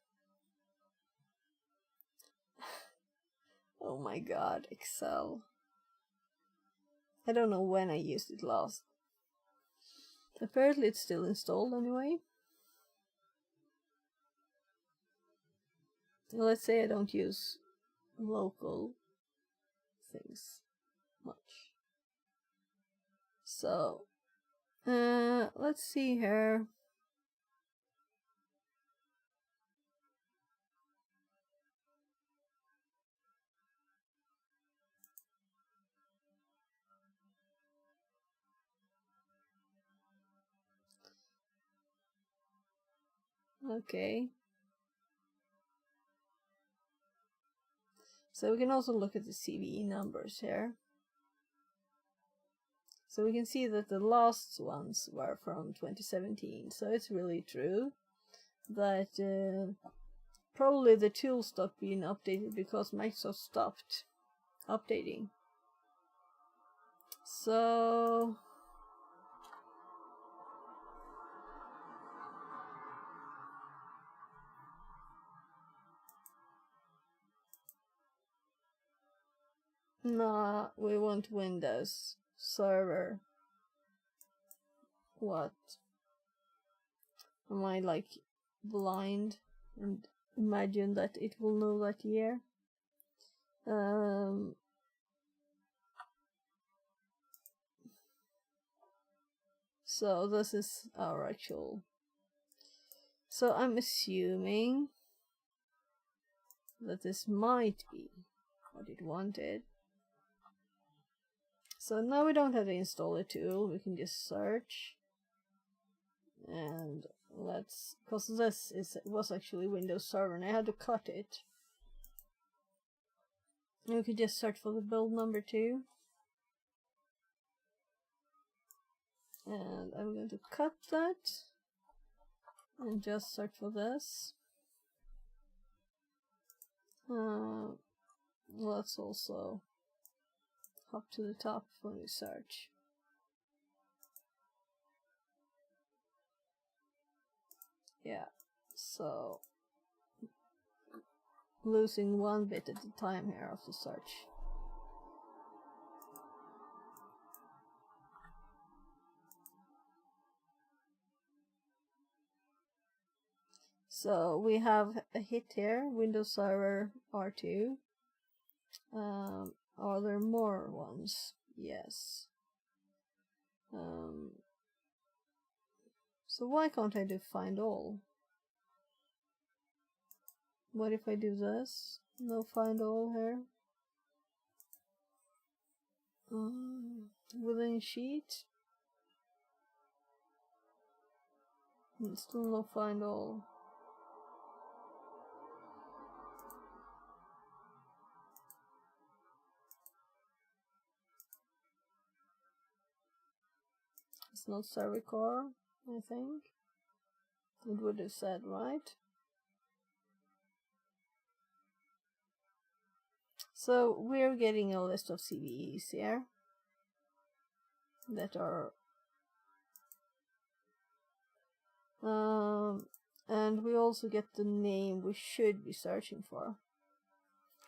Oh my god, Excel. I don't know when I used it last. Apparently it's still installed anyway. Let's say I don't use local things much. So, let's see here. Okay. So we can also look at the CVE numbers here. So we can see that the last ones were from 2017. So it's really true that probably the tool stopped being updated because Microsoft stopped updating. So nah, we want Windows Server. What? Am I like blind and imagine that it will know that year? So this is our actual. So I'm assuming that this might be what it wanted. So now we don't have the installer tool, we can just search. And let's, because this was actually Windows Server and I had to cut it. And we could just search for the build number too. And I'm going to cut that and just search for this. Let's also hop to the top when we search. Yeah, so losing one bit at a time here of the search. So we have a hit here, Windows Server R2. Are there more ones? Yes. So why can't I do find all? What if I do this? No find all here. Within sheet. Still no find all. It's not Servicore, I think. It would have said, right? So we're getting a list of CVEs here that are and we also get the name we should be searching for,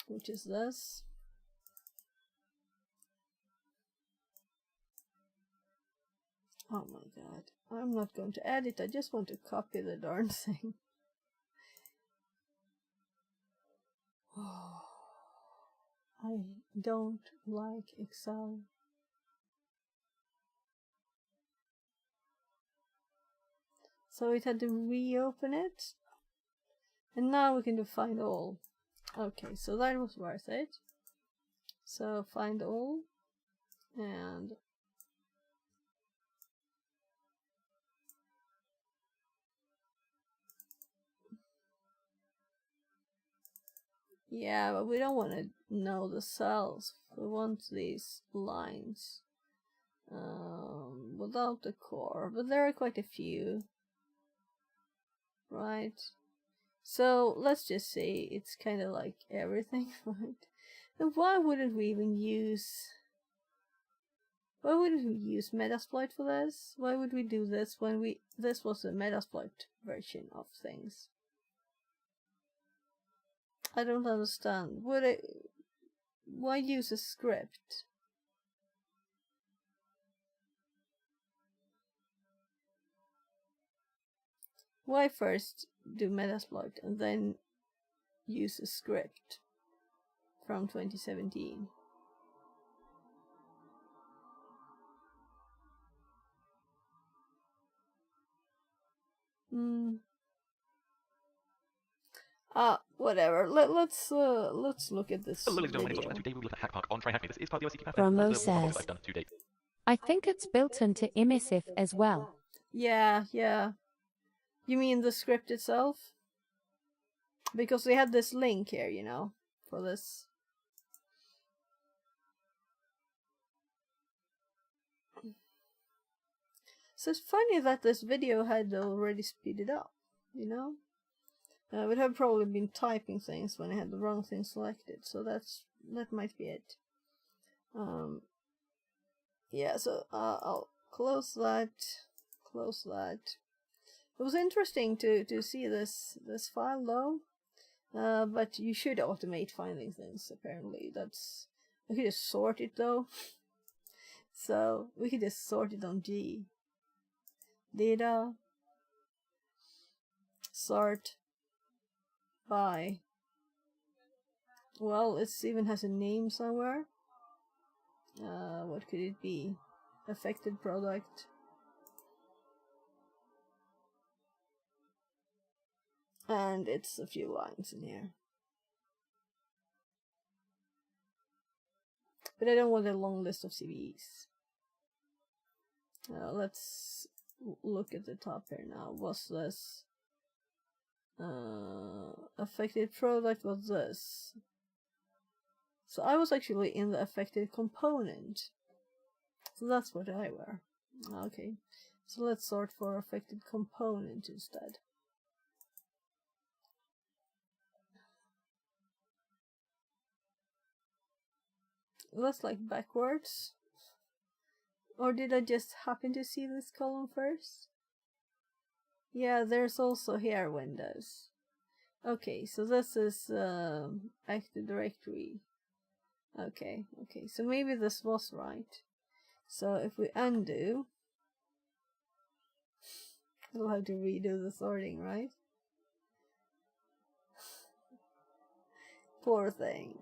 which is this. Oh my god, I'm not going to edit, I just want to copy the darn thing. Oh, I don't like Excel. So it had to reopen it. And now we can do find all. Okay, so that was worth it. So find all. And yeah, but we don't want to know the cells. We want these lines without the core. But there are quite a few. Right? So let's just say it's kind of like everything, right? And why wouldn't we use Metasploit for this? Why would we do this when this was a Metasploit version of things? I don't understand. Why use a script? Why first do Metasploit and then use a script from 2017? Whatever. Let's look at this video. Promo says, I think it's built into Immersive as well. Yeah. You mean the script itself? Because we had this link here, you know, for this. So it's funny that this video had already speeded up, you know? I would have probably been typing things when I had the wrong thing selected, so that might be it. Yeah, so I'll close that. It was interesting to see this file though, but you should automate finding things. Apparently, we could just sort it though. So we could just sort it on G. Data sort by. Well, it even has a name somewhere. What could it be? Affected product. And it's a few lines in here. But I don't want a long list of CVEs. Let's look at the top here now. What's this? Affected product was this. So I was actually in the affected component. So that's what I were. Okay. So let's sort for affected component instead. That's like backwards. Or did I just happen to see this column first? Yeah, there's also here Windows. Okay, so this is Active Directory. Okay, so maybe this was right. So if we undo, we'll have to redo the sorting, right? Poor thing.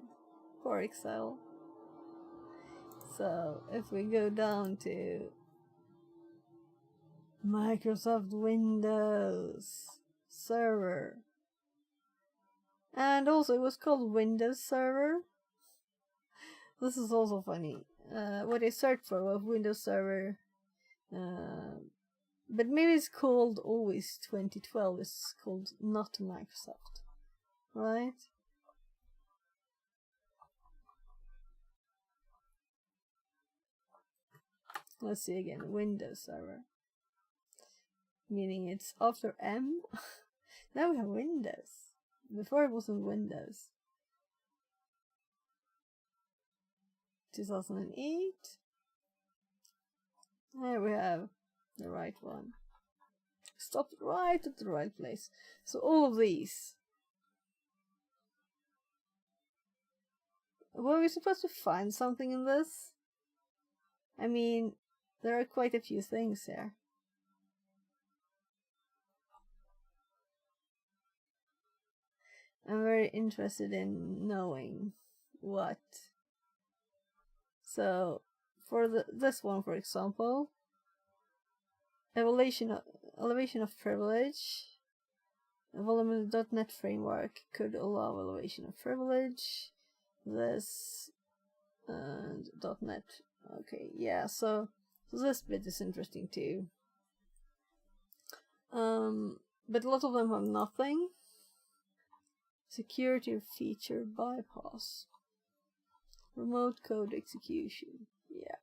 Poor Excel. So if we go down to Microsoft Windows Server, and also it was called Windows Server. This is also funny. What I searched for was Windows Server, but maybe it's called always 2012. It's called not Microsoft, right? Let's see again. Windows Server, meaning it's after M. Now we have Windows. Before it wasn't Windows. 2008. There we have the right one. Stopped right at the right place. So all of these. Were we supposed to find something in this? I mean, there are quite a few things here. I'm very interested in knowing what. So, for this one, for example, elevation of privilege. A volume.net framework could allow elevation of privilege. This and .net. Okay, yeah. So this bit is interesting too. But a lot of them have nothing. Security feature bypass. Remote code execution. Yeah.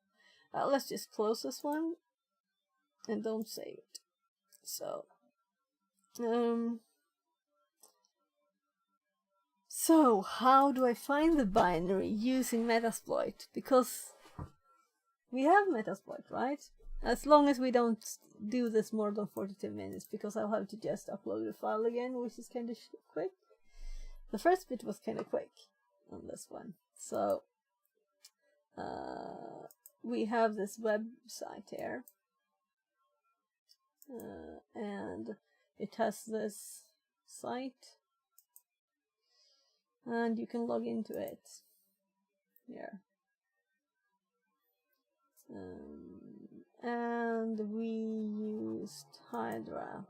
Let's just close this one and don't save it. So, so how do I find the binary using Metasploit? Because we have Metasploit, right? As long as we don't do this more than 42 minutes, because I'll have to just upload the file again, which is kind of quick. The first bit was kind of quick on this one. So, we have this website here. And it has this site. And you can log into it. Here. And we used Hydra.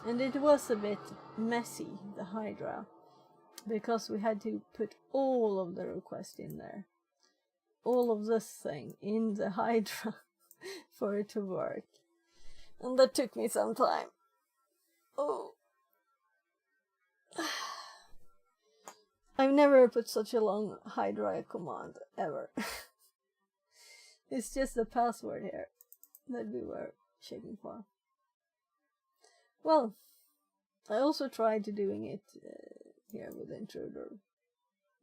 And it was a bit messy, the Hydra, because we had to put all of the requests in there. All of this thing in the Hydra for it to work. And that took me some time. Oh. I've never put such a long Hydra command, ever. It's just the password here that we were checking for. Well, I also tried doing it here with Intruder,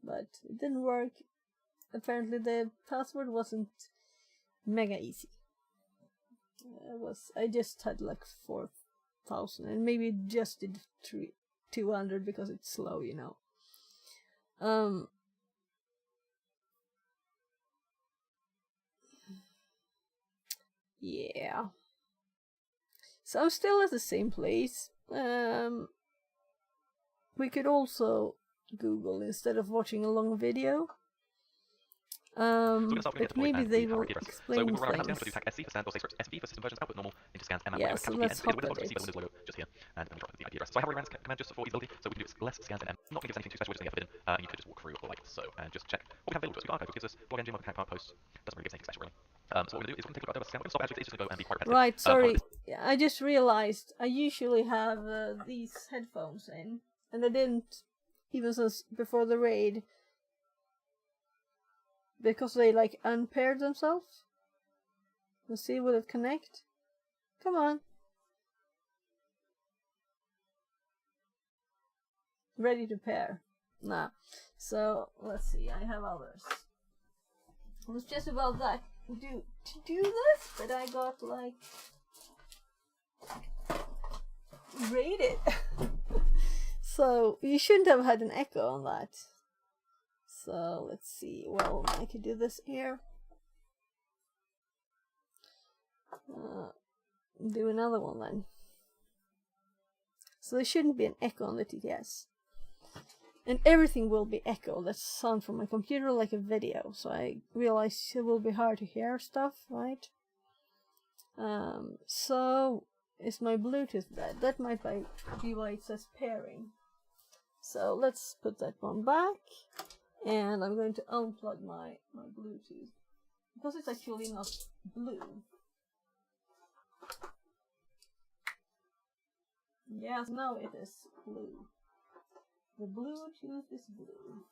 but it didn't work. Apparently the password wasn't mega easy. I just had like 4,000 and maybe just did 200 because it's slow, you know. Yeah. So I'm still at the same place. We could also Google instead of watching a long video. But maybe they will explain things. SC for stand or script SV for system versions output normal into scans and Yeah, so let's hop at it. logo just here, and then we drop the IP address. So I have already ran this command just for easability, so we can do less scans than M. Not going to give us anything too special, we're just going to get it in, and you could just walk through like so, and just check what we have available to us. We got archive, which gives us blog engine, market part post. Doesn't really give us anything special really. So what we're going to do is we're going to take a look at the scan. We're going to stop actually, it's just going to go and be quite repetitive. Right, sorry. I just realized I usually have these headphones in, and I didn't even since before the raid because they like unpaired themselves. Let's see, will it connect? Come on. Ready to pair. Nah. So let's see, I have others. It was just about that to do this, but I got like rated. So you shouldn't have had an echo on that. So let's see. Well, I could do this here. Do another one then. So there shouldn't be an echo on the TTS. And everything will be echoed. That's sound from my computer like a video. So I realize it will be hard to hear stuff, right? So is my Bluetooth dead? That might be why it says pairing. So let's put that one back. And I'm going to unplug my Bluetooth. Because it's actually not blue. Yes, now it is blue. The Bluetooth is blue.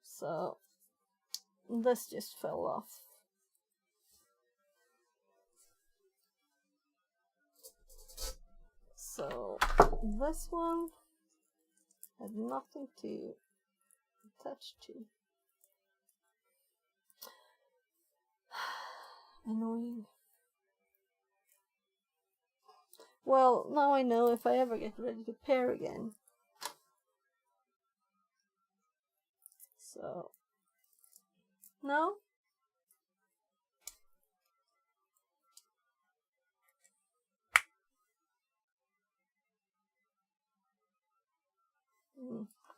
So this just fell off. So this one had nothing to attach to. Annoying. Well, now I know if I ever get ready to pair again. So, no?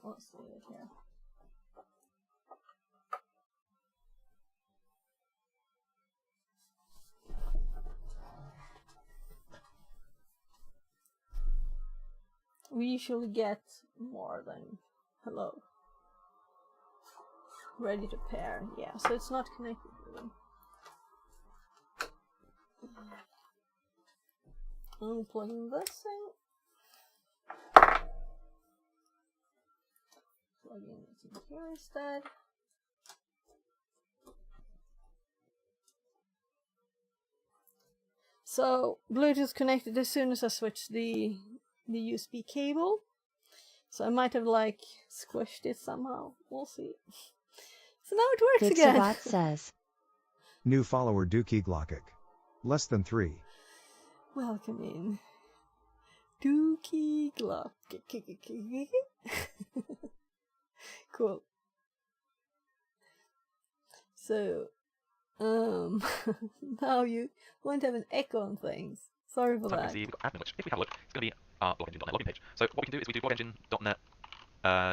Let's leave it here. We usually get more than hello. Ready to pair, yeah, so it's not connected really. Unplugging this in. Plugging it in here instead. So Bluetooth connected as soon as I switched the USB cable. So I might have like squished it somehow. We'll see. So now it works again. Dixabot says. New follower Dookie Glockik. Less than 3. Welcome in. Dookie Glockik. Cool. So, now you won't have an echo on things. Sorry for that. We've got admin, which if we have a look, it's going to be our blogengine.net login page. So what we can do is we do blogengine.net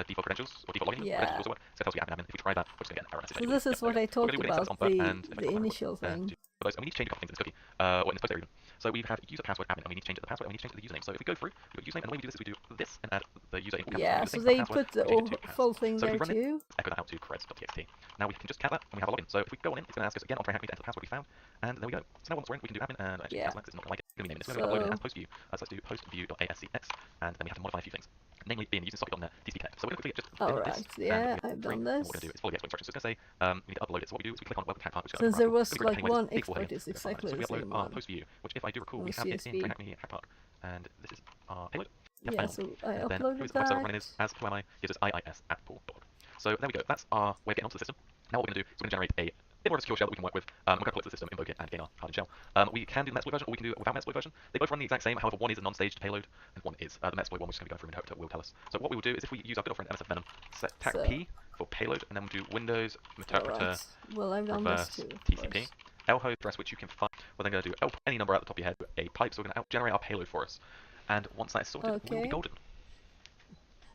default credentials or default login. Yeah. So it tells you admin. If we try that, we're just going to get an error message. So this is what I talked about, the initial thing. And we need to change a couple things in this cookie, or in this post area even. So we have user password admin, and we need to change it to the password, and we need to change it to the username. So if we go through, we've got username, and the way we do this is we do this and add the user. Yeah, so they put the full thing there too. Echo that out to creds.txt. Now we can just count that, and we have a login. So if we go on in, it's going to ask us again, I'll try and enter the password we found, and there we go. So now once we're in, we can do admin, and actually it's not going to like it. It's going to be named. It's going to be uploaded as post view. So let's do post view.ascx, and then we have to modify a few things. Namely, being using socket.net TCP connect. So we're going to quickly just alright, yeah, I've done this. What we're going to do is follow the export instructions. So it's going to say we need to upload it. So what we do is we click on welcome part, which is since there was like one export, it's exactly the same one. Post view, which if I do recall, we have it in Hackney Hack Park, and this is our payload. Yeah, so I uploaded that. Website running is as QMI gives us iis@pool.org. So there we go. That's our way of getting onto the system. Now what we're going to do is we're going to generate a bit more of a secure shell that we can work with. We're going to collect the system, invoke it, and gain our hardened shell. We can do the Metasploit version, or we can do it without Metasploit version. They both run the exact same, however one is a non-staged payload, and one is. The Metasploit one, which is going to be going through Interpreter, will tell us. So what we will do is if we use our good old friend MSF Venom, set tac P for payload, and then we'll do Windows, Interpreter, well, I've done reverse, this too, TCP. lhost address, which you can find. We're then going to do any number out the top of your head, a pipe, so we're going to generate our payload for us. And once that is sorted, we will be golden.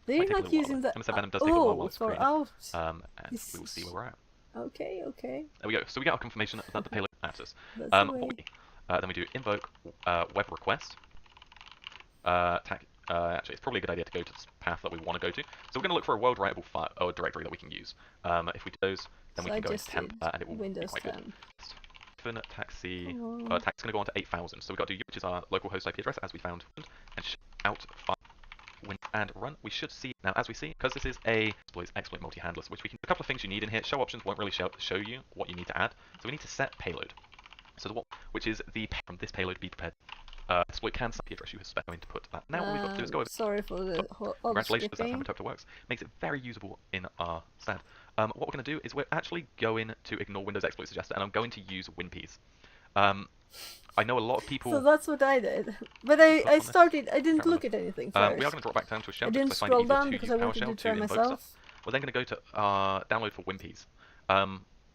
They're take a not little while, using though. the. MS7 Venom does take a while Oh, it's for creating. out. And we will see where we're at. Okay, okay. There we go. So we get our confirmation that the payload answers. That's Then the way. we do invoke web request. Actually, it's probably a good idea to go to the path that we want to go to. So we're going to look for a world writable file or directory that we can use. If we do those, then we can go into temp, and it will be quite good. Infinite taxi. Taxi's going to go on to 8,000. So we've got to do, which is our local host IP address, as we found, and out file. And run, we should see now, as we see, because this is a exploit multi-handlers, which we can a couple of things you need in here. Show options won't really show you what you need to add, so we need to set payload. So which is the from this payload be prepared. Exploit can set the address you have going to put that. Now what we've got to do is go over. Sorry for the Congratulations, that's how Metopter works. Makes it very usable in our stand. What we're going to do is we're actually going to ignore Windows Exploit Suggester, and I'm going to use WinPeas. I know a lot of people. So that's what I did, but I didn't look at anything first. We are going to drop back down to a shell. I didn't scroll down because I wanted to try myself. We're then going to go to download for WinPeas.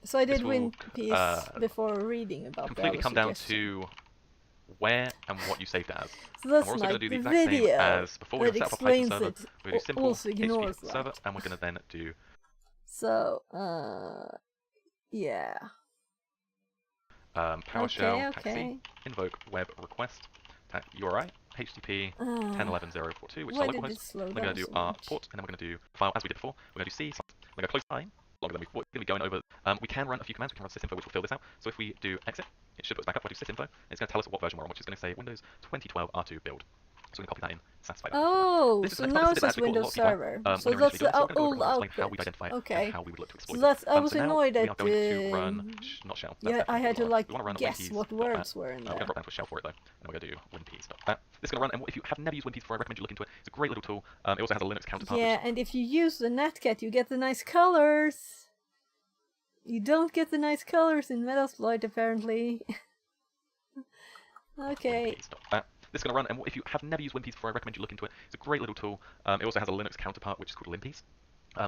So I did WinPeas before reading about completely come down to where and what you saved as. So that's and we're also like going to do the the exact video same as before. We're going to set up a Python server. We're going to do simple also ignores HTTP server, and we're going to then do. So yeah. PowerShell, taxi, invoke web request, URI, HTTP 10.11.0.42, which is our local host. We're going to do our port, and then we're going to do file as we did before. We're going to do C. We're going to close time. Longer than we're going to be going over. We can run a few commands. We can run sysinfo, which will fill this out. So if we do exit, it should put us back up. We'll do sysinfo. It's going to tell us what version we're on, which is going to say Windows 2012 R2 build. So we can copy that in, satisfy that. Oh, so now it says Windows Server. So that's the old output. How we identify okay. And how we would look to exploit so that's, I was so annoyed that we are going to run, not shell. Yeah, I had to like guess what words were in there. We're going to drop down to a shell for it though, and we're going to do WinPeas. This is going to run, and if you have never used WinPeas before, I recommend you look into it. It's a great little tool. It also has a Linux counterpart. Yeah, and if you use the netcat, you get the nice colors. You don't get the nice colors in Metasploit, apparently. Okay. This is going to run, and if you have never used WinPeas before, I recommend you look into it. It's a great little tool. It also has a Linux counterpart, which is called LinPeas.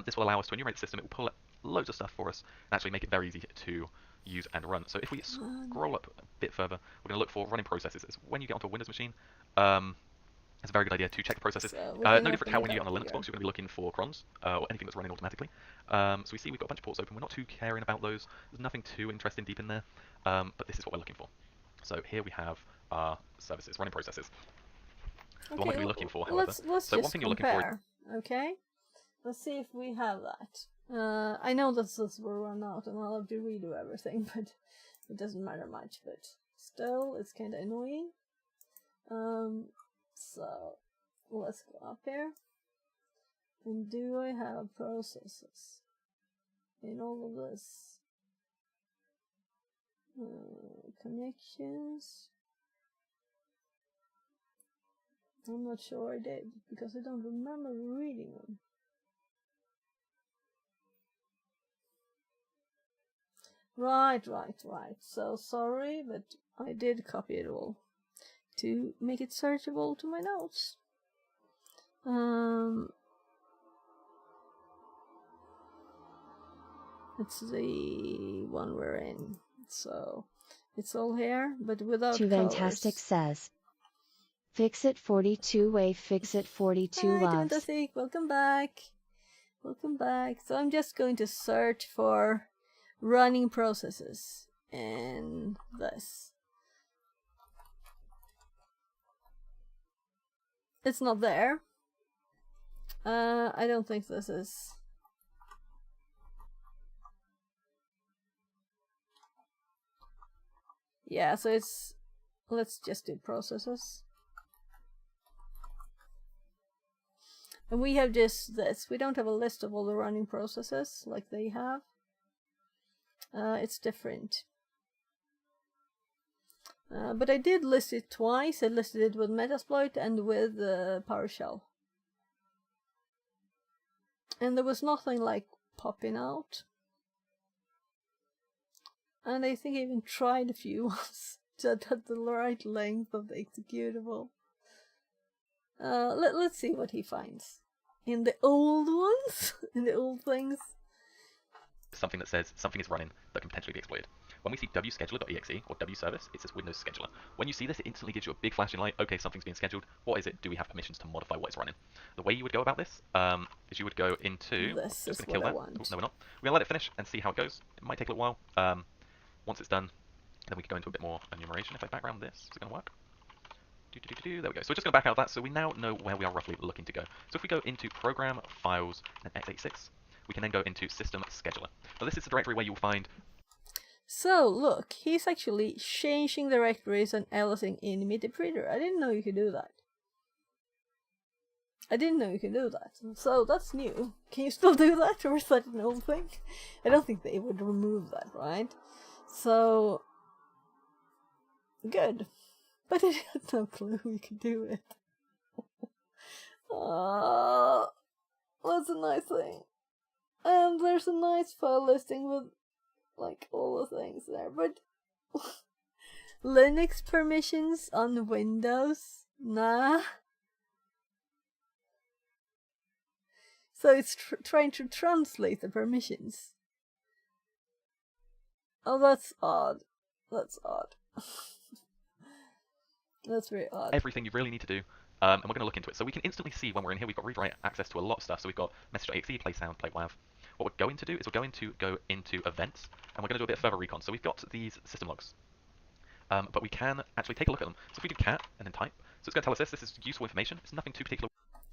This will allow us to enumerate the system. It will pull loads of stuff for us and actually make it very easy to use and run. So if we scroll up a bit further, we're going to look for running processes. It's when you get onto a Windows machine, it's a very good idea to check the processes. No different how when you get on a Linux box, you're going to be looking for crons or anything that's running automatically. So we see we've got a bunch of ports open. We're not too caring about those. There's nothing too interesting deep in there, but this is what we're looking for. So here we have our services, running processes. The one we're looking for, however. Let's so just one thing you're compare. Okay, let's see if we have that. I know this will run out, and I'll have to redo everything, but it doesn't matter much. But still, it's kind of annoying. So let's go up here. And do I have processes in all of this? Connections. I'm not sure I did, because I don't remember reading them. Right. So sorry, but I did copy it all to make it searchable to my notes. It's the one we're in. So it's all here, but without Too colors. Fantastic says. Fix it 42 wave, fix it 42 Hi, loves. Fantastic, welcome back. Welcome back. So I'm just going to search for running processes in this. It's not there. I don't think this is. Yeah, so it's. Let's just do processes. And we have just this. We don't have a list of all the running processes like they have. It's different. But I did list it twice. I listed it with Metasploit and with PowerShell. And there was nothing like popping out. And I think I even tried a few ones that had the right length of the executable. Let's see what he finds in the old ones, in the old things. something that says something is running that can potentially be exploited. When we see wscheduler.exe or wservice, it says Windows Scheduler. When you see this, it instantly gives you a big flashing light. Okay, something's being scheduled. What is it? Do we have permissions to modify what it's running? The way you would go about this is you would go into... This just is going to kill what I that. want. Oh, no, we're not. We're going to let it finish and see how it goes. It might take a little while. Once it's done, then we can go into a bit more enumeration. If I background this, is it going to work? There we go. So we're just going to back out of that, so we now know where we are roughly looking to go. So if we go into Program, Files, and x86, we can then go into System Scheduler. Now this is the directory where you'll find... So look, he's actually changing directories and everything in MIDI printer. I didn't know you could do that. I didn't know you could do that. So that's new. Can you still do that, or is that an old thing? I don't think they would remove that, right? So good. But I had no clue we could do it. That's a nice thing. And there's a nice file listing with like all the things there, but Linux permissions on Windows? Nah. So it's trying to translate the permissions. Oh, that's odd. That's odd. That's very odd. Everything you really need to do, and we're going to look into it. So we can instantly see when we're in here, we've got read-write access to a lot of stuff. So we've got message.exe, play sound, play WAV. What we're going to do is we're going to go into events, and we're going to do a bit of further recon. So we've got these system logs, but we can actually take a look at them. So if we do cat and then type, so it's going to tell us this is useful information. It's nothing too particular.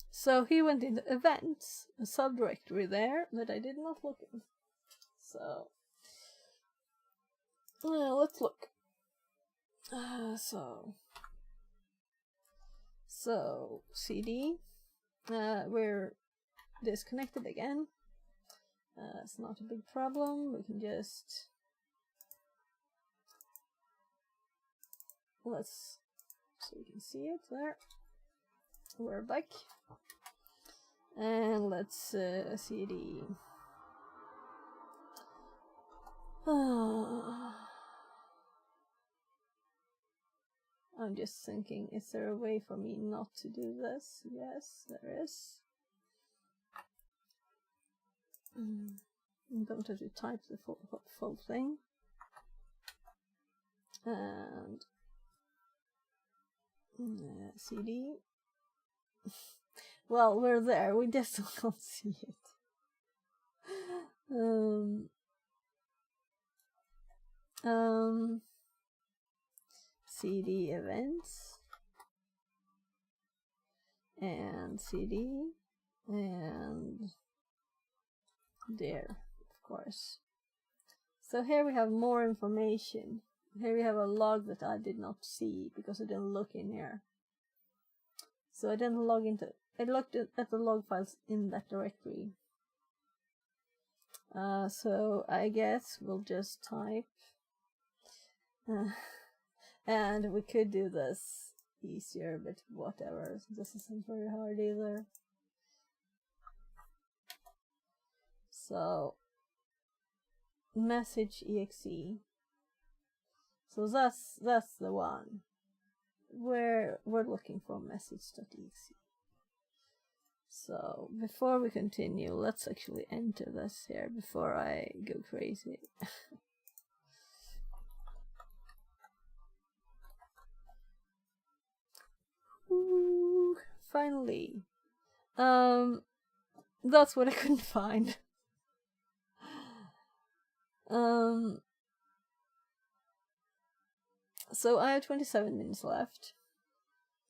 So he went into events, a subdirectory there that I did not look in. So let's look. So CD, we're disconnected again. It's not a big problem. We can just so you can see it there. We're back, and let's CD. I'm just thinking, is there a way for me not to do this? Yes, there is. I'm going to type the full thing. And CD. Well, we're there. We just can't see it. CD events and CD and there, of course. So here we have more information. Here we have a log that I did not see because I didn't look in here. So I didn't log into it. I looked at the log files in that directory. So I guess we'll just type and we could do this easier, but whatever. This isn't very hard either. So message exe. So that's the one where we're looking for message.exe. So before we continue, let's actually enter this here before I go crazy. Ooh, finally. That's what I couldn't find. So I have 27 minutes left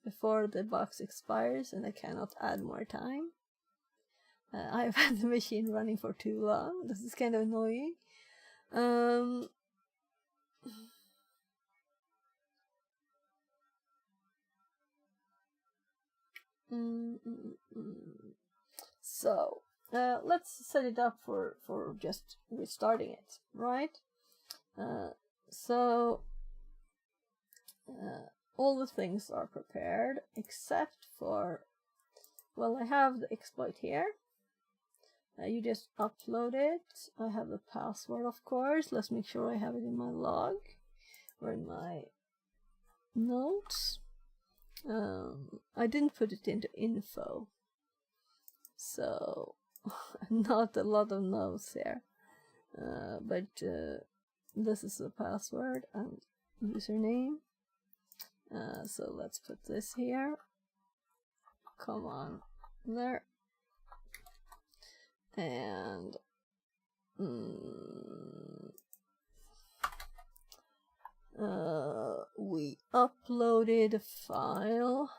before the box expires, and I cannot add more time. I've had the machine running for too long. This is kind of annoying. So let's set it up for just restarting it, right? So all the things are prepared except for, well, I have the exploit here. You just upload it. I have the password, of course. Let's make sure I have it in my log or in my notes. I didn't put it into info, so not a lot of notes here. but this is the password and username. So let's put this here. Come on, there. And we uploaded a file.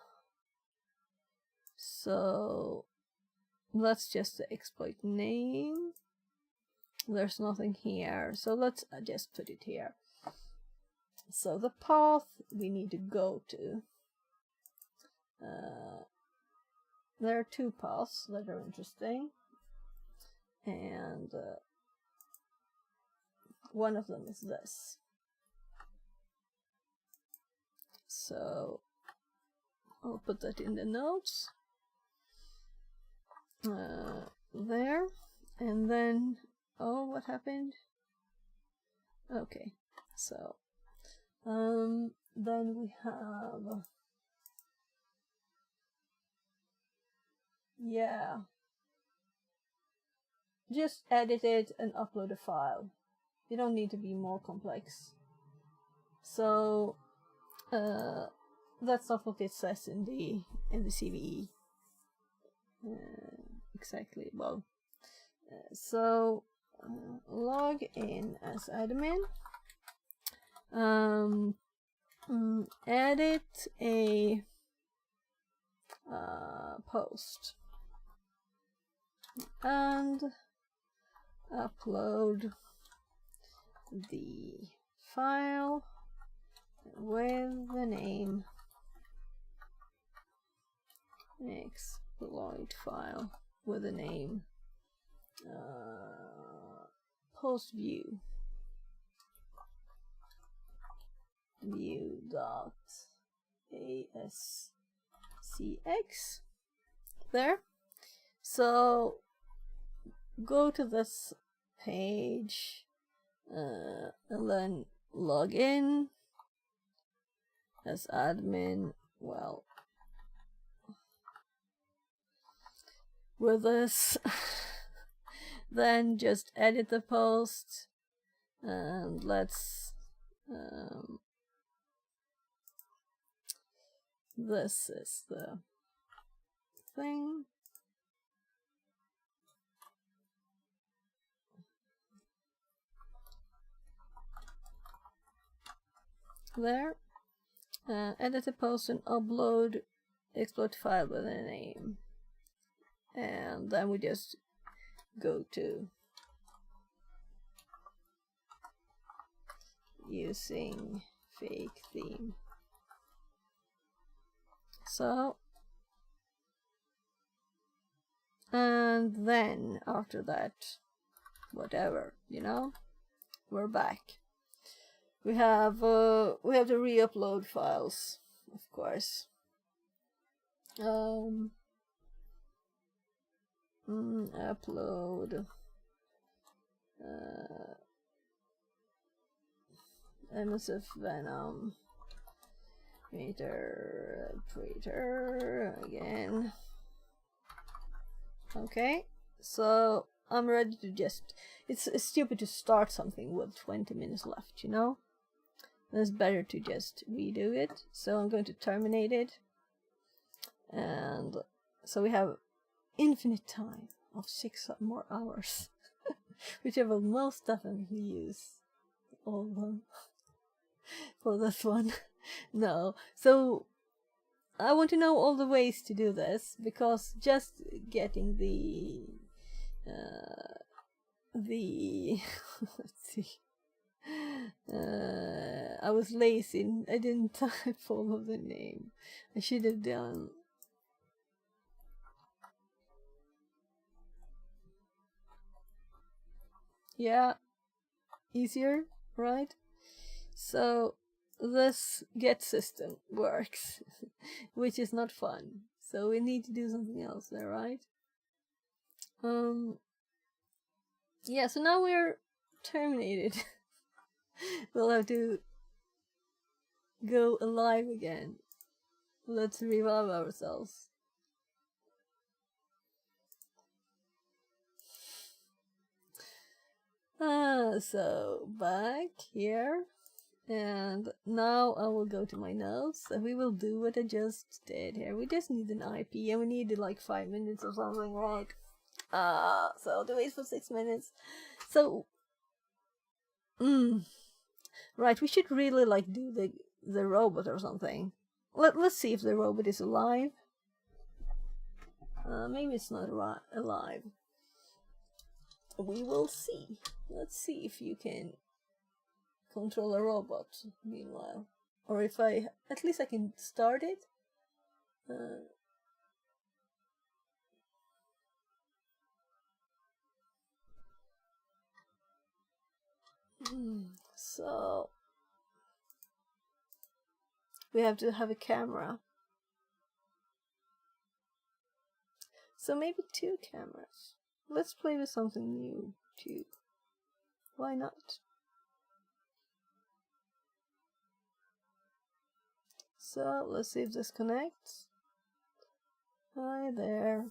So let's just exploit name. There's nothing here, so let's just put it here. So the path we need to go to. There are two paths that are interesting, and one of them is this. So I'll put that in the notes. There, and then, oh, what happened? Okay, so then we have, yeah, just edit it and upload a file. You don't need to be more complex. So that's not what it says in the CVE. Exactly. Well, so log in as admin. Edit a post and upload the file with the name exploit file with the name post view view.ascx. There. So go to this page and then log in as admin. Well, with this, then just edit the post, and let's this is the thing. There. Edit the post and upload exploit file with a name. And then we just go to using fake theme. So, and then after that, whatever, you know, we're back. We have to re-upload files, of course. Upload MSF Venom Praetor again. Okay, so I'm ready to just, it's stupid to start something with 20 minutes left, you know? It's better to just redo it. So I'm going to terminate it. And so we have infinite time of 6 more hours, which I will most definitely use all of them for this one. No, so I want to know all the ways to do this, because just getting the let's see, I was lazy, I didn't type all of the name. I should have done. Yeah, easier, right? So this get system works, which is not fun. So we need to do something else there, right? Yeah, so now we're terminated. We'll have to go alive again. Let's revive ourselves. So back here, and now I will go to my notes, and we will do what I just did here. We just need an IP, and we needed like 5 minutes or something, right? So I'll do it for 6 minutes. So, right, we should really like do the robot or something. Let's see if the robot is alive. Maybe it's not alive. We will see. Let's see if you can control a robot meanwhile, or if at least I can start it. So we have to have a camera. So maybe 2 cameras. Let's play with something new too. Why not? So let's see if this connects. Hi there.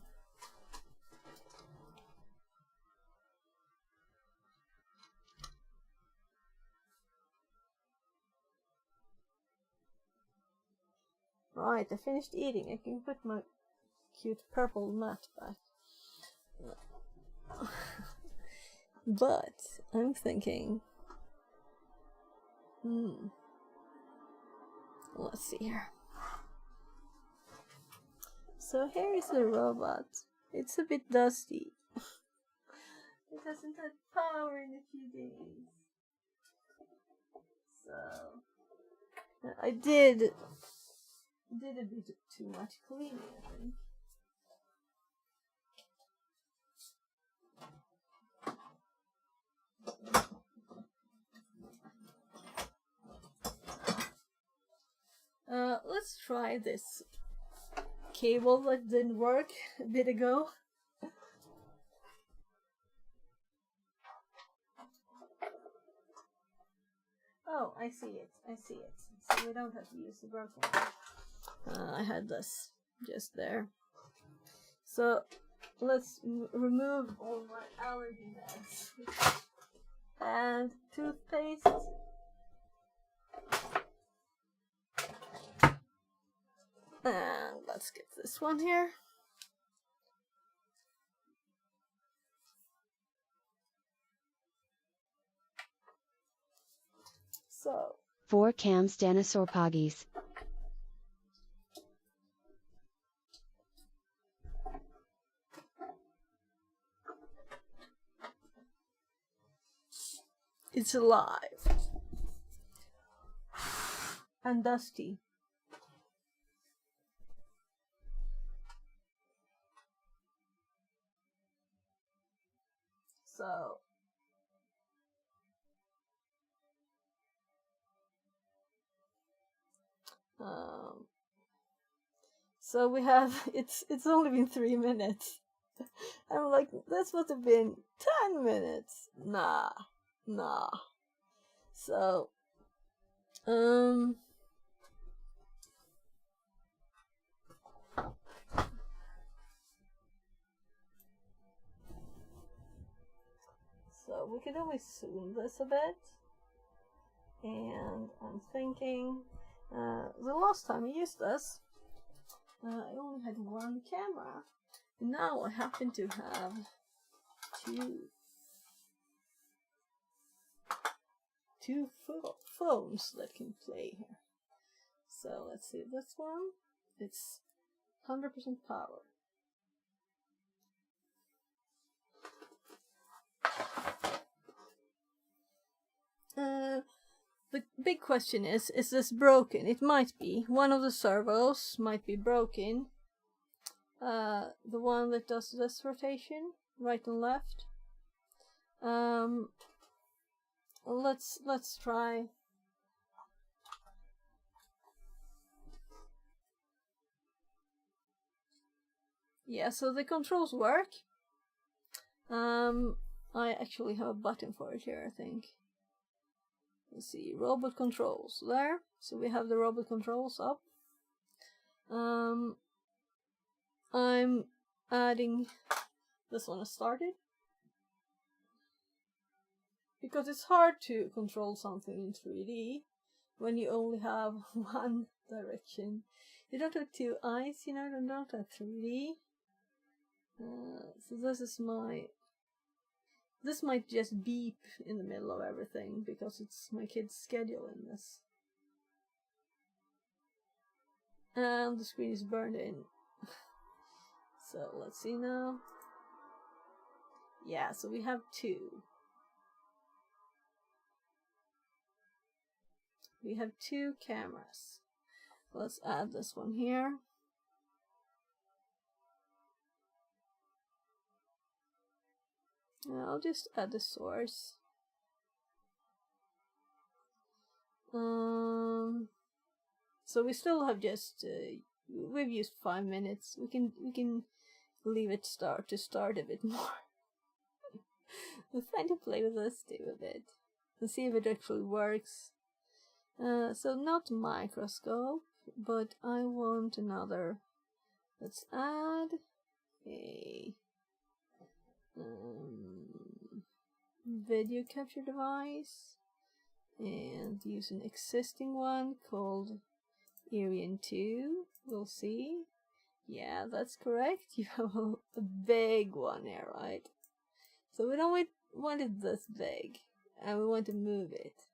Right, I finished eating. I can put my cute purple mat back. But I'm thinking, let's see here. So here is the robot. It's a bit dusty. It hasn't had power in a few days. So I did a bit too much cleaning, I think. Let's try this cable that didn't work a bit ago. Oh, I see it. So we don't have to use the broken one. I had this just there. So let's remove all my allergy meds. And toothpaste. And let's get this one here. So 4 cams dinosaur poggies. it's alive. And dusty. So so we have it's only been 3 minutes. I'm like, this must have been 10 minutes. Nah. So so we could always zoom this a bit. And I'm thinking, the last time I used this, I only had 1 camera. Now I happen to have 2 phones that can play here. So let's see, this one, it's 100% power. The big question is this broken? It might be. One of the servos might be broken. The one that does this rotation, right and left. Let's try. Yeah, so the controls work. I actually have a button for it here, I think. Let's see, robot controls there. So we have the robot controls up. I'm adding this one. Started. because it's hard to control something in 3D when you only have one direction. You don't have two eyes, you know, you don't have 3D. So this might just beep in the middle of everything because it's my kid's schedule in this. And the screen is burned in. So let's see now. Yeah, so we have two. We have two cameras. Let's add this one here. I'll just add the source. So we still have just we've used 5 minutes. We can leave it start a bit more. We're trying to play with this too a bit and see if it actually works. So not microscope, but I want another. Let's add a video capture device and use an existing one called Arian 2. We'll see. Yeah, that's correct. You have a big one here, right? So we don't want it this big, and we want to move it.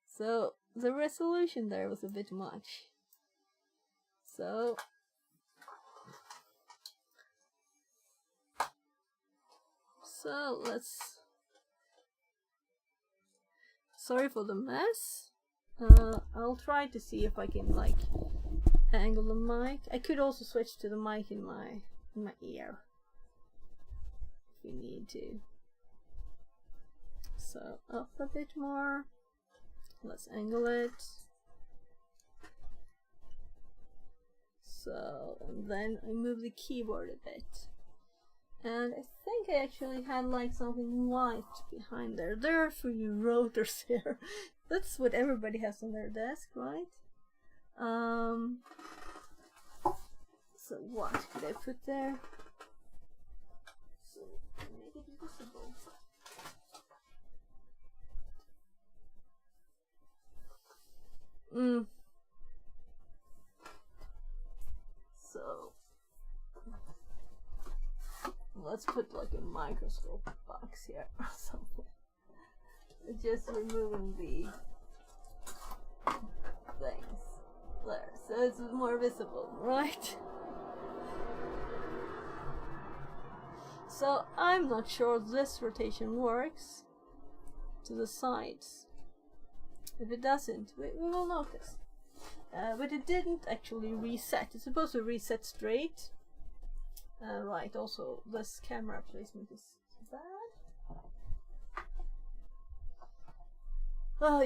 So the resolution there was a bit much. So let's. Sorry for the mess. I'll try to see if I can like angle the mic. I could also switch to the mic in my ear if we need to. So up a bit more. Let's angle it. So, and then I move the keyboard a bit. And I think I actually had like something white behind there. There are 3 rotors here. That's what everybody has on their desk, right? So what could I put there? So make it visible. So let's put like a microscope box here or something. Just removing the things there, so it's more visible, right? So I'm not sure this rotation works to the sides. If it doesn't, we will notice. But it didn't actually reset. It's supposed to reset straight. Right, also this camera placement is bad.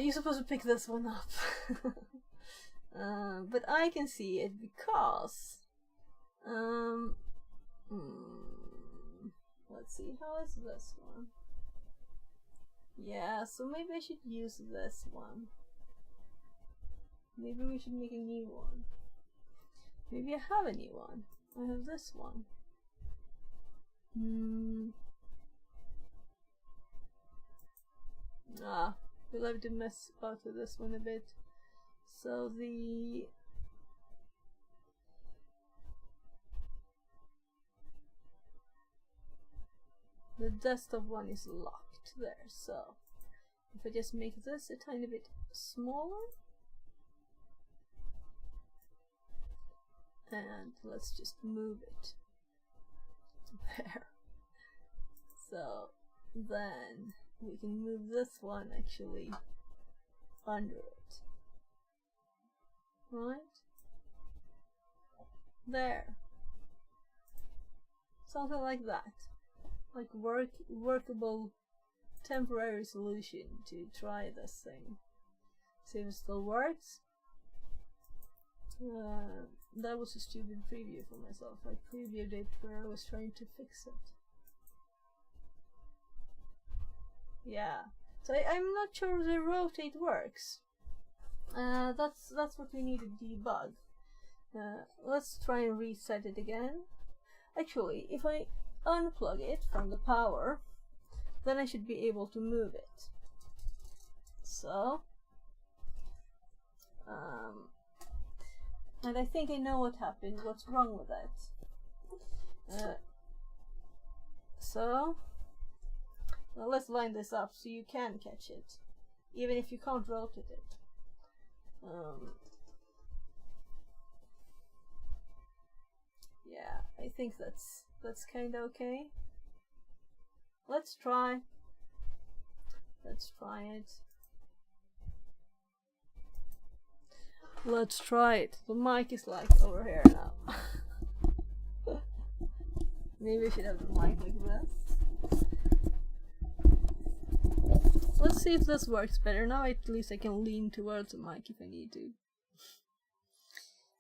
You're supposed to pick this one up. But I can see it because let's see, how is this one? Yeah, so maybe I should use this one. Maybe we should make a new one. Maybe I have a new one. I have this one. We'll have to mess about with this one a bit. So the desktop one is locked there, so if I just make this a tiny bit smaller, and let's just move it there. So then we can move this one actually under it, right there, something like that, like workable temporary solution to try this thing, see if it still works. That was a stupid preview for myself. I previewed it where I was trying to fix it. Yeah, so I'm not sure the rotate works. That's what we need to debug. Let's try and reset it again. Actually, if I unplug it from the power then I should be able to move it. So, and I think I know what happened, what's wrong with that. So, now let's line this up so you can catch it, even if you can't rotate it. Yeah, I think that's kind of okay. Let's try. Let's try it. Let's try it. The mic is like over here now. Maybe I should have the mic like this. Let's see if this works better. Now at least I can lean towards the mic if I need to.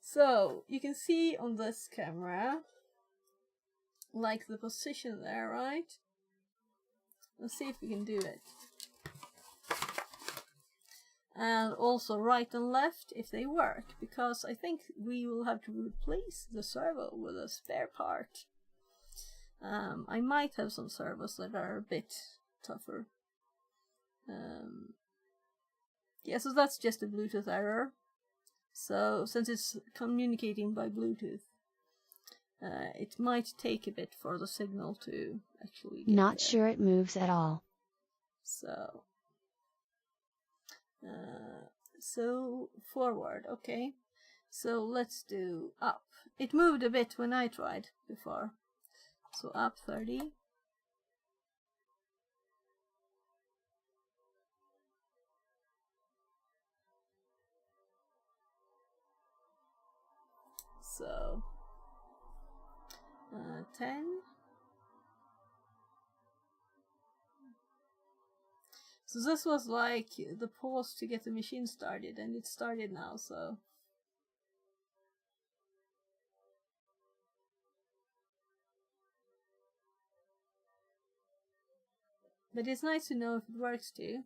So, you can see on this camera, like the position there, right? Let's see if we can do it. And also right and left if they work, because I think we will have to replace the servo with a spare part. I might have some servos that are a bit tougher. Yeah, so that's just a Bluetooth error. So since it's communicating by Bluetooth, it might take a bit for the signal to actually get Not there. sure it moves at all. So forward, okay. So let's do up. It moved a bit when I tried before. So up 30. So 10. So this was like the pause to get the machine started, and it started now, so. But it's nice to know if it works too,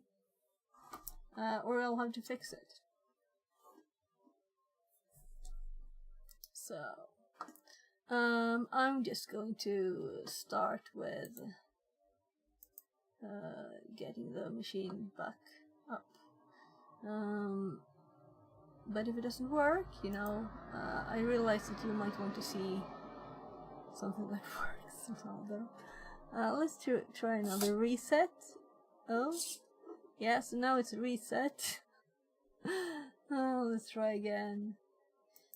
or I'll have to fix it. So, I'm just going to start with getting the machine back up. But if it doesn't work, you know, I realize that you might want to see something that works rather. Let's try another reset. Oh, yeah, so now it's reset. Oh, let's try again.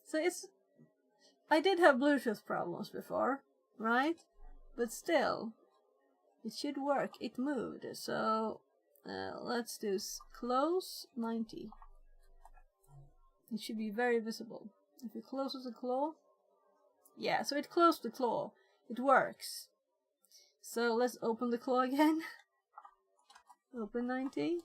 So I did have Bluetooth problems before, right? But still, it should work. It moved. So let's do close 90. It should be very visible. If it closes the claw, yeah, so it closed the claw. It works. So let's open the claw again. Open 90.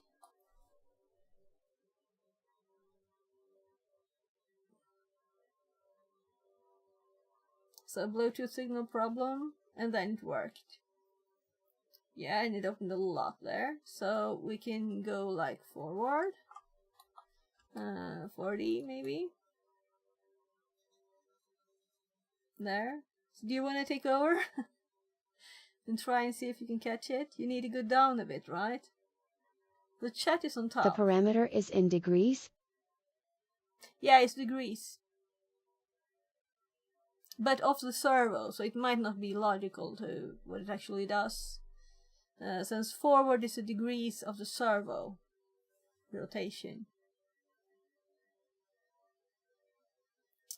So Bluetooth signal problem, and then it worked. Yeah, and it opened a little up there. So we can go like forward. 40 maybe. There. So do you want to take over? And try and see if you can catch it? You need to go down a bit, right? The chat is on top. The parameter is in degrees? Yeah, it's degrees. But of the servo, so it might not be logical to what it actually does. Since forward is the degrees of the servo rotation.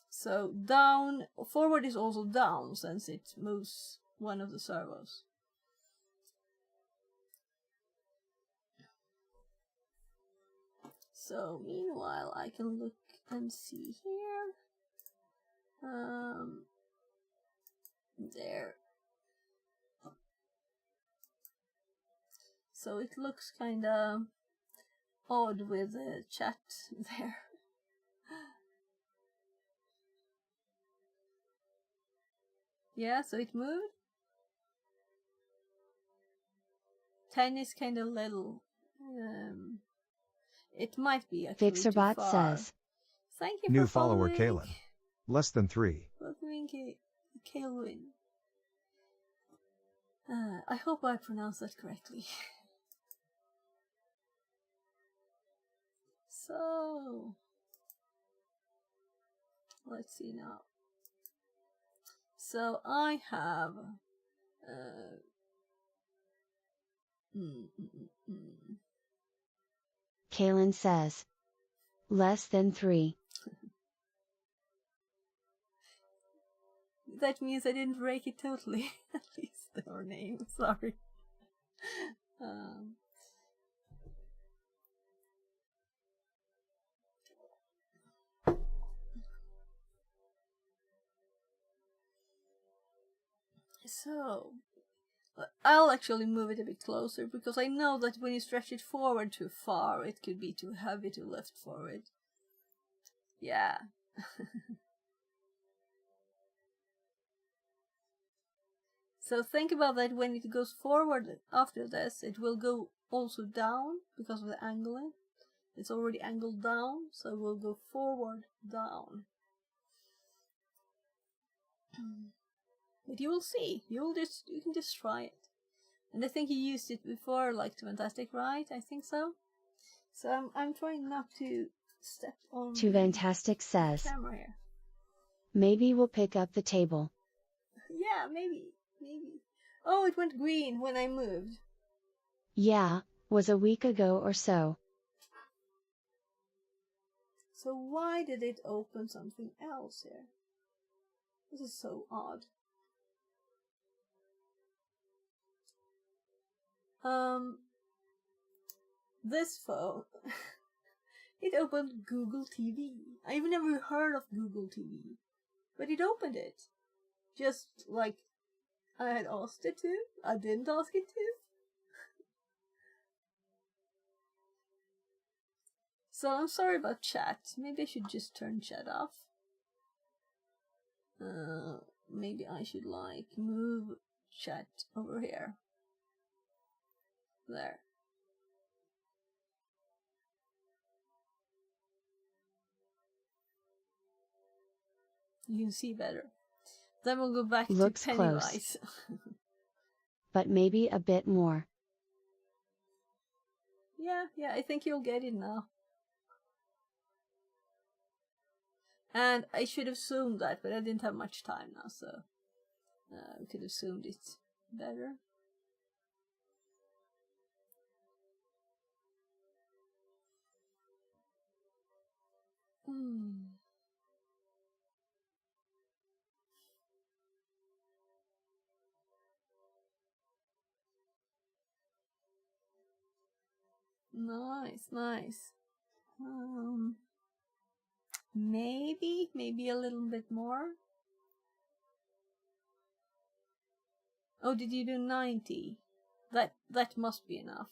So down, forward is also down since it moves one of the servos. So meanwhile, I can look and see here. There. So it looks kind of odd with the chat there. Yeah, so it moved. 10 is kind of little. It might be actually Fixerbot too far. says. Thank you New for follower following. Kalen. Less than 3. Welcoming Kaelin. I hope I pronounced that correctly. So, let's see now. So I have Kaylin says. Less than 3. That means I didn't break it totally. At least our name. Sorry. So, I'll actually move it a bit closer because I know that when you stretch it forward too far, it could be too heavy to lift forward. Yeah. So think about that when it goes forward after this, it will go also down because of the angling. It's already angled down, so it will go forward, down. But you will see. You can just try it. And I think you used it before, like to Fantastic, right? I think so. So I'm trying not to step on To Fantastic says. the camera here. Maybe we'll pick up the table. Yeah, maybe. Oh, it went green when I moved. Yeah, was a week ago or so. So why did it open something else here? This is so odd. This phone, it opened Google TV. I've never heard of Google TV, but it opened it. Just like I had asked it to. I didn't ask it to. So I'm sorry about chat. Maybe I should just turn chat off. Maybe I should like move chat over here. There. You can see better. Then we'll go back Looks to Pennywise. But maybe a bit more. Yeah, I think you'll get it now. And I should have zoomed that, but I didn't have much time now, so we could have zoomed it better. Nice. Maybe a little bit more. Oh, did you do 90? That must be enough.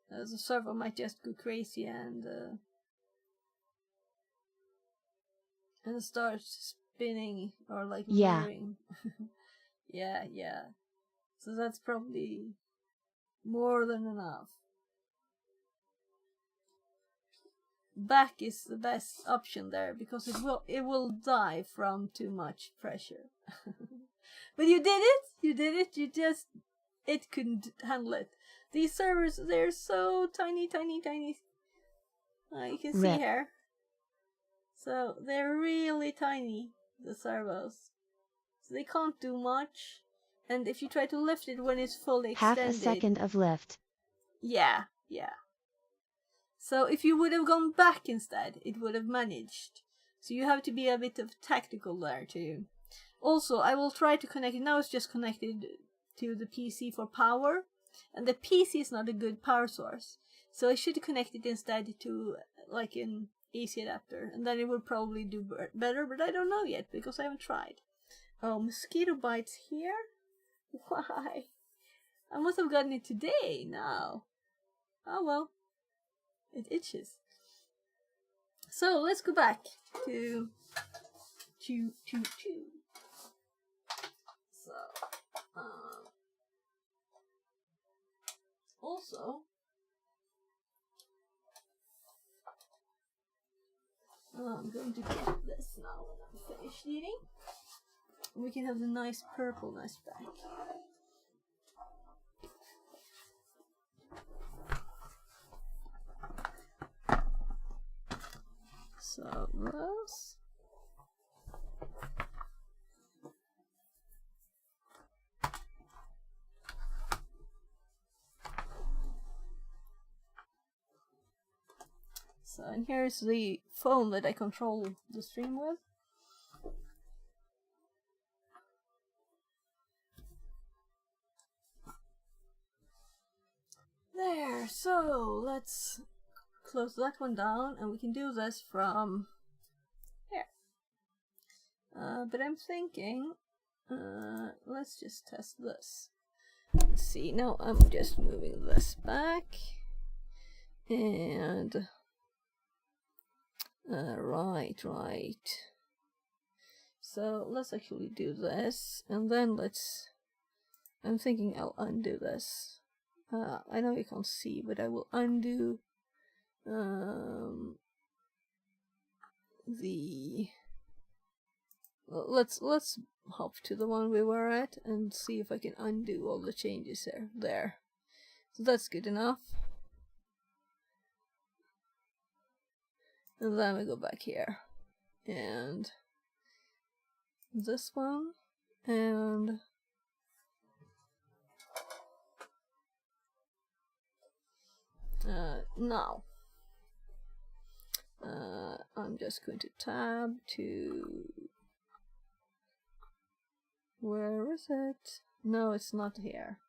The server might just go crazy and start spinning or like whirring. Yeah. So that's probably more than enough. Back is the best option there because it will die from too much pressure. But you did it. It couldn't handle it. These servers, they're so tiny. You can see here. So they're really tiny, the servos. So they can't do much. And if you try to lift it when it's fully extended... Half a second of lift. Yeah. So if you would have gone back instead, it would have managed. So you have to be a bit of tactical there too. Also, I will try to connect it. Now it's just connected to the PC for power. And the PC is not a good power source. So I should connect it instead to like an AC adapter. And then it would probably do better, but I don't know yet because I haven't tried. Oh, mosquito bites here? Why? I must have gotten it today now. Oh well. It itches. So let's go back to So also I'm going to get this now when I'm finished eating. We can have the nice purpleness back. So this. So, and here's the phone that I control the stream with. There, so let's close that one down, and we can do this from here. But I'm thinking, let's just test this. Let's see, now I'm just moving this back, and right. So let's actually do this, and then I'm thinking I'll undo this. I know you can't see, but I will undo let's hop to the one we were at and see if I can undo all the changes there. So that's good enough. And then we go back here and this one, and now I'm just going to tab to, where is it? No, it's not here.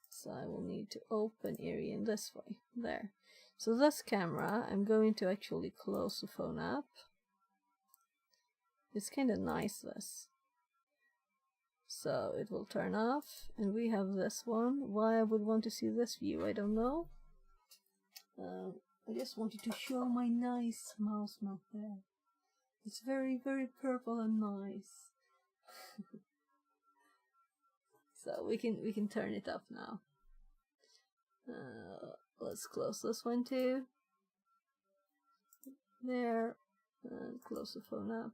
So I will need to open area in this way. There. So this camera, I'm going to actually close the phone app. It's kind of nice, this. So it will turn off, and we have this one. Why I would want to see this view, I don't know. I just wanted to show my nice mouse mount there. It's very, very purple and nice. So we can turn it up now. Let's close this one too. There, and close the phone up.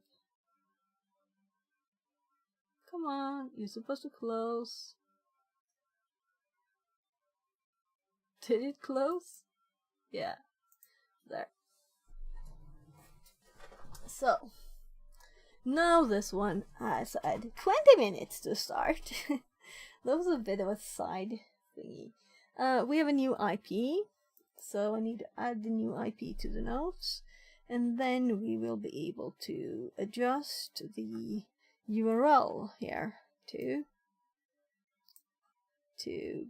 Come on, you're supposed to close. Did it close? Yeah, there. So, now this one has had 20 minutes to start. That was a bit of a side thingy. We have a new IP, so I need to add the new IP to the notes, and then we will be able to adjust the URL here to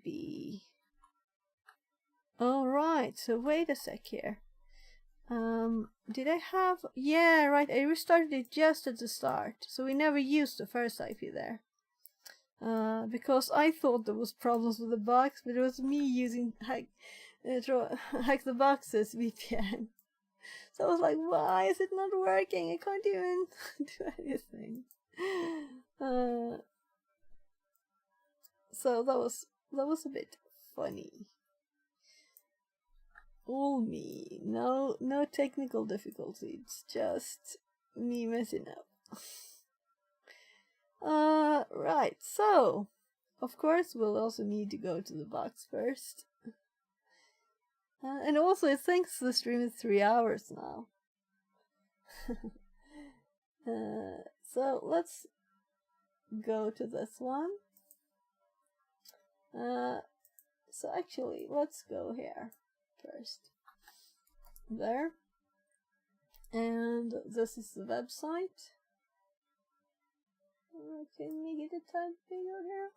be. Alright, so wait a sec here. Did I have... Yeah, right, I restarted it just at the start, so we never used the first IP there. Because I thought there was problems with the box, but it was me using Hack the Box's VPN. So I was like, why is it not working? I can't even do anything. So that was a bit funny. All me, no technical difficulty. It's just me messing up. Right. So, of course, we'll also need to go to the box first. And also, it thinks the stream is 3 hours now. So let's go to this one. So actually, let's go here first. There. And this is the website. Can we get a tad bigger here?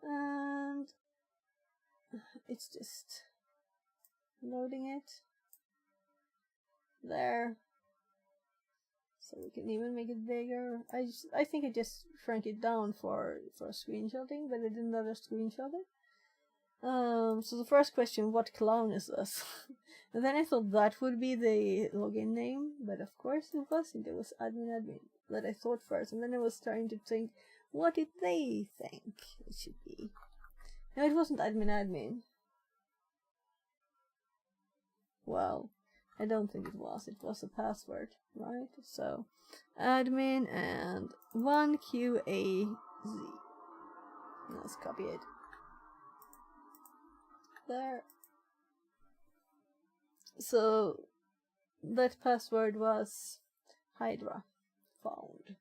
And it's just loading it. There. So we can even make it bigger. I think I just shrank it down for screenshotting, but I didn't let us screenshot it. So the first question, what clown is this? And then I thought that would be the login name, but of course it wasn't. It was admin that I thought first, and then I was trying to think, what did they think it should be? No, it wasn't admin. Well, I don't think it was. It was a password, right? So, admin and 1QAZ. Let's copy it. There. So, that password was Hydra found.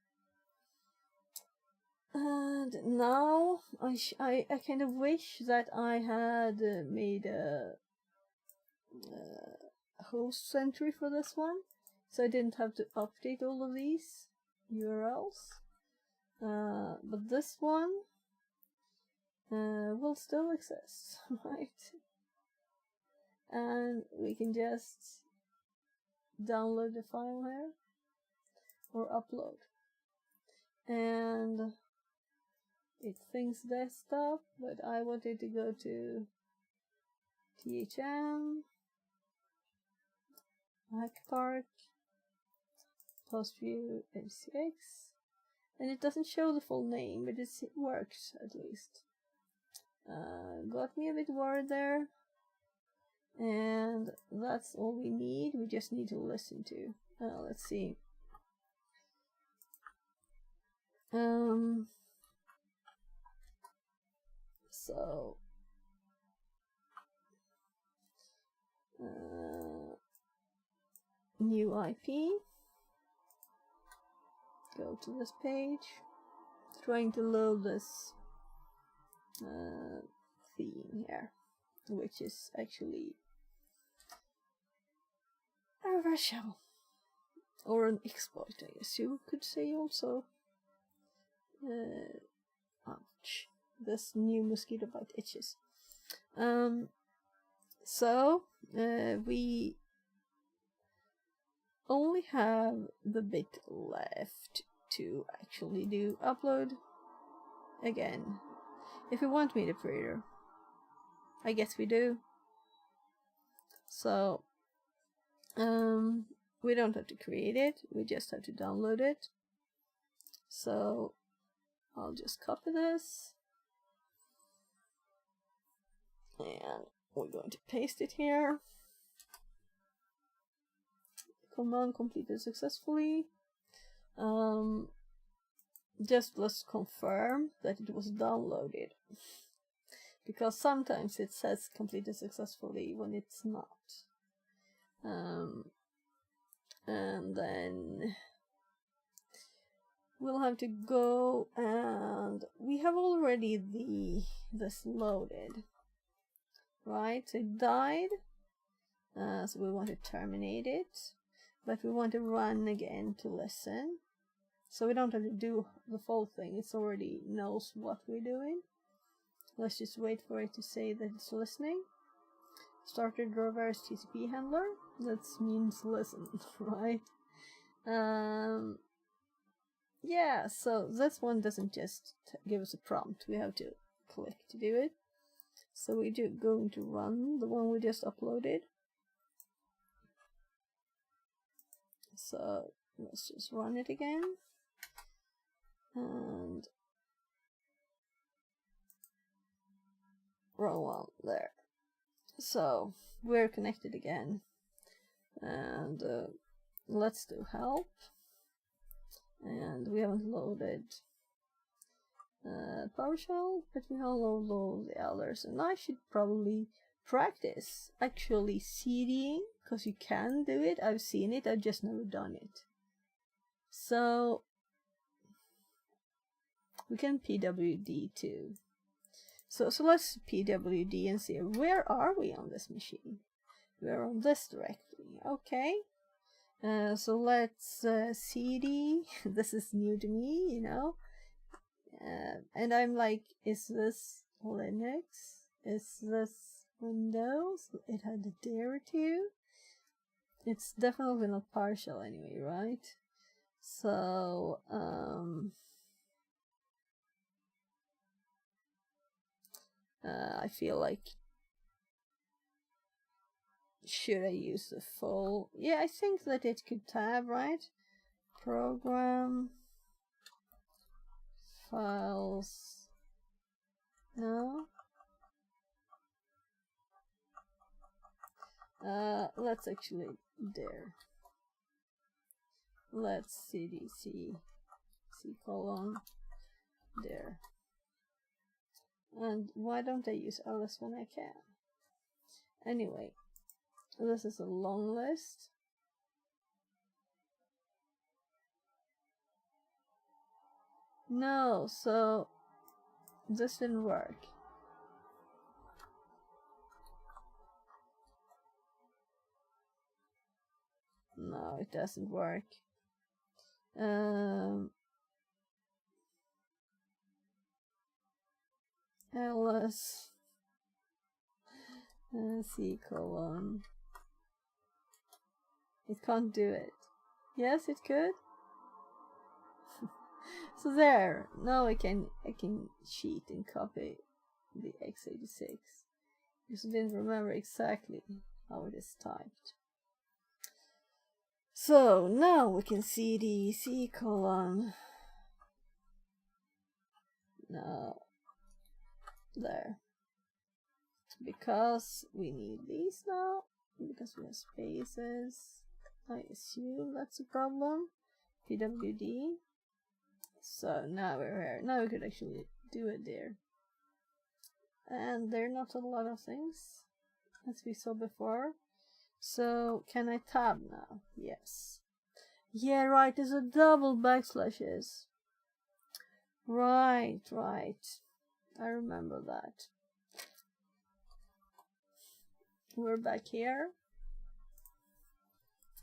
And now I kind of wish that I had made a host entry for this one, so I didn't have to update all of these URLs. But this one will still exist, right? And we can just download the file here or upload. And it thinks desktop, but I wanted to go to THM, MacPark, Post View MCX, and it doesn't show the full name, but it works at least. Got me a bit worried there, and that's all we need. We just need to listen to. Let's see. So new IP. Go to this page. Trying to load this theme here, which is actually a traversal or an exploit, I guess you could say also. Ouch! This new mosquito bite itches. So we only have the bit left to actually do upload again. If you want me to creator, I guess we do. So we don't have to create it, we just have to download it. So I'll just copy this and we're going to paste it here. Command completed successfully. Just let's confirm that it was downloaded, because sometimes it says completed successfully when it's not. And then we'll have to go, and we have already this loaded, right? So it died, so we want to terminate it, but we want to run again to listen. So we don't have to do the full thing, it already knows what we're doing. Let's just wait for it to say that it's listening. Started reverse TCP handler, that means listen, right? Yeah, so this one doesn't just give us a prompt, we have to click to do it. So we're going to run the one we just uploaded. So let's just run it again. And run one there. So we're connected again. And let's do help. And we haven't loaded PowerShell, but we have loaded the others. And I should probably practice actually CDing, because you can do it. I've seen it, I've just never done it. So we can PWD too. So let's PWD and see where are we on this machine. We're on this directory. Okay. So let's CD. This is new to me, you know. And I'm like, is this Linux? Is this Windows? It had a dare to. It's definitely not partial anyway, right? So I feel like, should I use the full? Yeah, I think that it could tab, right? Program files. No. Let's actually there. Let's cdc colon there. And why don't I use ls when I can? Anyway, this is a long list. No, so this didn't work. No, it doesn't work. ls c colon. It can't do it. Yes, it could. So there. Now I can cheat and copy the x86 because I didn't remember exactly how it is typed. So now we can see the c colon. Now there, because we need these now, because we have spaces. I assume that's a problem. pwd. So now we're here. Now we could actually do it there. And there are not a lot of things, as we saw before. So can I tab now? Yes. Yeah, right, there's a double backslashes. Right. I remember that. We're back here.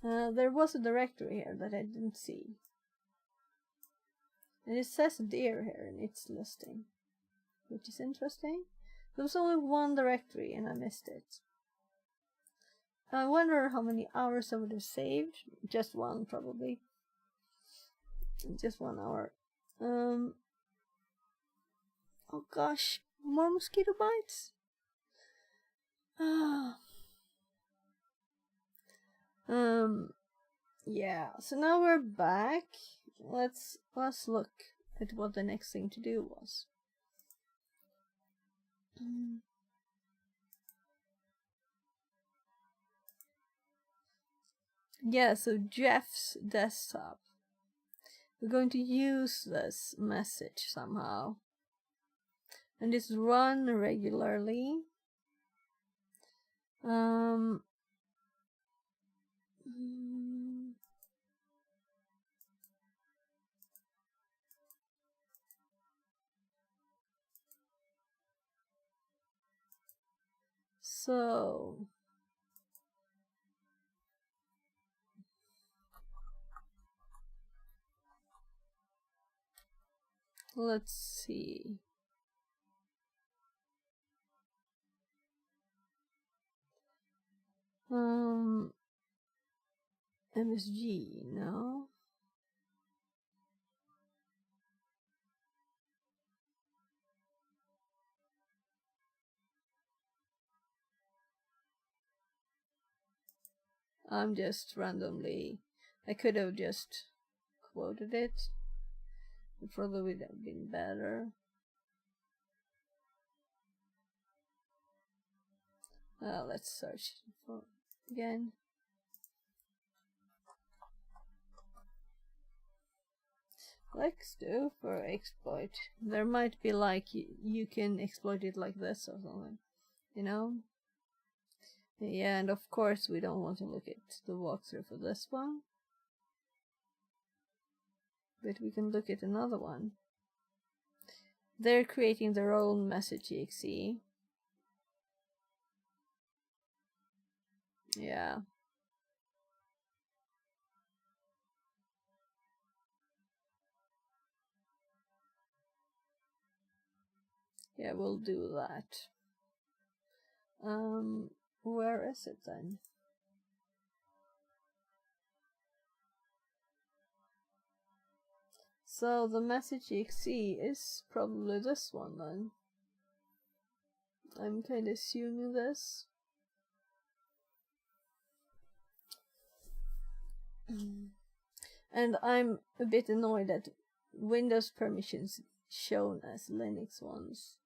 There was a directory here that I didn't see. And it says dir here in its listing, which is interesting. There was only one directory and I missed it. I wonder how many hours I would have saved. Just one, probably. Just 1 hour. Oh gosh, more mosquito bites? Yeah, so now we're back. Let's look at what the next thing to do was. Yeah, so Jeff's desktop. We're going to use this message somehow. And it's run regularly. So let's see. MSG, no. I'm just randomly. I could have just quoted it. It probably would have been better. Let's search for again. Let's do for exploit. There might be like you can exploit it like this or something, you know? Yeah, and of course we don't want to look at the walkthrough for this one. But we can look at another one. They're creating their own message.exe. Yeah. Yeah, we'll do that. Where is it then? So the message.exe is probably this one then. I'm kind of assuming this. And I'm a bit annoyed that Windows permissions shown as Linux ones.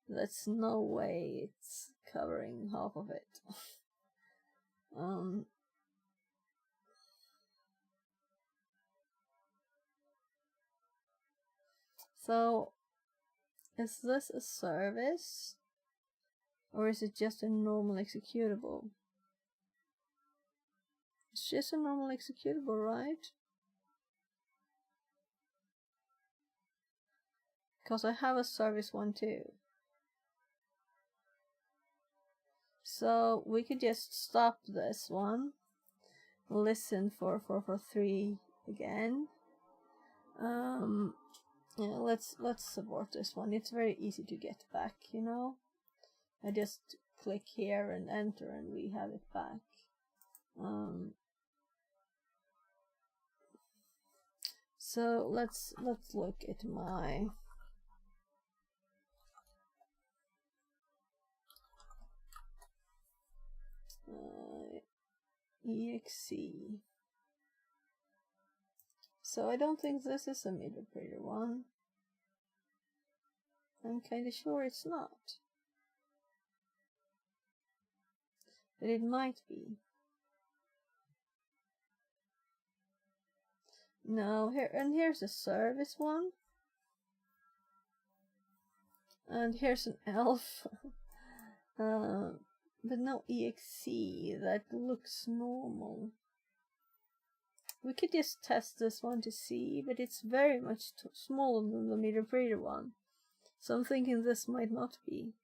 That's no way it's covering half of it. So, is this a service? Or is it just a normal executable? It's just a normal executable, right? because I have a service one too. So we could just stop this one, listen for 443 again. Yeah, let's support this one. It's very easy to get back, you know. I just click here and enter and we have it back. So let's look at my exe. So I don't think this is a mid operator one. I'm kinda sure it's not. But it might be. No, here's a service one. And here's an elf. But no exe. That looks normal. We could just test this one to see, but it's very much smaller than the mid operator one. So I'm thinking this might not be.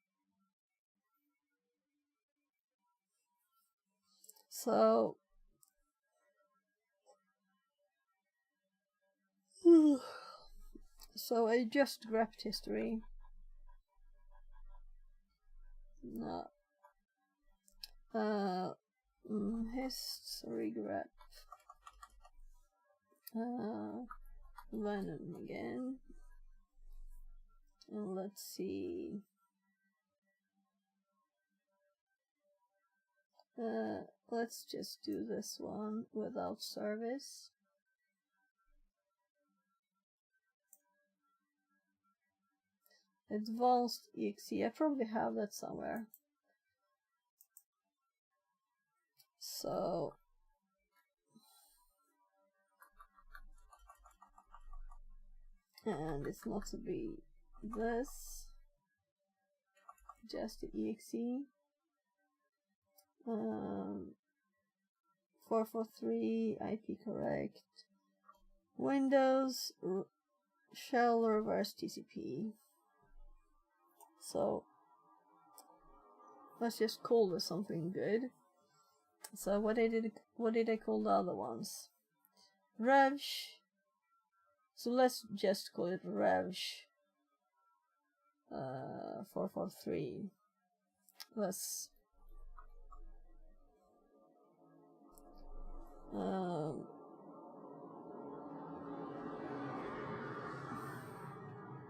So so I just grabbed history. No. History grab. Venom again. And let's see. Let's just do this one without service. Advanced exe. I probably have that somewhere. So and it's not to be this, just the exe. 443 IP correct. Windows shell reverse TCP. So let's just call this something good. So what did I call the other ones? Revsh. So let's just call it Revsh 443. Let's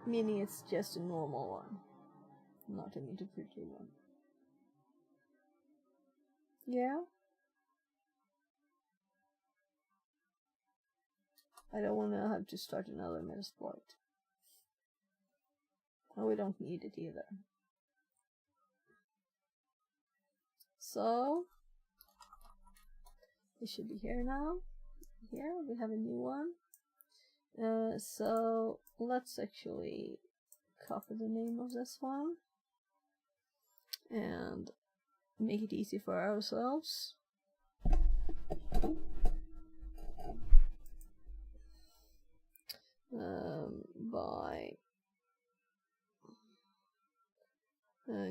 meaning it's just a normal one, not an interpreted one. Yeah. I don't want to have to start another Metasploit. And we don't need it either. So it should be here now. Here we have a new one. So let's actually copy the name of this one and make it easy for ourselves.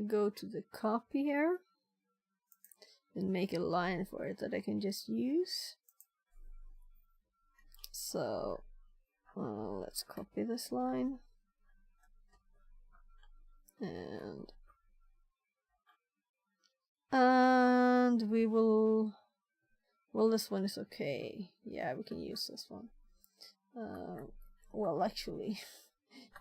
Go to the copy here and make a line for it that I can just use. So let's copy this line and we will, well, this one is okay. Yeah, we can use this one. Well, actually,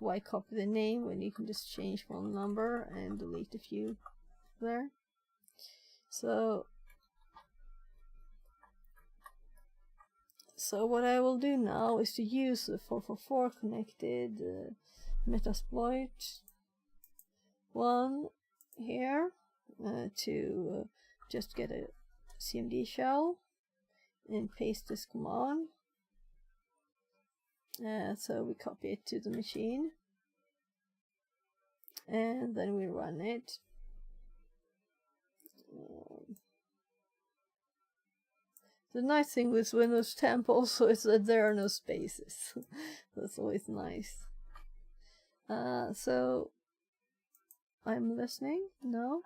why copy the name when you can just change one number and delete a few there? So what I will do now is to use the 444 connected Metasploit one here to just get a CMD shell and paste this command. So we copy it to the machine and then we run it. The nice thing with Windows 10 also is that there are no spaces. That's always nice. So I'm listening. No,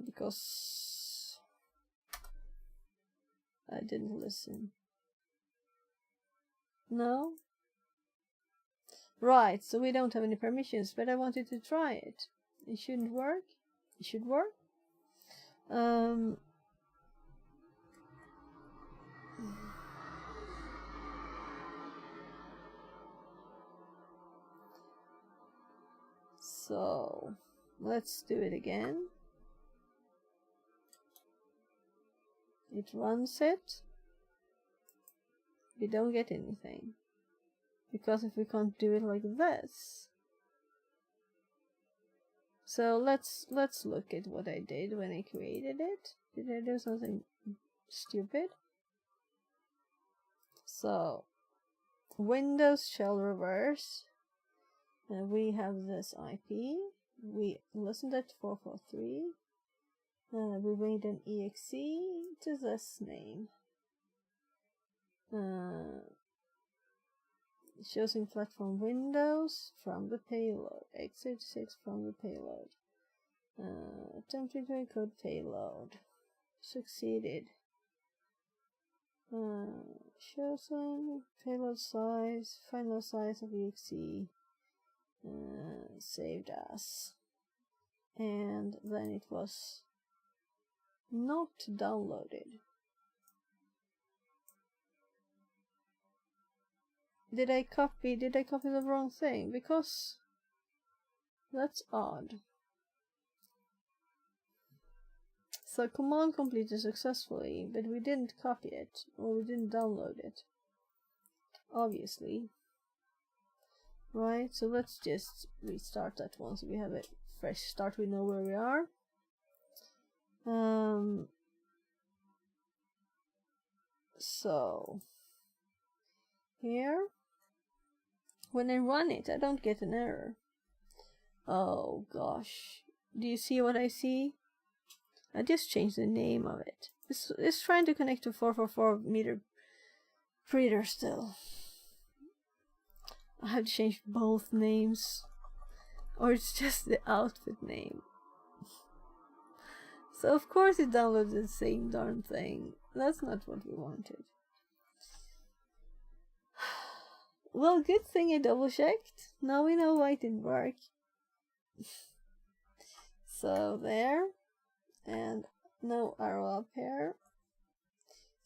because I didn't listen. No. Right, so we don't have any permissions, but I wanted to try it. It shouldn't work. It should work. So let's do it again. It runs it. We don't get anything. Because if we can't do it like this. So let's look at what I did when I created it. Did I do something stupid? So Windows shell reverse. We have this IP. We listened at 443. We made an exe to this name. Choosing platform Windows from the payload. x86 from the payload. Attempting to encode payload. Succeeded. Chosen payload size, final size of exe. Saved as. And then it was not downloaded. Did I copy the wrong thing? Because that's odd. So command completed successfully, but we didn't copy it, or we didn't download it. Obviously. Right, so let's just restart that one so we have a fresh start, we know where we are. So here, when I run it, I don't get an error. Oh gosh, do you see what I see? I just changed the name of it. It's trying to connect to 444 meter reader still. I have to change both names, or it's just the outfit name. So of course it downloads the same darn thing. That's not what we wanted. Well, good thing I double checked. Now we know why it didn't work. So there, and no arrow up here.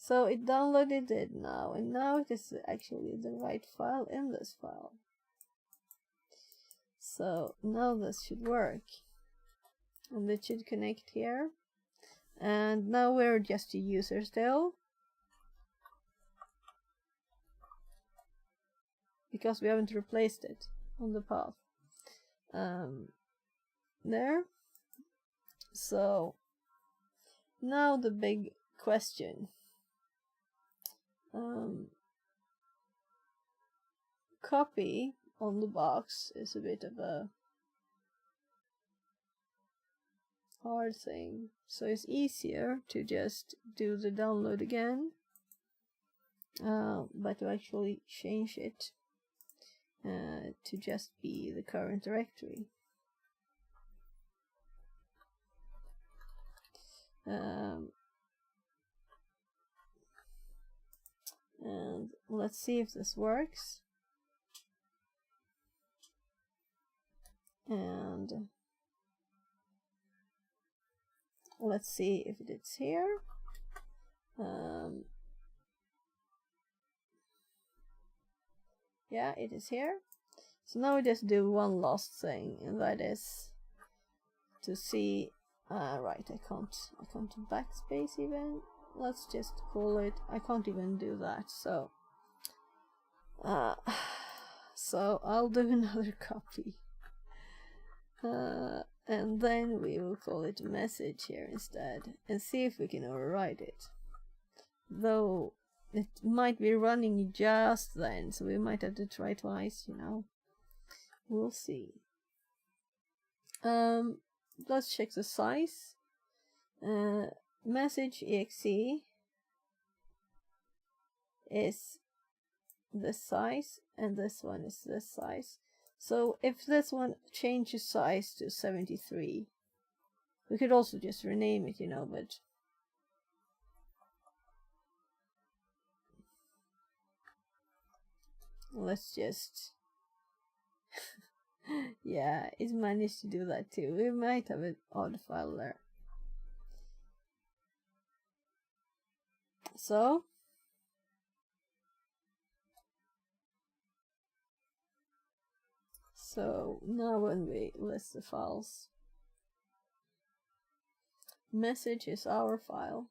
So it downloaded it now, and now it is actually the right file in this file. So now this should work, and it should connect here. And now we're just a user still, because we haven't replaced it on the path. There. So now the big question. Copy on the box is a bit of a hard thing, so it's easier to just do the download again, but to actually change it to just be the current directory. And let's see if this works. And let's see if it's here. Yeah, it is here. So now we just do one last thing, and that is to see. Right, I can't backspace even. Let's just call it. I can't even do that. So, so I'll do another copy. And then we will call it message here instead, and see if we can override it. Though it might be running just then, so we might have to try twice, you know. We'll see. Let's check the size. Message exe is the size, and this one is this size. So if this one changes size to 73, we could also just rename it, but let's just yeah, it managed to do that too. We might have an odd file there. So now when we list the files, message is our file.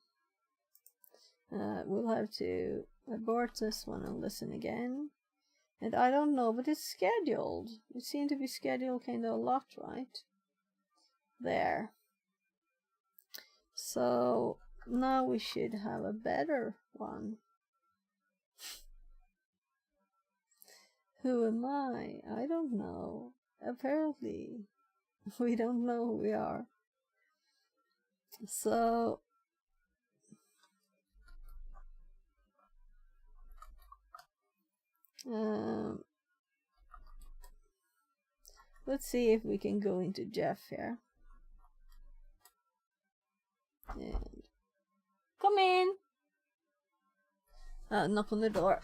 We'll have to abort this one and listen again. And I don't know, but it's scheduled. It seemed to be scheduled kind of a lot, right? There. So now we should have a better one. Who am I? I don't know. Apparently, we don't know who we are. So let's see if we can go into Jeff here. And come in. Knock on the door.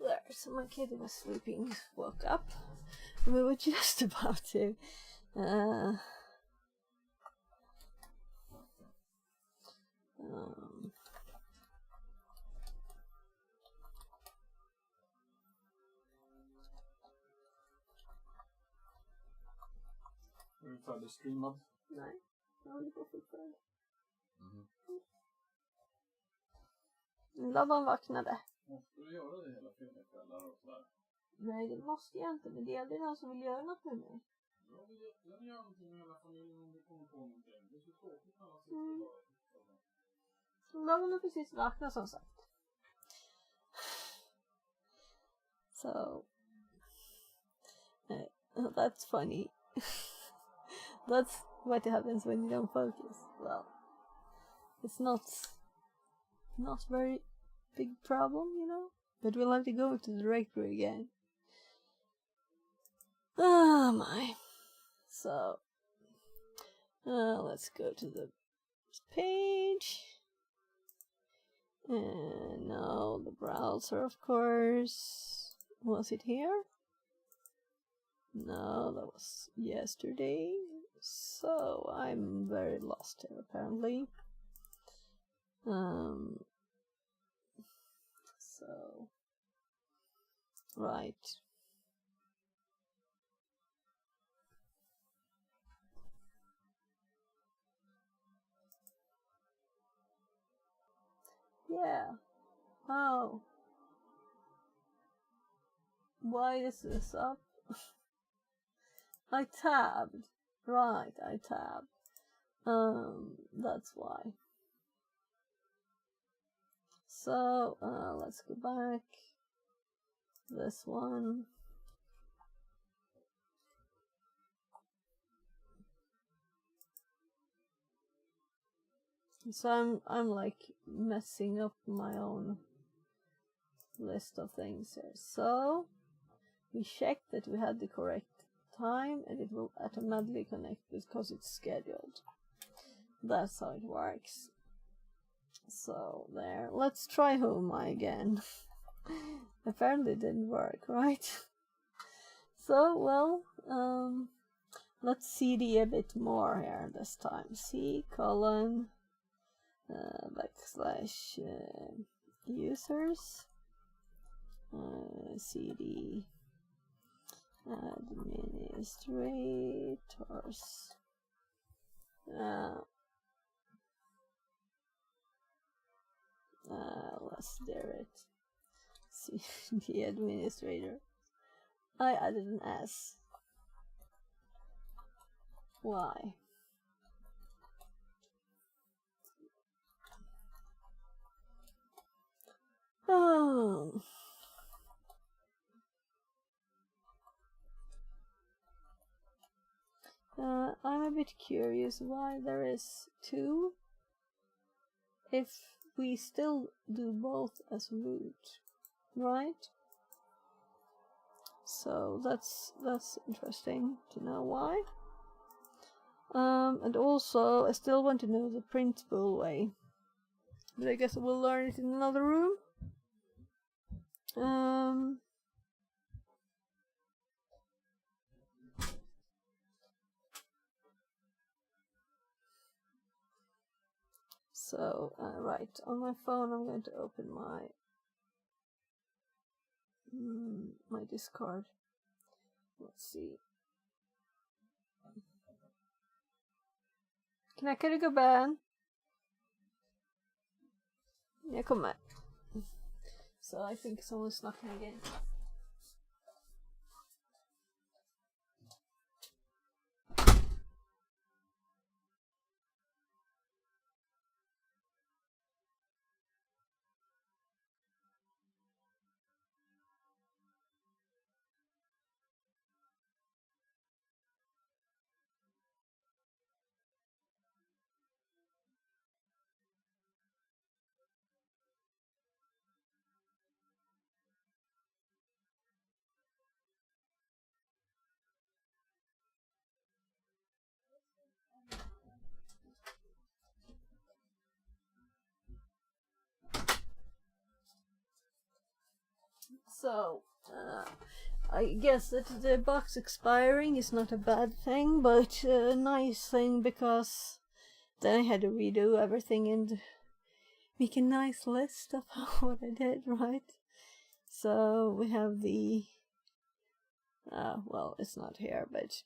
There, so my kid was sleeping, woke up. We were just about to um, Är du färdigstreamad? nej, jag håller på fortfarande. Labban vaknade. Måste du göra det hela fredagskvällar och sådär? Nej, det måste jag inte, men det är aldrig någon som vill göra något med mig. Jag vill jättegärna göra någonting med hela familjen om du kommer på någonting. Det är så tråkigt när alla sitter bara. Labban har precis vaknat som sagt. So, that's funny. That's what happens when you don't focus. Well, it's not very big problem, you know. But we'll have to go to the directory again. Oh my. So, let's go to the page. And now the browser, of course. Was it here? No, that was yesterday. So I'm very lost here apparently. So right. Yeah. Oh. Why is this up? I tabbed. Right, I tabbed. That's why. So, let's go back. This one. So I'm like messing up my own list of things here. So we checked that we had the correct time and it will automatically connect because it's scheduled. That's how it works. So there. Let's try Homa again. Apparently it didn't work, right? So well, let's cd a bit more here this time. C : backslash users cd administrators let's do it. CD administrator. I added an S. Why? Oh. I'm a bit curious why there is 2 if we still do both as root, right? So that's interesting to know why. And also I still want to know the printable way, but I guess we'll learn it in another room. So, right, on my phone I'm going to open my my Discord. Let's see. Knackade gubben! Jag kommer. So I think someone's knocking again. So, I guess that the box expiring is not a bad thing, but a nice thing, because then I had to redo everything and make a nice list of what I did, right? So we have the, well, it's not here, but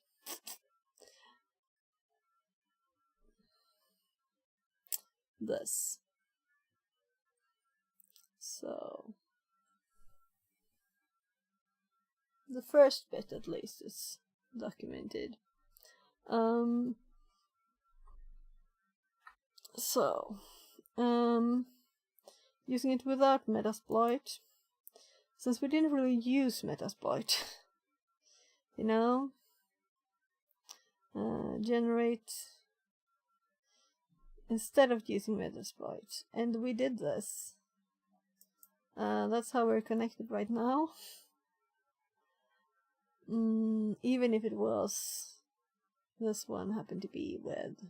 this. So the first bit at least is documented. So, using it without Metasploit, since we didn't really use Metasploit, you know, generate instead of using Metasploit, and we did this. That's how we're connected right now. Even if it was this one happened to be with.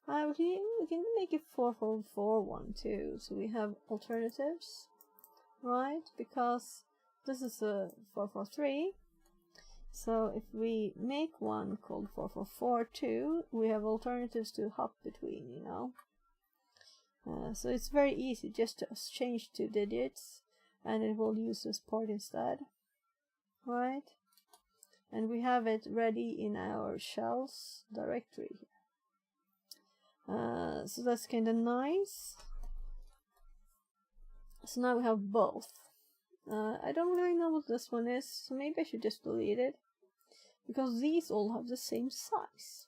We can make it 444 one too, so we have alternatives, right? Because this is a 443. So if we make one called 4442, we have alternatives to hop between, you know. So it's very easy just to change 2 digits and it will use this port instead, right? And we have it ready in our shells directory here. So that's kind of nice. So now we have both. I don't really know what this one is, so maybe I should just delete it, because these all have the same size.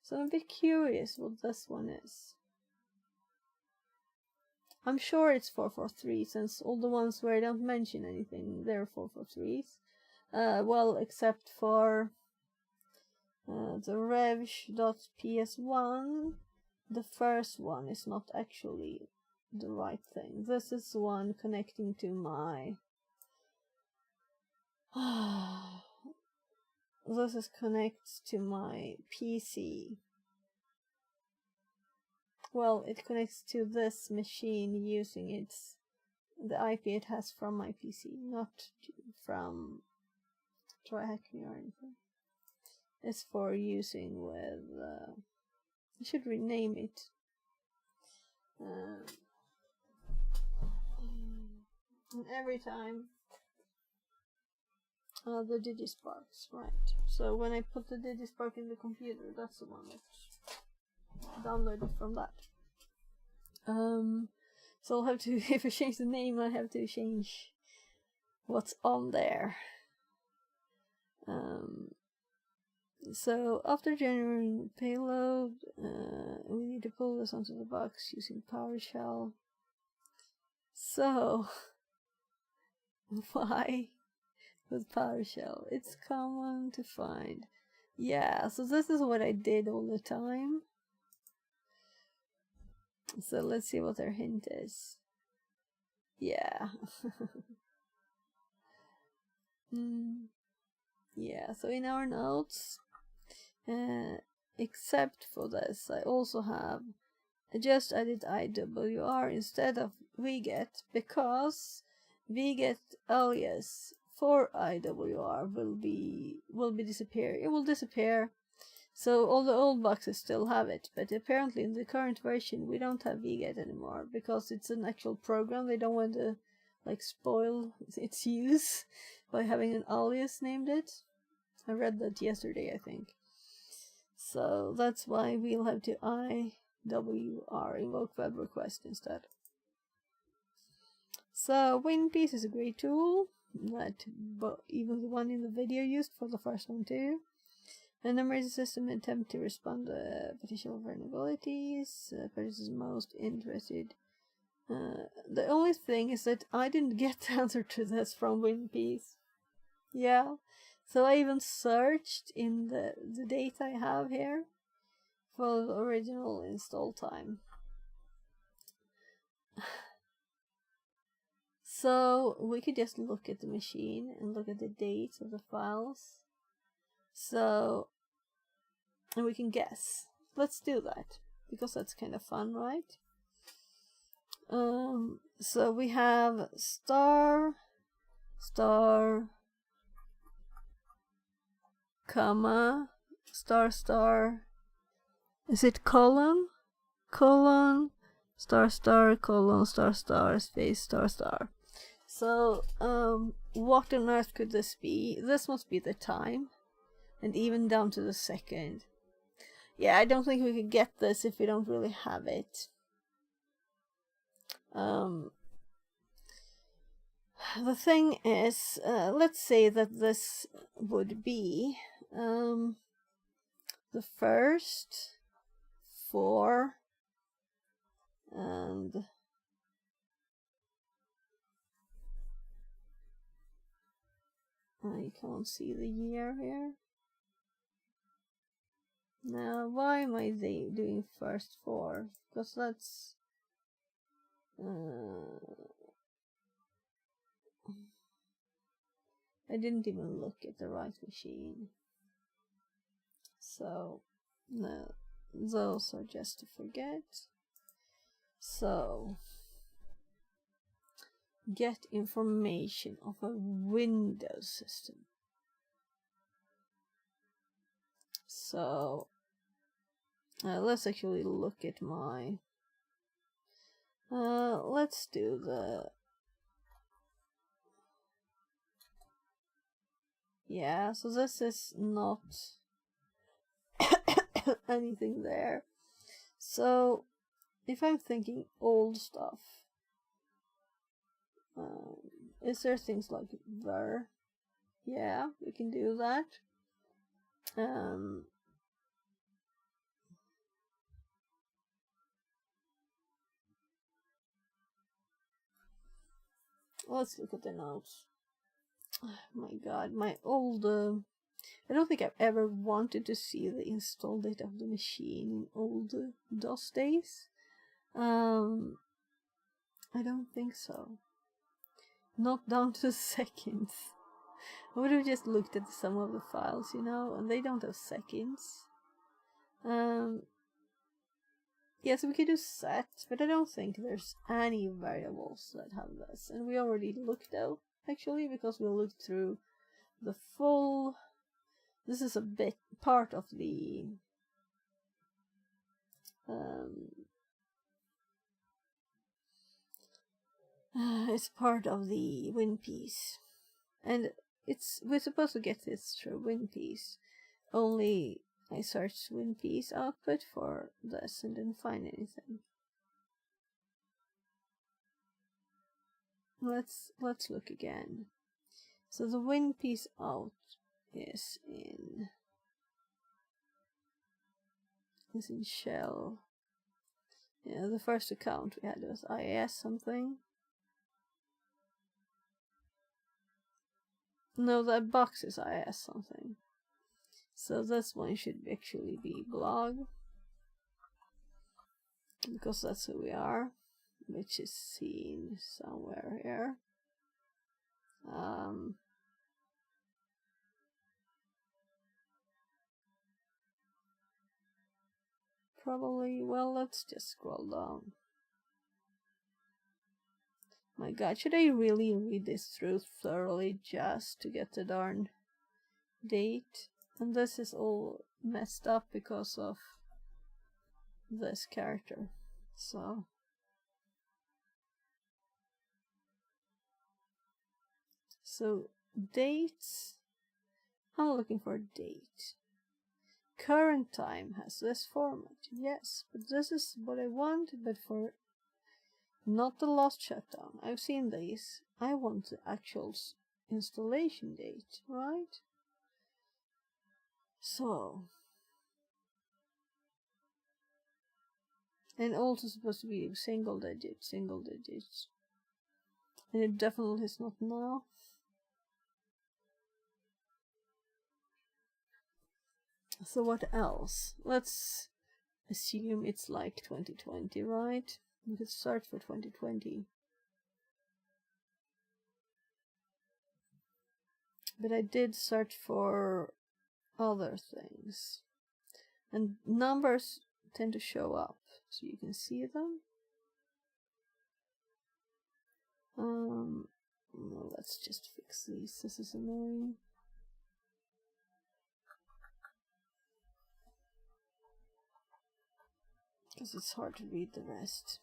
So I'm a bit curious what this one is. I'm sure it's 443, since all the ones where I don't mention anything, they're 443s. Well, except for the revsh.ps1, the first one is not actually the right thing. This is the one connecting to my... this is connects to my PC. Well, it connects to this machine using the IP it has from my PC, not from TryHackMe or anything. It's for using with... I should rename it. And every time the Digisparks, right? So when I put the Digispark in the computer, that's the one that's downloaded from that. So I'll have to, if I change the name, I have to change what's on there. So after generating payload, we need to pull this onto the box using PowerShell. So why with PowerShell. It's common to find. Yeah, so this is what I did all the time. So let's see what their hint is. Yeah. Yeah, so in our notes, except for this, I also have just added IWR instead of wget, because wget alias for IWR will disappear. It will disappear. So all the old boxes still have it, but apparently in the current version we don't have wget anymore because it's an actual program. They don't want to like spoil its use by having an alias named it. I read that yesterday, I think. So that's why we'll have to IWR, invoke web request, instead. So WinPiece is a great tool that even the one in the video used for the first one too. An emergency system attempt to respond to potential vulnerabilities. Purchase is most interested. The only thing is that I didn't get the answer to this from WinPiece. Yeah, so I even searched in the data I have here for the original install time. So we could just look at the machine and look at the dates of the files. So, and we can guess. Let's do that, because that's kind of fun, right? So we have star, comma, star, is it colon, star, colon, star, space, star. So, what on earth could this be? This must be the time, and even down to the second. Yeah, I don't think we could get this if we don't really have it. The thing is, let's say that this would be the first 4 and I can't see the year here. Now, why am I doing first 4? Because that's I didn't even look at the right machine. So, no, those are just to forget. So, get information of a Windows system. So, let's actually look at my... let's do the... Yeah, so this is not anything there. So, if I'm thinking old stuff, is there things like ver? Yeah, we can do that. Let's look at the notes. Oh my god, my old... I don't think I've ever wanted to see the install date of the machine in old DOS days. I don't think so. Not down to seconds. I would have just looked at some of the files, you know, and they don't have seconds. Yes, we could do set, but I don't think there's any variables that have this. And we already looked out, actually, because we looked through the full... This is a bit part of the... it's part of the WinPiece. And we're supposed to get this through WinPiece. Only I searched WinPiece output for this and didn't find anything. Let's look again. So the WinPiece out is in shell. Yeah, the first account we had was IIS something. No, that box is IS something. So this one should actually be blog. Because that's who we are. Which is seen somewhere here. Probably, well, let's just scroll down. My god, should I really read this through thoroughly just to get the darn date? And this is all messed up because of this character. So dates. I'm looking for a date. Current time has this format. Yes, but this is what I want, but for not the last shutdown. I've seen these. I want the actual installation date, right? So, and also supposed to be single digits. And it definitely is not now. So what else? Let's assume it's like 2020, right? We could search for 2020. But I did search for other things. And numbers tend to show up, so you can see them. Well, let's just fix these. This is annoying. Because it's hard to read the rest.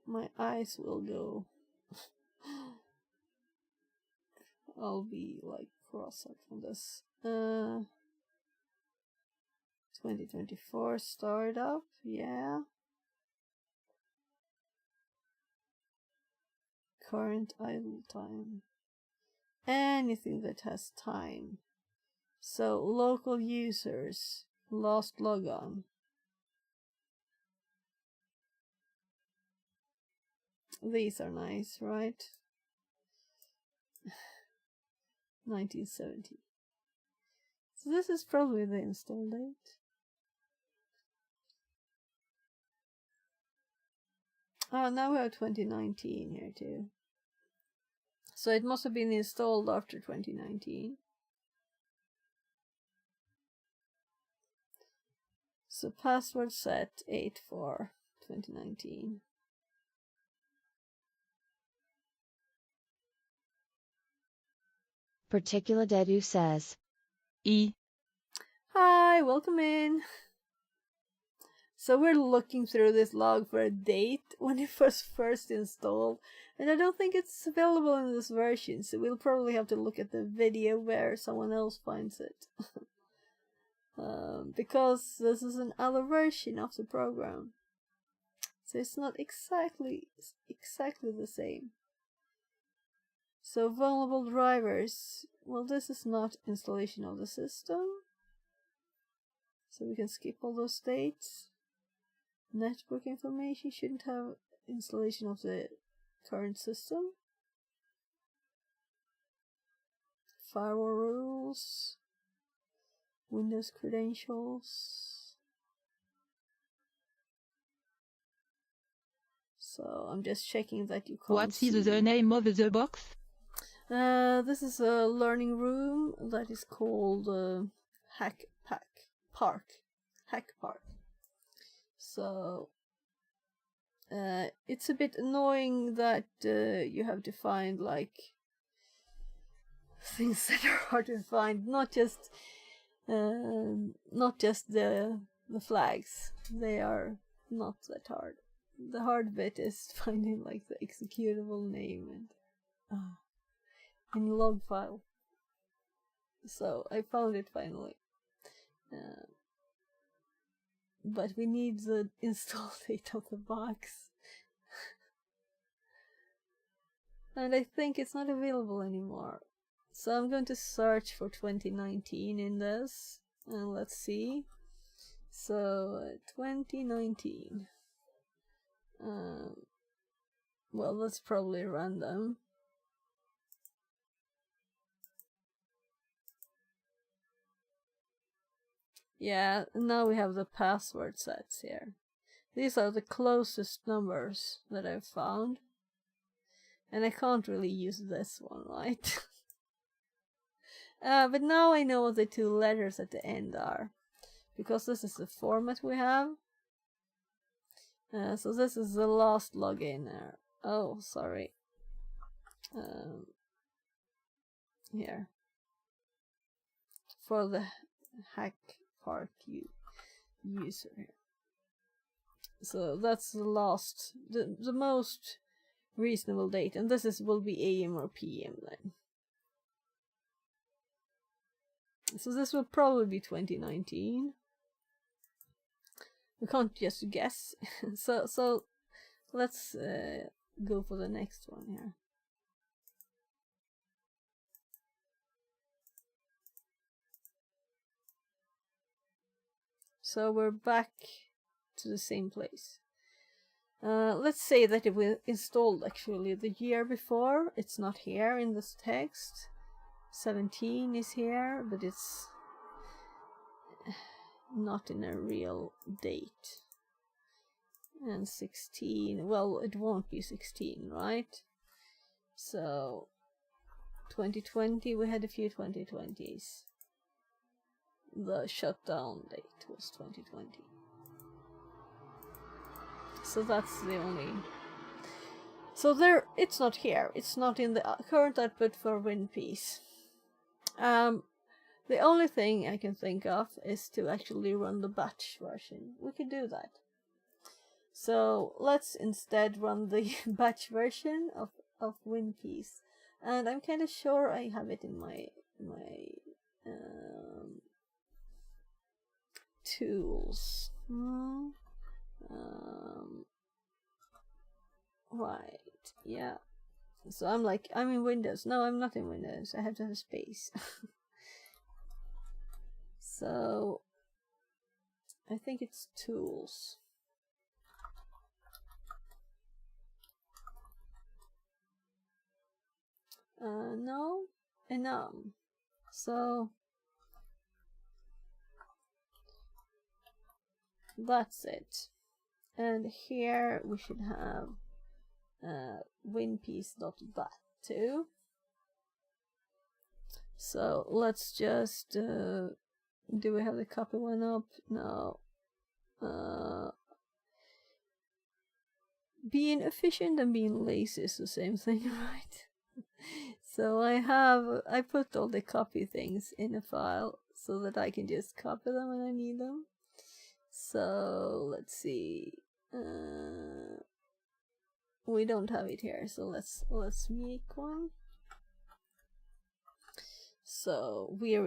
My eyes will go. I'll be like cross-eyed from this. 2024 startup, yeah. Current idle time. Anything that has time. So local users, last logon. These are nice, right? 1970. So this is probably the install date. Oh, now we have 2019 here too. So it must have been installed after 2019. So password set 84 2019. Particular Dedu says, E. Hi, welcome in. So we're looking through this log for a date when it was first installed, and I don't think it's available in this version, so we'll probably have to look at the video where someone else finds it. Because this is another version of the program. So it's not exactly the same. So vulnerable drivers, well, this is not installation of the system. So we can skip all those dates. Network information shouldn't have installation of the current system. Firewall rules. Windows credentials. So I'm just checking that you can't What is the name of the box? This is a learning room that is called Hack Park. So it's a bit annoying that you have to find like things that are hard to find, not just the flags. They are not that hard. The hard bit is finding like the executable name and log file. So I found it finally. But we need the install date of the box. And I think it's not available anymore. So I'm going to search for 2019 in this, and let's see. So 2019. Well, that's probably random. Yeah, now we have the password sets here. These are the closest numbers that I've found. And I can't really use this one, right? But now I know what the two letters at the end are. Because this is the format we have. So this is the last login. Oh, sorry. Here. For the hack part user here. So that's the last, the most reasonable date, and this will be AM or PM then. So this will probably be 2019. We can't just guess. so let's go for the next one here. So we're back to the same place. Let's say that it was installed actually the year before. It's not here in this text. 17 is here, but it's not in a real date. And 16, well, it won't be 16, right? So 2020, we had a few 2020s. The shutdown date was 2020. So that's the only... So there, it's not here. It's not in the current output for WinPiece. The only thing I can think of is to actually run the batch version. We could do that. So let's instead run the batch version of WinPiece. And I'm kind of sure I have it in my tools. Right, yeah. So I'm in Windows. No, I'm not in Windows. I have to have space. So I think it's tools. No, enum. So that's it. And here we should have winpiece.bat too. So let's just do we have the copy one up? No. Being efficient and being lazy is the same thing, right? So I put all the copy things in a file so that I can just copy them when I need them. So let's see. We don't have it here, so let's make one. So we're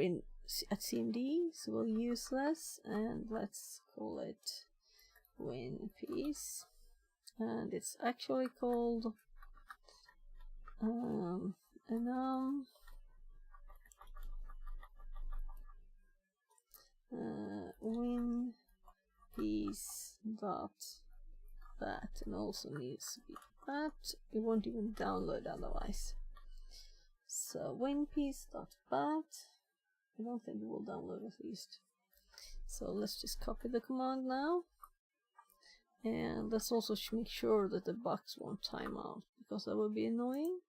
at CMD, so we'll use this, and let's call it WinPiece. And it's actually called winpiece.bat, and also needs to be that. It won't even download otherwise. So winpiece.bat. I don't think it will download at least. So let's just copy the command now. And let's also make sure that the box won't time out, because that would be annoying.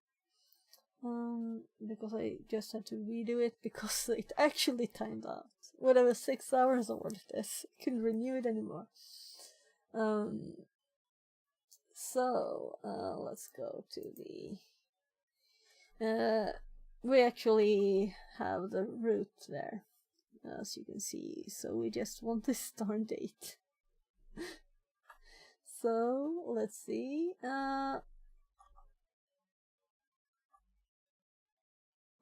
Because I just had to redo it because it actually timed out. Whatever 6 hours or what it is. I couldn't renew it anymore. So let's go to the we actually have the root there, as you can see, so we just want this darn date. So let's see.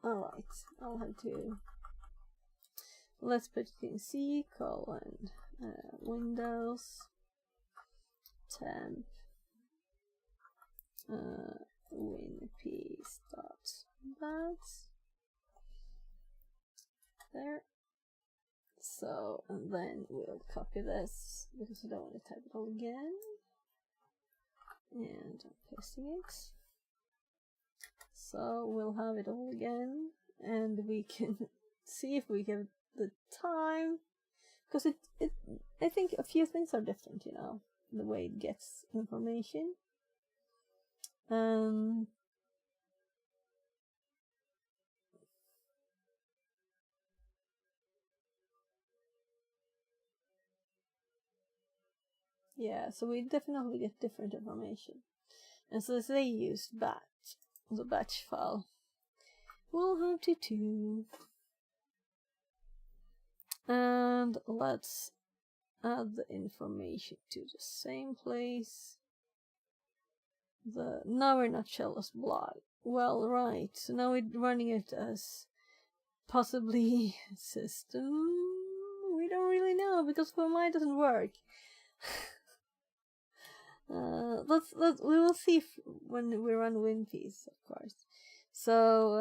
Alright, I'll have to, let's put it in C colon Windows temp winpiece.bat, there. So, and then we'll copy this because I don't want to type it all again. And I'm pasting it. So we'll have it all again, and we can see if we get the time, because I think a few things are different, you know, the way it gets information. Yeah, so we definitely get different information. And so they used batch, the batch file. We'll have to do. And let's add the information to the same place. Now we're not shell as blog. Well, right. So now we're running it as possibly system. We don't really know because for mine doesn't work. We will see when we run WinPiece, of course. So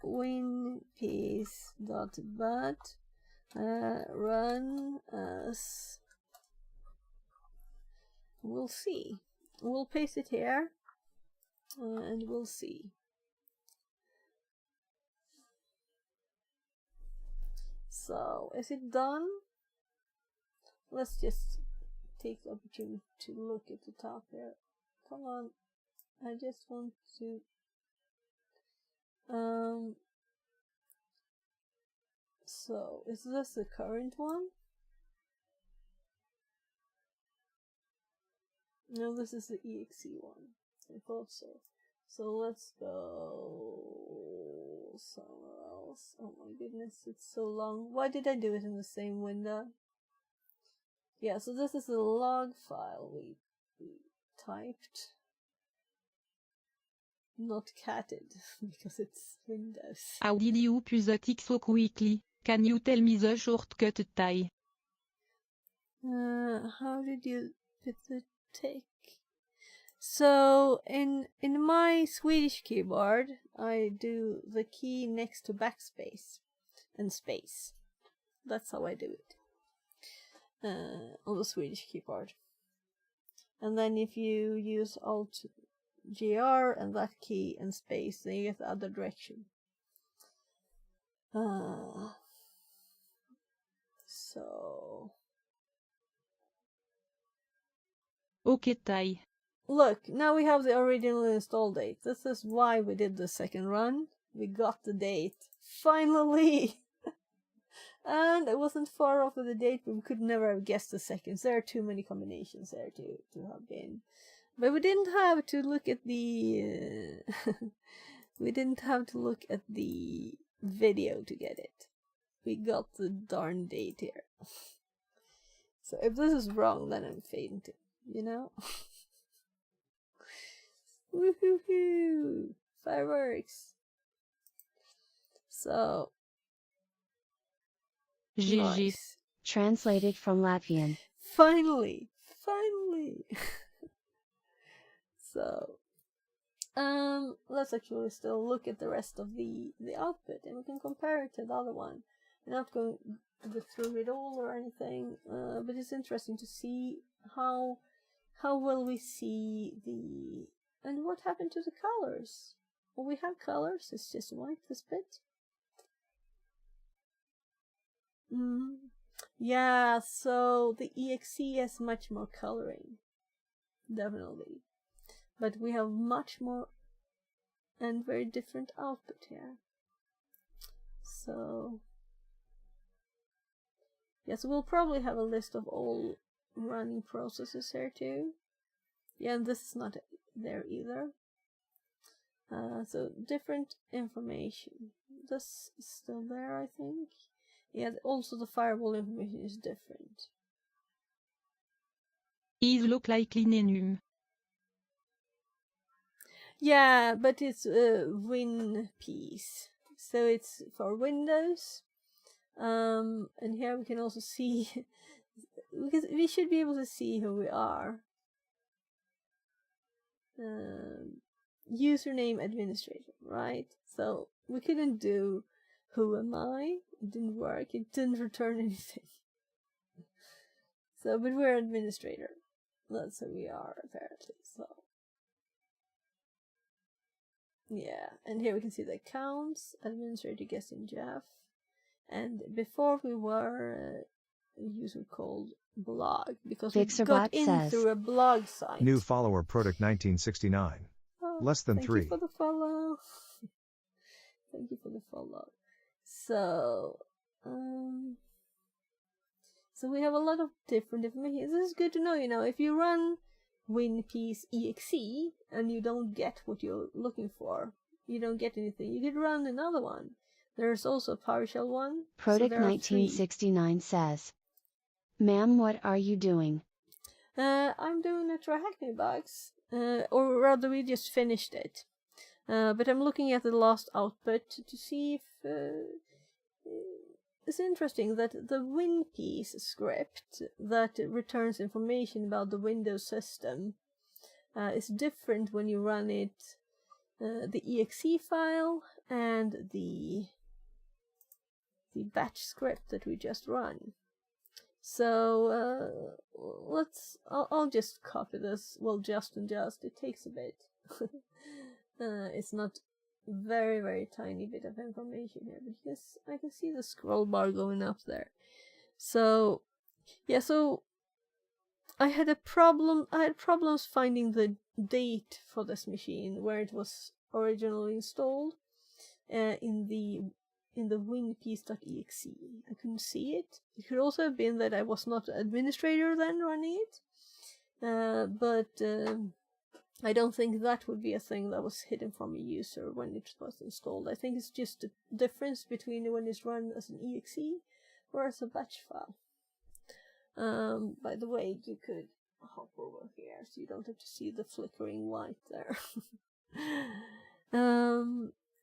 WinPiece.bat run as. We'll see. We'll paste it here, and we'll see. So is it done? Let's just take the opportunity to look at the top here. Come on, I just want to so is this the current one? No, this is the exe one. I thought so. So let's go somewhere else. Oh my goodness, it's so long. Why did I do it in the same window? Yeah, so this is the log file we typed. Not catted, because it's Windows. How did you put the tick so quickly? Can you tell me the shortcut tie? How did you put the tick? So in my Swedish keyboard, I do the key next to backspace and space. That's how I do it on the Swedish keyboard. And then if you use Alt GR and that key and space, then you get the other direction. So Okay, tie. look, now we have the original install date. This is why we did the second run. We got the date. Finally! And it wasn't far off of the date, but we could never have guessed the seconds. There are too many combinations there to have been. But we didn't have to look at the we didn't have to look at the video to get it. We got the darn date here. So if this is wrong, then I'm fainting, you know? Woohoo! Fireworks! So GG. nice. Translated from Latvian. Finally! So let's actually still look at the rest of the output, and we can compare it to the other one. I'm not going to go through it all or anything, but it's interesting to see how well we see the, and what happened to the colors. Well, we have colors, it's just white this bit. Yeah, so the exe has much more coloring, definitely, but we have much more and very different output here. So yes, we'll probably have a list of all running processes here too. Yeah, and this is not there either. So different information. This is still there, I think. Yeah, also the firewall information is different. Is look like Linenum. Yeah, but it's WinPiece, so it's for Windows. And here we can also see, because we should be able to see who we are. Username administrator, right? So we couldn't do who am I? It didn't work. It didn't return anything. So, but we're administrator. That's who we are, apparently. So, yeah. And here we can see the accounts, administrator, guest, and Jeff. And before we were a user called blog, because we got in through a blog site. New follower product 1969. Less than 3. Thank you for the follow. Thank you for the follow. So, so we have a lot of different information. This is good to know, you know, if you run WinPiece exe and you don't get what you're looking for, you don't get anything, you could run another one. There's also a PowerShell one. Product 1969 says, "Ma'am, what are you doing?" I'm doing a try hack me box, or rather we just finished it. But I'm looking at the last output to see if it's interesting that the WinPiece script that returns information about the Windows system is different when you run it, the exe file and the batch script that we just run. So I'll just copy this. Well, just it takes a bit. It's not very, very tiny bit of information here, but yes, I can see the scroll bar going up there. So yeah, so I had problems finding the date for this machine where it was originally installed in the winpiece.exe. I couldn't see it. It could also have been that I was not an administrator then running it, but I don't think that would be a thing that was hidden from a user when it was installed. I think it's just the difference between when it's run as an exe or as a batch file. By the way, you could hop over here so you don't have to see the flickering white there.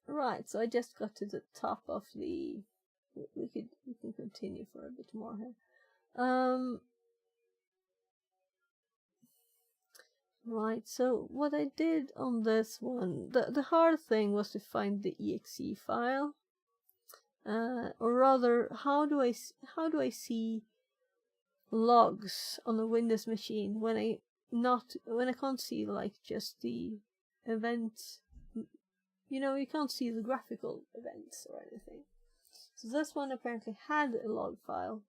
Right, so I just got to the top of the... We can continue for a bit more here. Right, so what I did on this one, the hard thing was to find the exe file, or rather, how do I see logs on a Windows machine when I can't see like just the events. You know, you can't see the graphical events or anything. So this one apparently had a log file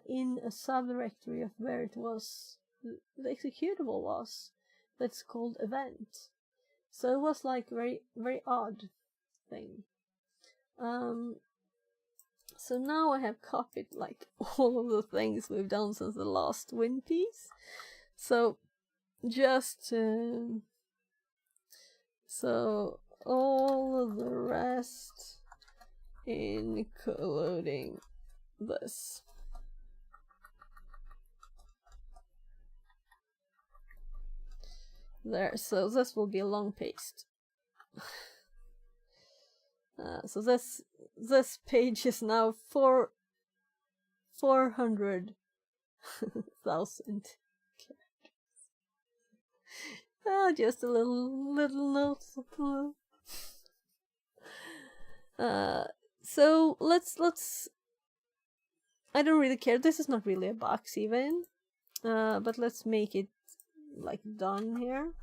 in a subdirectory of where it was. The executable was, that's called event. So it was like very, very odd thing. So now I have copied like all of the things we've done since the last WinPiece. So just so all of the rest including this. There, so this will be a long paste. So this page is now 400,000 characters. Just a little note. So let's. I don't really care. This is not really a box even, but let's make it like done here.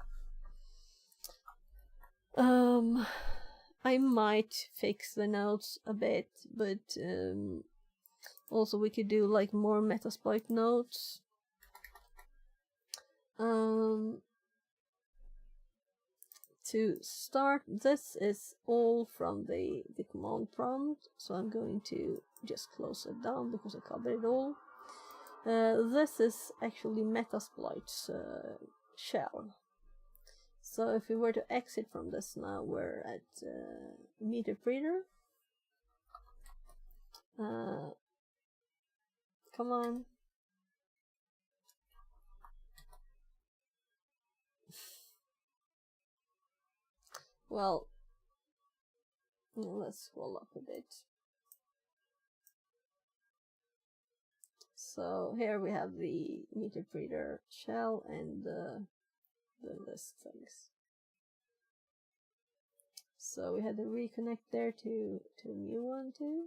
I might fix the notes a bit, but also we could do like more Metasploit notes. To start, this is all from the command prompt, so I'm going to just close it down because I covered it all. This is actually Metasploit's shell. So if we were to exit from this now, we're at meter breeder. Come on. Well, let's scroll up a bit. So here we have the meter breeder shell and the list things. So we had to reconnect there to a new one too.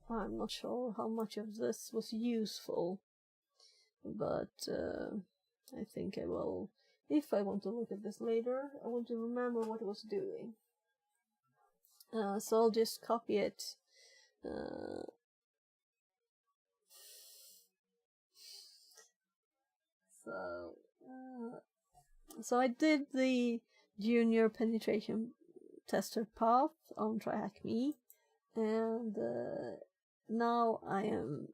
I'm not sure how much of this was useful, but I think I will. If I want to look at this later, I want to remember what it was doing. So I'll just copy it. So I did the junior penetration tester path on TryHackMe, and now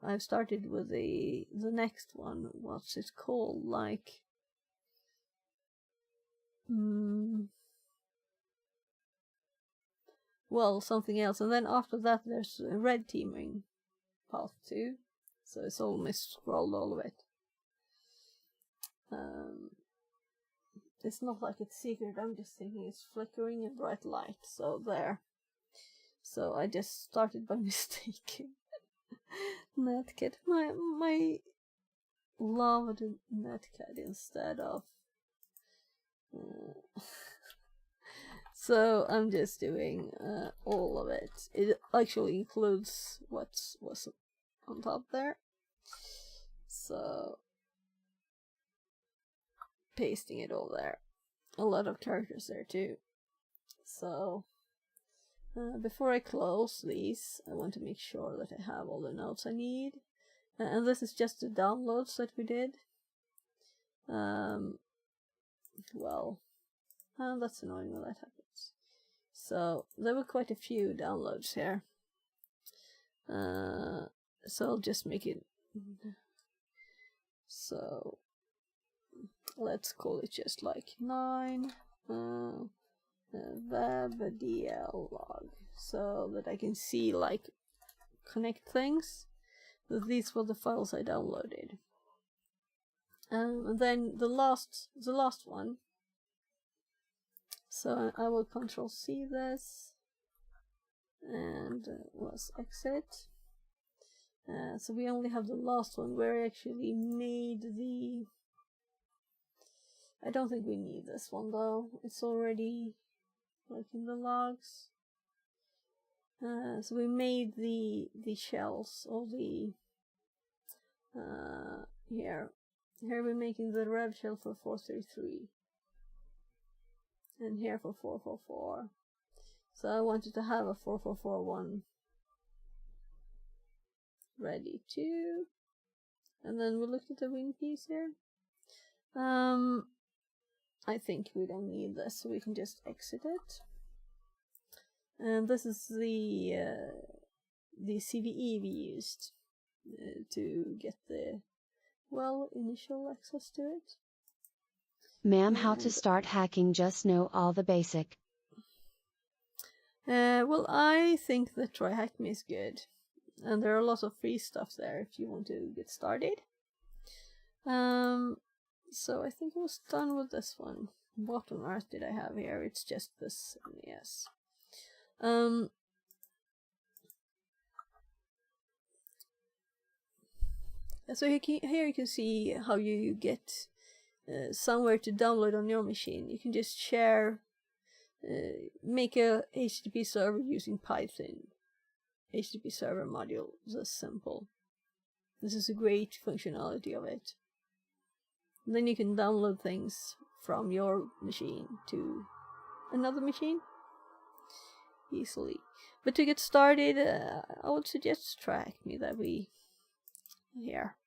I've started with the next one. What's it called? Like, well, something else. And then after that, there's a red teaming path too. So it's almost scrolled all of it. It's not like it's secret. I'm just thinking it's flickering a bright light. So there. So I just started by mistake. Netcat. My loved Netcat instead of. So I'm just doing all of it. It actually includes what's on top there. So pasting it all there. A lot of characters there too. So before I close these, I want to make sure that I have all the notes I need. And this is just the downloads that we did. Well, that's annoying when that happens. So there were quite a few downloads here. So I'll just make it. So let's call it just like 9 webdl log, so that I can see, like, connect things. These were the files I downloaded. And then the last one. So I will Control C this, and let's exit. So we only have the last one where I actually made the. I don't think we need this one though. It's already like in the logs. So we made the shells, or the here we're making the rev shell for 433, and here for 444. So I wanted to have a 444 one ready too. And then we looked at the wing piece here. I think we don't need this, so we can just exit it. And this is the CVE we used to get the initial access to it. Ma'am, how to start hacking? Just know all the basic. Well, I think that TryHackMe is good, and there are lots of free stuff there if you want to get started. So I think I was done with this one. What on earth did I have here? It's just this, yes. So here you can see how you get somewhere to download on your machine. You can just share, make a HTTP server using Python. HTTP server module, this simple. This is a great functionality of it. And then you can download things from your machine to another machine easily. But to get started, I would suggest TryHackMe that we here.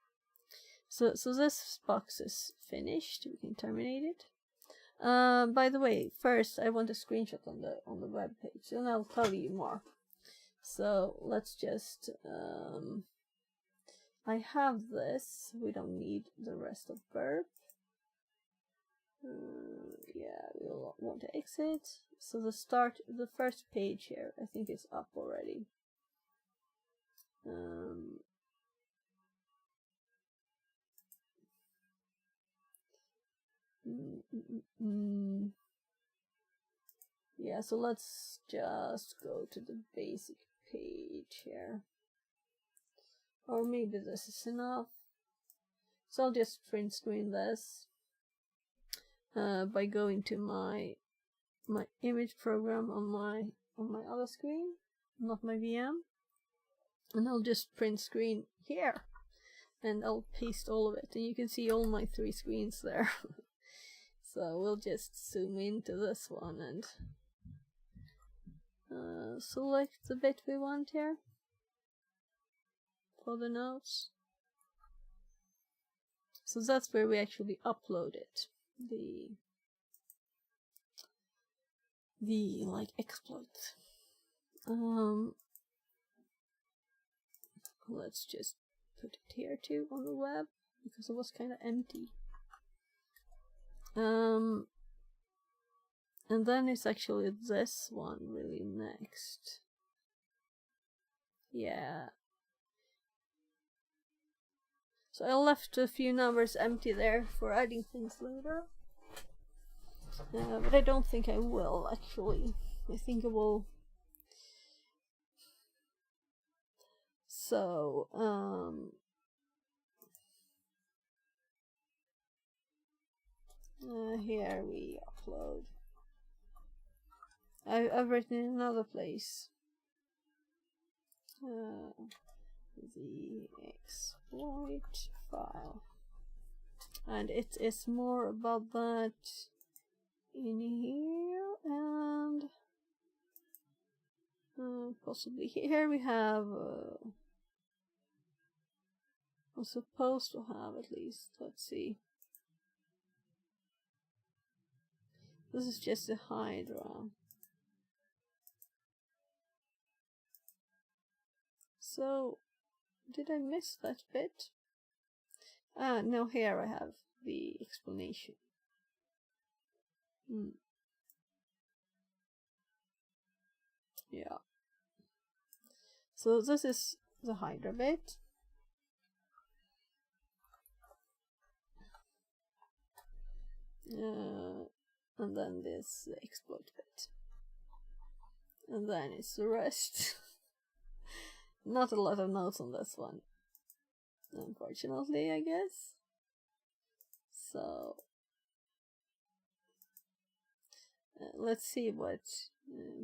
So this box is finished. We can terminate it. By the way, first I want a screenshot on the web page, and I'll tell you more. So let's just I have this. We don't need the rest of burp. Yeah, we'll want to exit. So the first page here, I think is up already. Yeah, so let's just go to the basic page here. Or maybe this is enough. So I'll just print screen this. by going to my image program on my other screen, not my VM, and I'll just print screen here, and I'll paste all of it, and you can see all my 3 screens there. So we'll just zoom into this one and select the bit we want here for the notes. So that's where we actually upload it, the like exploit. Let's just put it here too on the web because it was kind of empty. And then it's actually this one really next. Yeah. So I left a few numbers empty there for adding things later. But I don't think I will, actually. I think I will. So, here we upload. I've written in another place. The exploit file. And it is more about that in here, and possibly here we have I'm supposed to have at least, let's see, this is just a Hydra. So did I miss that bit? No, here I have the explanation. Yeah. So this is the Hydra bit. And then this exploit bit. And then it's the rest. Not a lot of notes on this one, unfortunately, I guess. So let's see what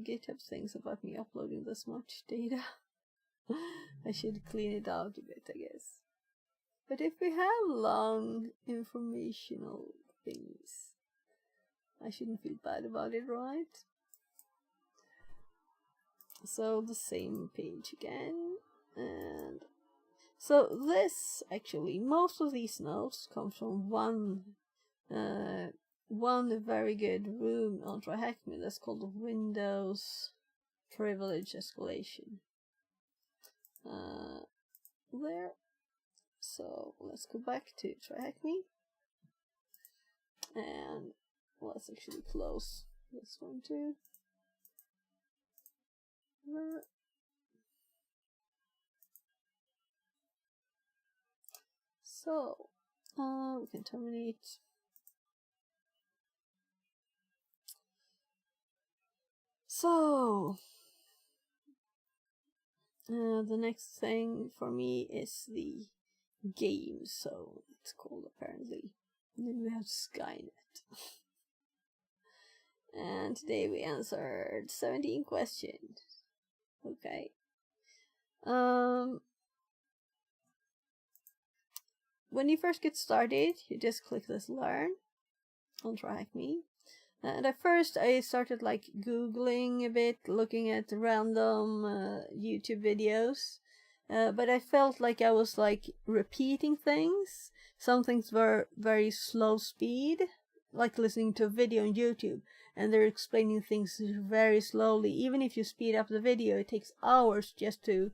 GitHub thinks about me uploading this much data. I should clean it out a bit, I guess. But if we have long informational things, I shouldn't feel bad about it, right? So the same page again, and so this actually, most of these notes come from one very good room on TryHackMe that's called the Windows Privilege Escalation. There. So let's go back to TryHackMe, and let's actually close this one too. There. So we can terminate. So the next thing for me is the game, so it's called apparently. And then we have Skynet. And today we answered 17 questions. Okay. When you first get started, you just click this learn on TryHackMe. And at first I started like Googling a bit, looking at random YouTube videos. But I felt like I was like repeating things. Some things were very slow speed, like listening to a video on YouTube, and they're explaining things very slowly. Even if you speed up the video, it takes hours just to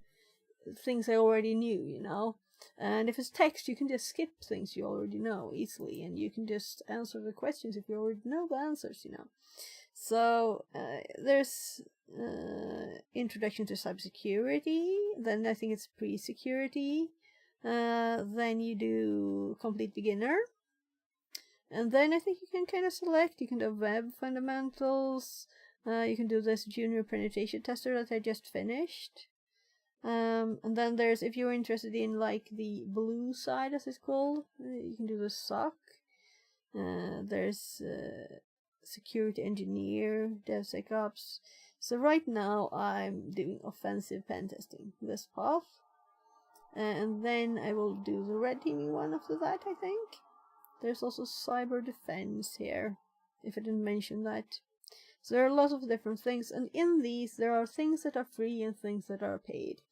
things I already knew, you know. And if it's text, you can just skip things you already know easily, and you can just answer the questions if you already know the answers, you know. So there's introduction to cybersecurity, then I think it's pre-security, then you do complete beginner, and then I think you can kind of select, you can do web fundamentals, you can do this junior penetration tester that I just finished. And then there's, if you're interested in like the blue side as it's called, you can do the SOC. There's security engineer, DevSecOps. So right now I'm doing offensive pen testing, this path. And then I will do the red teaming one after that, I think. There's also cyber defense here, if I didn't mention that. So there are lots of different things, and in these there are things that are free and things that are paid.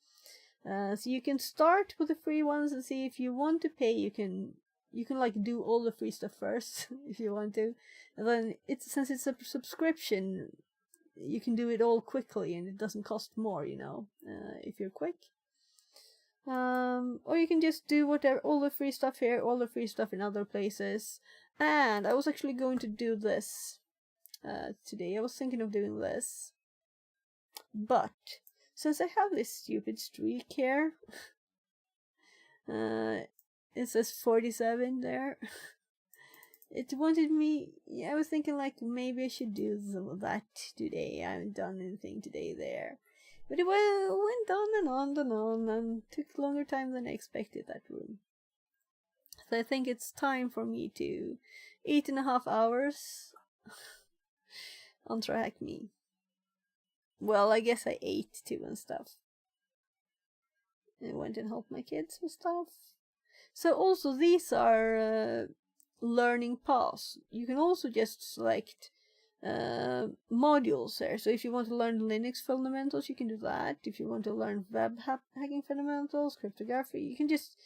So you can start with the free ones and see if you want to pay. You can like do all the free stuff first if you want to, and then since it's a subscription, you can do it all quickly and it doesn't cost more, you know, if you're quick. Or you can just do whatever, all the free stuff here, all the free stuff in other places. And I was actually going to do this today. I was thinking of doing this, but since I have this stupid streak here, it says 47 there. It wanted me. I was thinking like maybe I should do some of that today. I haven't done anything today there. But it went on and took longer time than I expected, that room. So I think it's time for me to 8.5 hours on track me. Well, I guess I ate too and stuff. I went and helped my kids and stuff. So also these are learning paths. You can also just select modules there. So if you want to learn Linux fundamentals, you can do that. If you want to learn web hacking fundamentals, cryptography, you can just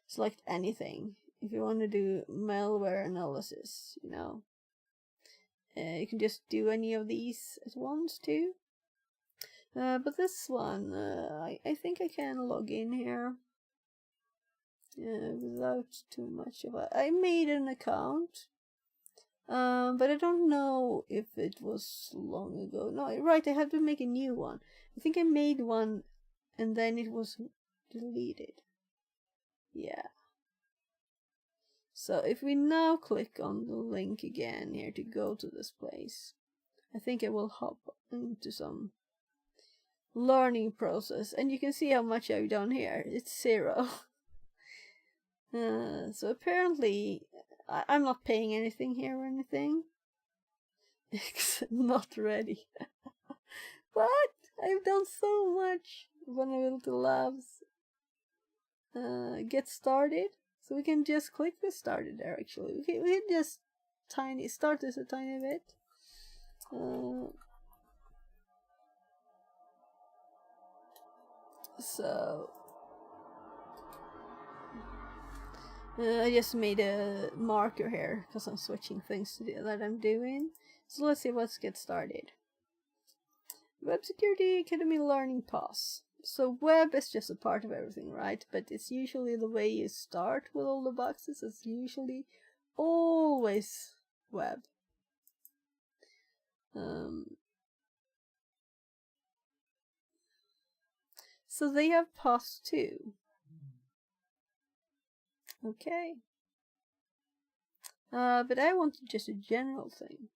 select anything. If you want to do malware analysis, you know, you can just do any of these at once too. But this one, I think I can log in here without too much of I made an account. But I don't know if it was long ago. No, right, I have to make a new one. I think I made one and then it was deleted. Yeah. So if we now click on the link again here to go to this place, I think I will hop into some learning process. And you can see how much I've done here. It's 0. So apparently I'm not paying anything here or anything. Not ready. What? I've done so much. Vulnerability labs. Get started. So we can just click the started there actually. We can just start this a tiny bit. So I just made a marker here because I'm switching things that I'm doing. So let's see, let's get started. Web Security Academy Learning Paths. So web is just a part of everything, right? But it's usually the way you start with all the boxes. It's usually always web. So they have paths too. Okay. But I wanted just a general thing.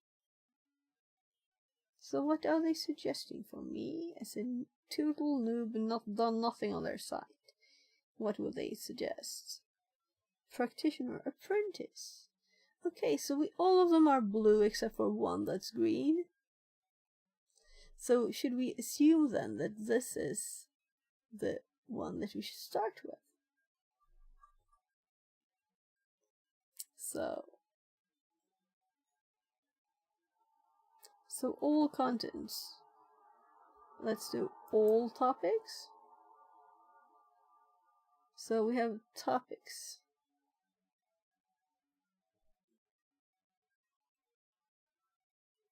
So what are they suggesting for me as a total noob and not done nothing on their site? What would they suggest? Practitioner, apprentice. Okay, so all of them are blue except for one that's green. So should we assume then that this is the one that we should start with? So all contents. Let's do all topics. So we have topics.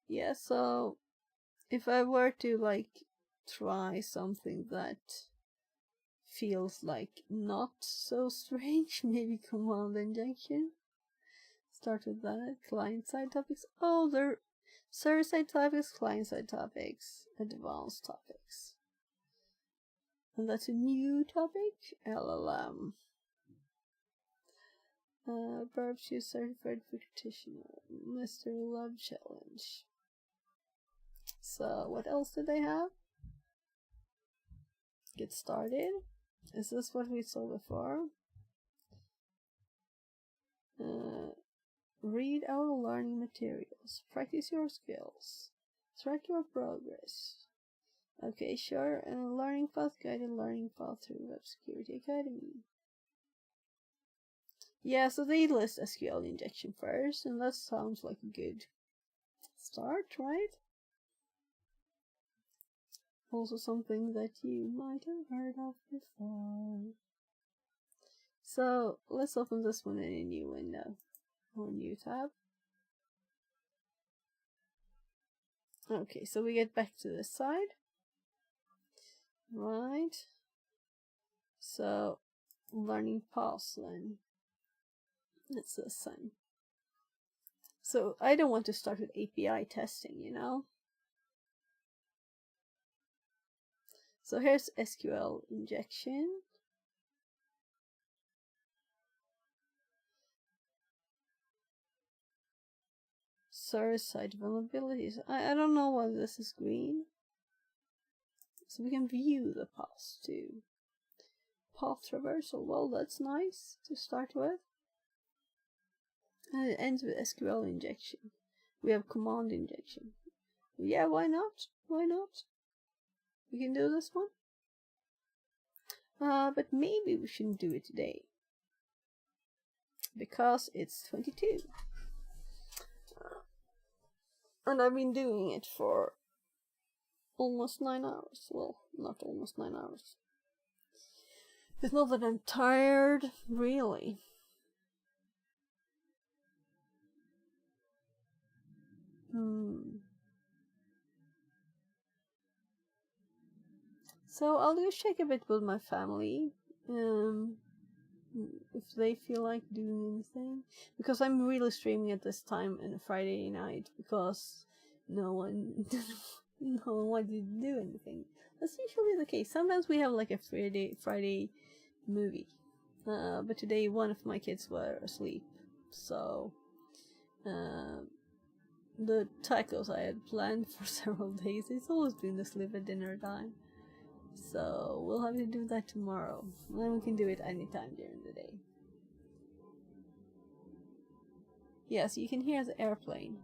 Yeah, so if I were to like try something that feels like not so strange, maybe command injection. Start with that. Client-side topics. Oh, they're server-side topics, client-side topics, advanced topics. And that's a new topic. LLM. Perhaps you certified practitioner. Mr. Lab Challenge. So what else did they have? Get started. Is this what we saw before? Read our learning materials. Practice your skills. Track your progress. Okay, sure. And learning path, guided learning path through Web Security Academy. Yeah, so they list SQL injection first, and that sounds like a good start, right? Also something that you might have heard of before. So let's open this one in a new window or new tab. Okay, so we get back to this side. Right. So learning paths then. It's the same. So I don't want to start with API testing, you know? So here's SQL injection. Server-side vulnerabilities. I don't know why this is green. So we can view the paths too. Path traversal. Well, that's nice to start with. And it ends with SQL injection. We have command injection. Yeah, why not? Why not? We can do this one. But maybe we shouldn't do it today. Because it's 22. And I've been doing it for almost 9 hours. Well, not almost 9 hours. It's not that I'm tired, really. So I'll just check a bit with my family. If they feel like doing anything. Because I'm really streaming at this time on a Friday night because no one wanted to do anything. That's usually the case. Sometimes we have like a Friday movie. But today one of my kids were asleep. So the tacos I had planned for several days, it's always been the sleep at dinner time. So we'll have to do that tomorrow. And then we can do it anytime during the day. Yes, you can hear the airplane.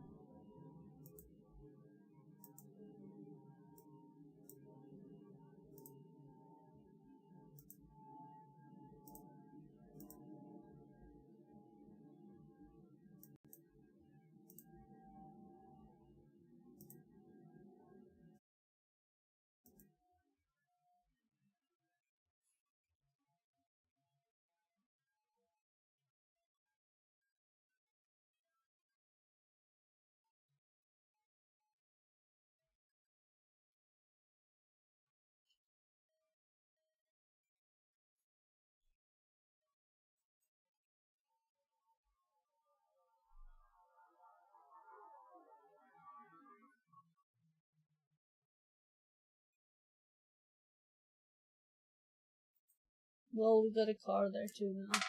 Well, we got a car there too now.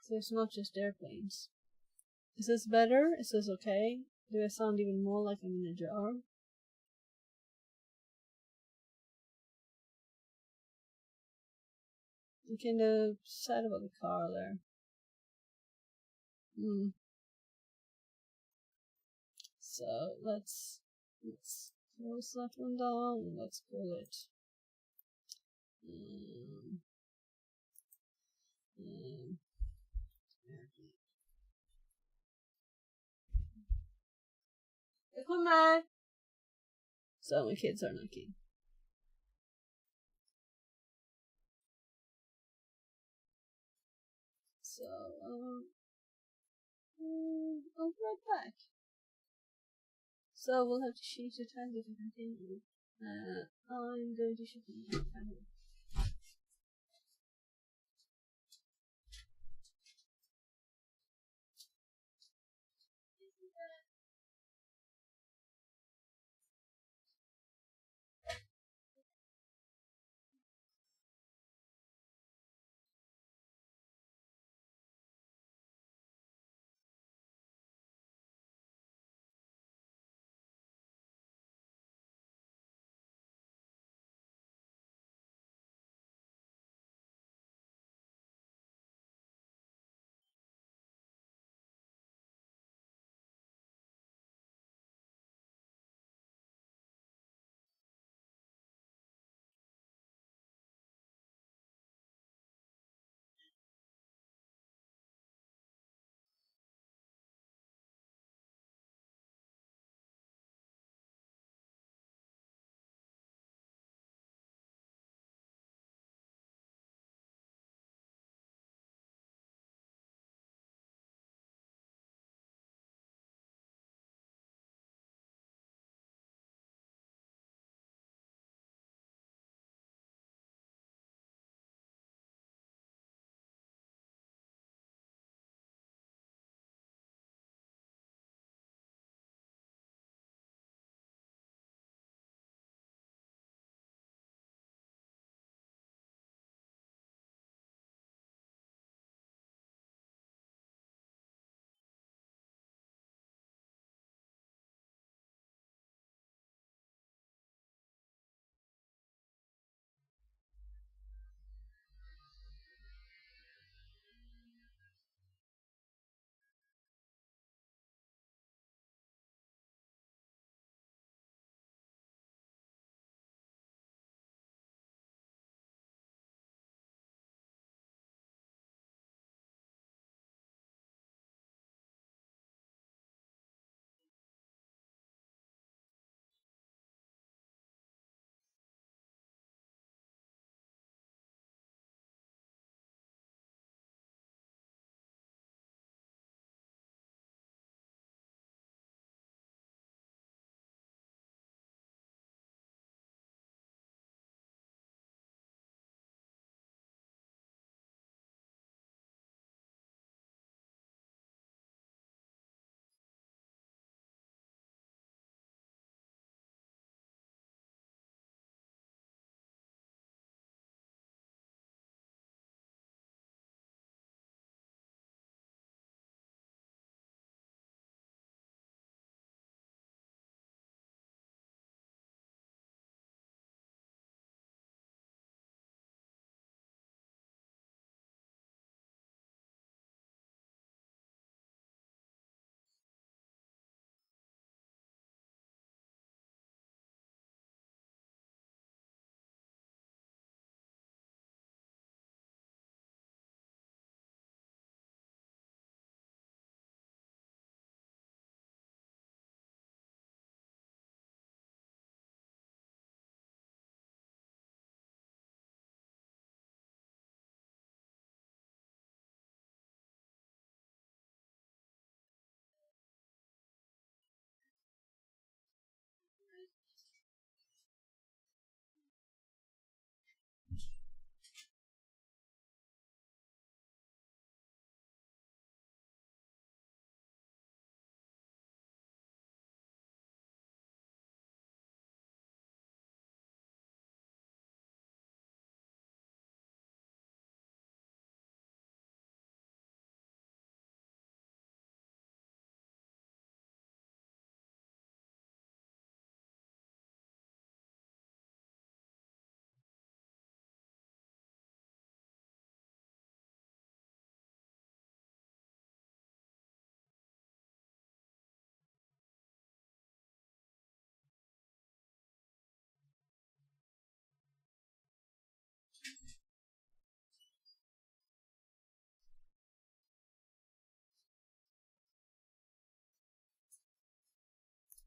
So it's not just airplanes. Is this better? Is this okay? Do I sound even more like I'm in a jar? I'm kind of sad about the car there. So let's close that one down and let's call it Come on. So my kids are knocking. So I'll be right back. So we'll have to change the time to continue. I'm going to shift my camera.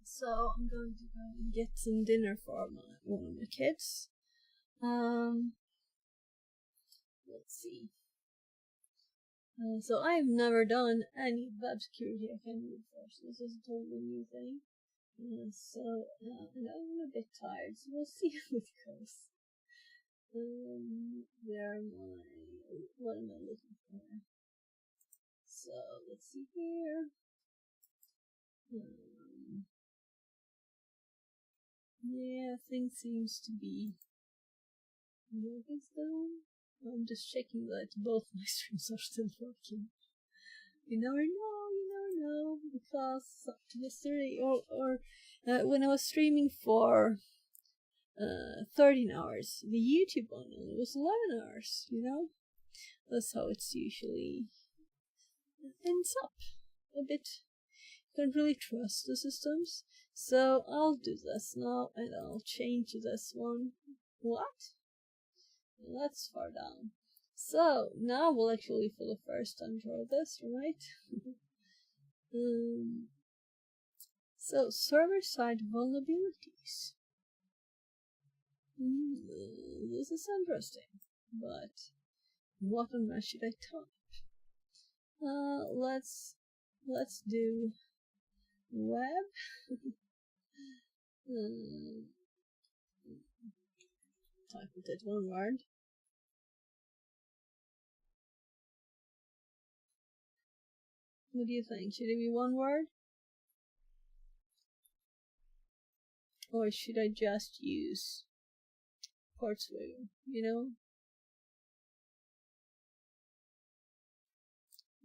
So I'm going to go and get some dinner for one of my kids. Let's see. So I've never done any web security academy before, so this is a totally new thing. And I'm a bit tired, so we'll see how it goes. What am I looking for? So let's see here. Yeah, things seems to be working still. I'm just checking that both my streams are still working. You never know, because yesterday or when I was streaming for 13 hours, the YouTube one only was 11 hours, That's how it's usually ends up. A bit, can't really trust the systems. So I'll do this now, and I'll change this one. What? That's far down. So now we'll actually for the first time try this, right? So server-side vulnerabilities. This is interesting, but what on earth should I type? Let's do web. Type it one word. What do you think? Should it be one word? Or should I just use Portswigger,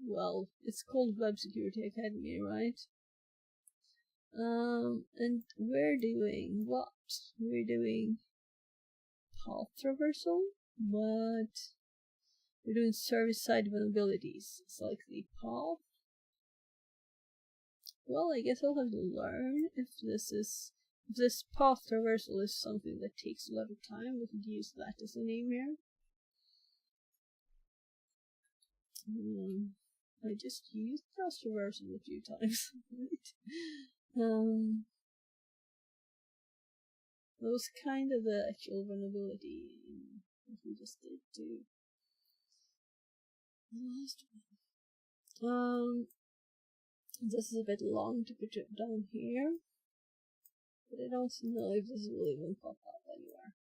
Well, it's called Web Security Academy, right? And we're doing what? We're doing path traversal, but we're doing service-side vulnerabilities. It's like the path. Well, I guess I'll have to learn if this path traversal is something that takes a lot of time. We could use that as a name here. I just used path traversal a few times, right? That was kind of the actual vulnerability that we just did too. Last one. This is a bit long to put it down here, but I don't know if this will even pop up anywhere.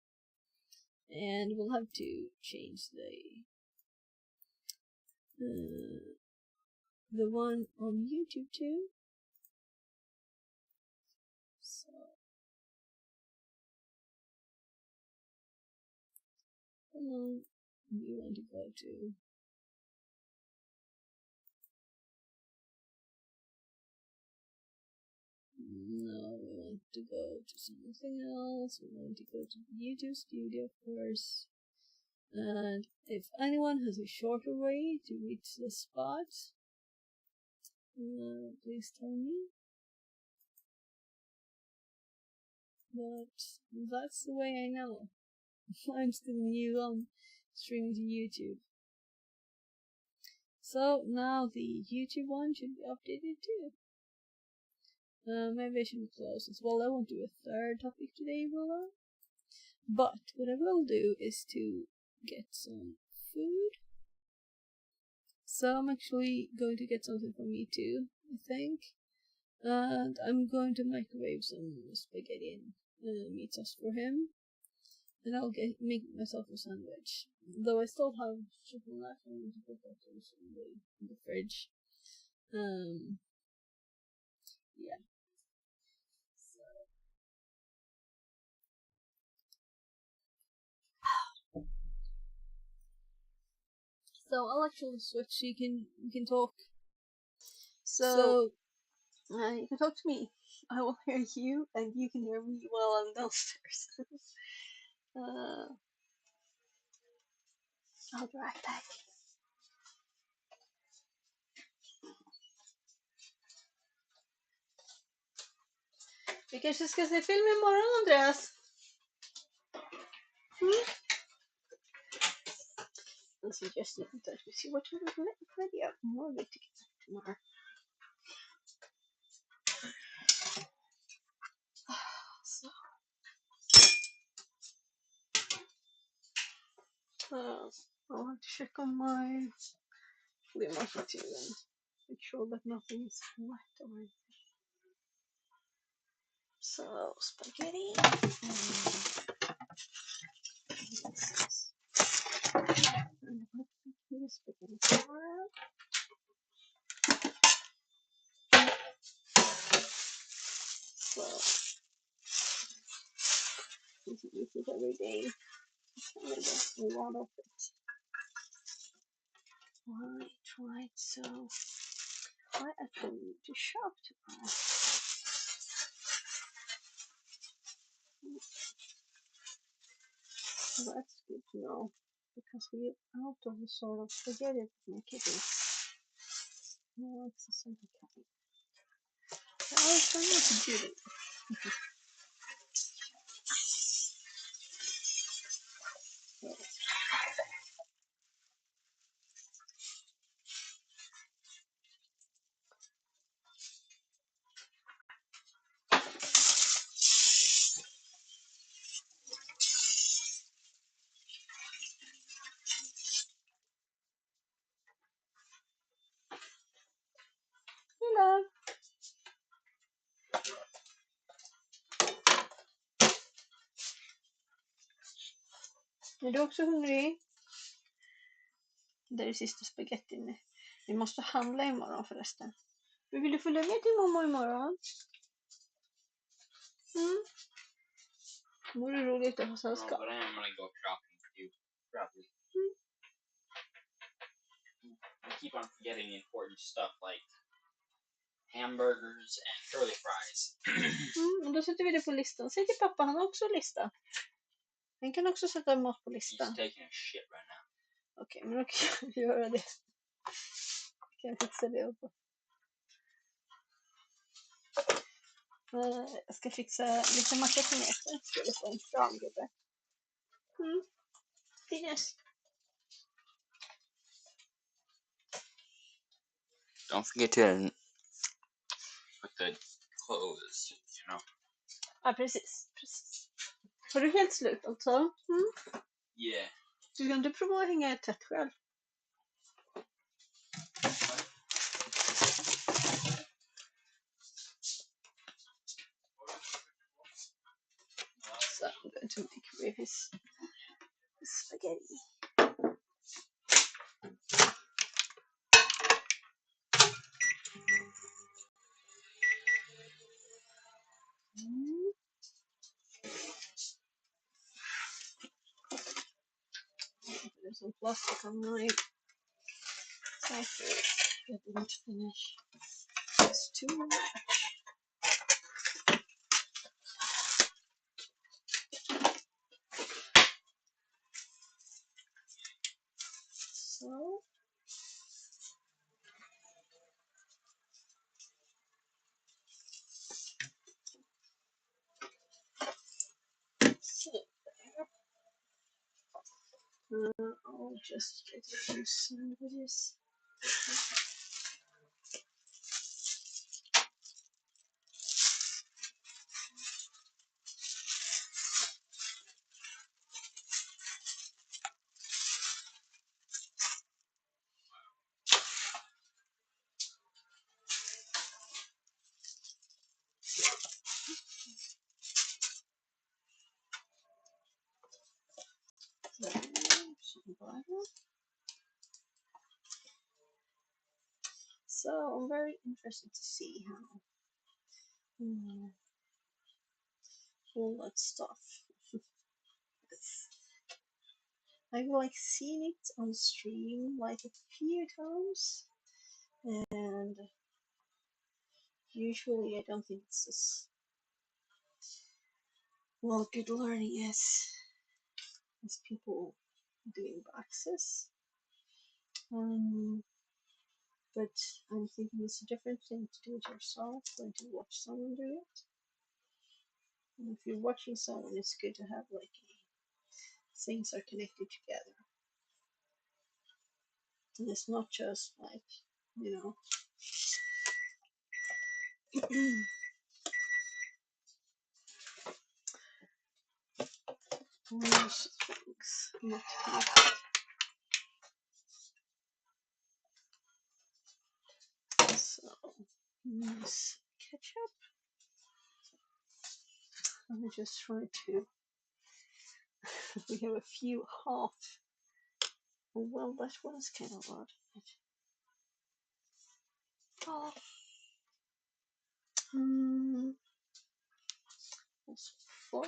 And we'll have to change the one on YouTube too. So come on, we want to go to no, we want to go to something else. We want to go to YouTube Studio, of course. And if anyone has a shorter way to reach the spot, please tell me. But that's the way I know. I'm still new on streaming to YouTube. So now the YouTube one should be updated too. Maybe I should close as well. I won't do a third topic today, will I? But what I will do is to get some food. So I'm actually going to get something for me too, I think. And I'm going to microwave some spaghetti and meat sauce for him. And I'll make myself a sandwich. Though I still have chicken left, I need to put that in the fridge. Yeah. So I'll actually switch so you can talk. So you can talk to me. I will hear you, and you can hear me while I'm downstairs. I'll be right back. Vi kanske ska se film imorgon, Andreas. I'm suggesting that we see what video more we to get tomorrow. on my flea market too and make sure that nothing is wet or anything. So spaghetti. And spaghetti tomorrow. So this is use it every day. I'm gonna get a lot of it. Right. So I actually need to shop tomorrow. So that's good to know because we're out of the sort of spaghetti with my kittens. No, it's the same kind. I'll try not to do it. Hello. Är du också hungrig? Det är det sista spagettin nu. Vi måste handla imorgon förresten. Vill du följa med till mamma imorgon? Mm. Vore roligt att ha sällskap. But I am gonna go shopping with you, probably. I keep on forgetting important stuff like hamburgers and curly fries. Och då sätter vi det på listan. Säg till pappa, han har också lista. Han kan också sätta mat på listan. He's taking a shit right now. Okej, men då kan vi göra det. Kan jag fixa det upp. Jag ska fixa lite makaroneter. Ska vi få en kramgubbe. Fines. Don't forget to put the clothes, you know. Ja, precis. Har du helt slut alltså? Yeah. Du kan inte prova att hänga i tätt själv. So I'm going to make with his spaghetti. There's some plastic on my sauce. I didn't finish. It's too much. So I'll just get a few sandwiches. Some butter. So I'm very interested to see how all that stuff. I've like seen it on stream like a few times, and usually I don't think it's as well good learning as people doing access. But I'm thinking it's a different thing to do it yourself than to watch someone do it. And if you're watching someone, it's good to have like things are connected together. And it's not just like, you know, things not connected. Nice ketchup. Let me just try to. We have a few half. Well, that was kind of odd. Half. Also fork.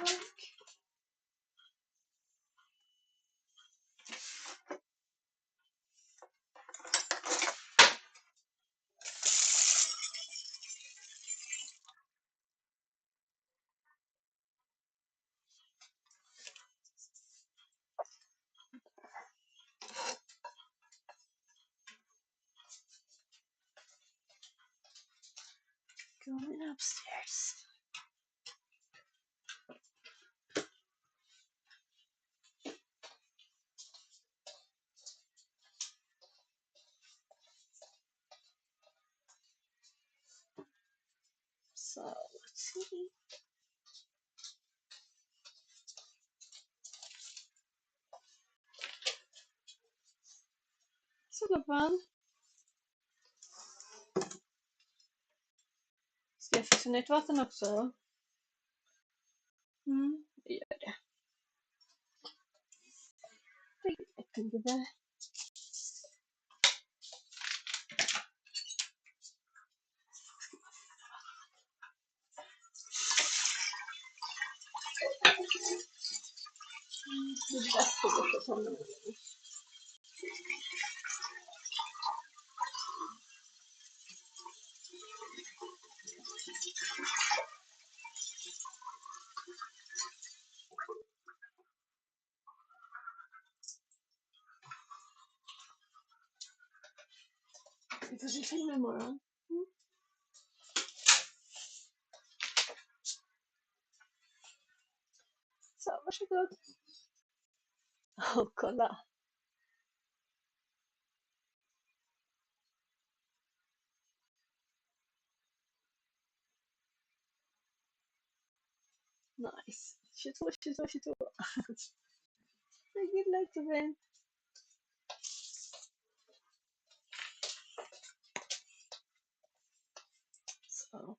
Going upstairs. So let's see. Så fan. Ska jag fixa nytt vatten också? Det gör det. Jag tänkte det. Det är bäst att borsta tänderna. Vi får se film imorgon. Så, varsågod. Och kolla. Nice. 22, 22, 22. Jag gillar inte det. Så.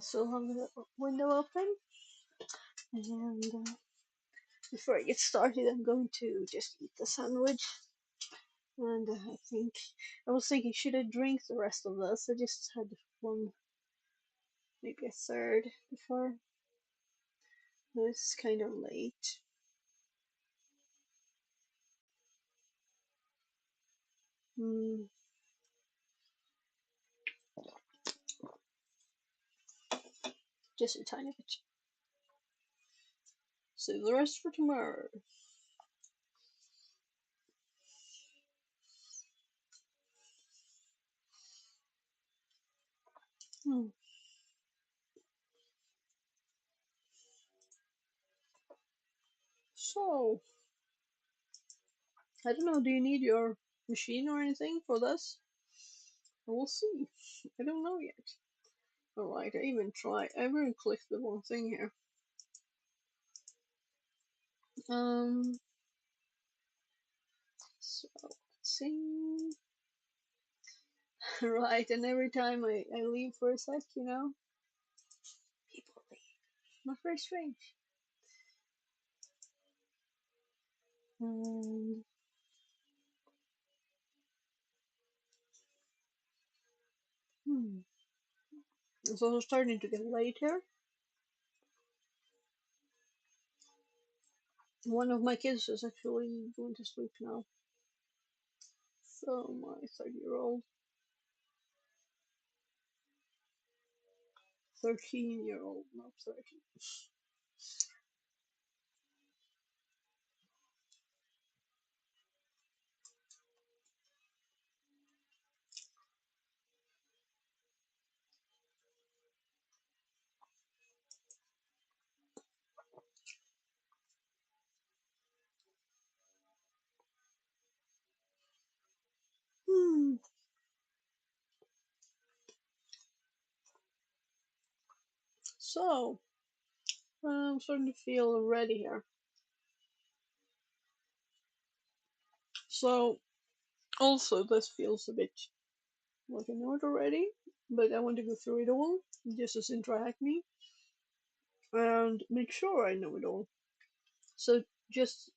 So have the window open. And before I get started, I'm going to just eat the sandwich. And I was thinking, should I drink the rest of this? I just had one, maybe a third before. It's kind of late. Just a tiny bit. Save the rest for tomorrow. So, I don't know, do you need your machine or anything for this? We'll see. I don't know yet. Alright, I even clicked the wrong thing here. So, let's see. Right, and every time I leave for a sec, people leave. Not very strange. And it's also starting to get late here. One of my kids is actually going to sleep now. So my 30-year-old, 13-year-old, not 30. So, I'm starting to feel ready here. So, also, this feels a bit like I know it already, but I want to go through it all just to interact me and make sure I know it all. So, just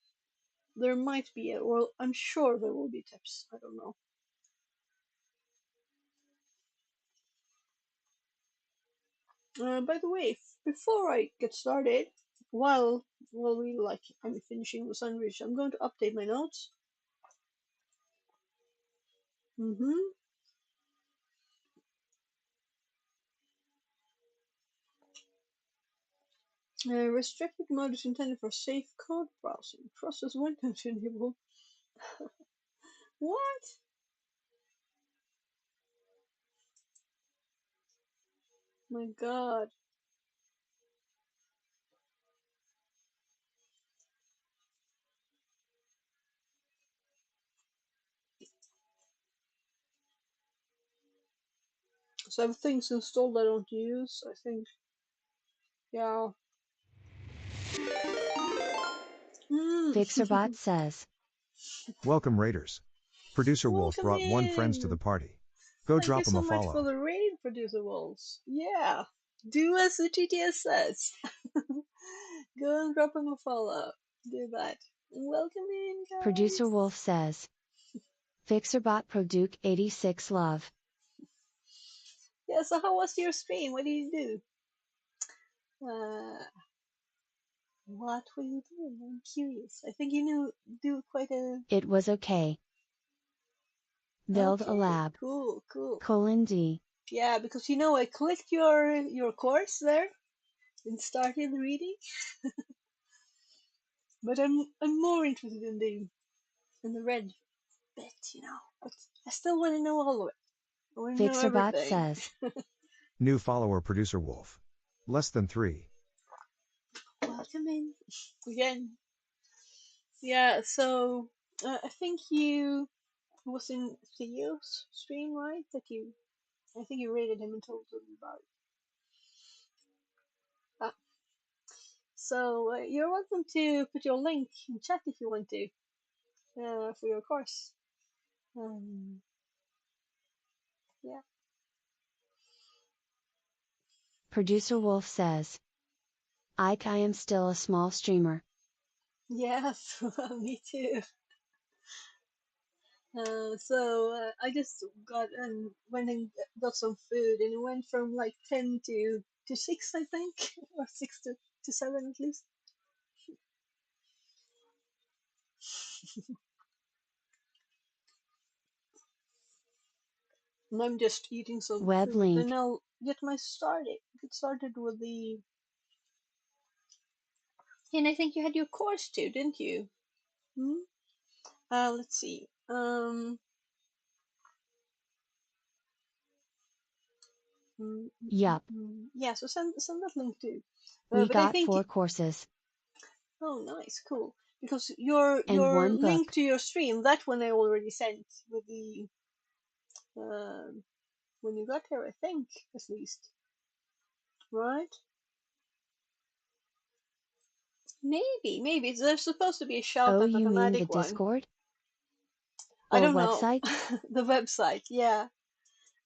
there might be, well, I'm sure there will be tips. I don't know. By the way, before I get started, while I'm finishing the sandwich, I'm going to update my notes. Restricted mode is intended for safe code browsing. Process window to enable. What? My god. So I have things installed I don't use, I think. Yeah. Fixerbot says. Welcome, Raiders. Producer Wolf Welcome brought one friends to the in! party. Go Thank you drop him so a much for follow. the raid, Producer Wolves. Yeah. Do as the GTS says. Go and drop him a follow. Do that. Welcome in, Producer guys. Wolf says. Fixerbot Pro Duke 86 love. Yeah, so how was your stream? What did you do? What were you doing? I'm curious. I think you do quite a... It was okay. Build a Okay, lab. cool. D. Yeah, because I clicked your course there and started reading, but I'm more interested in the red bit. But I still want to know all of it. I want to know Fixerbot everything. says. New follower, Producer Wolf. Less than 3. Welcome in again. Yeah, so I think you was in Theo's stream, right? I think you rated him and told him about it. So you're welcome to put your link in chat if you want to for your course. Yeah. Producer Wolf says. I am still a small streamer. Yes, me too. So I just went and got some food, and it went from like 10 to 6, I think, or 6 to 7 at least. And I'm just eating some Web food. link. Then I'll get started with the. And I think you had your course too, didn't you? Hmm? Let's see. Yup. Yeah, so send that link too. We But I got think 4 courses. oh, nice, cool. Because your And 1 link book. to your stream, that one I already sent with the when you got here, I think, at least, right? Maybe there's supposed to be a shout Oh, out you mean the automatic one. Discord? I Or don't know. website? The website, yeah.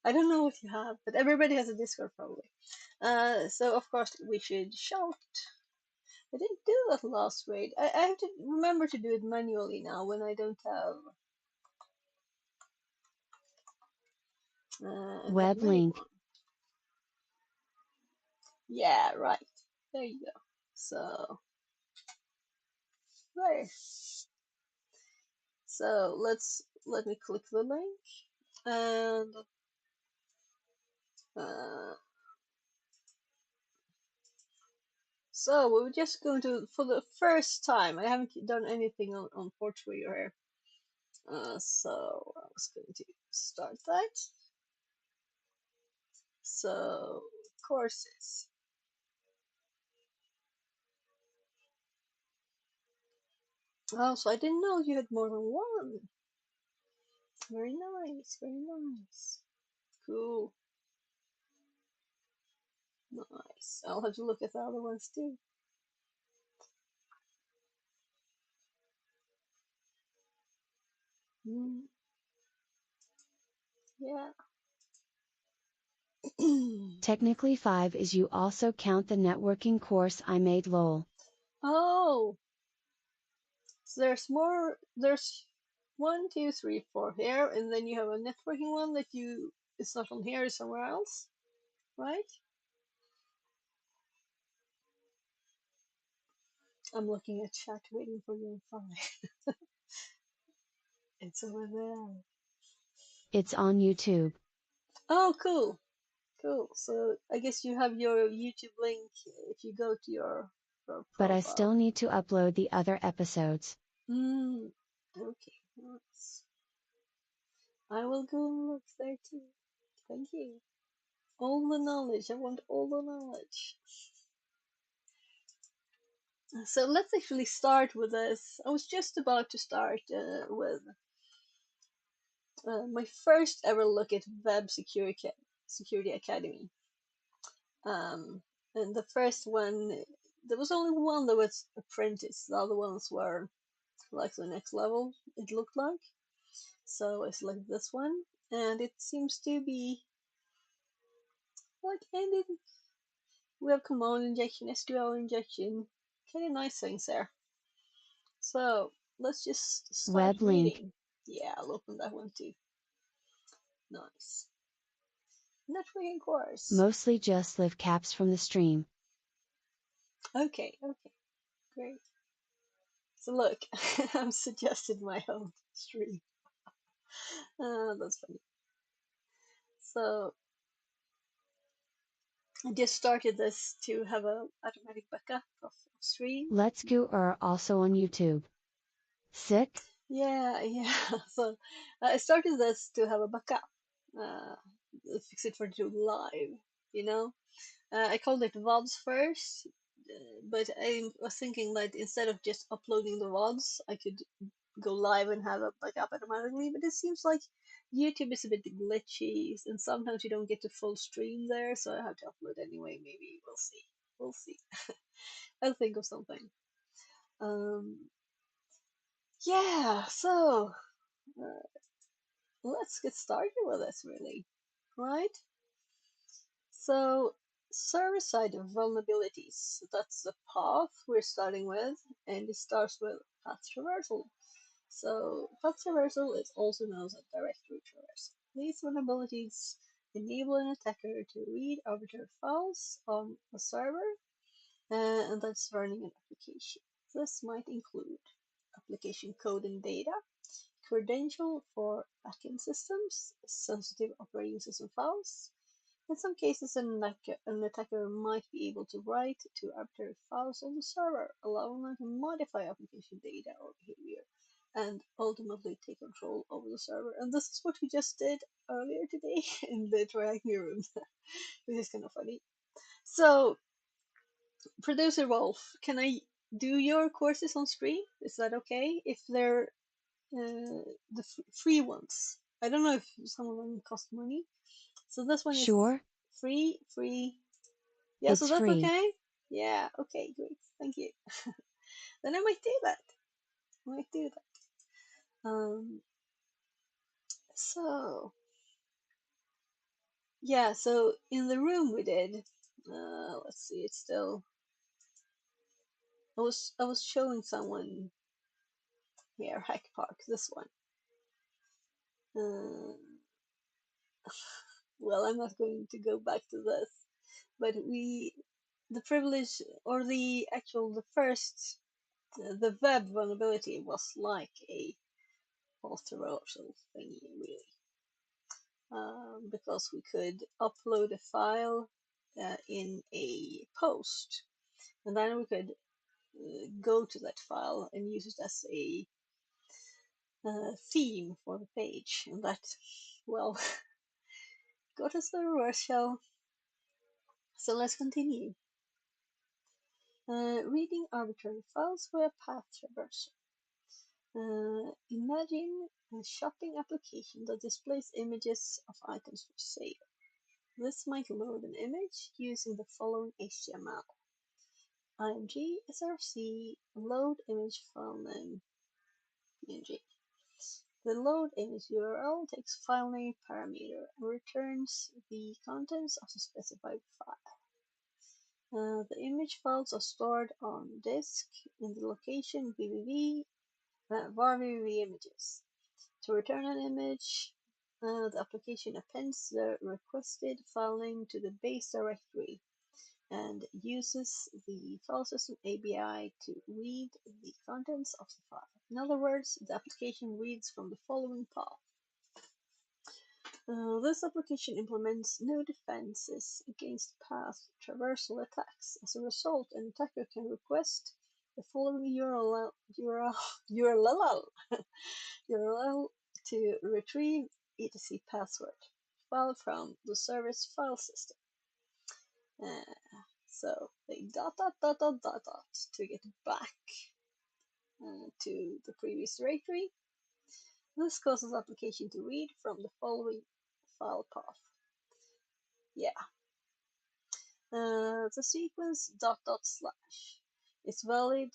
I don't know what you have, but everybody has a Discord probably. So of course we should shout. I didn't do that last raid. I have to remember to do it manually now when I don't have that Web many link. one. Yeah, right. There you go. So there. So let me click the link and uh, so we're just going to for the first time. I haven't done anything on Portugal here. So I was going to start that. So courses. Oh, so I didn't know you had more than one. Very nice, very nice. Cool. Nice. I'll have to look at the other ones too. Yeah. Technically 5 is you also count the networking course I made lol. Oh, so there's more. There's 1, 2, 3, 4 here, and then you have a networking one that it's not on here, it's somewhere else, right? I'm looking at chat, waiting for your reply. It's over there. It's on YouTube. Oh, cool. Cool. So I guess you have your YouTube link if you go to your But I profile. still need to upload the other episodes. Okay. Nice. I will go and look there too. Thank you. All the knowledge. I want all the knowledge. So let's actually start with this. I was just about to start with my first ever look at Web Security Academy. And the first one, there was only one that was apprentice. The other ones were like the next level, it looked like. So I selected this one, and it seems to be like ended. We have command injection, SQL injection, kind of nice things there. So let's just start Web reading. link. Yeah, I'll open that one too. Nice. Networking course. Mostly just live caps from the stream. Okay, great. So look, I'm suggesting my own stream. That's funny. So I just started this to have a automatic backup of stream. Let's Go are also on YouTube. Sick? Yeah. So I started this to have a backup. Fix it for do live, you know. I called it VODs first, but I was thinking that instead of just uploading the VODs, I could go live and have a backup automatically. But it seems like YouTube is a bit glitchy, and sometimes you don't get the full stream there, so I have to upload anyway. Maybe we'll see. We'll see. I'll think of something. Yeah. So let's get started with this, really. Right? So, server-side vulnerabilities. That's the path we're starting with, and it starts with path traversal. So, path traversal is also known as directory traversal. These vulnerabilities enable an attacker to read arbitrary files on a server and that's running an application. This might include application code and data, credential for backend systems, sensitive operating system files. In some cases, an attacker might be able to write to arbitrary files on the server, allowing them to modify application data or behavior, and ultimately take control over the server. And this is what we just did earlier today in the Triacme room, which is kind of funny. So, Producer Wolf, can I do your courses on screen? Is that okay? If they're the free ones. I don't know if some of them cost money. So this one is Sure. free. Yeah, so It's that's free. okay? Yeah, okay, great. Thank you. Then I might do that. So yeah, so in the room we did, let's see, it's still, I was showing someone here, Hack Park, this one. Well, I'm not going to go back to this, but the privilege, or the first, the web vulnerability was like a path-traversal thingy, really. Because we could upload a file in a post, and then we could go to that file and use it as a theme for the page, and that, well, got us the reverse shell. So let's continue. Reading arbitrary files via path traversal. Imagine a shopping application that displays images of items for sale. This might load an image using the following HTML: img src load image file name png. The load image URL takes file name parameter and returns the contents of the specified file. The image files are stored on disk in the location var www images. To return an image, the application appends the requested file name to the base directory and uses the file system API to read the contents of the file. In other words, the application reads from the following path. This application implements no defenses against path traversal attacks. As a result, an attacker can request the following URL to retrieve etc password file from the service file system. So they dot to get back to the previous directory. This causes the application to read from the following file path. Yeah. The sequence dot slash is valid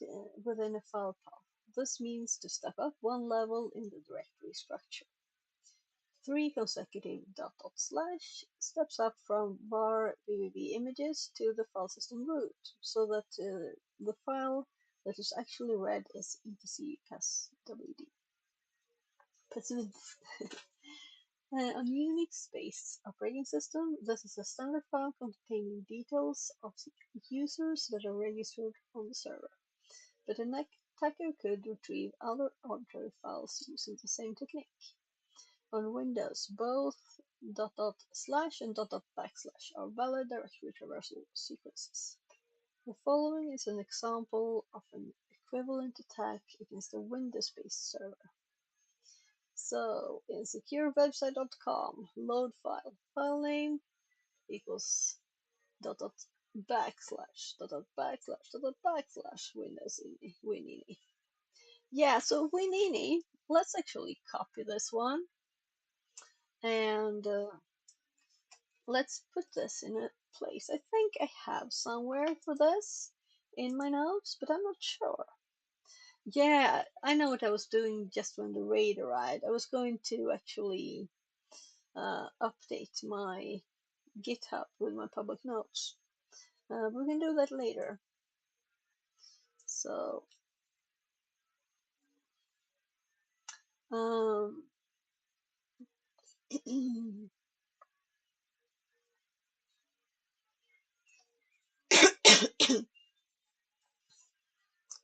within a file path. This means to step up one level in the directory structure. 3 consecutive dot slash steps up from var www images to the file system root, so that the file that is actually read is etc passwd. On Unix-based operating system, this is a standard file containing details of users that are registered on the server, but an attacker could retrieve other arbitrary files using the same technique. On Windows, both // and // are valid directory traversal sequences. The following is an example of an equivalent attack against a Windows-based server. So, in securewebsite.com, load file name equals // Windows winini. Yeah, so winini, let's actually copy this one and let's put this in a place. I think I have somewhere for this in my notes, but I'm not sure. Yeah, I know what I was doing just when the raid arrived. I was going to actually update my GitHub with my public notes. We can do that later. So,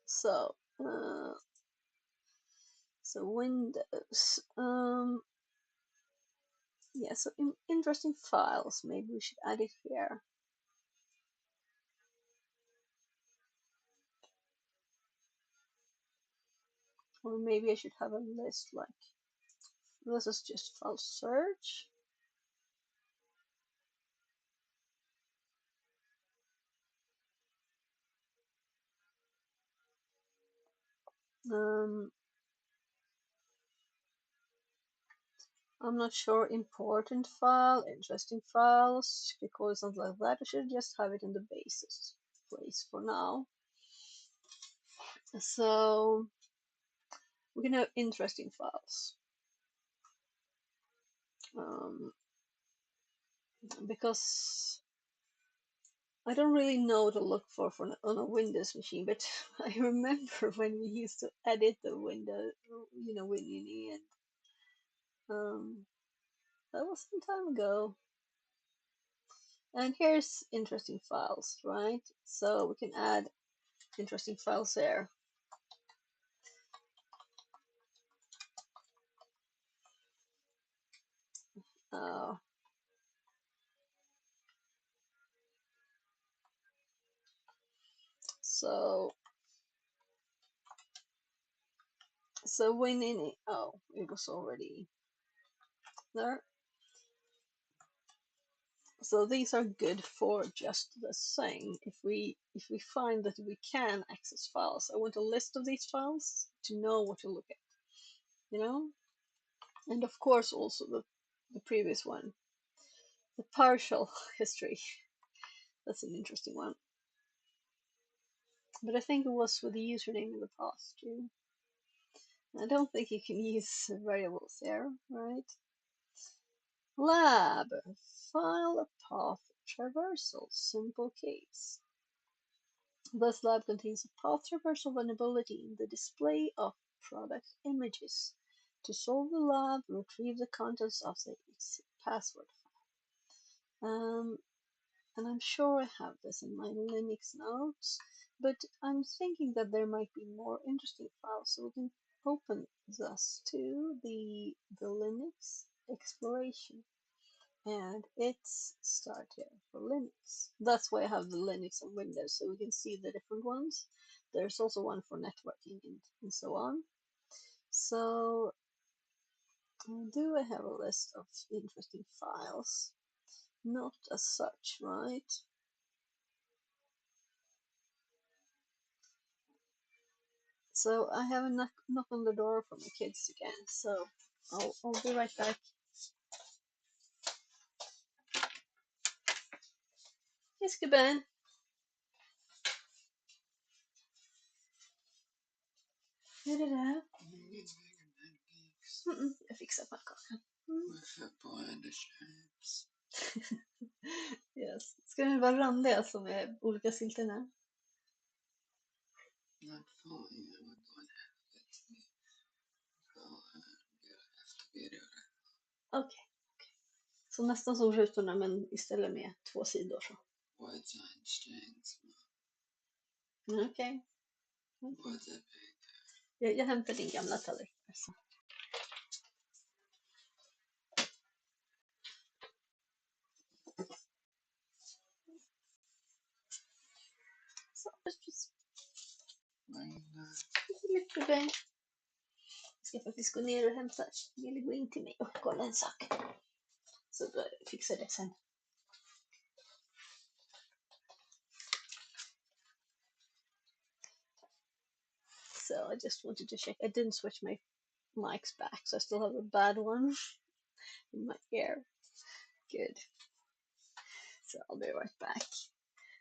so, so Windows. Yeah, so interesting files. Maybe we should add it here. Or maybe I should have a list like this is just file search. I'm not sure, important file, interesting files, because something like that. I should just have it in the basis place for now. So we can have interesting files. Because I don't really know what to look for on a Windows machine, but I remember when we used to edit the window, Winini, and that was some time ago. And here's interesting files, right? So we can add interesting files there. So Winini, oh, it was already there. So these are good for just the same. If we find that we can access files, I want a list of these files to know what to look at, and of course also the previous one, the partial history. That's an interesting one, but I think it was with the username in the past too. I don't think you can use variables there, right? Lab, file a path traversal, simple case. This lab contains a path traversal vulnerability in the display of product images. To solve the lab, retrieve the contents of the password file. And I'm sure I have this in my Linux notes, but I'm thinking that there might be more interesting files, so we can open this to the Linux exploration. And it's start here for Linux. That's why I have the Linux and Windows, so we can see the different ones. There's also one for networking and so on. So do I have a list of interesting files? Not as such, right? So I have a knock on the door from the kids again, so I'll be right back. Yes, gubben. Är det där? Jag fixar pannkaka. Yes. Ska det vara randiga som är olika silterna? Okej. Så nästan som rutorna men istället med 2 sidor så. Okej. Jag hämtar din gamla tallrik. Så, precis. Lite bäng. Jag ska faktiskt gå ner och hämta. Jag vill gå in till mig och kolla en sak. Så då fixar jag det sen. So I just wanted to check. I didn't switch my mics back, so I still have a bad one in my ear. Good. So I'll be right back.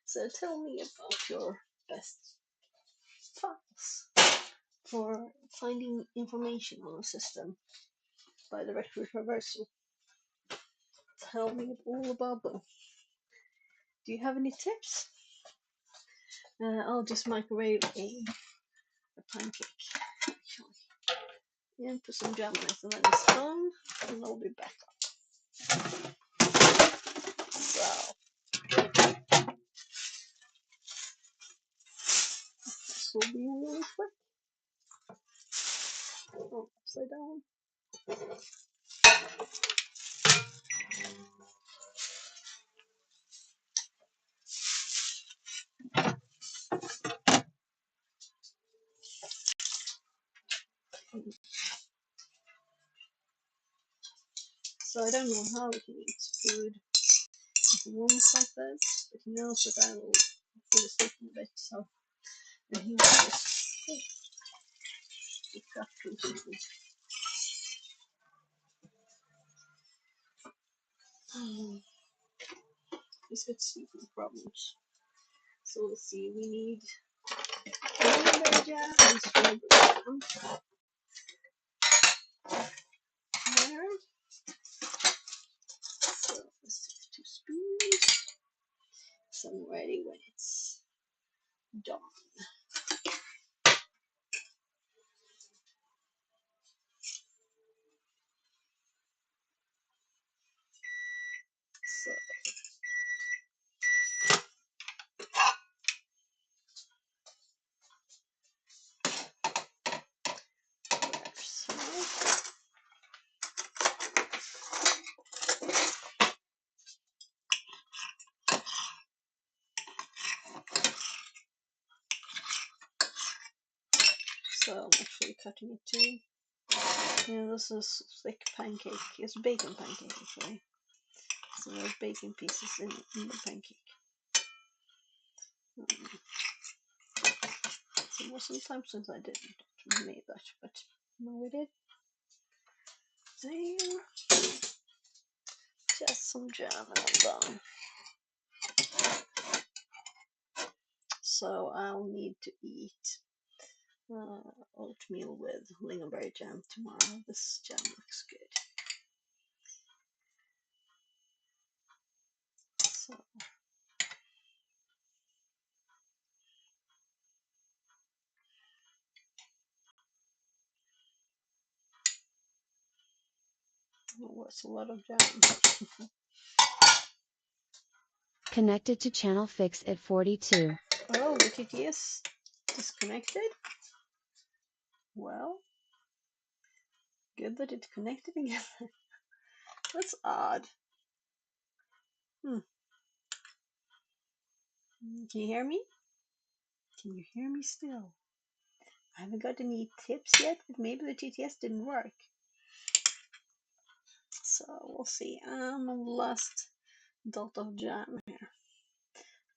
So tell me about your best files for finding information on a system by directory traversal. Tell me all about them. Do you have any tips? I'll just microwave a pancake, actually. And put some jam on it and then it's done, and I'll be back up. So, this will be really quick. Oh, upside down. So I don't know how he eats food if he wants like this, but he knows that I will fall asleep in a bit, so and he will just pick up basically. He's got sleeping problems. So let's see, we need cranberry jam and strawberry jam. There. So let's take 2 spoons. So I'm ready when it's done. So So I'm actually cutting it too. Yeah, this is thick pancake. It's bacon pancake actually. So there's bacon pieces in the pancake. So it was some time since I didn't make that, but now we did. There. Just some jam and I'm done. So I'll need to eat Oatmeal with lingonberry jam tomorrow. This jam looks good. So oh, that's a lot of jam. Connected to channel fix at 42. Oh, the TTS disconnected. Well, good that it connected again. That's odd. Can you hear me? Can you hear me still? I haven't got any tips yet, but maybe the TTS didn't work. So we'll see. I'm on the last dot of jam here.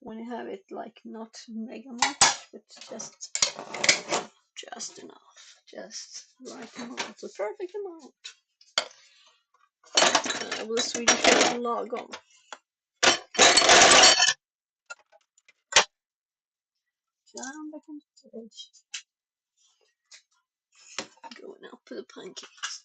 When I have it like not mega much, but just enough, just right amount, the perfect amount. With a Swedish word lagom. Jam back on the fridge. Going out for the pancakes.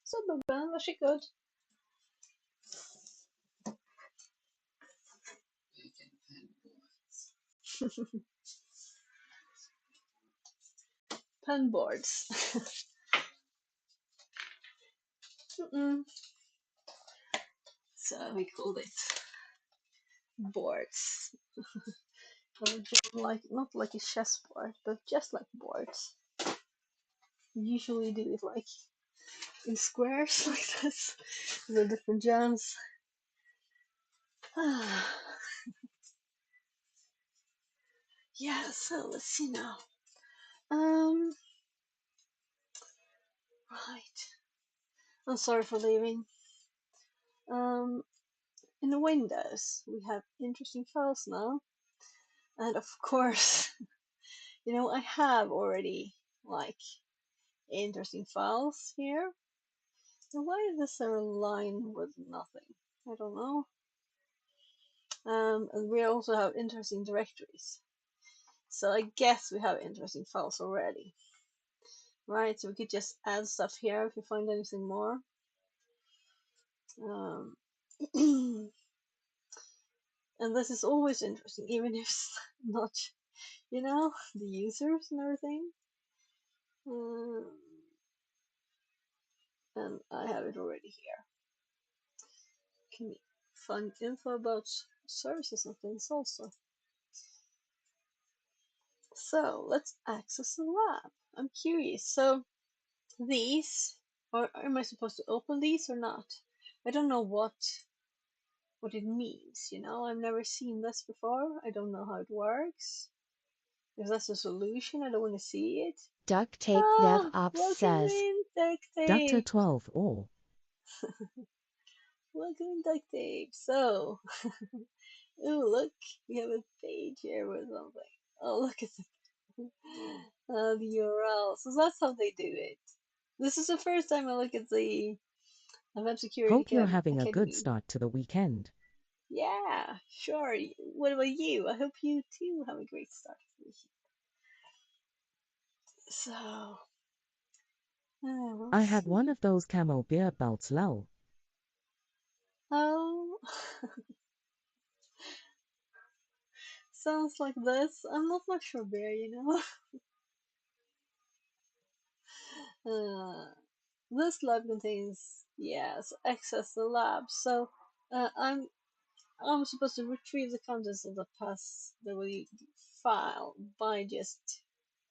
Så Bubben, varsågod. Pen boards. So we called it boards. Like not like a chessboard, but just like boards. We usually do it like in squares like this. The different jams. Yeah, so let's see now. Right. I'm sorry for leaving. In the Windows, we have interesting files now. And of course, you know, I have already like interesting files here. So why is this a line with nothing? I don't know. And we also have interesting directories. So I guess we have interesting files already. Right, so we could just add stuff here if we find anything more. And this is always interesting, even if it's not, you know, the users and everything. And I have it already here. Can we find info about services and things also? So let's access the lab. I'm curious. So these, or am I supposed to open these or not? I don't know what it means, you know. I've never seen this before. I don't know how it works. If that's a solution, I don't want to see it. Duct tape DevOps welcome says. in, duct Dr. tape. 12 or Welcome in, duct tape. So, ooh, look, we have a page here with something. Oh, look at the URL. So that's how they do it. This is the first time I look at the Web Security hope you're having a good Academy. start to the weekend. Yeah, sure. What about you? I hope you too have a great start to the week. So, we'll I had see. one of those camo beer belts, lol. Oh, sounds like this. I'm not much for beer, you know. This lab contains, yes, access the lab. So I'm supposed to retrieve the contents of the passwd file by just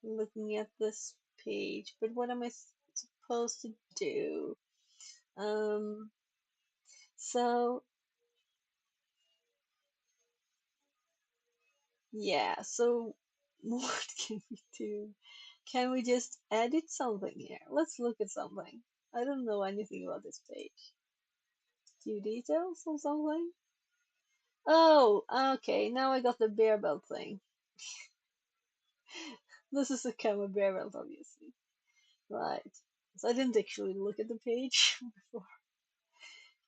looking at this page. But what am I supposed to do? So yeah. So what can we do? Can we just edit something here? Let's look at something. I don't know anything about this page. Few details or something? Oh, okay. Now I got the bear belt thing. This is a camera bear belt, obviously. Right. So I didn't actually look at the page before.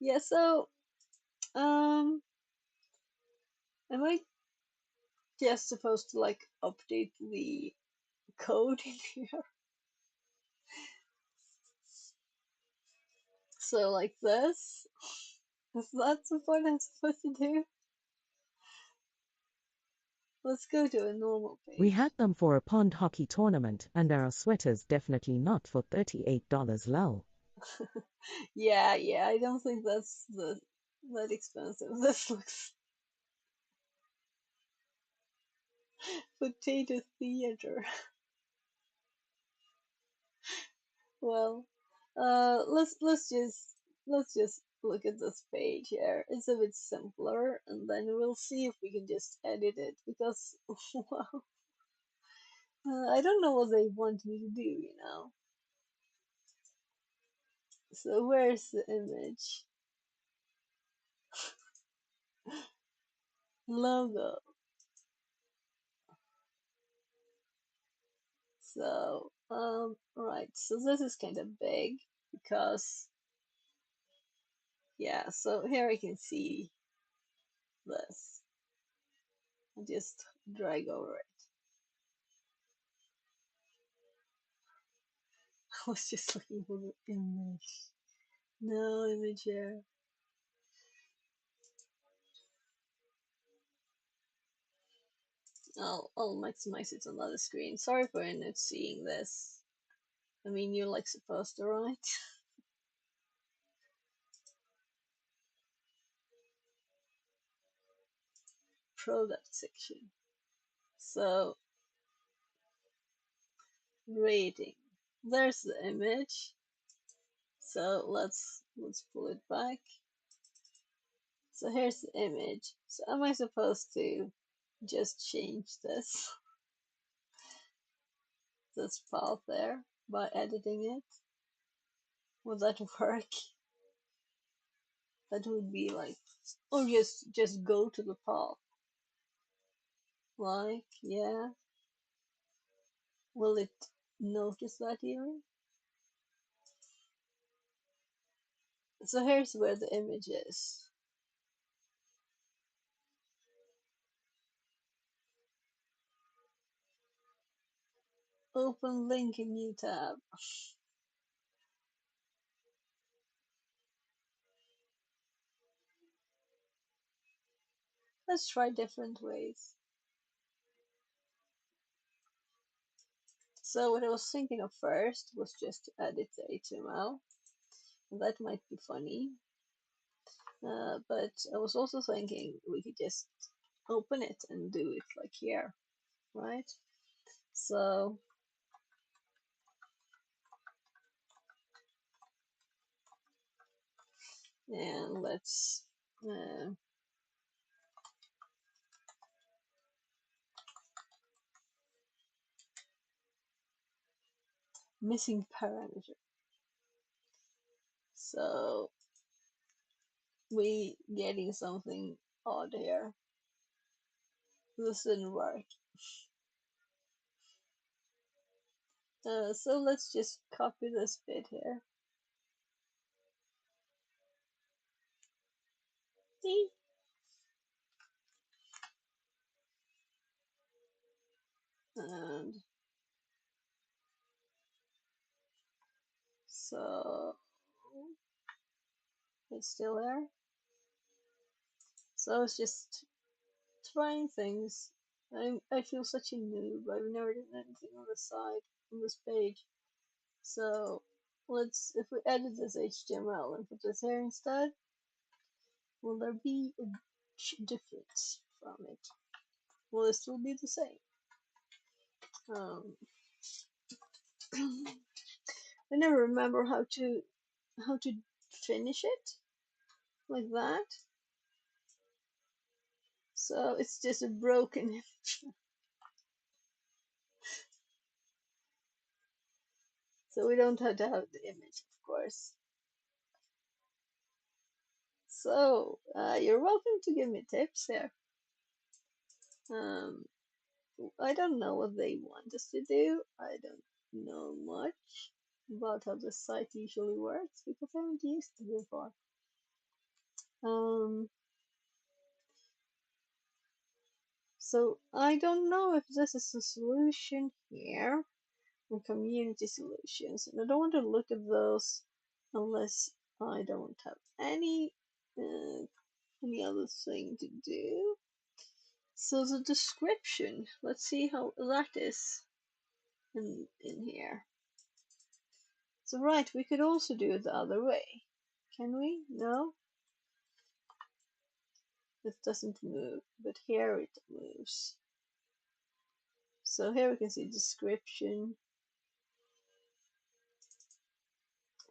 Yeah, so am I just supposed to like update the code in here? So like this? Is that what I'm supposed to do? Let's go to a normal page. We had them for a pond hockey tournament, and our sweaters definitely not for $38 lol. Yeah, I don't think that's that expensive. This looks potato theater. Well, let's just look at this page here. It's a bit simpler, and then we'll see if we can just edit it because well, I don't know what they want me to do, you know. So where's the image? Logo. So right. So this is kind of big because yeah. So here I can see this. I just drag over it. I was just looking for the image. No image here. I'll maximize it on the other screen. Sorry for not seeing this. I mean, you're like supposed to, right? Product section. So rating. There's the image. So let's pull it back. So here's the image. So am I supposed to just change this path there by editing it? Would that work? That would be like, or just go to the path. Like, yeah. Will it notice that even? So here's where the image is. Open link in new tab. Let's try different ways. So what I was thinking of first was just to edit the HTML. That might be funny. But I was also thinking we could just open it and do it like here, right? So and let's missing parameter. So we getting something odd here. This didn't work. So let's just copy this bit here. See? And so it's still there. So it's just trying things. I feel such a noob. I've never done anything on this side, on this page. So if we edit this HTML and put this here instead, will there be a difference from it? Will it still be the same? I never remember how to finish it like that. So it's just a broken image. So we don't have to have the image, of course. So you're welcome to give me tips here. I don't know what they want us to do. I don't know much about how the site usually works because I haven't used it before. So I don't know if this is a solution here in community solutions, and I don't want to look at those unless I don't have any other thing to do. So the description, let's see how that is in here. So right, we could also do it the other way. Can we? No? It doesn't move, but here it moves. So here we can see description.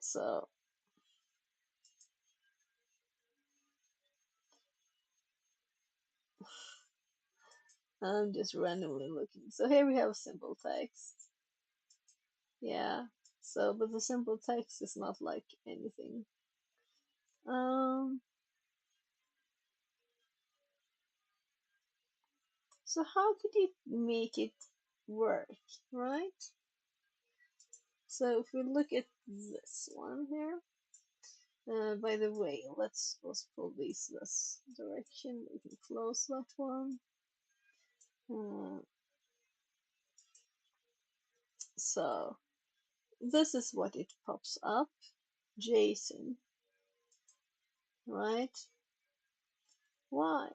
So I'm just randomly looking. So here we have simple text. Yeah. So, but the simple text is not like anything. So how could you make it work, right? So if we look at this one here, by the way, let's pull these this direction. We can close that one. So this is what it pops up, JSON, right? Why?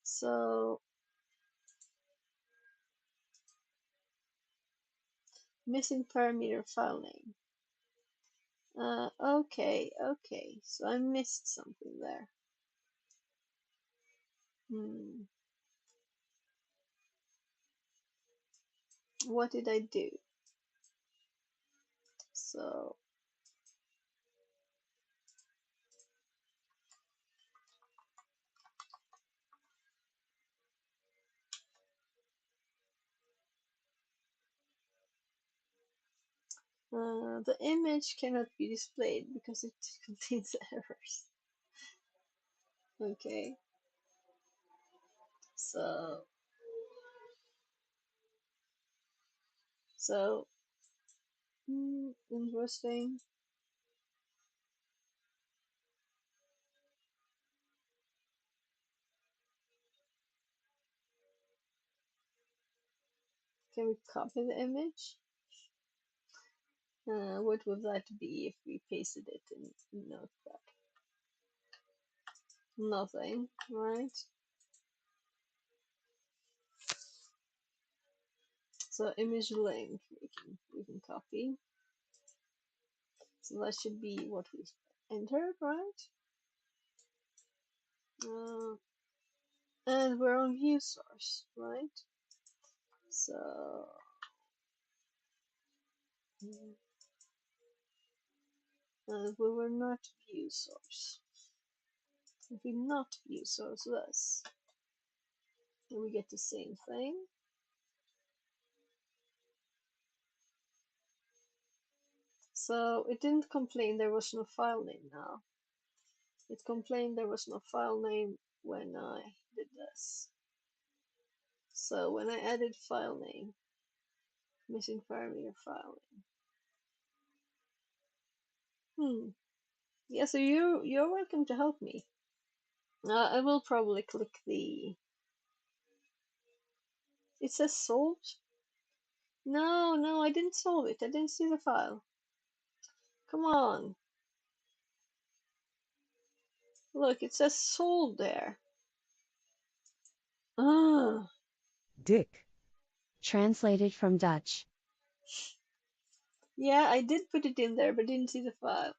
So missing parameter file name. Okay, so I missed something there. What did I do? So the image cannot be displayed because it contains errors. Okay, so interesting. Can we copy the image? What would that be if we pasted it in Notepad? Nothing, right? So image link we can copy. So that should be what we entered, right? And we're on view source, right? So we were not view source. If we not view source this, then we get the same thing. So it didn't complain there was no file name now. It complained there was no file name when I did this. So when I added file name, missing parameter file name. Yeah, so you're welcome to help me. I will probably click the. It says solved. No, I didn't solve it. I didn't see the file. Come on. Look, it says solved there. Ah. Dick. Translated from Dutch. Yeah, I did put it in there, but didn't see the file.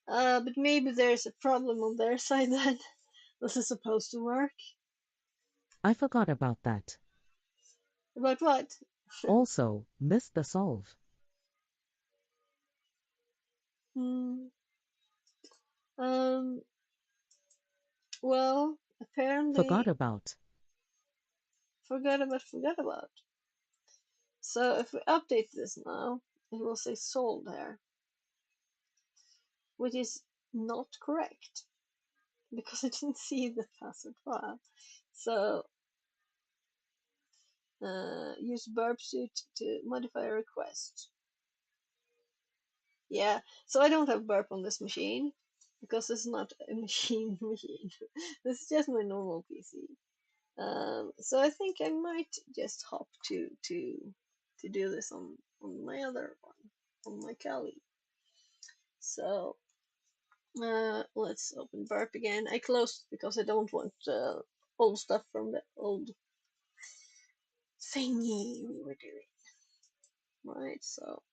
But maybe there's a problem on their side then. This is supposed to work. I forgot about that. About what? Also, missed the solve. Well, apparently. Forgot about. Forgot about. So if we update this now, it will say sold there, which is not correct because I didn't see the password file. So Use burp suit to modify a request. Yeah, so I don't have burp on this machine because it's not a machine. This is just my normal PC. So I think I might just hop to do this on my other one, on my Kali. So let's open burp again. I closed because I don't want old stuff from the old thingy we were doing. Right, so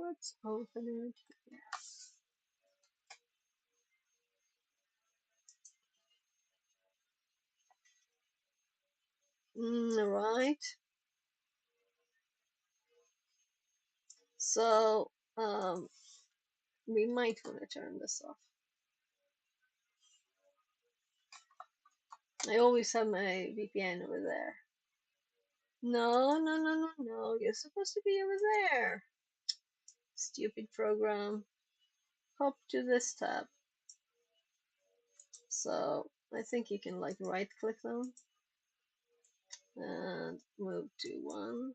let's open it here. Right. So we might want to turn this off. I always have my VPN over there. No, no, no, no, no. You're supposed to be over there. Stupid program. Hop to this tab. So I think you can like right click them and move to one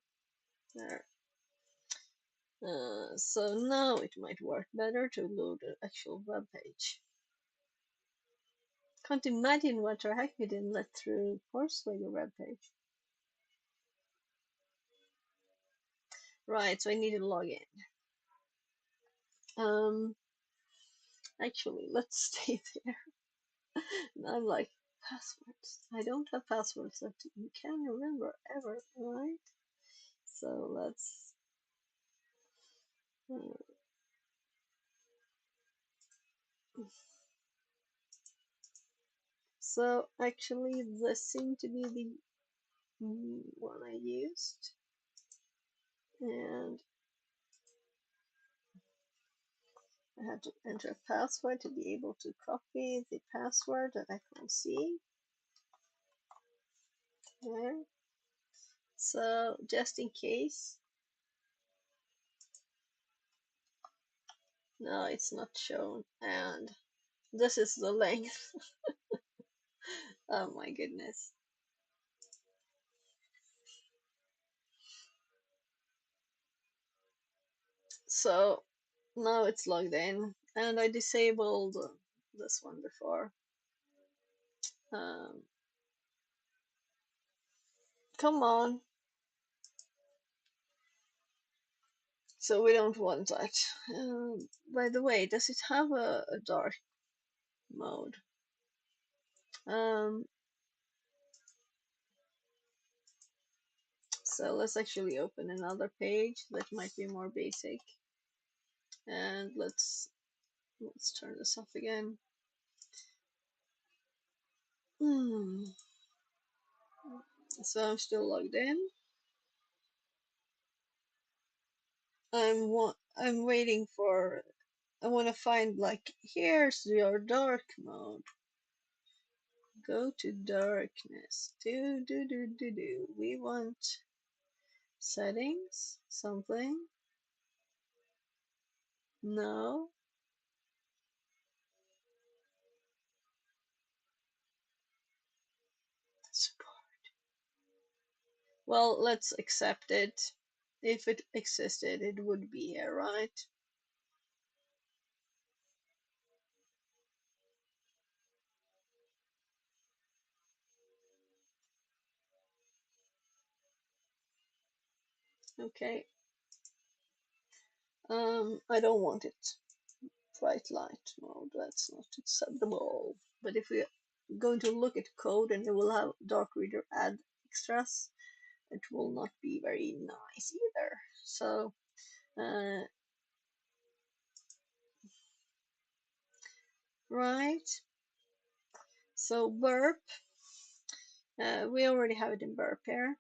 there. So now it might work better to load the actual web page. Can't imagine what the heck we didn't let through Foursquare web page. Right, so I need to log in. Actually, let's stay there. Now I'm like, passwords. I don't have passwords that you can remember ever, right? So let's. So actually, this seemed to be the one I used, and I had to enter a password to be able to copy the password that I can't see. There. So just in case. No, it's not shown, and this is the length. Oh my goodness. So now it's logged in, and I disabled this one before. Come on. So we don't want that. By the way, does it have a dark mode? So let's actually open another page that might be more basic, and let's turn this off again. So I'm still logged in. I'm waiting for. I want to find like here's your dark mode. Go to darkness. Do. We want settings, something. No. Support. Well, let's accept it. If it existed, it would be here, right? Okay. I don't want it. Bright light mode, that's not acceptable. But if we're going to look at code and it will have dark reader add extras, it will not be very nice either. So right, so burp, we already have it in burp here.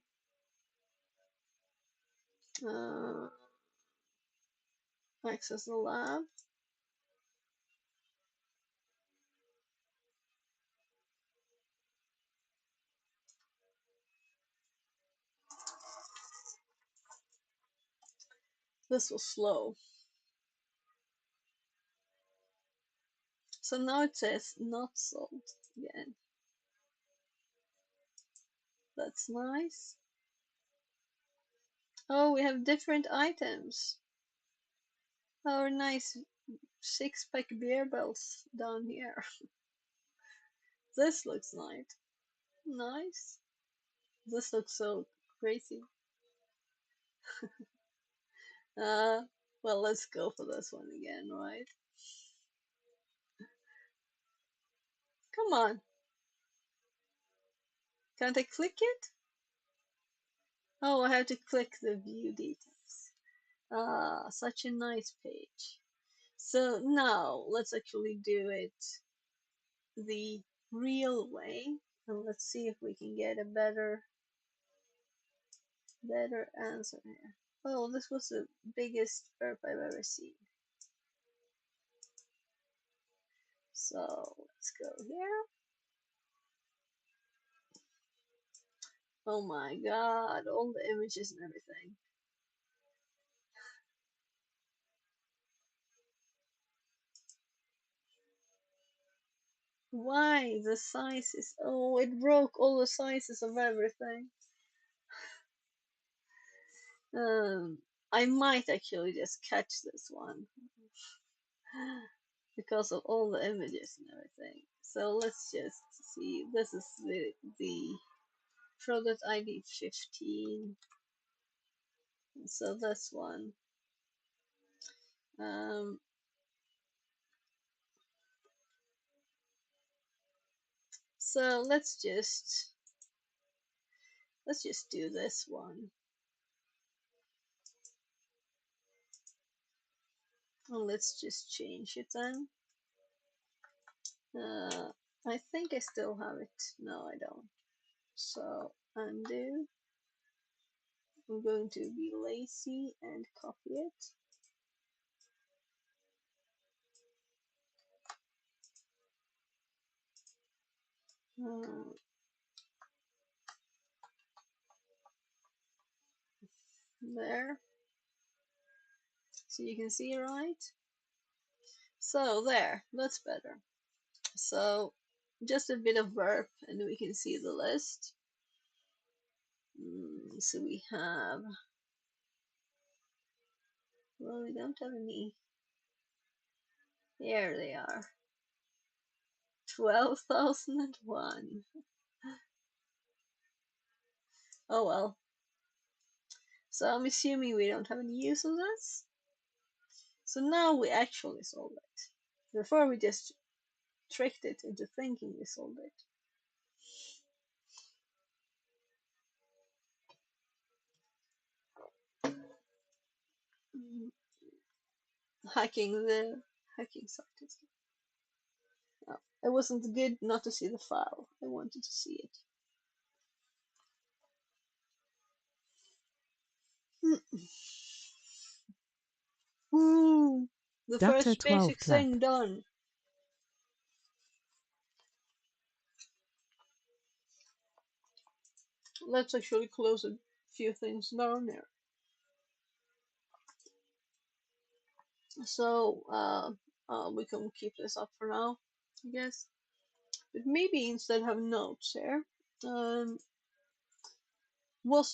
Access the lab. This was slow. So now it says not sold again. That's nice. Oh, we have different items. Our nice 6-pack beer bells down here. This looks nice. Nice. This looks so crazy. Well, let's go for this one again, right? Come on. Can't I click it? Oh, I have to click the view details. Ah, such a nice page. So now let's actually do it the real way, and let's see if we can get a better answer here. Oh, this was the biggest burp I've ever seen. So let's go here. Oh my god, all the images and everything. Why the sizes? Oh, it broke all the sizes of everything. I might actually just catch this one because of all the images and everything. So let's just see. This is the product ID 15. So this one. Um, so let's just do this one. And let's just change it then. I think I still have it. No, I don't. So undo. I'm going to be lazy and copy it. There. So you can see, right? So there, that's better. So just a bit of verb and we can see the list. So we have, well, we don't have any. Here they are. 12,001. Oh well. So I'm assuming we don't have any use of this. So now we actually solve it. Before we just tricked it into thinking we solved it. Hacking the hacking site. No, it wasn't good not to see the file. I wanted to see it. Woo! The Dr. first 12 basic clap. thing done. Let's actually close a few things down there. So we can keep this up for now, I guess. But maybe instead have notes here. Was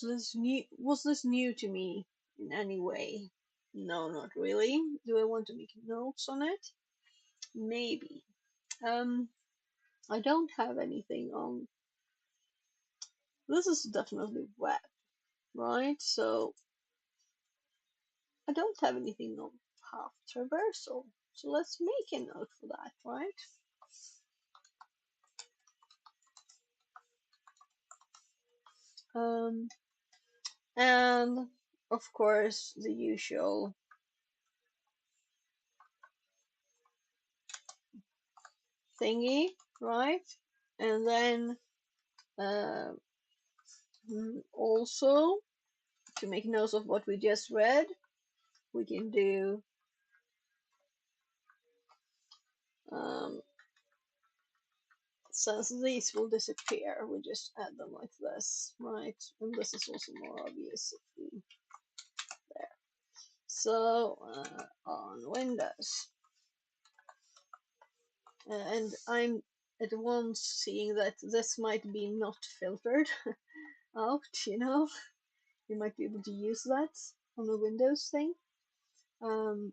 this new to me in any way? No, not really. Do I want to make notes on it? Maybe. I don't have anything on. This is definitely web, right? So I don't have anything on path traversal. So let's make a note for that, right? And of course the usual thingy, right? And then also to make notes of what we just read, we can do since these will disappear, we just add them like this, right? And this is also more obvious if we there. So on Windows, and I'm at once seeing that this might be not filtered out, you know. You might be able to use that on the Windows thing. Um,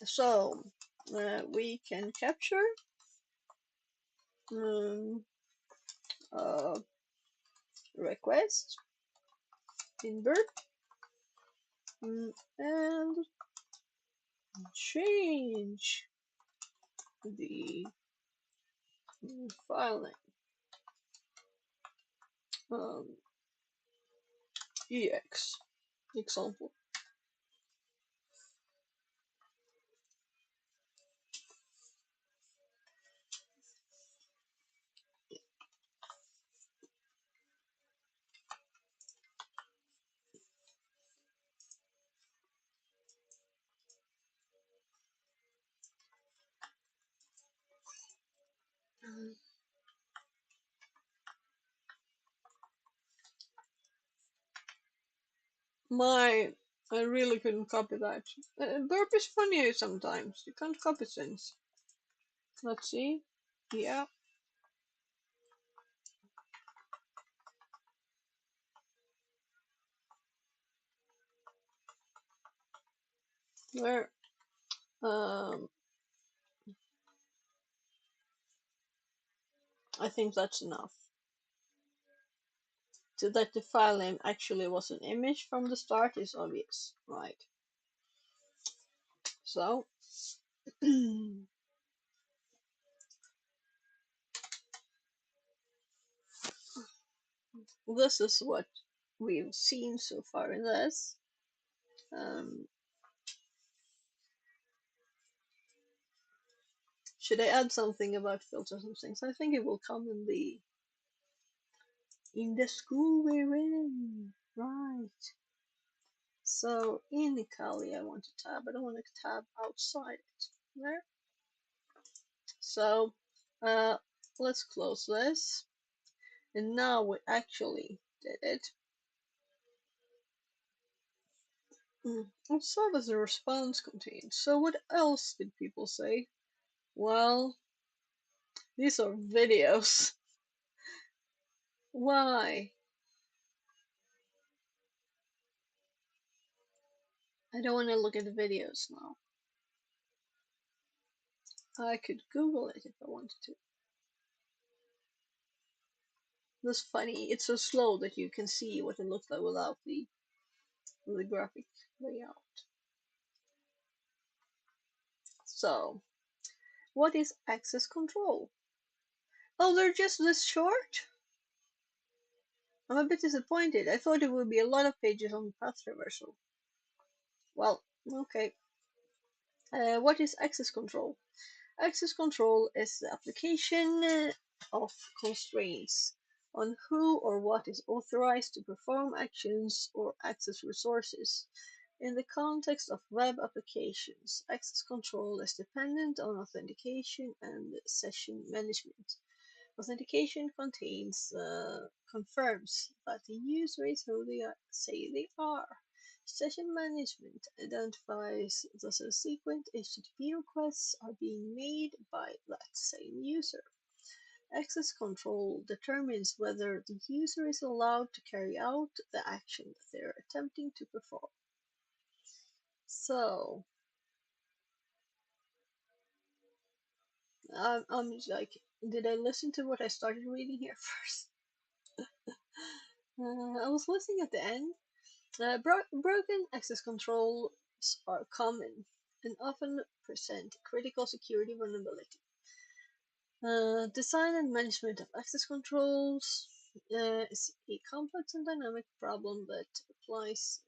so we can capture um, a request in burp and change the file name ex example. I really couldn't copy that. Burp is funny sometimes. You can't copy things. Let's see. Yeah. Where? I think that's enough. So that the file name actually was an image from the start is obvious, right? So, this is what we've seen so far in this. Should I add something about filters and things? I think it will come in the school we're in, right? So in Kali, I want to tab. I don't want to tab outside it. There. So let's close this. And now we actually did it. So does the response contain? So what else did people say? Well, these are videos. Why? I don't want to look at the videos now. I could Google it if I wanted to. That's funny. It's so slow that you can see what it looks like without the graphic layout. So, what is access control? Oh, they're just this short? I'm a bit disappointed. I thought it would be a lot of pages on path traversal. Well, okay. What is access control? Access control is the application of constraints on who or what is authorized to perform actions or access resources. In the context of web applications, access control is dependent on authentication and session management. Authentication confirms that the user is who they say they are. Session management identifies the subsequent HTTP requests are being made by that same user. Access control determines whether the user is allowed to carry out the action that they are attempting to perform. So, I'm like, did I listen to what I started reading here first? I was listening at the end. Broken access controls are common and often present critical security vulnerability. Design and management of access controls is a complex and dynamic problem that applies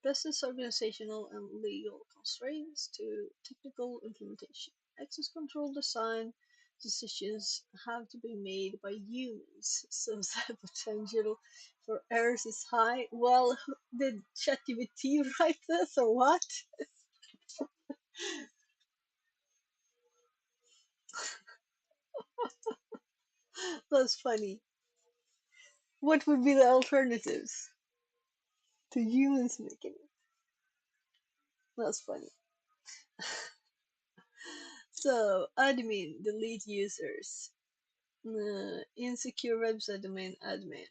business, organizational, and legal constraints to technical implementation. Access control design decisions have to be made by humans, so the potential for errors is high. Well, did ChatGPT write this or what? That's funny. What would be the alternatives to humans making it? That's funny. So, admin, delete users. Insecure website domain admin.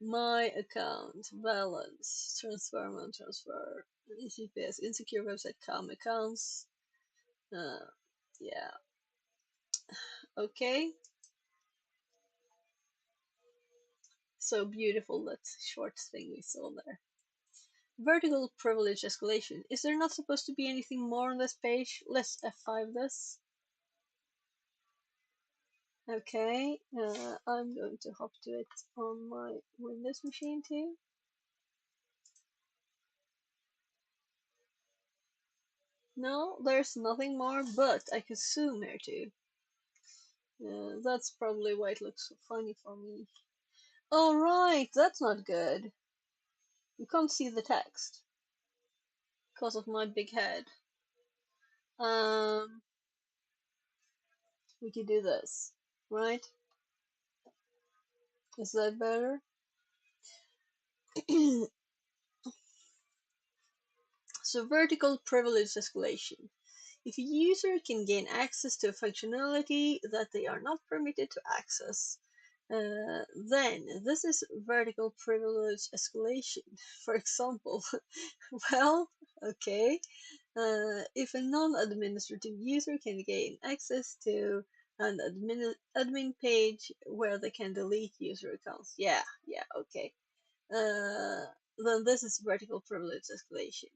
My account, balance, transfer, amount transfer, ECPS, insecure website, com accounts. Yeah, okay. So beautiful, that short thing we saw there. Vertical privilege escalation. Is there not supposed to be anything more on this page? Let's F5 this. Okay, I'm going to hop to it on my Windows machine too. No, there's nothing more, but I could zoom here too. That's probably why it looks so funny for me. Oh right, that's not good. You can't see the text because of my big head. We could do this, right? Is that better? So vertical privilege escalation. If a user can gain access to a functionality that they are not permitted to access, then this is vertical privilege escalation. For example, well, okay, if a non-administrative user can gain access to an admin page where they can delete user accounts, yeah, okay, then this is vertical privilege escalation.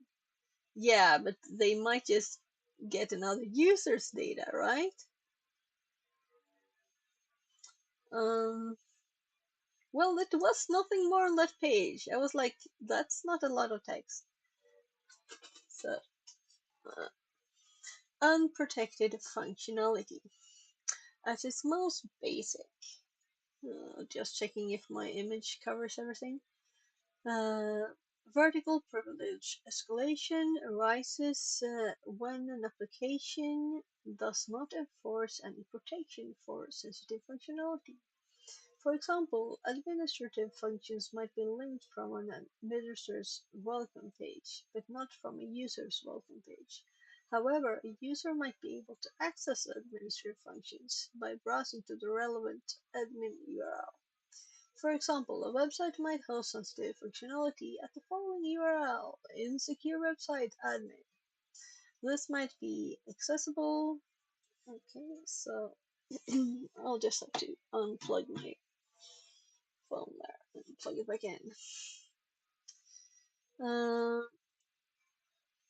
Yeah, but they might just get another user's data, right? Well, it was nothing more on that page. I was like, that's not a lot of text. So, unprotected functionality. At its most basic, just checking if my image covers everything. Vertical privilege escalation arises when an application does not enforce any protection for sensitive functionality. For example, administrative functions might be linked from an administrator's welcome page, but not from a user's welcome page. However, a user might be able to access administrative functions by browsing to the relevant admin URL. For example, a website might host sensitive functionality at the following URL: insecure website admin. This might be accessible. Okay, so I'll just have to unplug my phone there and plug it back in.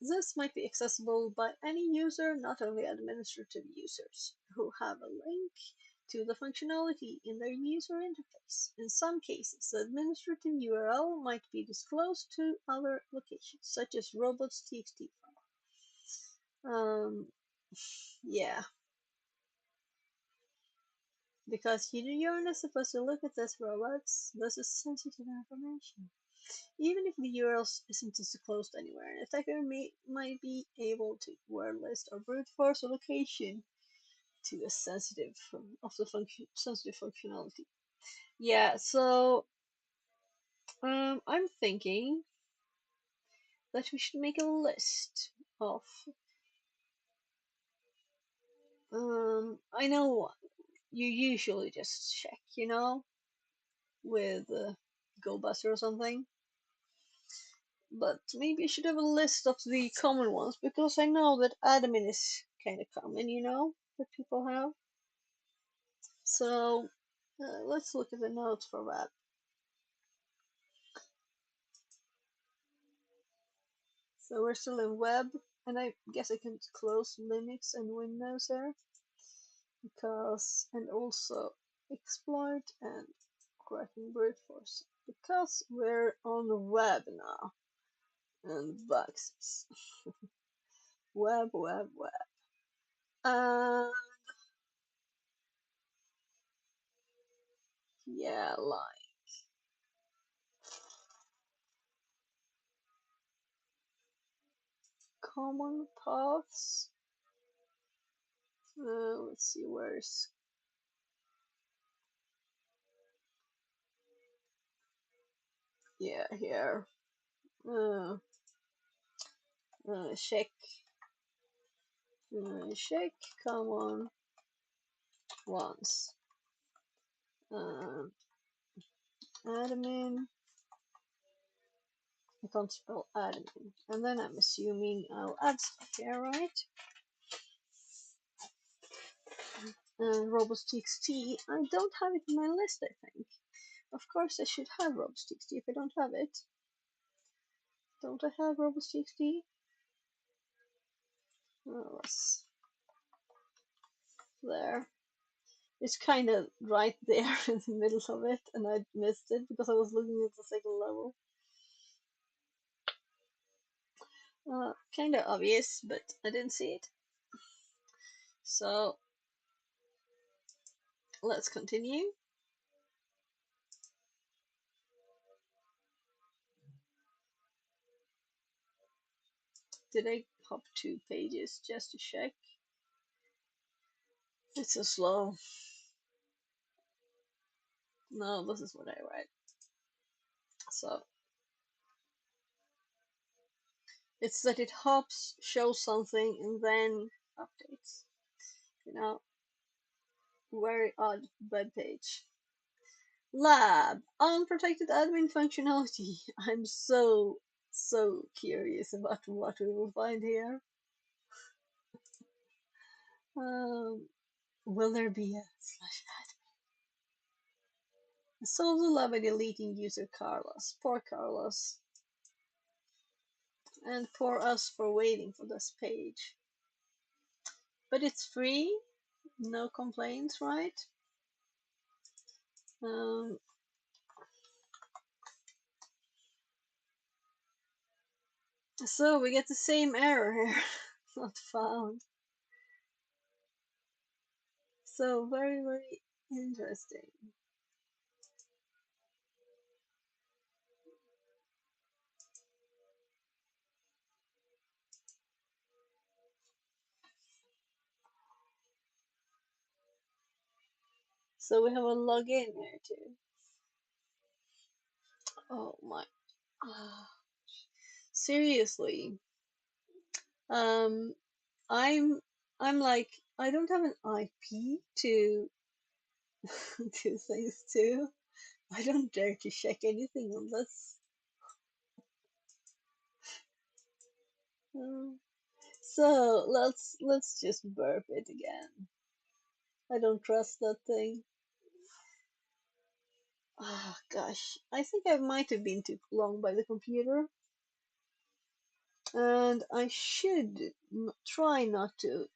This might be accessible by any user, not only administrative users, who have a link to the functionality in their user interface. In some cases, the administrative URL might be disclosed to other locations, such as robots.txt file. Yeah. Because you're not supposed to look at this, robots. This is sensitive information. Even if the URL isn't disclosed anywhere, an attacker might be able to warlist or brute force a location to a sensitive sensitive functionality. Yeah, so I'm thinking that we should make a list of. I know you usually just check, with GoBuster or something. But maybe I should have a list of the common ones, because I know that admin is kind of common, that people have. So let's look at the notes for that. So we're still in web, and I guess I can close Linux and Windows there, and also exploit and cracking brute force, because we're on the web now, and boxes. Web. Yeah, like common paths. Let's see, where's Yeah, here. Uh, check. Check. Come on. Once. Admin. I can't spell admin. And then I'm assuming I'll add stuff here, right? robots.txt. I don't have it in my list, I think. Of course, I should have robots.txt if I don't have it. Don't I have robots.txt? Oh, there. It's kind of right there in the middle of it, and I missed it because I was looking at the second level. Kind of obvious, but I didn't see it. So let's continue. Did I hop 2 pages just to check? It's so slow. No, this is what I read. So it's that it hops, shows something, and then updates. You know, very odd web page. Lab, unprotected admin functionality. I'm so curious about what we will find here. Will there be a /admin? Solve the lab by deleting user Carlos. Poor Carlos. And poor us for waiting for this page. But it's free, no complaints, right? So we get the same error here. Not found. So very interesting. So we have a login here too. Oh my. Seriously. I'm like, I don't have an IP to do things to. I don't dare to check anything on this. So let's just burp it again. I don't trust that thing. Oh gosh, I think I might have been too long by the computer. And I should try not to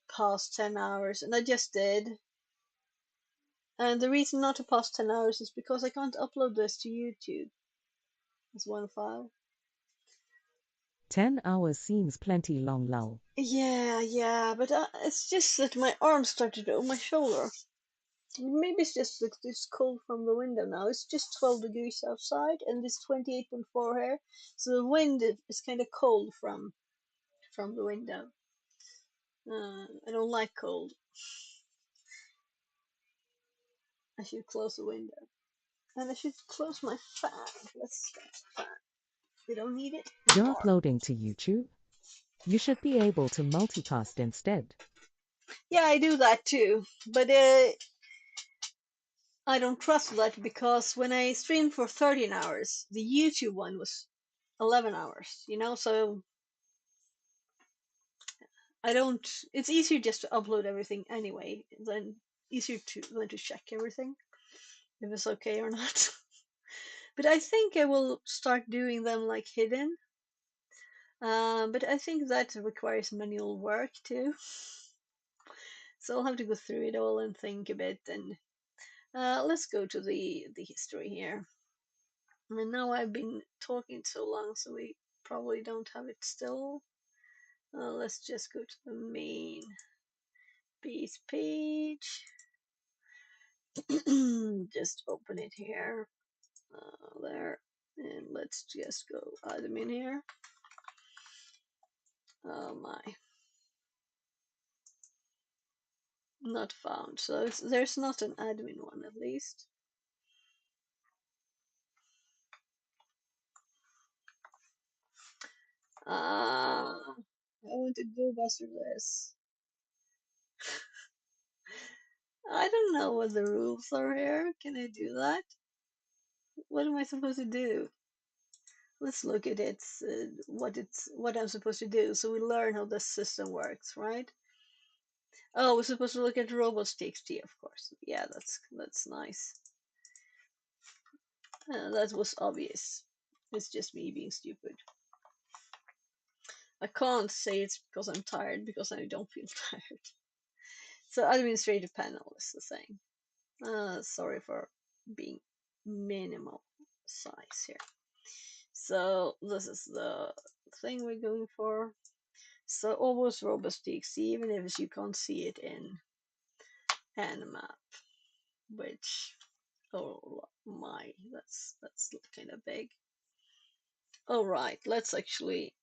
pass 10 hours, and I just did. And the reason not to pass 10 hours is because I can't upload this to YouTube as one file. 10 hours seems plenty long, lol. Yeah, but it's just that my arm started over my shoulder. Maybe it's just like this cold from the window now. It's just 12 degrees outside, and it's 28.4 here, so the wind is kind of cold from the window. I don't like cold. I should close the window. And I should close my fan. Let's start the fan. We don't need it You're anymore. uploading to YouTube? You should be able to multitask instead. Yeah, I do that too. But I don't trust that because when I streamed for 13 hours, the YouTube one was 11 hours, you know? So I don't. It's easier just to upload everything anyway, than to check everything if it's okay or not. But I think I will start doing them like hidden. But I think that requires manual work too. So I'll have to go through it all and think a bit. And let's go to the history here. And now I've been talking so long, so we probably don't have it still. Let's just go to the main base page. Just open it here. There. And let's just go admin here. Oh my. Not found. So there's not an admin one at least. I want to go master this. I don't know what the rules are here. Can I do that? What am I supposed to do? Let's look at what I'm supposed to do, so we learn how the system works, right? Oh, we're supposed to look at robots.txt, of course. Yeah, that's nice. That was obvious. It's just me being stupid. I can't say it's because I'm tired, because I don't feel tired. So administrative panel is the same. Sorry for being minimal size here. So this is the thing we're going for. So almost robust.txt, even if you can't see it in Nmap, which, oh my, that's kind of big. All right, let's actually.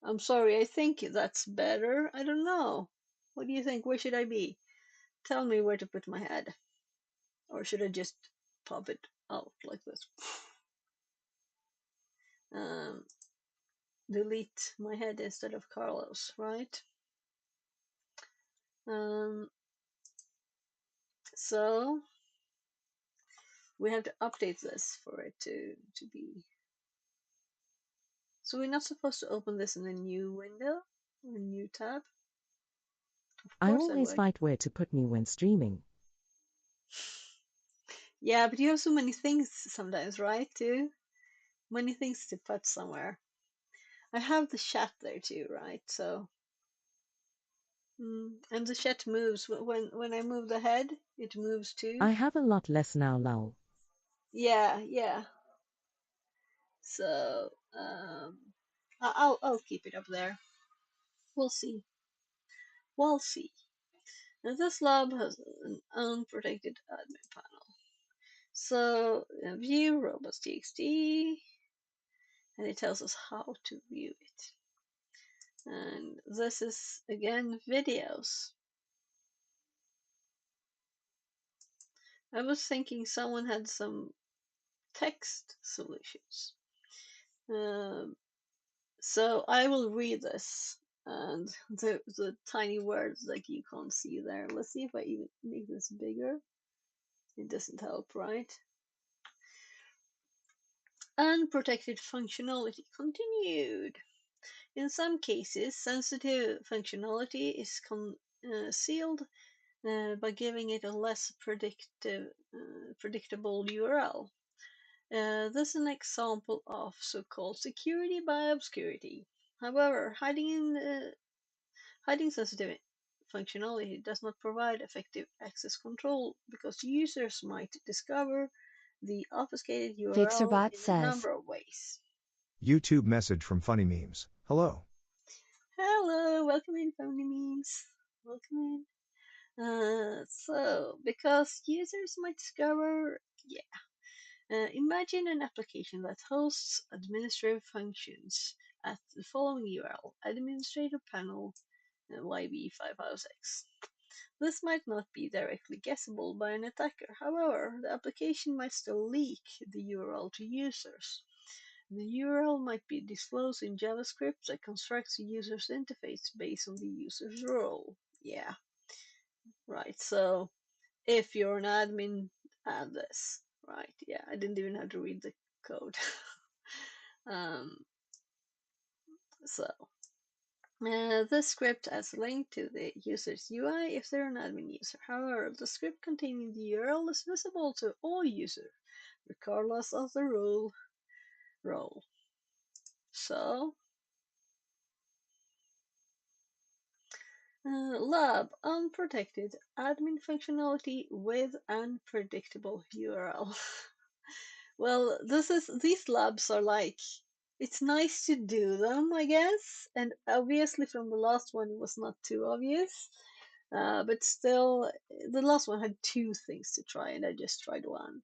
I'm sorry, I think that's better. I don't know. What do you think? Where should I be? Tell me where to put my head. Or should I just pop it out like this? Um, delete my head instead of Carlos, right? So we have to update this for it to be. So we're not supposed to open this in a new window, a new tab. Of I course I always would. fight where to put me when streaming. Yeah, but you have so many things sometimes, right? Too many things to put somewhere. I have the chat there too, right? So, and the chat moves when I move the head, it moves too. I have a lot less now, lol. Yeah, yeah. So, I'll keep it up there. We'll see. We'll see. Now this lab has an unprotected admin panel. So view robots.txt, and it tells us how to view it. And this is again videos. I was thinking someone had some text solutions. So I will read this, and the tiny words like you can't see there. Let's see if I even make this bigger. It doesn't help, right? Unprotected functionality continued. In some cases, sensitive functionality is concealed by giving it a less predictable URL. This is an example of so-called security by obscurity. However, hiding sensitive functionality does not provide effective access control because users might discover the obfuscated URL Fixerbot in a says, number of ways. YouTube message from Funny Memes. Hello. Hello, welcome in, Funny Memes. Welcome in. So, because users might discover, imagine an application that hosts administrative functions at the following URL: administrator panel YB506. This might not be directly guessable by an attacker. However, the application might still leak the URL to users. The URL might be disclosed in JavaScript that constructs the user's interface based on the user's role. Yeah, right. So if you're an admin, add this. Right. Yeah, I didn't even have to read the code. um, so this script adds a link to the user's UI if they're an admin user. However, the script containing the URL is visible to all users, regardless of the role. So, lab unprotected admin functionality with unpredictable URL. Well, these labs are like, it's nice to do them, I guess, and obviously from the last one it was not too obvious. But still, the last one had two things to try, and I just tried one.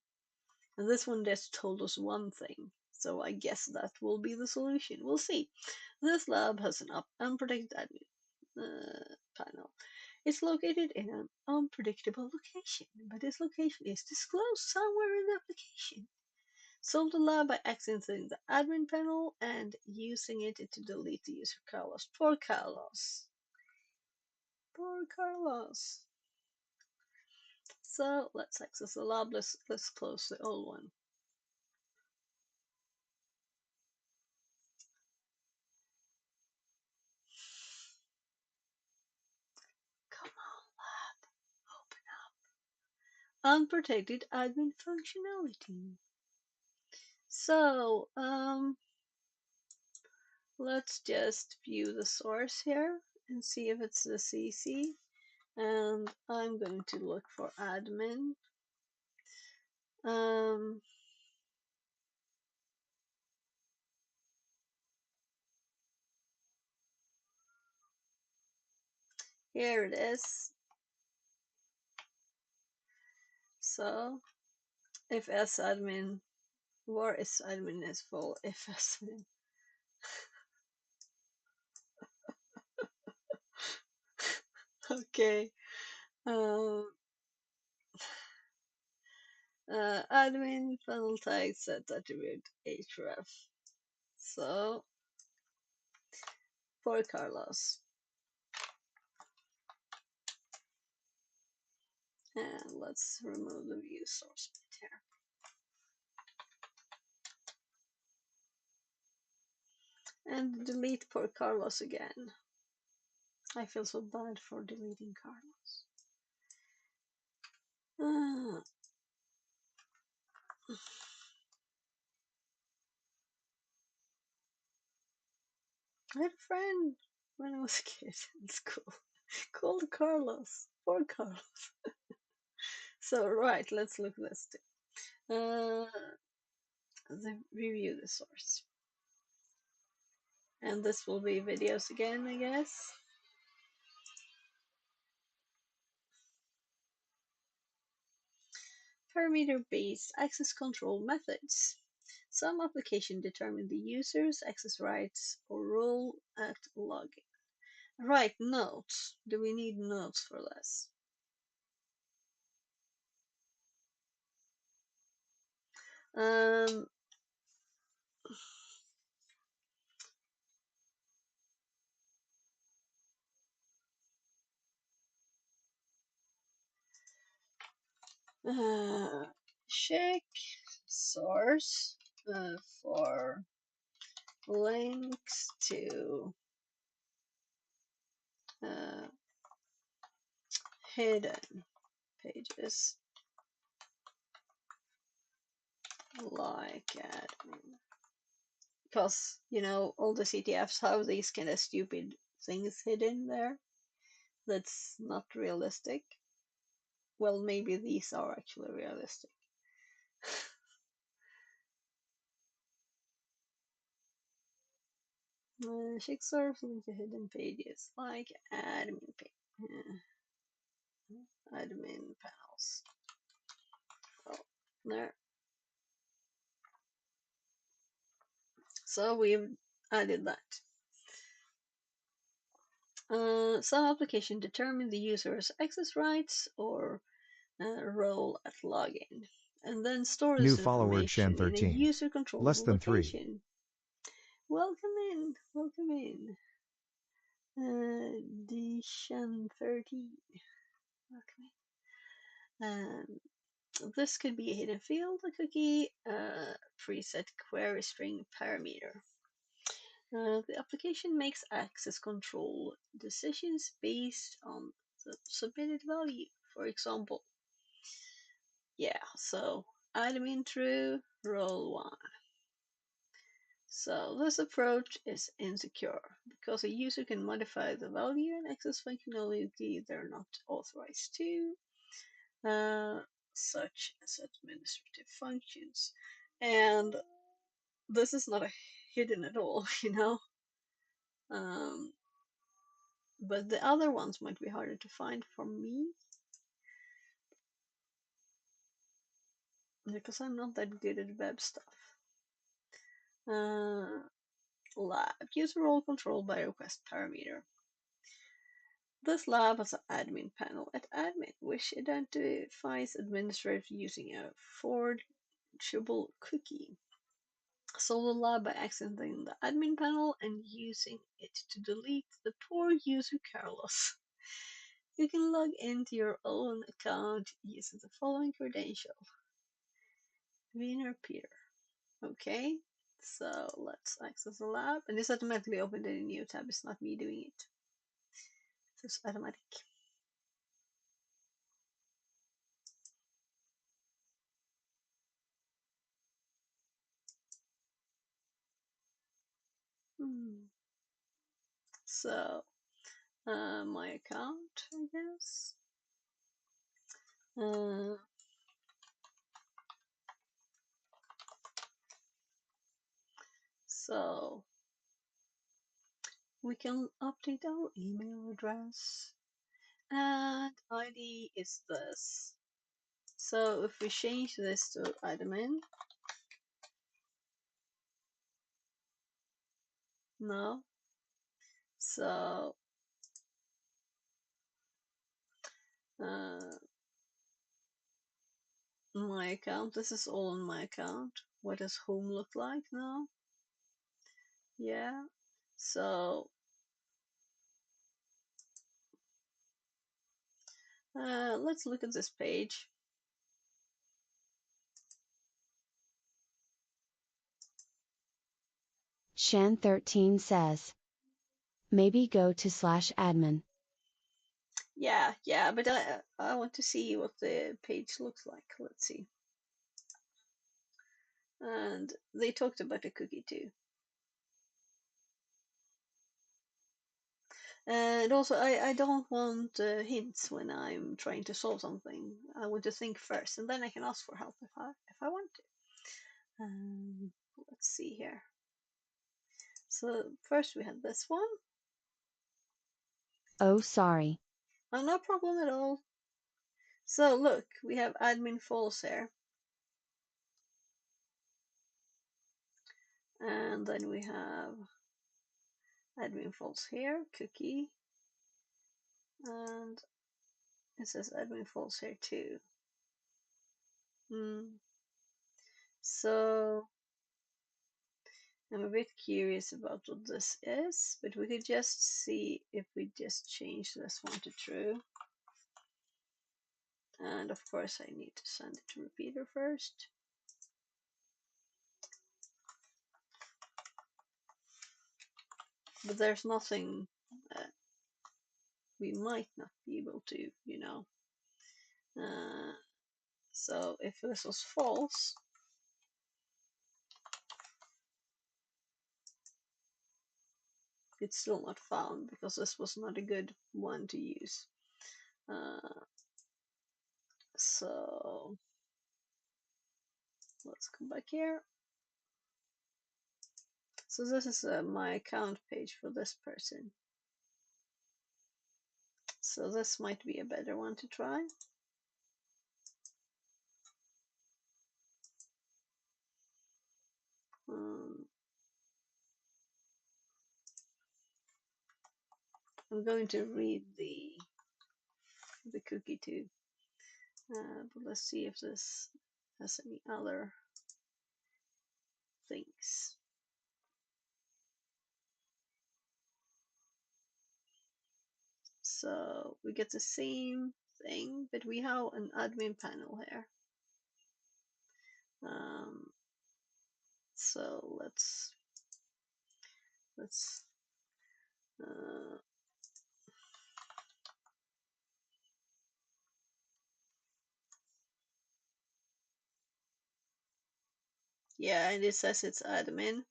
And this one just told us one thing, so I guess that will be the solution. We'll see. This lab has an unprotected admin panel. It's located in an unpredictable location, but its location is disclosed somewhere in the application. Solve the lab by accessing the admin panel and using it to delete the user Carlos. Poor Carlos. Poor Carlos. So let's access the lab. Let's close the old one. Come on, lab. Open up. Unprotected admin functionality. So, let's just view the source here and see if it's the CC. And I'm going to look for admin. Here it is. So if sadmin, where is admin is full, if admin. Okay. Admin panel tag set attribute href. So for Carlos. And let's remove the view source bit here. And delete poor Carlos again. I feel so bad for deleting Carlos. I had a friend when I was a kid in school called Carlos. Poor Carlos. So right, let's look at this too. Review the source. And this will be videos again, I guess. Parameter-based access control methods. Some applications determine the user's access rights or role at login. Right, notes. Do we need notes for this? Check source for links to hidden pages like admin. Because, you know, all the CTFs have these kind of stupid things hidden there. That's not realistic. Well, maybe these are actually realistic. Check source link to hidden pages like admin admin panels. Oh, there. So we've added that. Some applications determine the user's access rights or role at login, and then store New this follower information in a 13. user-controlled Less than 3. location. Welcome in, welcome in. Dishan13. Welcome in. This could be a hidden field, a cookie, preset query string parameter. The application makes access control decisions based on the submitted value. For example, so admin true, role 1. So this approach is insecure because a user can modify the value and access functionality they're not authorized to, such as administrative functions. And this is not hidden at all, you know. But the other ones might be harder to find for me because I'm not that good at web stuff. Lab user role control by request parameter. This lab has an admin panel at admin, which identifies administrators using a forward launchable cookie. Solve the lab by accenting the admin panel and using it to delete the poor user Carlos. You can log into your own account using the following credential. Wiener Peter. Okay, so let's access the lab. And this automatically opened in a new tab. It's not me doing it. It's automatic. So, my account, I guess. So we can update our email address, and ID is this. So if we change this to admin, no. So my account, this is all on my account. What does home look like now? Yeah. So let's look at this page. Shan13 says, maybe go to /admin. Yeah, but I want to see what the page looks like. Let's see. And they talked about a cookie too. And also, I don't want hints when I'm trying to solve something. I want to think first, and then I can ask for help if I want to. Let's see here. So first we had this one. Oh, sorry. Oh, no problem at all. So look, we have admin false here. And then we have admin false here, cookie. And it says admin false here too. So I'm a bit curious about what this is, but we could just see if we just change this one to true. And of course I need to send it to repeater first. But there's nothing that we might not be able to, you know. So if this was false, it's still not found because this was not a good one to use. So let's come back here. So this is my account page for this person. So this might be a better one to try. I'm going to read the cookie too, but let's see if this has any other things. So we get the same thing, but we have an admin panel here. So let's yeah, and it says it's admin.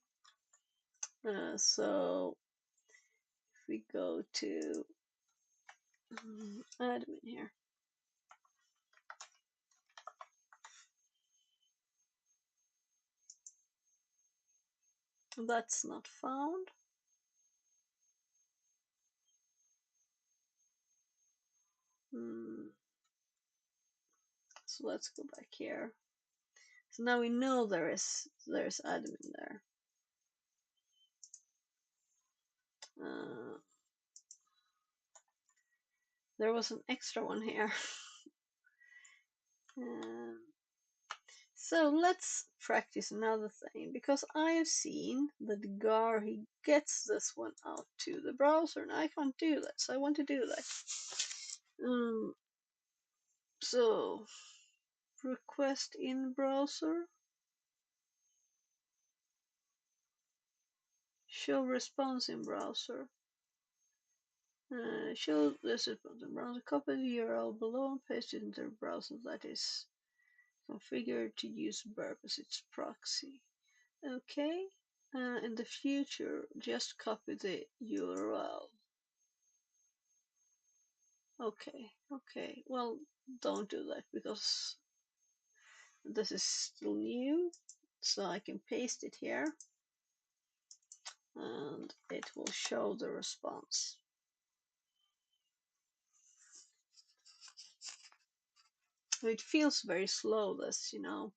So if we go to admin here, that's not found. So let's go back here. So now we know there's admin there. There was an extra one here. So let's practice another thing, because I have seen that Gar, he gets this one out to the browser and I can't do that, so I want to do that. So request in browser, show response in browser, show this response in browser, copy the URL below and paste it into the browser that is configured to use burp as its proxy. Okay, in the future, just copy the URL. Okay, well, don't do that because this is still new, so I can paste it here and it will show the response. It feels very slow, this, you know.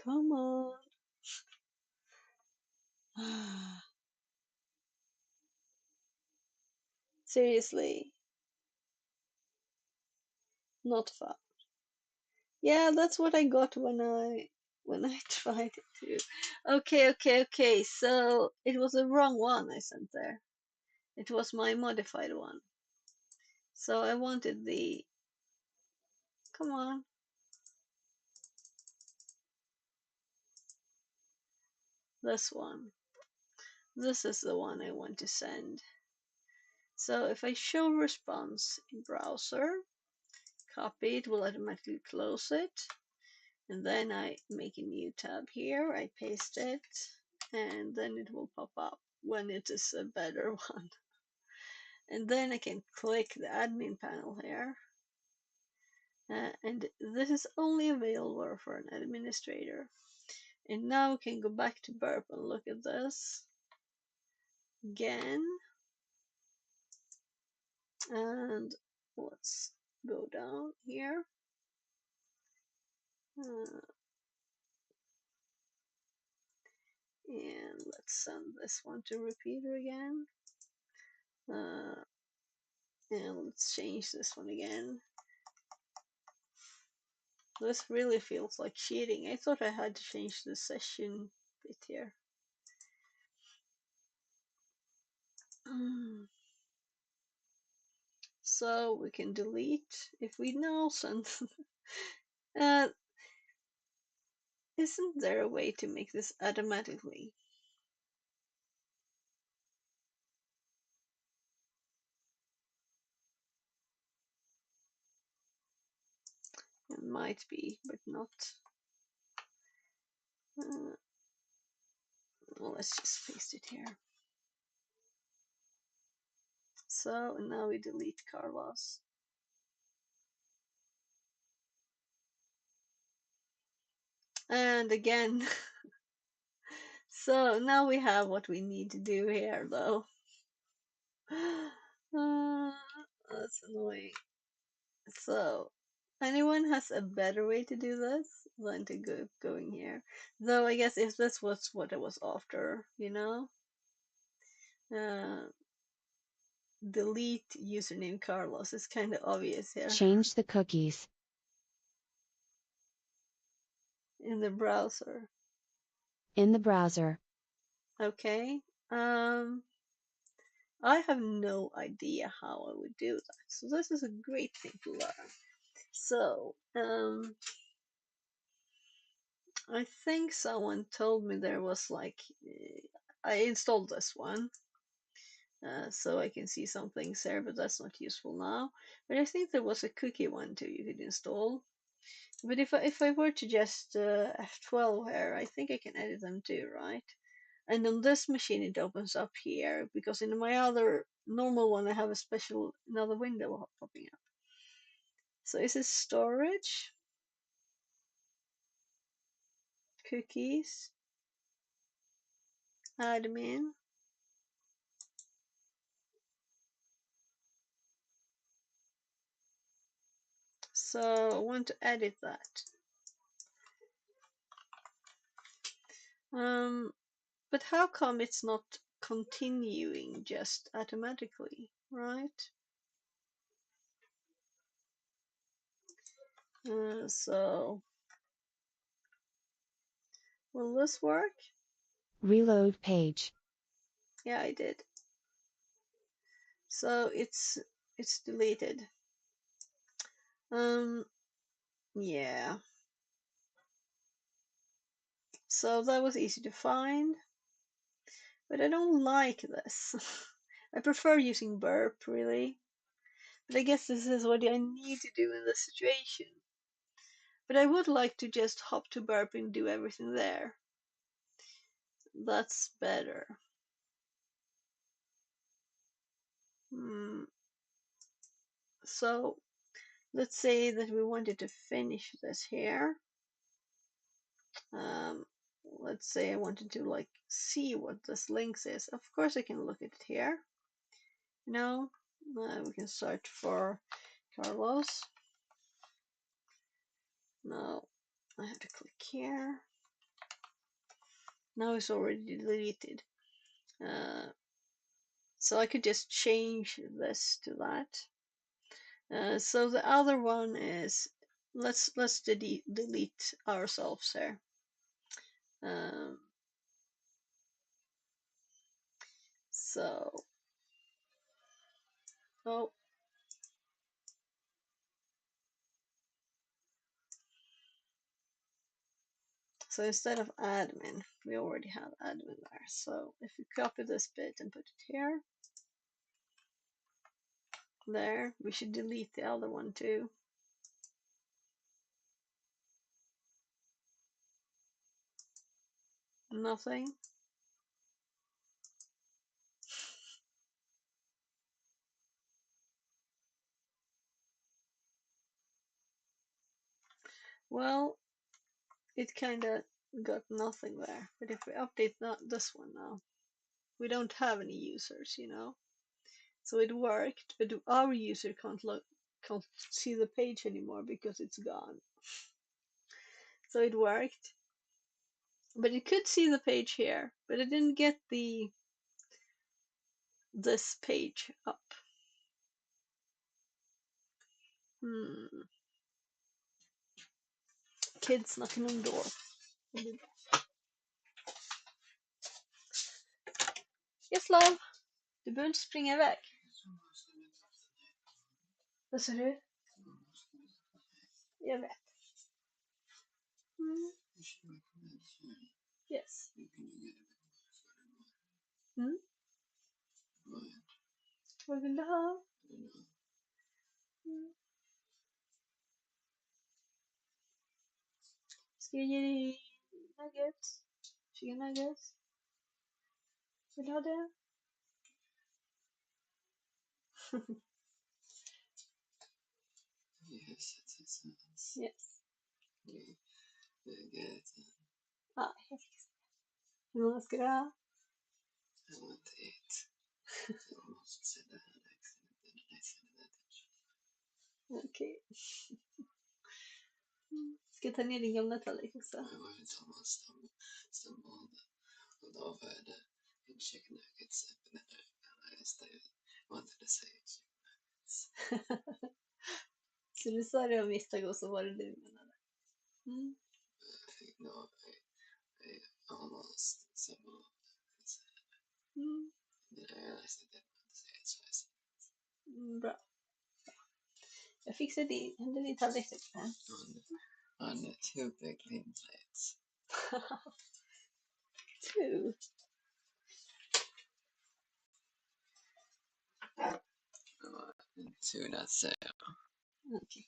Come on. Seriously, not fun. Yeah, that's what I got when I tried it too. Okay. So it was the wrong one I sent there. It was my modified one. So I wanted the, come on. This one. This is the one I want to send. So if I show response in browser, copy it, will automatically close it. And then I make a new tab here, I paste it, and then it will pop up when it is a better one. And then I can click the admin panel here. And this is only available for an administrator. And now we can go back to Burp and look at this again. And let's go down here. And let's send this one to repeater again. And let's change this one again. This really feels like cheating. I thought I had to change the session bit here. So we can delete if we now send. Isn't there a way to make this automatically? It might be, but not. Well, let's just paste it here. So now we delete Carlos. And again. So now we have what we need to do here, though. That's annoying. So, anyone has a better way to do this than to going here? Though I guess if this was what I was after, you know, delete username Carlos is kind of obvious here. Change the cookies. In the browser. In the browser. Okay. I have no idea how I would do that. So this is a great thing to learn. So, I think someone told me there was like, I installed this one. So I can see some things there, but that's not useful now. But I think there was a cookie one too you could install. But if I were to just F12 here, I think I can edit them too, right? And on this machine it opens up here, because in my other normal one I have a special another window popping up. So is it storage? Cookies? Admin? So I want to edit that. But how come it's not continuing just automatically, right? So, will this work? Reload page. Yeah, I did. So it's deleted. Yeah. So that was easy to find, but I don't like this. I prefer using burp, really. But I guess this is what I need to do in this situation. But I would like to just hop to burp and do everything there. That's better. So let's say that we wanted to finish this here. Let's say I wanted to like see what this links is. Of course I can look at it here. No, we can search for Carlos. No, I have to click here. Now it's already deleted. So I could just change this to that. So the other one is let's delete ourselves here. So oh, so instead of admin, we already have admin there. So if we copy this bit and put it here, there, we should delete the other one too. Nothing. Well, it kind of got nothing there. But if we update this one now, we don't have any users, you know. So it worked, but our user can't see the page anymore because it's gone. So it worked, but it could see the page here, but it didn't get this page up. Kids knocking on the door. Yes love, du behöver inte springa iväg. Vad sa du? Jag vet. Yes. Vad vill du ha? Ska jag ge dig nuggets? Chicken nuggets? Vill du ha det? Yes. Ah, jag fixar det. Hur många ska du ha? Okej. Ska jag ta ner din gamla tallrik också? Så du sa det av misstag och så var det du menade? Bra. Jag fixar din tallrik här. On 2 big clean plates. 2? Two not sale. Okay.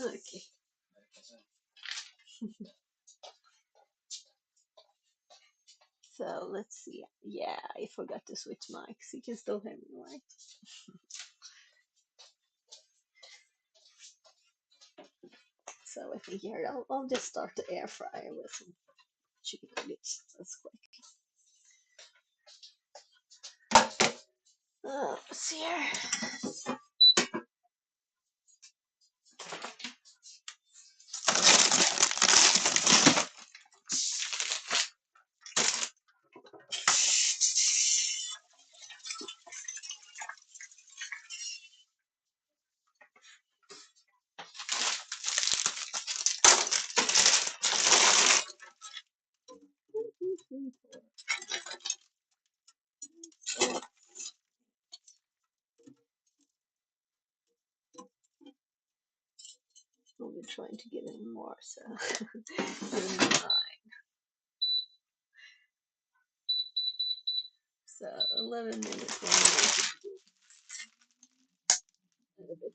Okay. So let's see. Yeah, I forgot to switch mics. You can still hear me, right? So I think you heard. I'll just start the air fryer with some chicken nuggets. That's quick. Let's see here. So, I'll be trying to get in more, so 9. So 11 minutes, 1 minute. A bit.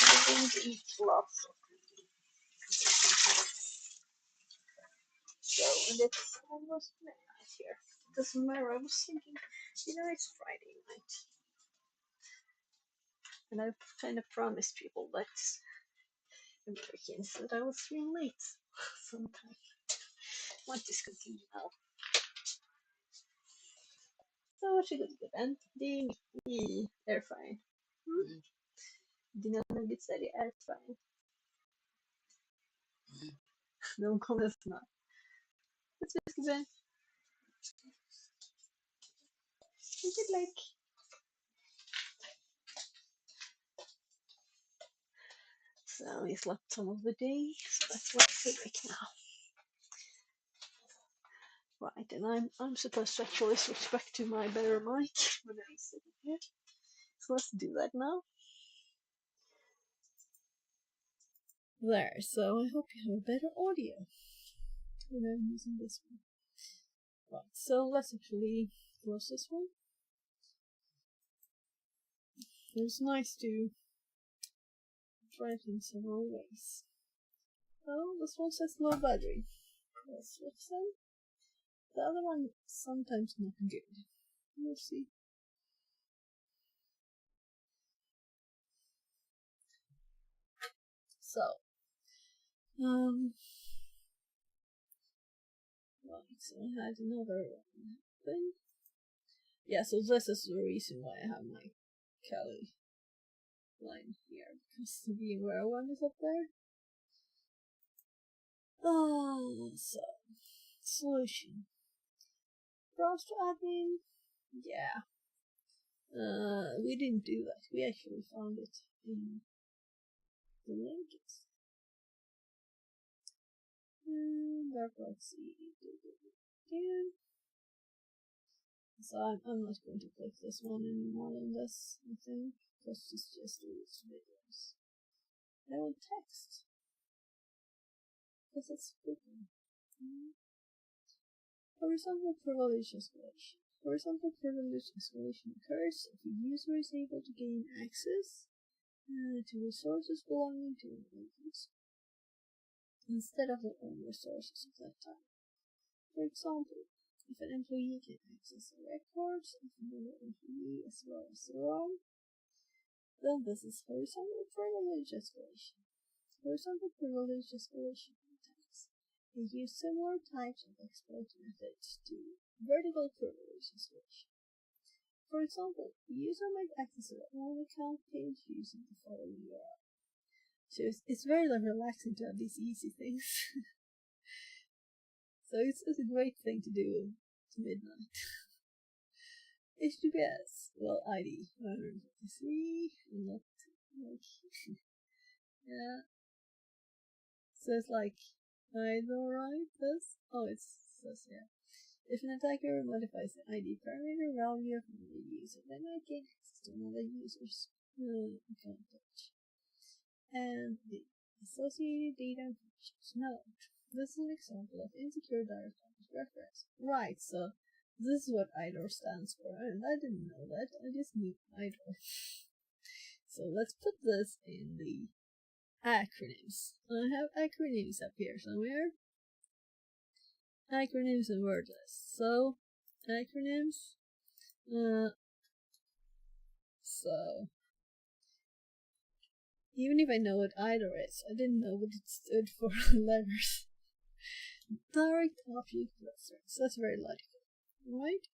I'm going to eat lots of so, and it's almost midnight here. It doesn't matter, I was thinking, it's Friday night. And I've kind of promised people that Americans that I will stream late sometime. Might discontinue now. So what should I do then? The air frying. Dina nuggets är i air frying. De kommer snart. What should I do? Is it like so we slept some of the day, so that's what I feel like now. Right, and I'm supposed to actually switch back to my better mic when I'm sitting here. So let's do that now. There, so I hope you have a better audio when I'm using this one. Right, so let's actually close this one. It's nice to try it in several ways. Oh, this one says low battery. Let's switch them. The other one sometimes not good. We'll see. So, right, so I had another one happen. Yeah, so this is the reason why I have my Kelly line here, because the VMware one is up there. So, solution. Browser admin, yeah. We didn't do that. We actually found it in the link. Dark proxy. Again. So I'm not going to click this one anymore than this, I think, because it's just these videos. I want text, because it's spooky. Horizontal privilege escalation. Horizontal privilege escalation occurs if a user is able to gain access to resources belonging to another user instead of their own resources at that time. For example, if an employee can access the records of another employee as well as their own, then this is horizontal privilege escalation. Horizontal privilege escalation attacks. They use similar types of exploit methods to vertical privilege escalation. For example, the user might access their own account page using the following URL. So it's very relaxing to have these easy things. So it's a great thing to do to midnight. HTTPS, well, ID 153, not like, yeah. So it's like, I don't write this. Oh, it says, yeah. If an attacker modifies the ID parameter value of another user, they might gain access to another user's account page and the associated data information. Note, this is an example of insecure direct object reference. Right, so this is what IDOR stands for, and I didn't know that. I just knew IDOR. So let's put this in the acronyms. I have acronyms up here somewhere. Acronyms and word lists. So, acronyms. So, even if I know what IDOR is, I didn't know what it stood for letters. Direct object reference. That's very logical, right?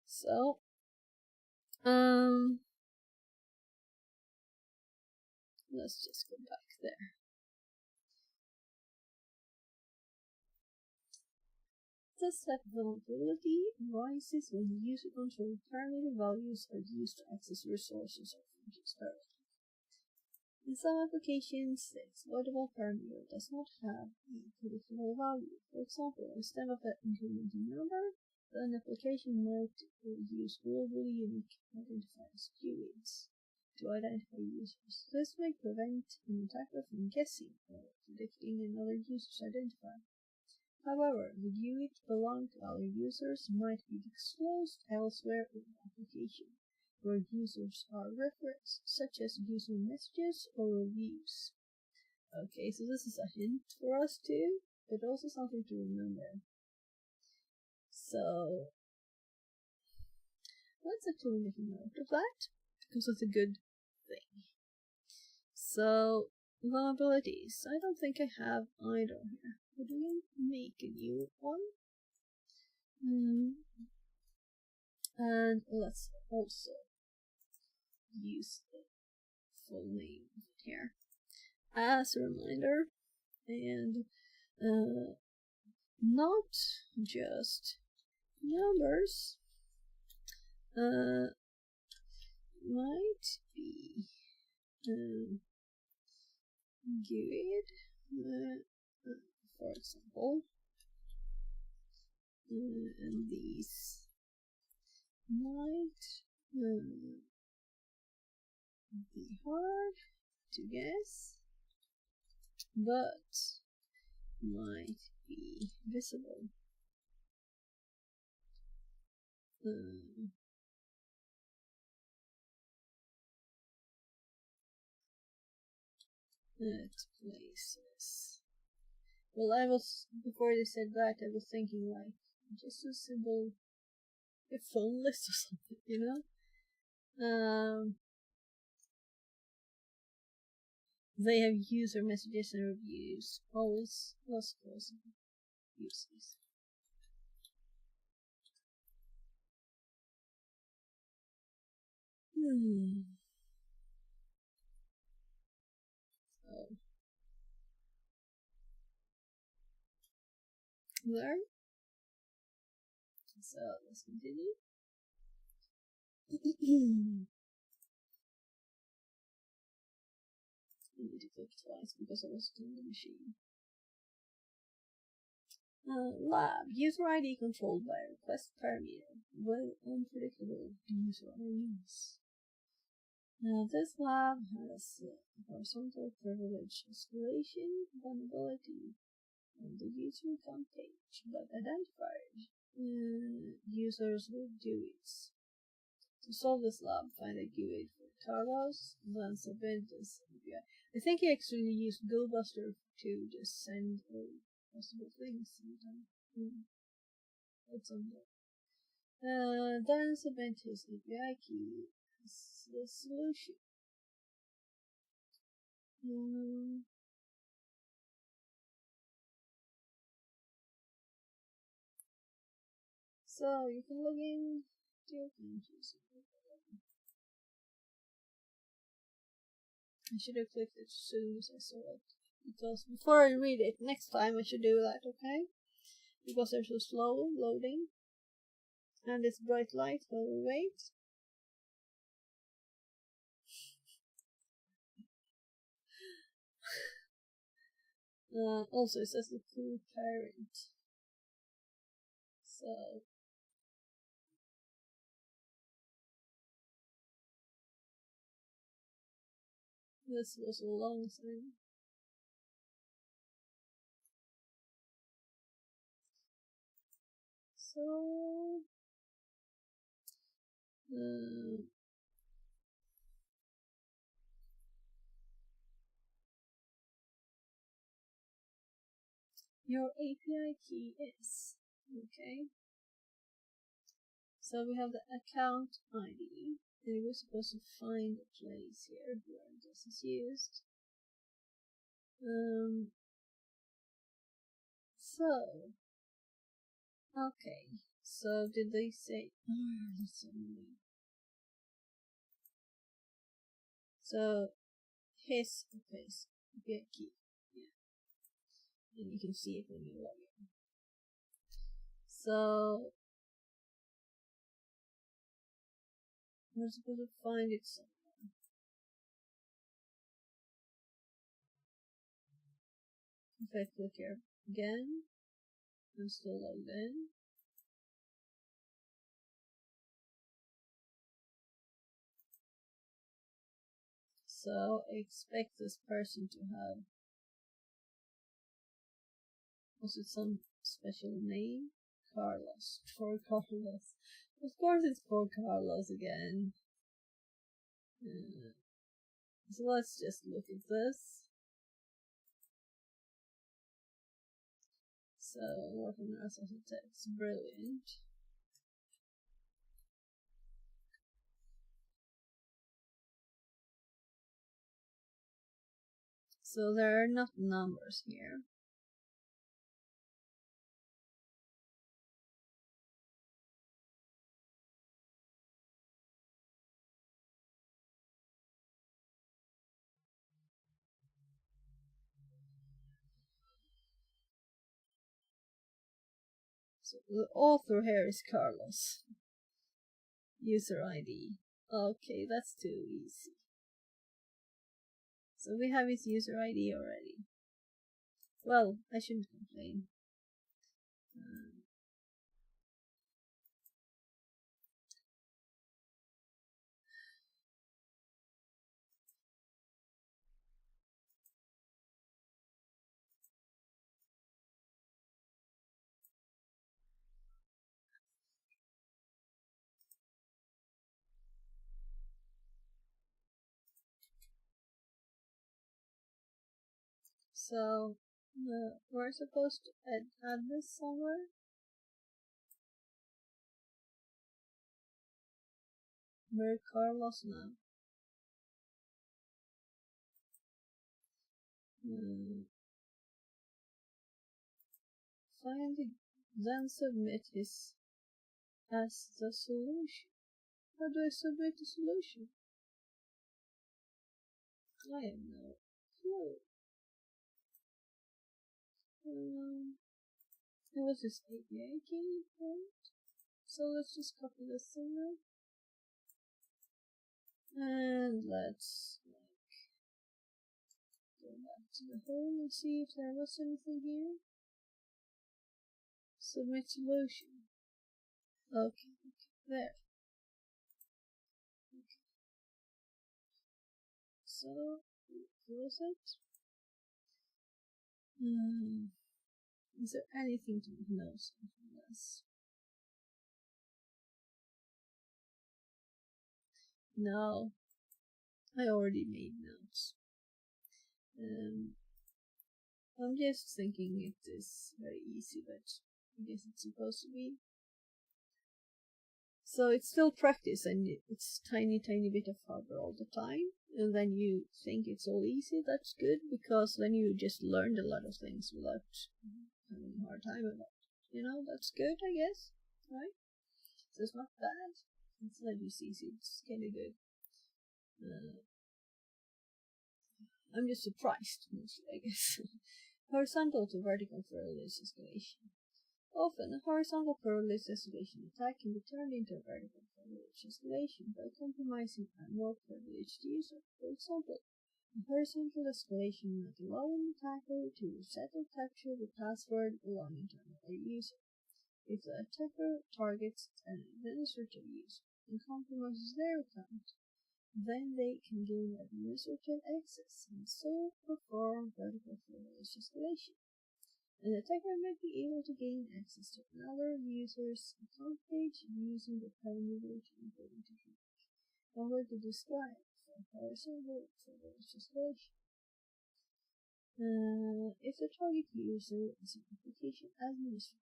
So, let's just go back there. This type of vulnerability arises when the user-controlled parameter values are used to access resources or functions directly. In some applications, the exploitable parameter does not have a predictable value. For example, instead of incrementing number, an application might use globally unique identifiers, GUIDs, to identify users. This may prevent an attacker from guessing or predicting another user's identifier. However, the GUID belonging to other users might be disclosed elsewhere in the application, where users are referenced, such as user messages or reviews. Okay, so this is a hint for us too, but also something to remember. So, let's actually make a note of that, because it's a good thing. So, vulnerabilities. I don't think I have either here. Would we make a new one? And let's also use the full name here as a reminder, and not just numbers, might be GUID, for example, and these might be hard to guess, but might be visible. At places. Well, before they said that, I was thinking like, just a simple phone list or something, you know? They have user messages and reviews. Always was possible. Use these. Oh. There. So let's continue. I need to click twice because I was doing the machine. Lab. User ID controlled by a request parameter with unpredictable user IDs. Now this lab has horizontal privilege escalation vulnerability on the user account page, but identifies users with GUIDs. To solve this lab, find a GUID for Taros, then submit this API. I think he actually used GoBuster to just send possible things sometimes. That's on there. Then submit his API key as the solution. So you can log in to your account. I should have clicked it as soon as I saw it, because before I read it next time I should do that, okay? Because they're so slow loading, and it's bright light while we wait. Also it says the cool parent. So this was a long thing. So your API key is okay. So we have the account ID, and we're supposed to find a place here where this is used. Okay, so did they say, that's so annoying. So, his place, API key, yeah, and you can see it when you log in. So we're supposed to find it somewhere. If I click here again, I'm still logged in. So I expect this person to have, was it some special name? Carlos. For Carlos. Of course it's for Carlos again. So let's just look at this. So working as a text, brilliant. So there are not numbers here. So the author here is Carlos. User ID. Okay, that's too easy. So we have his user ID already. Well, I shouldn't complain. So we're supposed to add this somewhere. Where Carlos now? Find it, then submit his as the solution. How do I submit the solution? I have no clue. It was this API key, right? So let's just copy this somewhere. And let's go back to the home and see if there was anything here. Submit solution. Okay, there. Okay. So close it. Is there anything to make notes from this? No, I already made notes. I'm just thinking it is very easy, but I guess it's supposed to be. So it's still practice, and it's tiny bit of hardware all the time. And then you think it's all easy. That's good, because then you just learned a lot of things without having a hard time about it. You know, that's good, I guess, right? So it's not bad. It's not just easy. It's kind of good. I'm just surprised, mostly, I guess. Horizontal to vertical privilege escalation. Often, a horizontal privilege escalation attack can be turned into a vertical privilege escalation by compromising a more privileged user. For example, a horizontal escalation might allow an attacker to reset or capture the password belonging to another user. If the attacker targets an administrative user and compromises their account, then they can gain administrative access and so perform vertical privilege escalation. An attacker might be able to gain access to another user's account page using the primary encoding technique. Over to describe for horizontal privilege escalation. If the target user is an application administrator,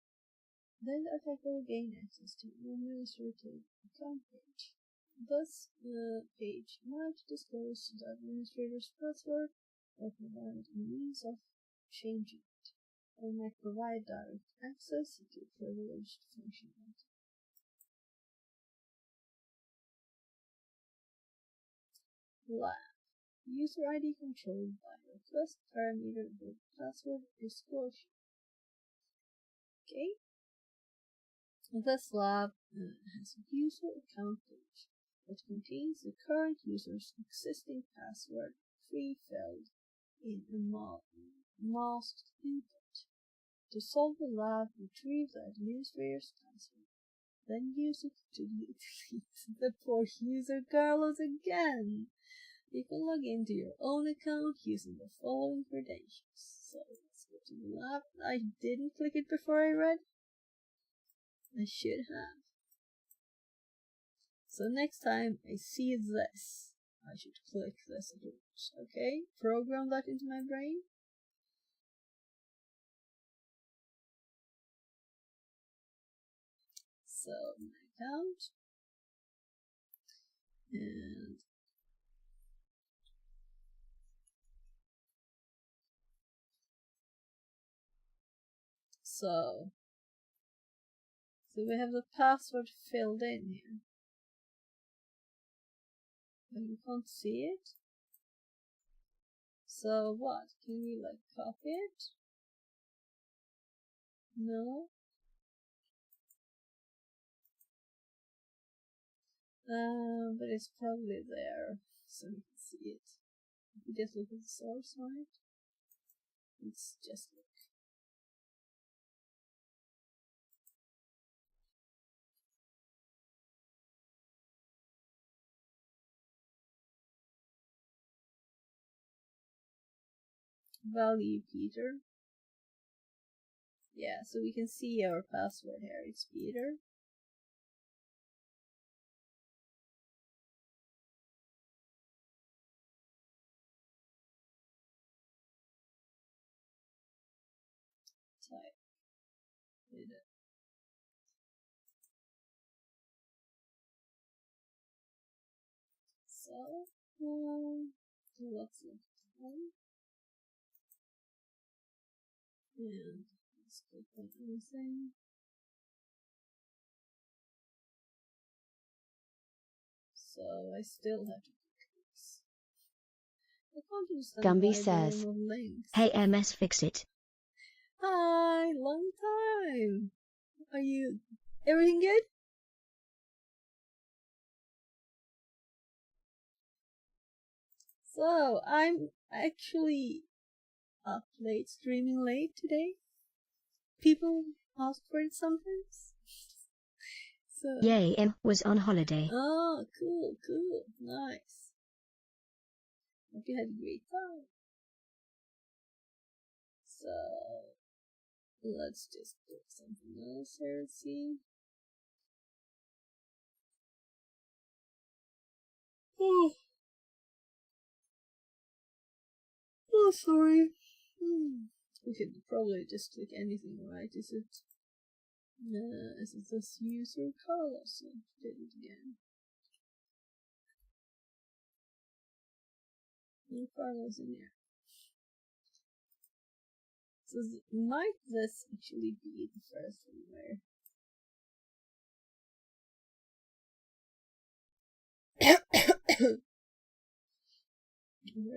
then the attacker will gain access to an administrative account page. Thus, the page might disclose the administrator's password or provide a means of changing it, or might provide direct access to privileged functionality. Lab. User ID controlled by request parameter with password disclosure. Okay. This lab has a user account page that contains the current user's existing password pre-filled in a masked input. To solve the lab, retrieve the administrator's password, then use it to delete the poor user Carlos again. You can log into your own account using the following credentials. So let's go to the lab. I didn't click it before I read. I should have. So next time I see this, I should click this at once. Okay? Program that into my brain. So my account. And so we have the password filled in here. But you can't see it. So what? Can we like copy it? No. But it's probably there, so we can see it. If we just look at the source, right? Let's just look. Value Peter. Yeah, so we can see our password here. It's Peter. Type Peter. So let's look at one. And let's click on anything. So I still have to click this. I can't understand Gumby why there are says, no links. Hey MS Fix It. Hi, long time. Are you everything good? So I'm actually up late, streaming late today. People ask for it sometimes. So Yay, M was on holiday. oh, cool, nice. Hope you had a great time. So let's just do something else here. Let's see. Oh, sorry. We could probably just click anything, right? Is it this user Carlos? Did it again. No Carlos in here. So might this actually be the first one where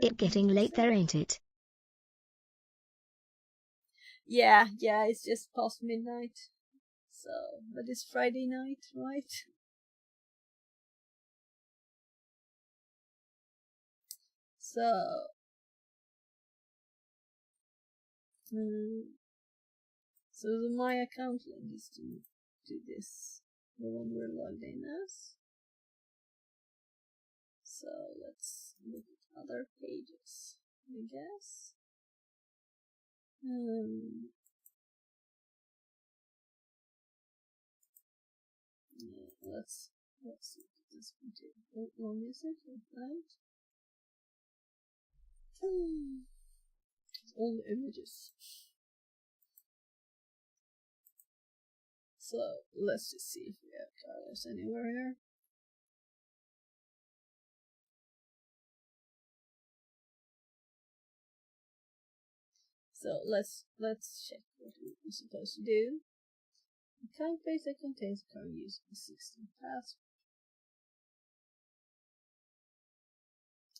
It getting late there, ain't it? Yeah, it's just past midnight. So, but it's Friday night, right? So, so the my account link is to do this, the one we're logged in as. So let's look at other pages, I guess. Let's look at this one too. How long is it? Right? All the images. So let's just see if we have Carlos anywhere here. So let's check what we're supposed to do. Account page that contains current user existing password.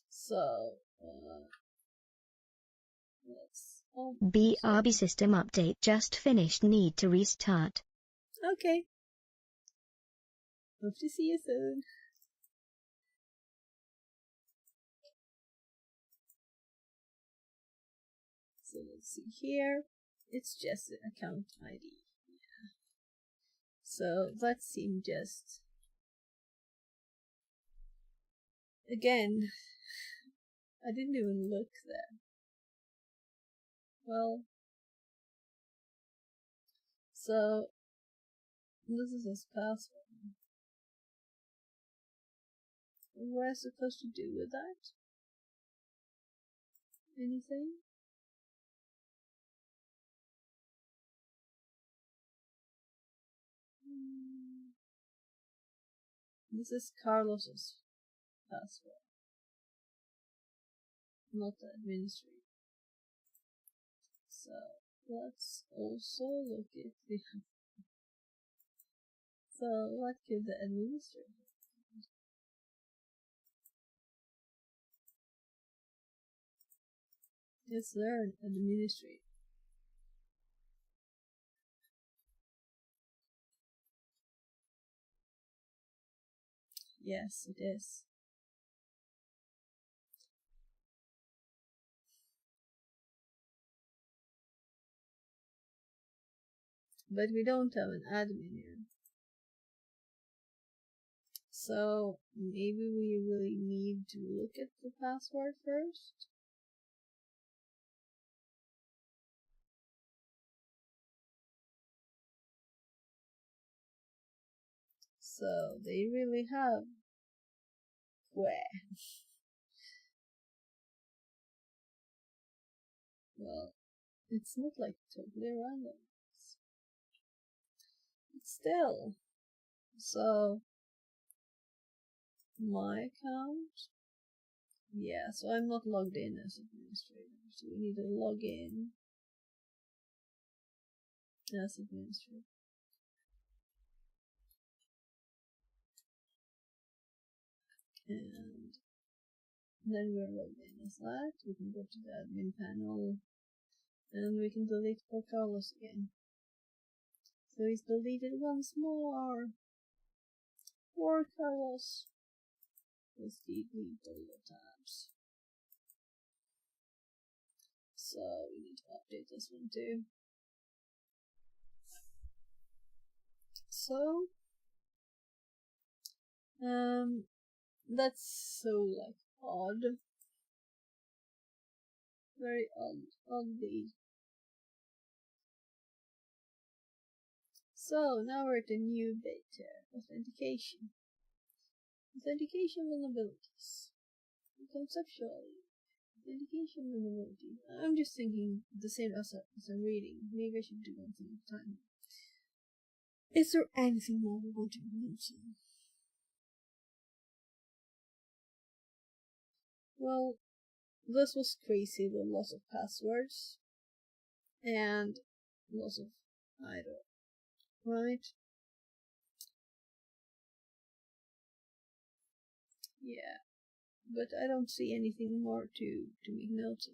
So let's BRB system update just finished, need to restart. Okay. Hope to see you soon. So let's see here. It's just an account ID. Yeah. So let's see just again. I didn't even look there. Well, so this is his password. What am I supposed to do with that? Anything? This is Carlos's password, not the administrator. So let's also look at the. So what could the administrator? Is there an administrator? Yes, it is. But we don't have an admin here. So maybe we really need to look at the password first. So they really have where? Well, it's not like totally random. But still. So my account. Yeah, so I'm not logged in as administrator. So we need to log in as administrator. And then we're logged in as that. We can go to the admin panel and we can delete poor Carlos again. So he's deleted once more. Poor Carlos. Let's delete all the tabs. So we need to update this one too. So that's so like odd. Very oddly. So now we're at the new beta authentication. Authentication vulnerabilities. Conceptually, authentication vulnerability. I'm just thinking the same as I'm reading. Maybe I should do one thing at a time. Is there anything more we want to mention? Well, this was crazy with lots of passwords and lots of either, right? Yeah, but I don't see anything more to make notes of.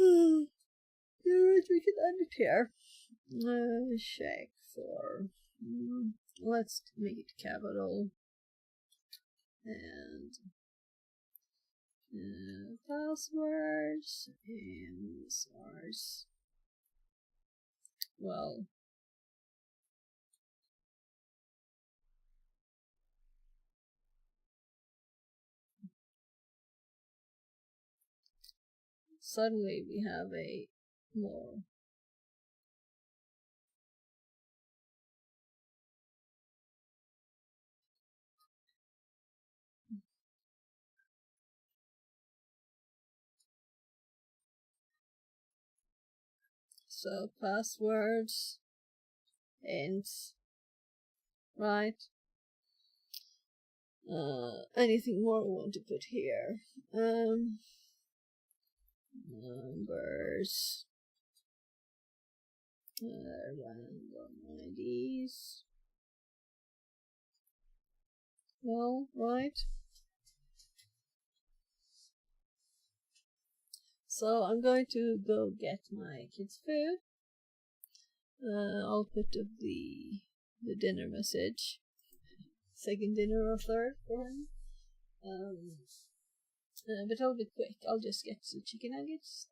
Alright, we can end it here. Check for. Let's make it capital. And passwords and source. Well, suddenly we have a more so passwords and right. Anything more we want to put here? Numbers, random IDs. Well, right. So I'm going to go get my kids' food. I'll put up the dinner message. Second dinner or third for him. But I'll be quick. I'll just get the chicken nuggets.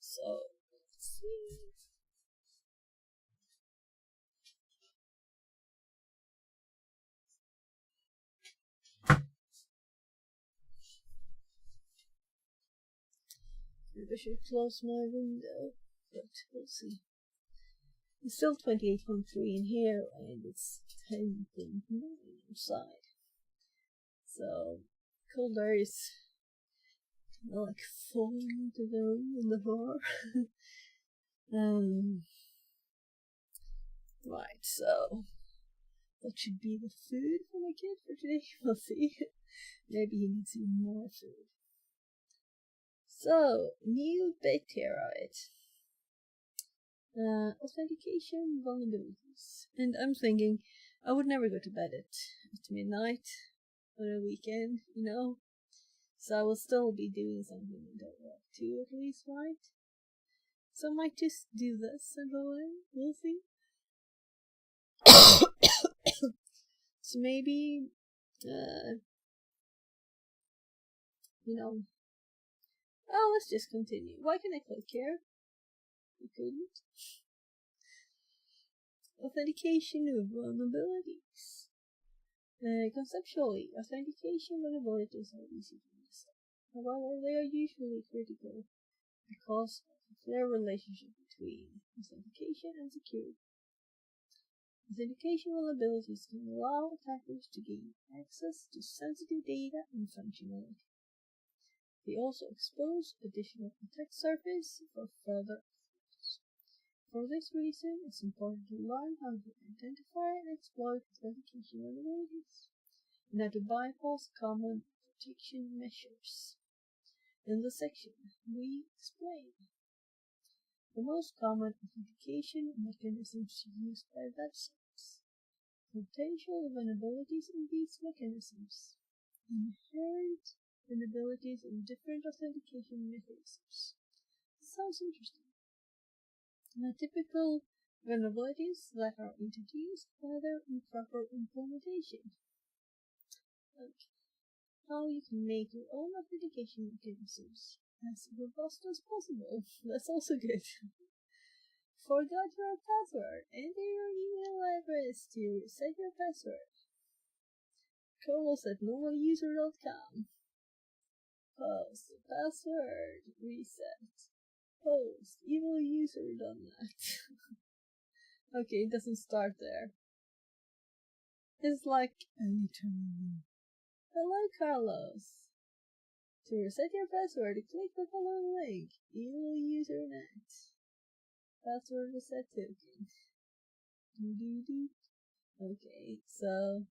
So, let's see. Maybe I should close my window, but we'll see. It's still 28.3 in here, and it's 10.9 outside. So, cold air is kind of like falling into the room on the floor. Right, so that should be the food for my kid for today. We'll see. Maybe he needs even more food. So, new bit here, right? Authentication vulnerabilities. And I'm thinking, I would never go to bed at midnight on a weekend, you know? So I will still be doing something until 2 at least, right? So I might just do this and go in. We'll see. So maybe, you know, oh, let's just continue. Why can I click here? I couldn't. Authentication of vulnerabilities. Conceptually, authentication vulnerabilities are easy to understand. However, they are usually critical because of their relationship between authentication and security. Authentication vulnerabilities can allow attackers to gain access to sensitive data and functionality. They also expose additional attack surface for further attacks. For this reason, it's important to learn how to identify and exploit authentication vulnerabilities, and how to bypass common protection measures. In this section, we explain the most common authentication mechanisms used by websites, potential vulnerabilities in these mechanisms, inherent vulnerabilities in different authentication mechanisms. This sounds interesting. Typical vulnerabilities that are introduced by their improper implementation. Okay. How you can make your own authentication mechanisms as robust as possible. That's also good. Forgot your password. Enter your email address to reset your password. Carlos at normaluser.com. Post password reset. Post eviluser.net. Okay, it doesn't start there. It's like anytime. Hello, Carlos. To reset your password, click the following link. eviluser.net. Password reset token. Okay, so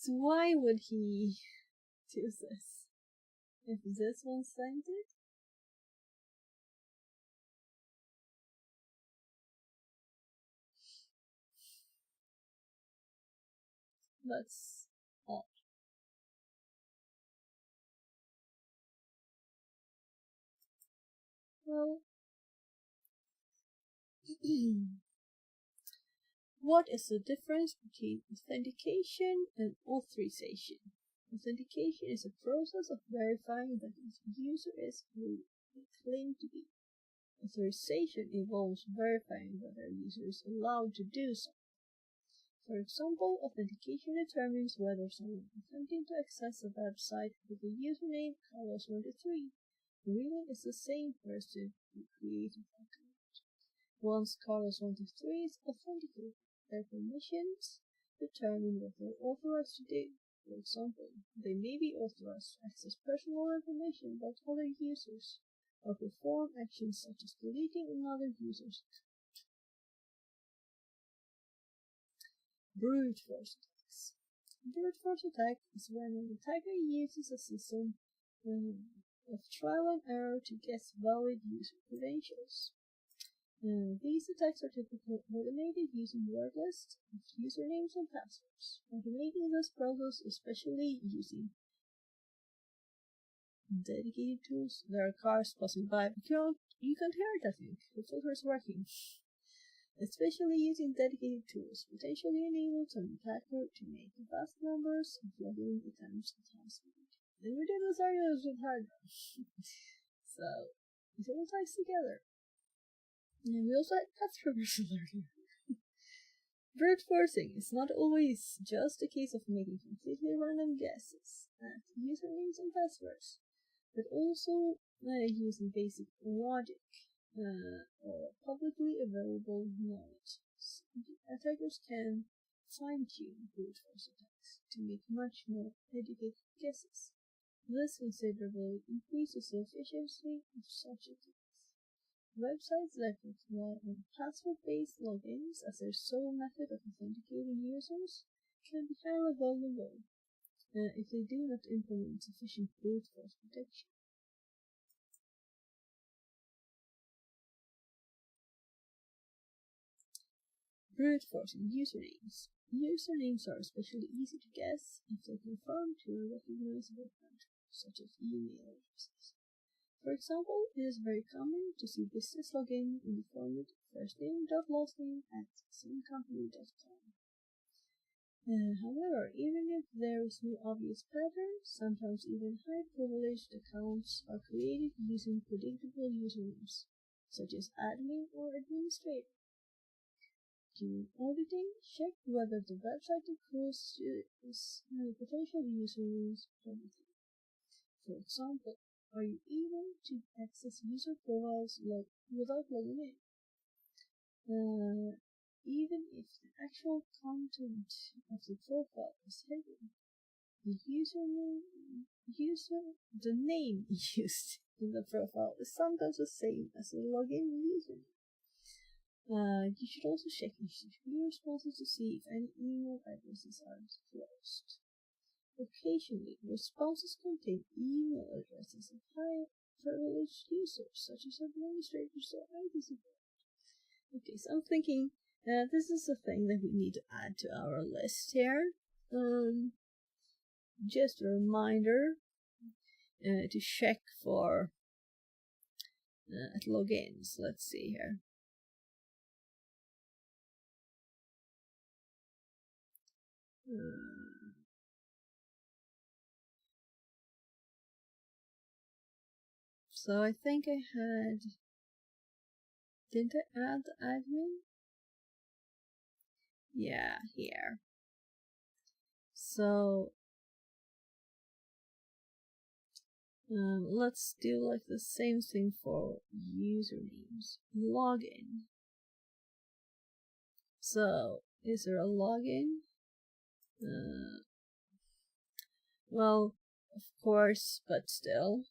why would he do this? If this one sent it? That's odd. Well, what is the difference between authentication and authorization? Authentication is a process of verifying that the user is who they claim to be. Authorization involves verifying whether a user is allowed to do so. For example, authentication determines whether someone attempting to access a website with the username Carlos123 really is the same person who created the account. Once Carlos123 is authenticated, their permissions determine what they're authorized to do. For example, they may be authorized to access personal information about other users, or perform actions such as deleting another user's account. Brute force attacks. Brute force attack is when an attacker uses a system of trial and error to guess valid user credentials. These attacks are typically automated using word lists of usernames and passwords. Automating this process, especially using dedicated tools. There are cars passing by, but you can't hear it, I think. The filter is working. Especially using dedicated tools, potentially enables an attacker to make vast numbers of login attempts at high speed. And we did this earlier with hardware. So, it all ties together. And we also had traversal earlier. Brute forcing is not always just a case of making completely random guesses at usernames and passwords, but also using basic logic or publicly available knowledge. Attackers can fine-tune brute force attacks to make much more educated guesses. This considerably increases the efficiency of such attacks. Websites that rely on password-based logins as their sole method of authenticating users can be highly vulnerable if they do not implement sufficient brute force protection. Brute forcing usernames. Usernames are especially easy to guess if they conform to a recognizable pattern, such as email addresses. For example, it is very common to see business login in the format firstname.lastname@samecompany.com. However, even if there is no obvious pattern, sometimes even high-privileged accounts are created using predictable usernames, such as admin or administrator. During auditing, check whether the website includes potential usernames permitted. For example, are you able to access user profiles without logging in? Even if the actual content of the profile is hidden, the name used in the profile is sometimes the same as the login username. You should also check HTTP responses to see if any email addresses are disclosed. Occasionally, responses contain email addresses of high-privileged users, such as administrators or IT support. Okay, so I'm thinking this is a thing that we need to add to our list here. Just a reminder to check for at logins. Let's see here. So I think I had. Didn't I add the admin? Yeah, here. So let's do like the same thing for usernames. Login. So is there a login? Well, of course, but still,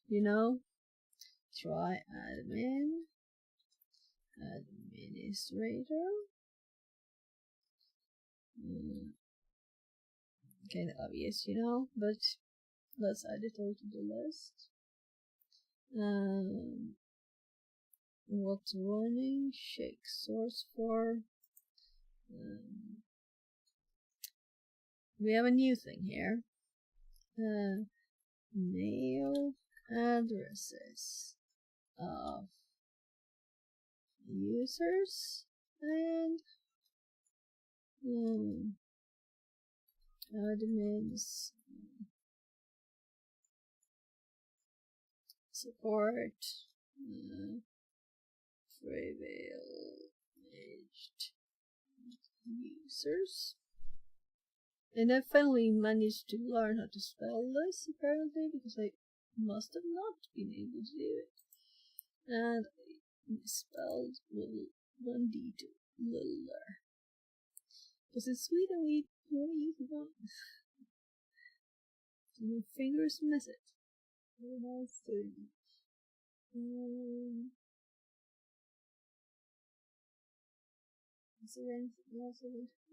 try admin, administrator. Kind of obvious, but let's add it all to the list. What's running? Check source for. We have a new thing here. Mail addresses of users and admins support privileged users. And I finally managed to learn how to spell this, apparently, because I must have not been able to do it. And I spelled little 1D to littler. Because in Sweden we only use one. So my fingers miss it. What am I doing? Is there anything else I want to do?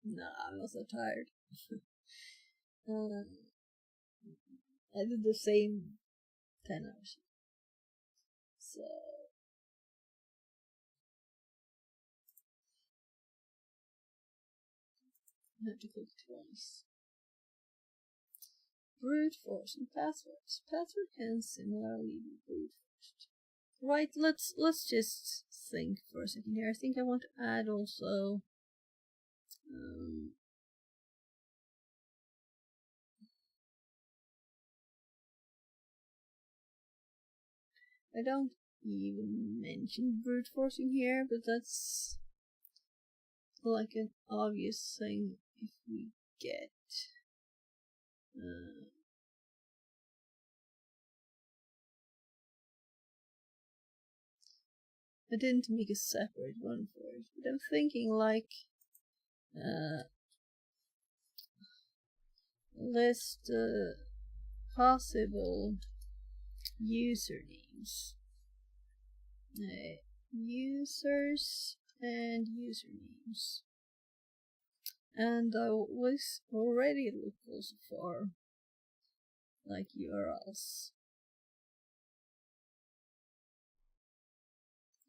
No, I'm not so tired. I did the same 10 hours. So I have to click twice. Brute force and passwords. Password can similarly be brute forced. Right, let's just think for a second here. I think I want to add also I don't even mention brute forcing here, but that's like an obvious thing if we get I didn't make a separate one for it, but I'm thinking like list possible usernames, users and usernames, and I was already looked also for like URLs.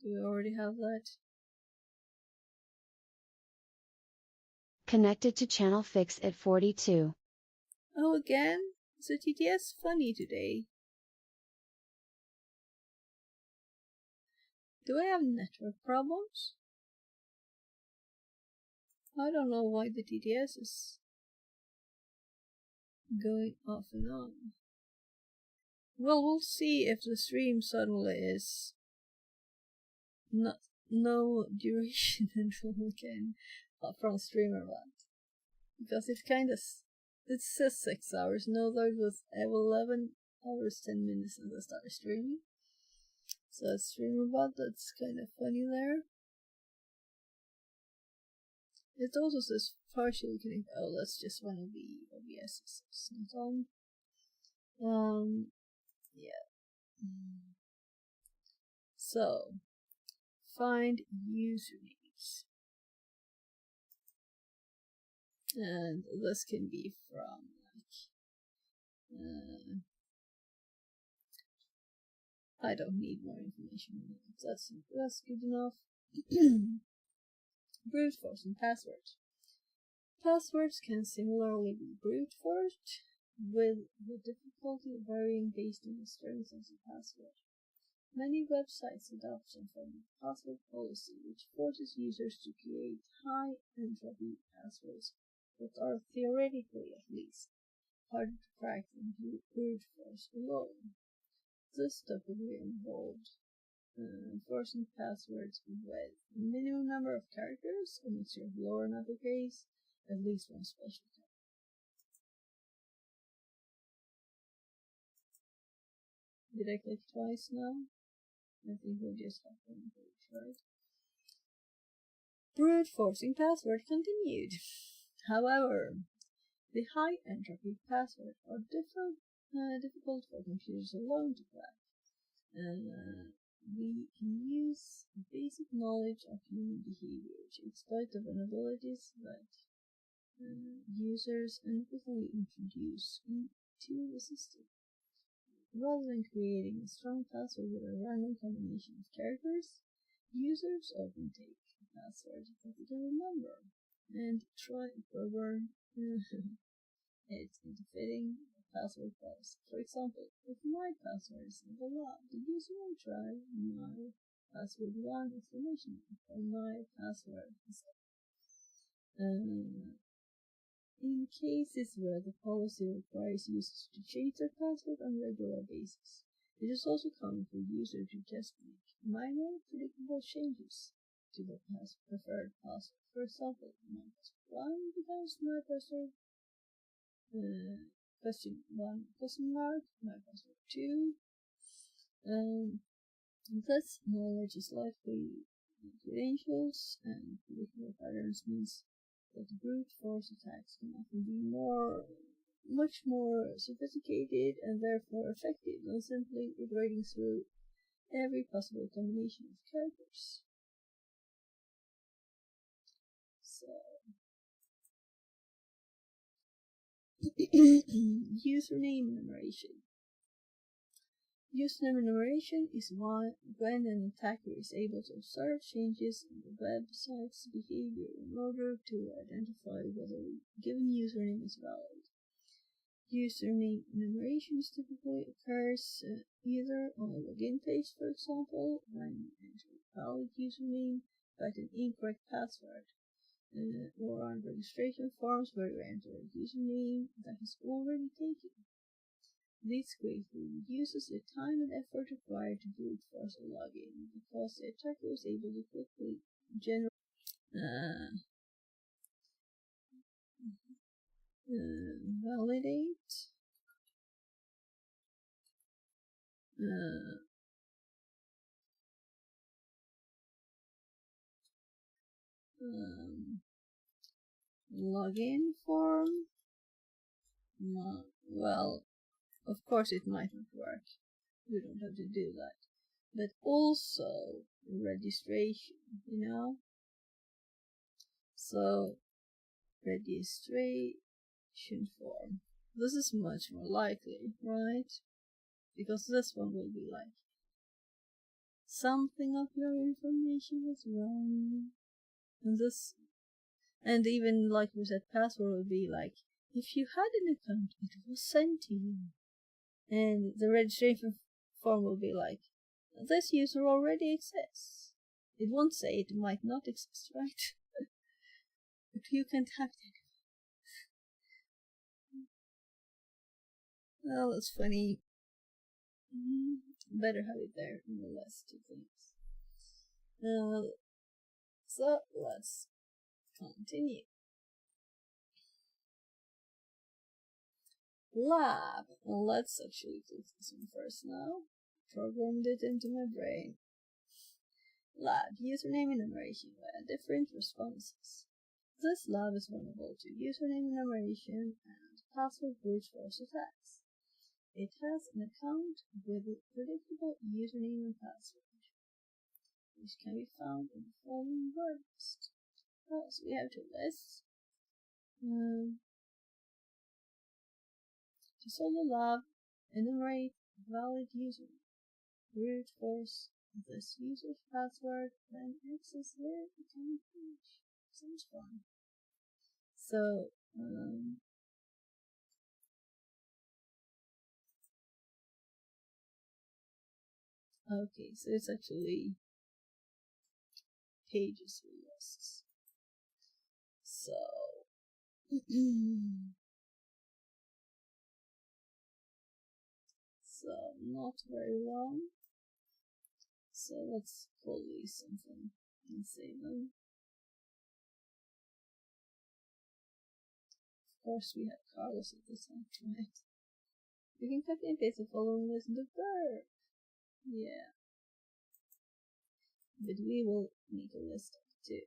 Do we already have that? Connected to channel fix at 42. Oh, again? Is the TTS funny today? Do I have network problems? I don't know why the TTS is going off and on. Well, we'll see if the stream suddenly is no duration until we can from streamer one. Because it says 6 hours. No, that was 11 hours 10 minutes since I started streaming. So streamer bot, that's kind of funny there. It also says partially connected. Oh, that's just one of the OBS's. It's not on. Yeah. So, find usernames. And this can be from like I don't need more information. That's good enough. Brute force and passwords. Passwords can similarly be brute forced, with the difficulty varying based on the strength of the password. Many websites adopt some form of password policy which forces users to create high entropy passwords that are theoretically, at least, harder to crack than brute force alone. This typically involved forcing passwords with a minimum number of characters, a mixture of lower and uppercase, at least one special character. Did I click twice now? I think we just have one page, right? Brute forcing password continued. However, the high entropy passwords are difficult for computers alone to crack. We can use basic knowledge of human behavior to exploit the vulnerabilities that users unequivocally introduce into the system. Rather than creating a strong password with a random combination of characters, users often take a password that they can remember and try to program it into fitting a password policy. For example, if my password is blah, the user will try my password 1 exclamation or my password instead. In cases where the policy requires users to change their password on a regular basis, it is also common for users to just make minor predictable changes to their preferred password. For example, my password 1 becomes my password question mark, my password 2. Thus, knowledge is likely credentials, and predictable patterns means that brute force attacks can often be much more sophisticated and therefore effective than simply iterating through every possible combination of characters. So, username enumeration. Username enumeration is when an attacker is able to observe changes in the website's behavior in order to identify whether a given username is valid. Username enumeration typically occurs either on a login page, for example, when you enter a valid username but an incorrect password, or on registration forms where you enter a username that is already taken. This greatly reduces the time and effort required to brute force a login because the attacker is able to quickly generate validate login form. Well, of course it might not work. You don't have to do that. But also registration, you know? So, registration form. This is much more likely, right? Because this one will be like, something of your information is wrong. And even like we said, password will be like, if you had an account, it was sent to you. And the registration form will be like, this user already exists. It won't say it might not exist, right? But you can't have it. Oh, that's funny. Better have it there in the list of things. So let's continue. Lab. Let's actually do this one first now. Programmed it into my brain. Lab. Username enumeration via different responses. This lab is vulnerable to username enumeration and password brute force attacks. It has an account with a predictable username and password, which can be found in the following word list. So we have two lists. To solve the lab, enumerate valid username, brute force this user's password, then access their account page. Sounds fun. So, okay, so it's actually pages with lists. So, so not very long. So let's call these something and save them. Of course, we have Carlos at this time, right? We can copy and paste the following list into verb. Yeah. But we will make a list of it too.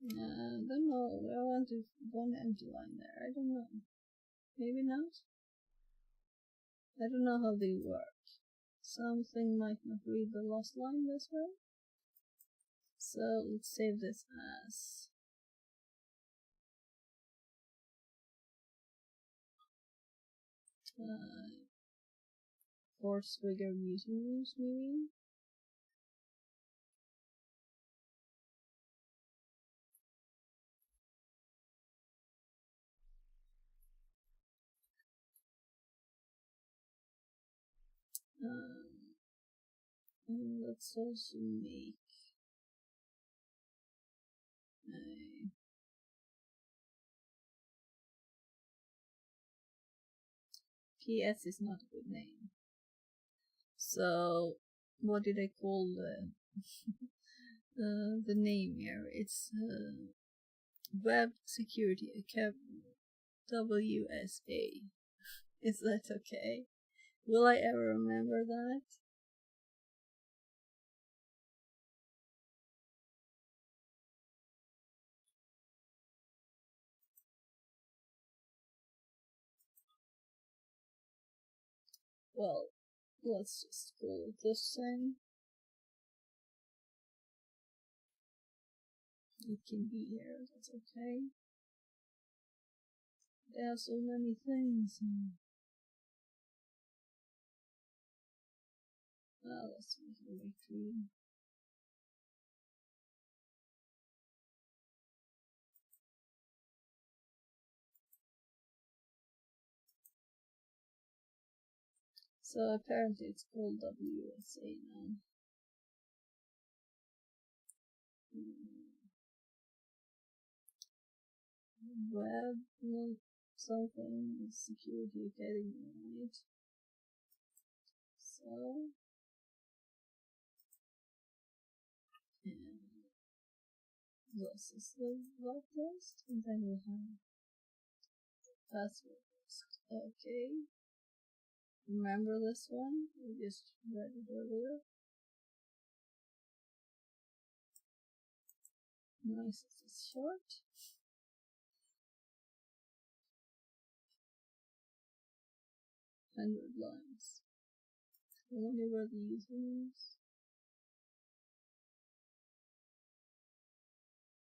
I don't know. I want one empty line there. I don't know. Maybe not. I don't know how they work. Something might not read the last line this way. So let's save this as force trigger usernames maybe. And let's also make a PS is not a good name. So what did I call the name here? It's Web Security Academy, WSA. Is that okay? Will I ever remember that? well, let's just call it this thing. It can be here, that's okay. There are so many things. Let's make it electric. So apparently it's called WSA now. Web something security academy, right? So and this is the web list, and then we have password list. Okay. Remember this one? We just read it earlier. Nice, it's short. Hundred lines. I wonder where the usernames.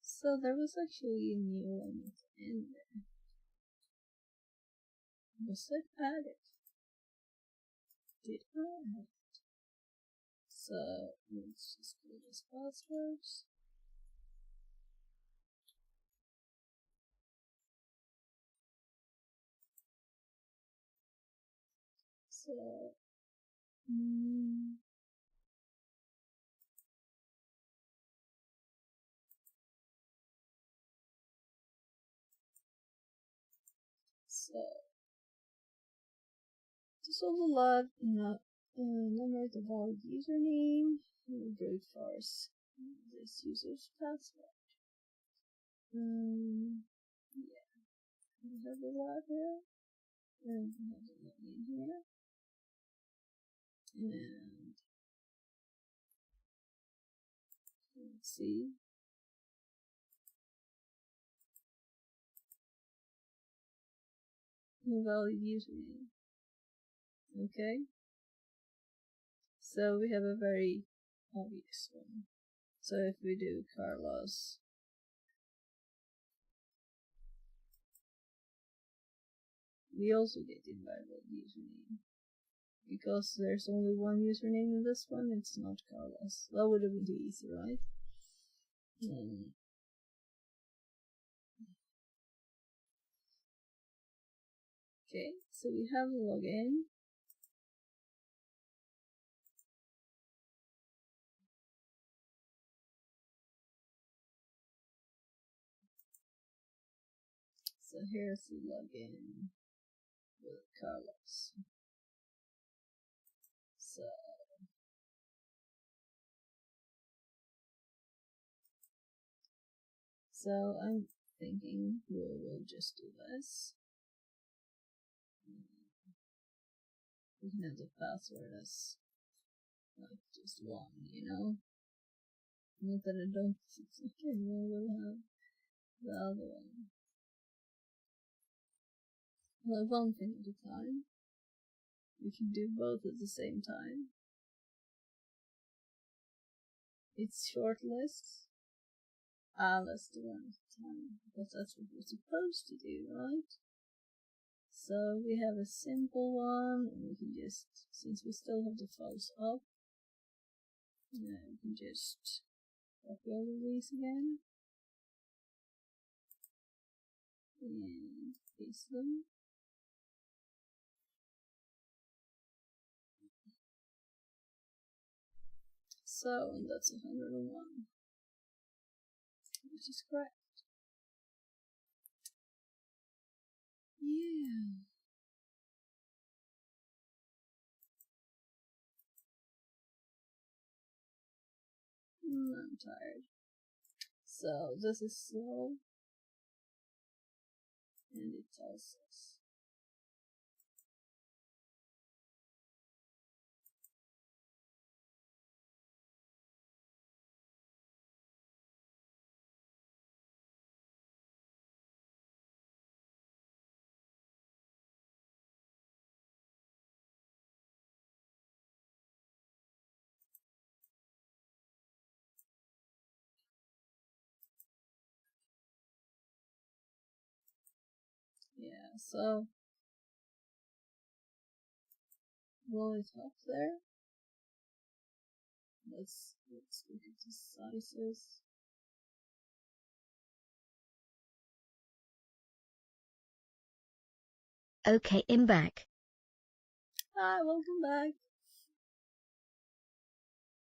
So there was actually a new one at the end there. Was it added? Did I add it? So let's just call this passwords. So so this will allow number the valid username and brute force this user's password. Yeah, we have the lab here, and we have the login here, and let's see. Invalid username. Okay. So we have a very obvious one. So if we do Carlos, we also get invalid username. Because there's only one username in this one, it's not Carlos. That would have been too easy, right? Okay, so we have a login. So here's the login with Carlos. So I'm thinking we'll just do this. We can have the password as like just one, you know? Not that I don't think we'll have the other one. Well, one thing at a time. We can do both at the same time. It's short lists. Let's do one at a time, because that's what we're supposed to do, right? So we have a simple one, and we can just, since we still have the files up, we can just copy all of these again and paste them. So, and that's 101, which is correct. Yeah. I'm tired. So this is slow, and it tells us. Yeah, so roll it up there. Let's look at the sizes. Okay, I'm back. Hi, welcome back.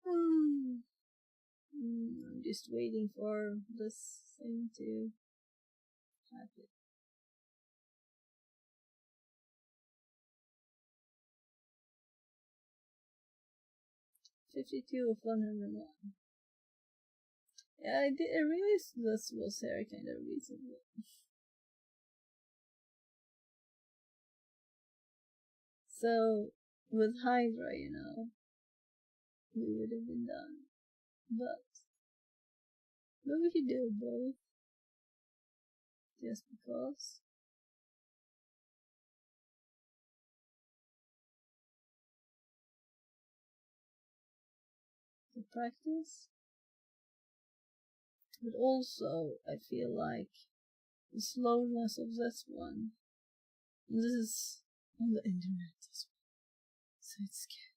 I'm just waiting for this thing to happen. $52 of 101. Yeah, I realized this was here kind of recently. So, with Hydra, we would have been done. But we could do both. Just because. To practice. But also, I feel like the slowness of this one. This is on the internet as well. So it's scary.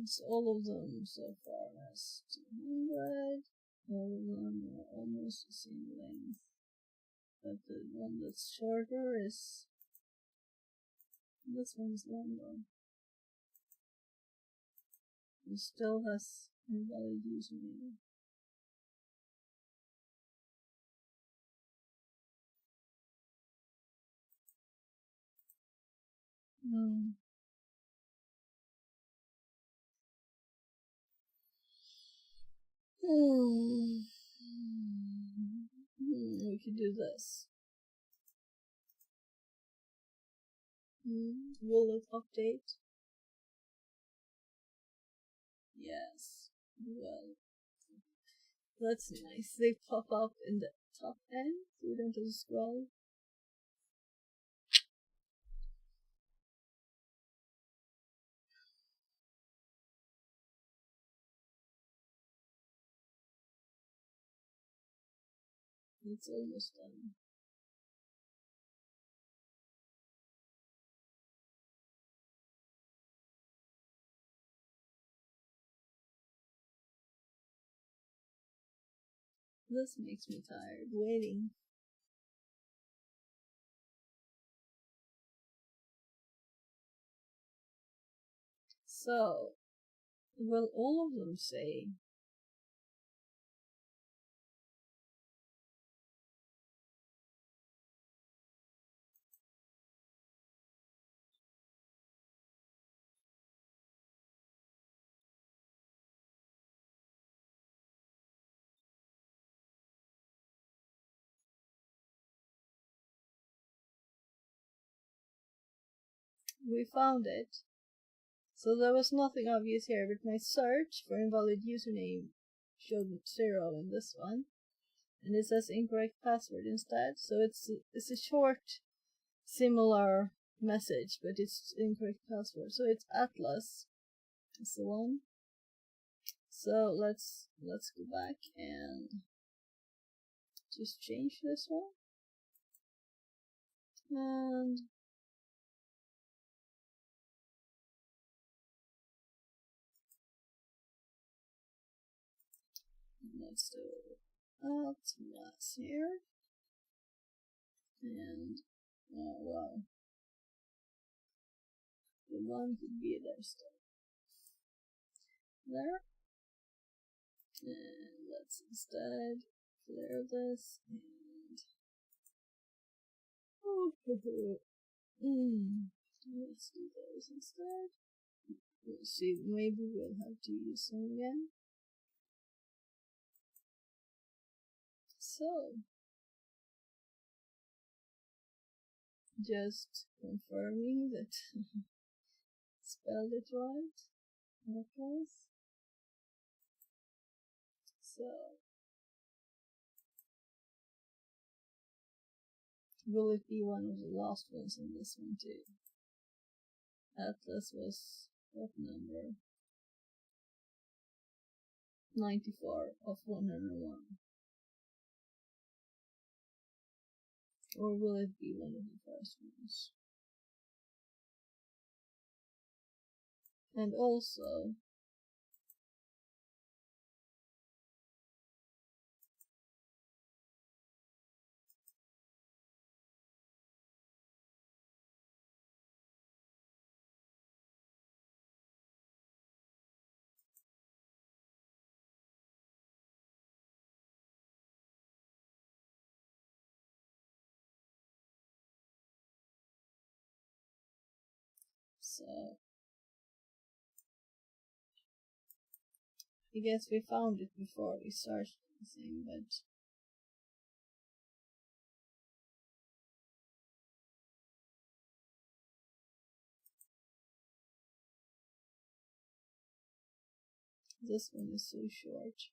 So all of them so far has 200. All of them are almost the same length. But the one that's shorter is... This one's longer. It still has invalid username. We could do this. Will it update? Yes. Well, that's nice. They pop up in the top end, so we don't have to scroll. It's almost done. This makes me tired waiting. So, will all of them say? We found it. So there was nothing obvious here, but my search for invalid username showed 0 in this one. And it says incorrect password instead. So it's a short, similar message, but it's incorrect password. So it's Atlas. That's the one. So let's go back and just change this one. And let's do Atlas here. And oh wow, the one could be there still. There. And let's instead clear this and let's do those instead. We'll see, maybe we'll have to use them again. So, just confirming that spelled it right. Okay. So, Will it be one of the last ones in this one too? Atlas was what number? 94 of 101. Or will it be one of the first ones? And also, so I guess we found it before we searched the thing, but this one is so short.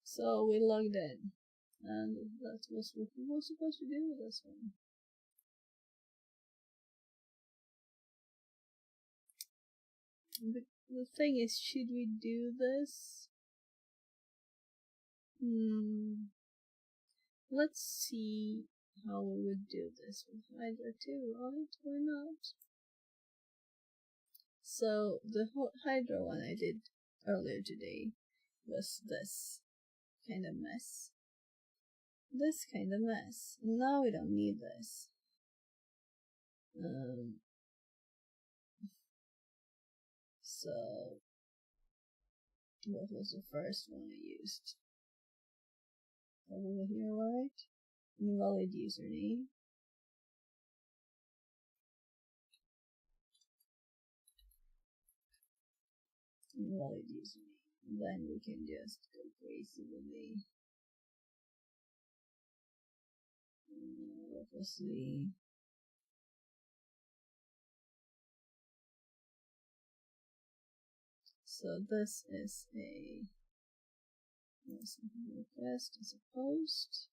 So we logged in, and that was what we were supposed to do with this one. The thing is, should we do this? Let's see how we would do this with Hydra too, right? Why not? So the Hydra one I did earlier today was this kind of mess. This kind of mess. Now we don't need this. So what was the first one I used? Over here, right? Invalid username. Invalid username. Then we can just go crazy with the what was the so this is a request as a post,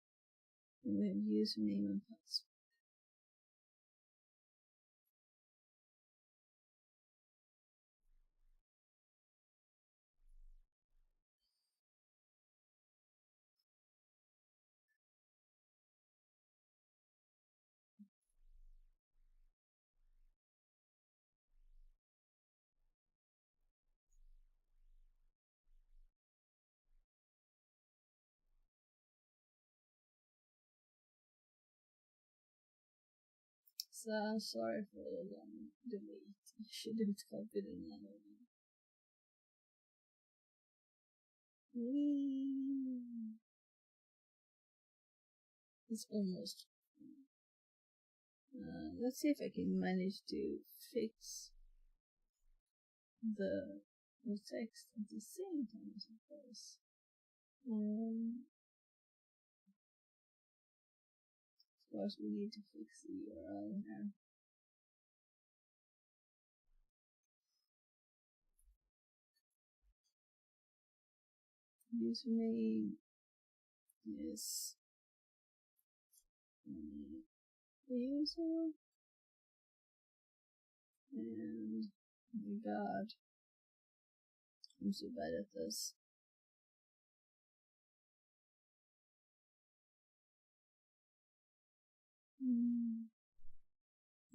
and we have username and password. So I'm sorry for the long delete. I shouldn't copy another one. It's almost. Let's see if I can manage to fix the text at the same time as this. Of course, we need to fix the URL here. Username is user, and oh my god, I'm so bad at this.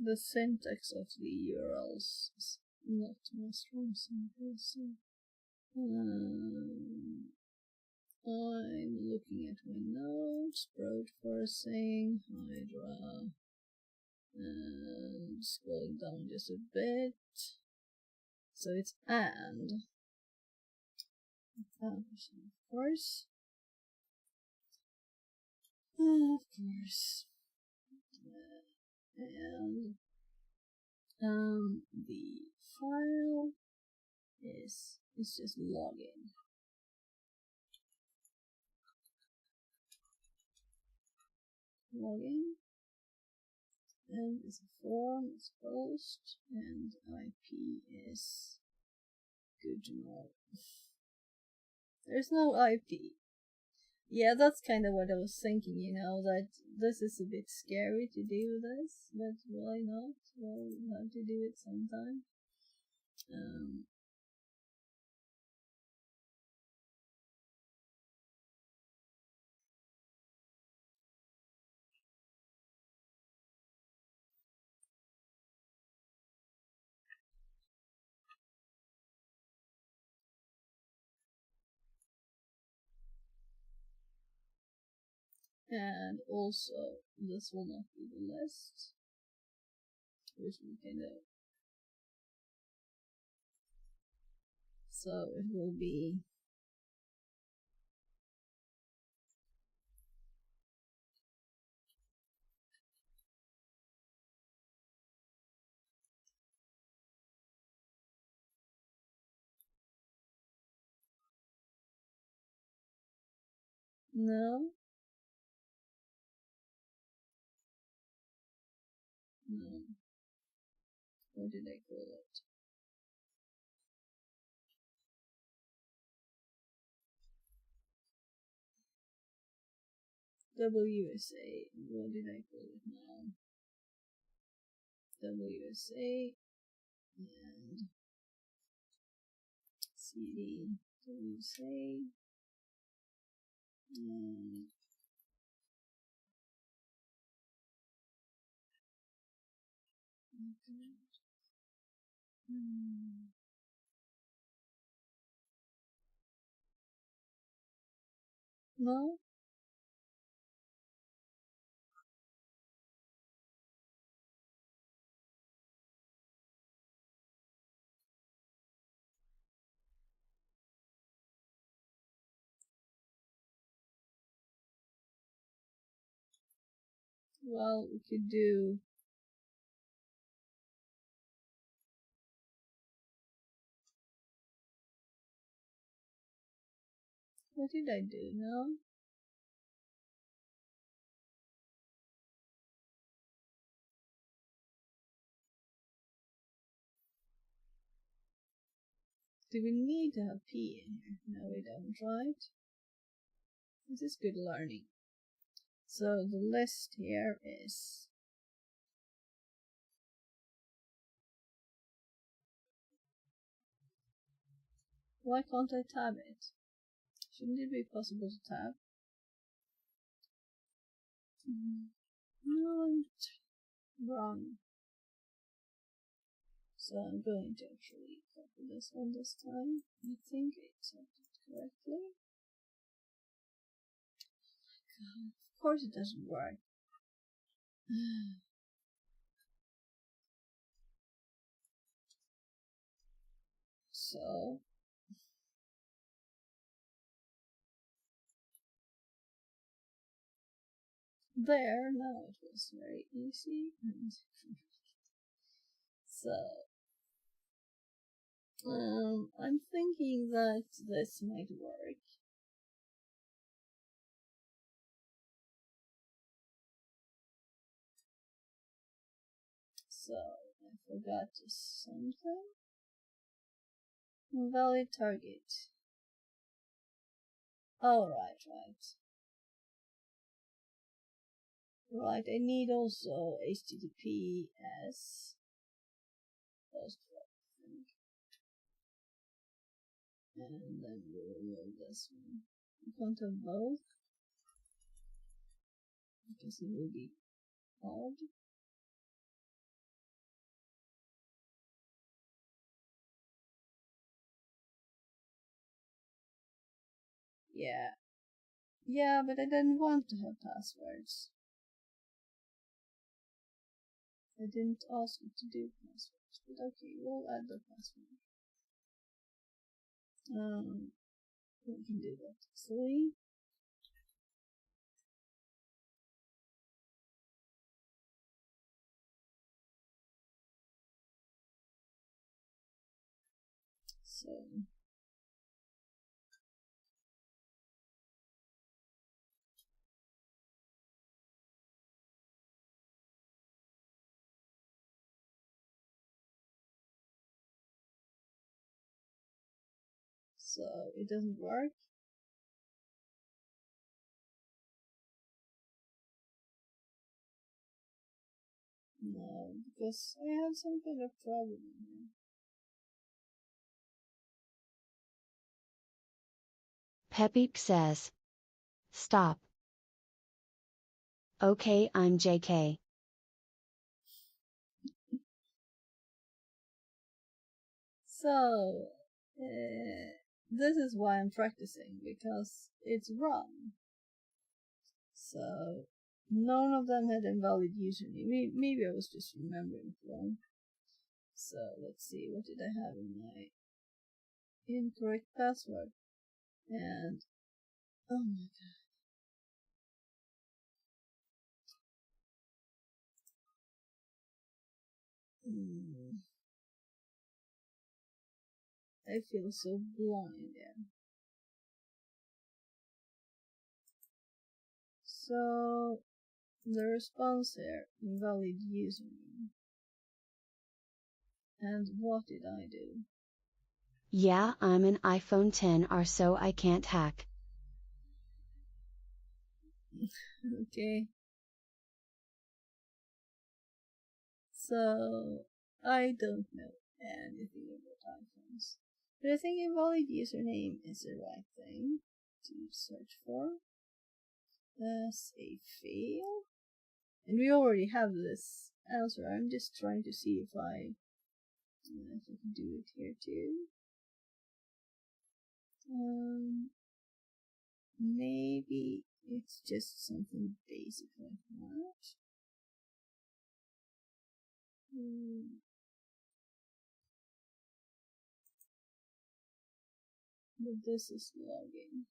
The syntax of the URLs is not my strong suit, so I'm looking at my notes, broad parsing, Hydra, and scrolling down just a bit. So it's and of course. Of course. And the file is It's just login. Login. And it's a form, it's post, and IP is good to know. There's no IP. Yeah, that's kind of what I was thinking, you know, that this is a bit scary to do this, but why not? We'll have to do it sometime. And also, this will not be the list, which we kind of. So it will be. No. No. What did I call it? WSA. What did I call it now? WSA and CD. WSA and no. Well, we could do. What did I do now? Do we need to have P in here? No, we don't, right? This is good learning. So the list here is. Why can't I tab it? Shouldn't it be possible to tab? No, I'm wrong. So I'm going to actually copy this one this time. I think I typed it correctly. Oh my god, of course it doesn't work. So there, now it was very easy. So I'm thinking that this might work. So I forgot something. Valid target. Oh, right. Right, I need also HTTPS. And then we'll remove this one. I can't have both, because it will be odd. Yeah, but I didn't want to have passwords. I didn't ask you to do passwords, but okay, we'll add the password. We can do that. 3. So So it doesn't work. No, because I have some kind of problem here. Pepeep says. Stop. Okay, I'm JK. So, this is why I'm practicing, because it's wrong. So, none of them had invalid username. Maybe I was just remembering it wrong. So, let's see, what did I have in my incorrect password? And, oh my god. I feel so blind, yeah. So, the response here, invalid username. And what did I do? Yeah, I'm an iPhone 10R, so I can't hack. Okay. So, I don't know anything about iPhones. But I think invalid username is the right thing to search for. As a fail. And we already have this answer. I'm just trying to see if I can do it here too. Maybe it's just something basic like that. But this is login.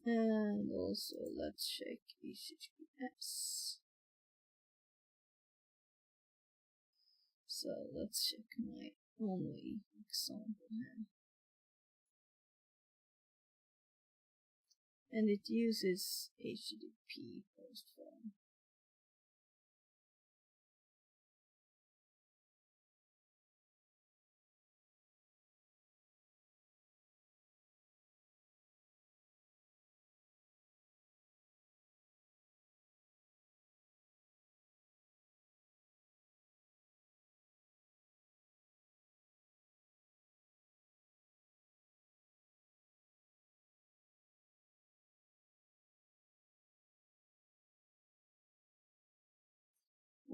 And also let's check HTTPS. So let's check my only example here. And it uses HTTP post form.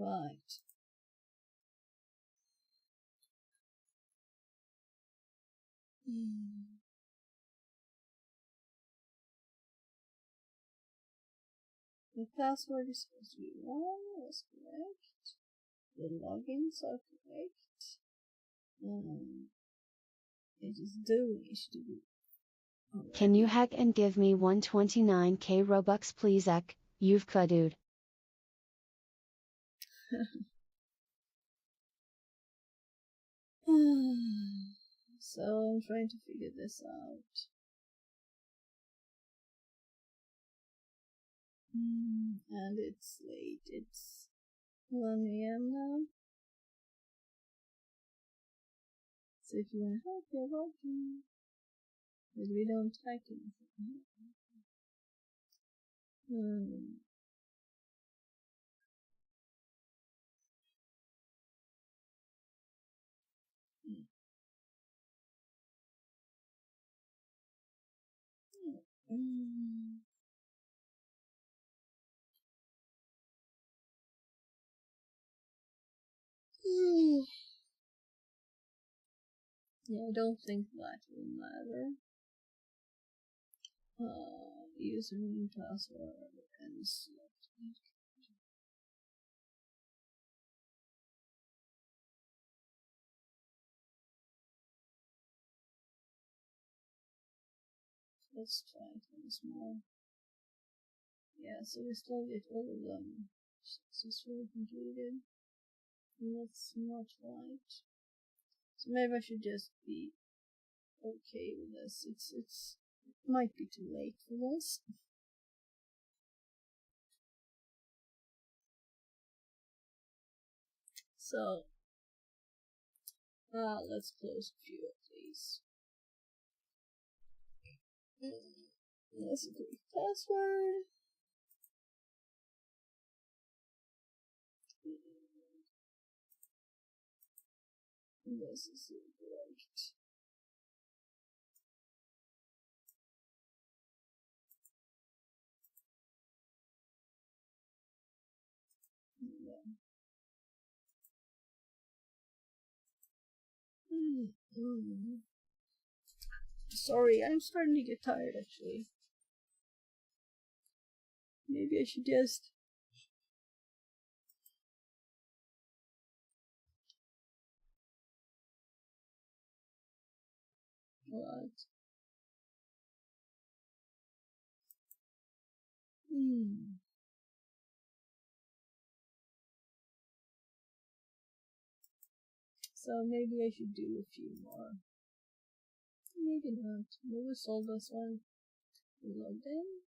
Right. The password is supposed to be wrong, that's correct. The logins are correct. It is doing HTTP. Can you hack and give me 129k Robux please ek, you've dude. So I'm trying to figure this out. And it's late, it's 1 a.m. now. So if you want to help, you're welcome. But we don't hack anything. Yeah, I don't think that will matter. Username, password, and select. Let's try it once more. Yeah, so we still get all of them successfully completed. And that's not right. So maybe I should just be okay with this. It might be too late for this. So let's close a few of these. Let's agree password. This is incorrect. Sorry, I'm starting to get tired actually. Maybe I should just what? So maybe I should do a few more. Maybe not. Maybe solve this one. Logged in.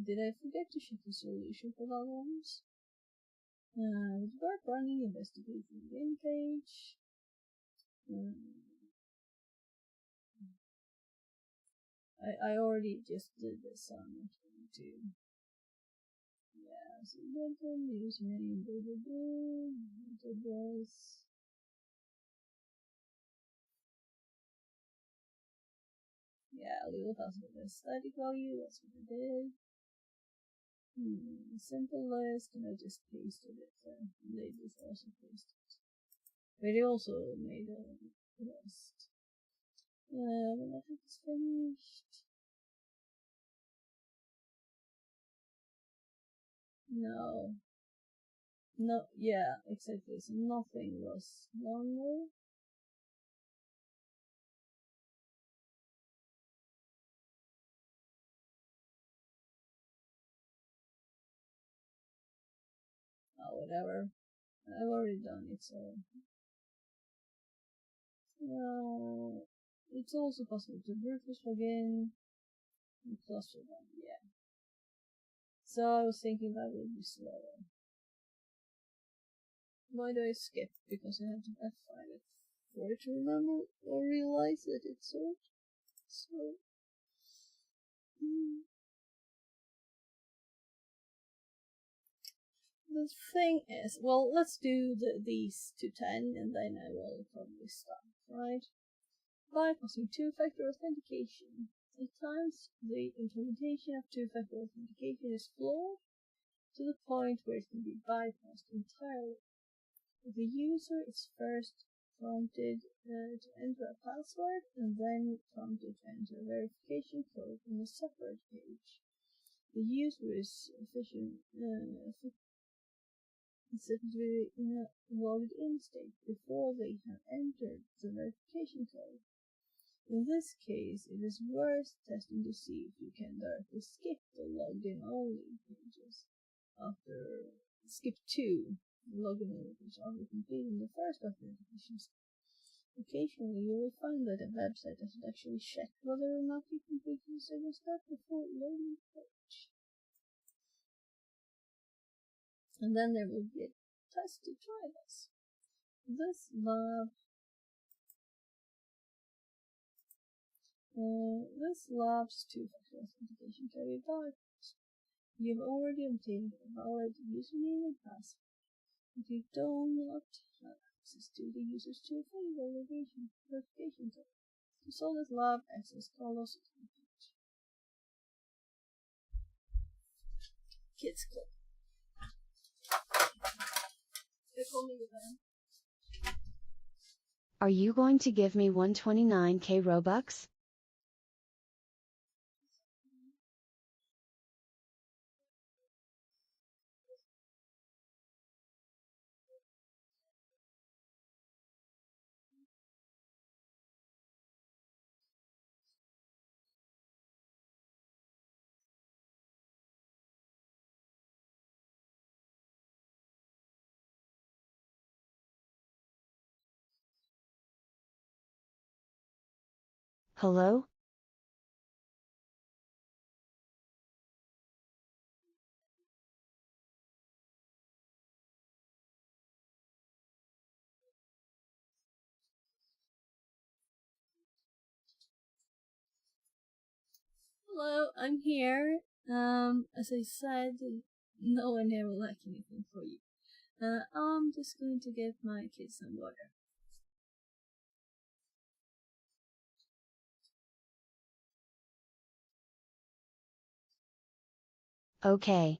Did I forget to check the solution for that ones? Start running investigation game page. I already just did this, so I'm not going to. Yeah, so button, username, address. Yeah, leave the password as static value, that's what I did. Simple list, and I just pasted it there. They just also pasted. But they also made a list. When I think it's finished. No. No, yeah, exactly. So nothing was normal. Oh, whatever. I've already done it, so. It's also possible to Brutus plugin and cluster them, yeah. So I was thinking that would be slower. Why do I skip? Because I have to F5 it for it to remember or realize that it's so. The thing is, well, let's do these to 10 and then I will probably stop, right? Bypassing two-factor authentication. At times, the implementation of two-factor authentication is flawed to the point where it can be bypassed entirely. The user is first prompted to enter a password and then prompted to enter a verification code on a separate page. The user is simply in a logged in state before they have entered the verification code. In this case, it is worth testing to see if you can directly skip the logged in only pages after skip 2 login only page after completing the first authentication step. Occasionally, you will find that a website doesn't actually check whether or not you completed the second step before loading the page. And then there will be a test to try this. This lab's two-factor authentication can be bypassed. You have already obtained a valid username and password, but you do not have access to the user's two-factor verification code. To solve this lab, access Carlos' page. Kids Club. They call me the band. Are you going to give me 129k Robux? Hello? Hello, I'm here. As I said, no one here will like anything for you. I'm just going to get my kids some water. Okay.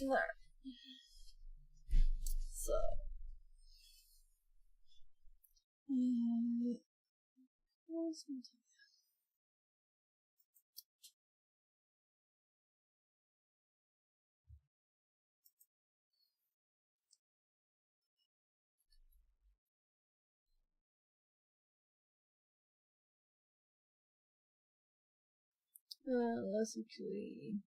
There. So, where's my let's actually.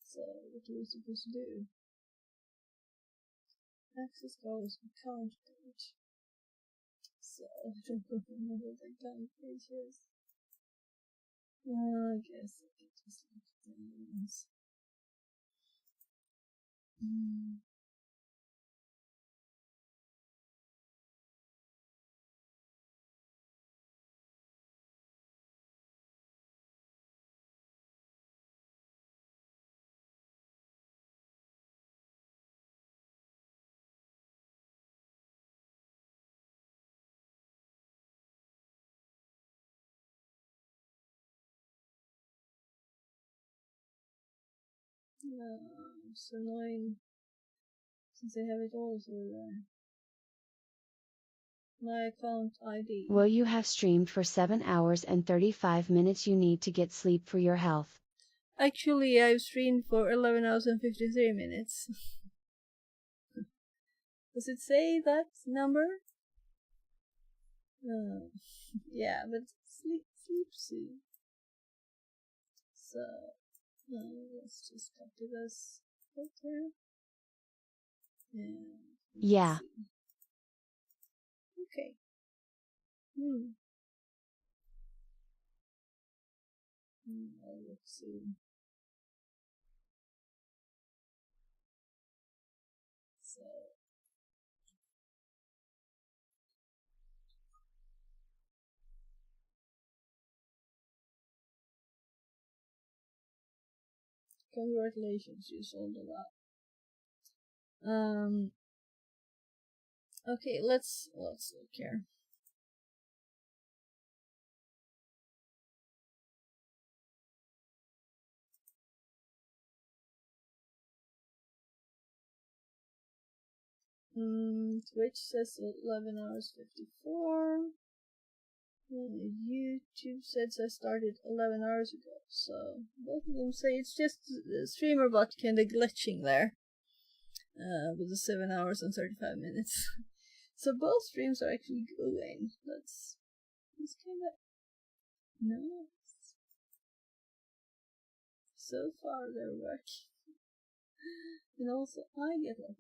So, what are we supposed to do? Access goals account page. So, I don't remember what the account page is. I guess I can just look at things. No, it's annoying since I have it all through there. My account ID. Well, you have streamed for 7 hours and 35 minutes. You need to get sleep for your health. Actually, I've streamed for 11 hours and 53 minutes. Does it say that number? Yeah, but Oopsie. So, let's just copy this right there. And Yeah. see. Okay. Let's see. So, congratulations, you solved a lot. Okay, let's look here. Twitch says 11 hours 54. YouTube says I started 11 hours ago. So both of them say it's just the streamer bot kinda glitching there. With the 7 hours and 35 minutes. So both streams are actually going. That's kinda nice. So far they're working. And also I get like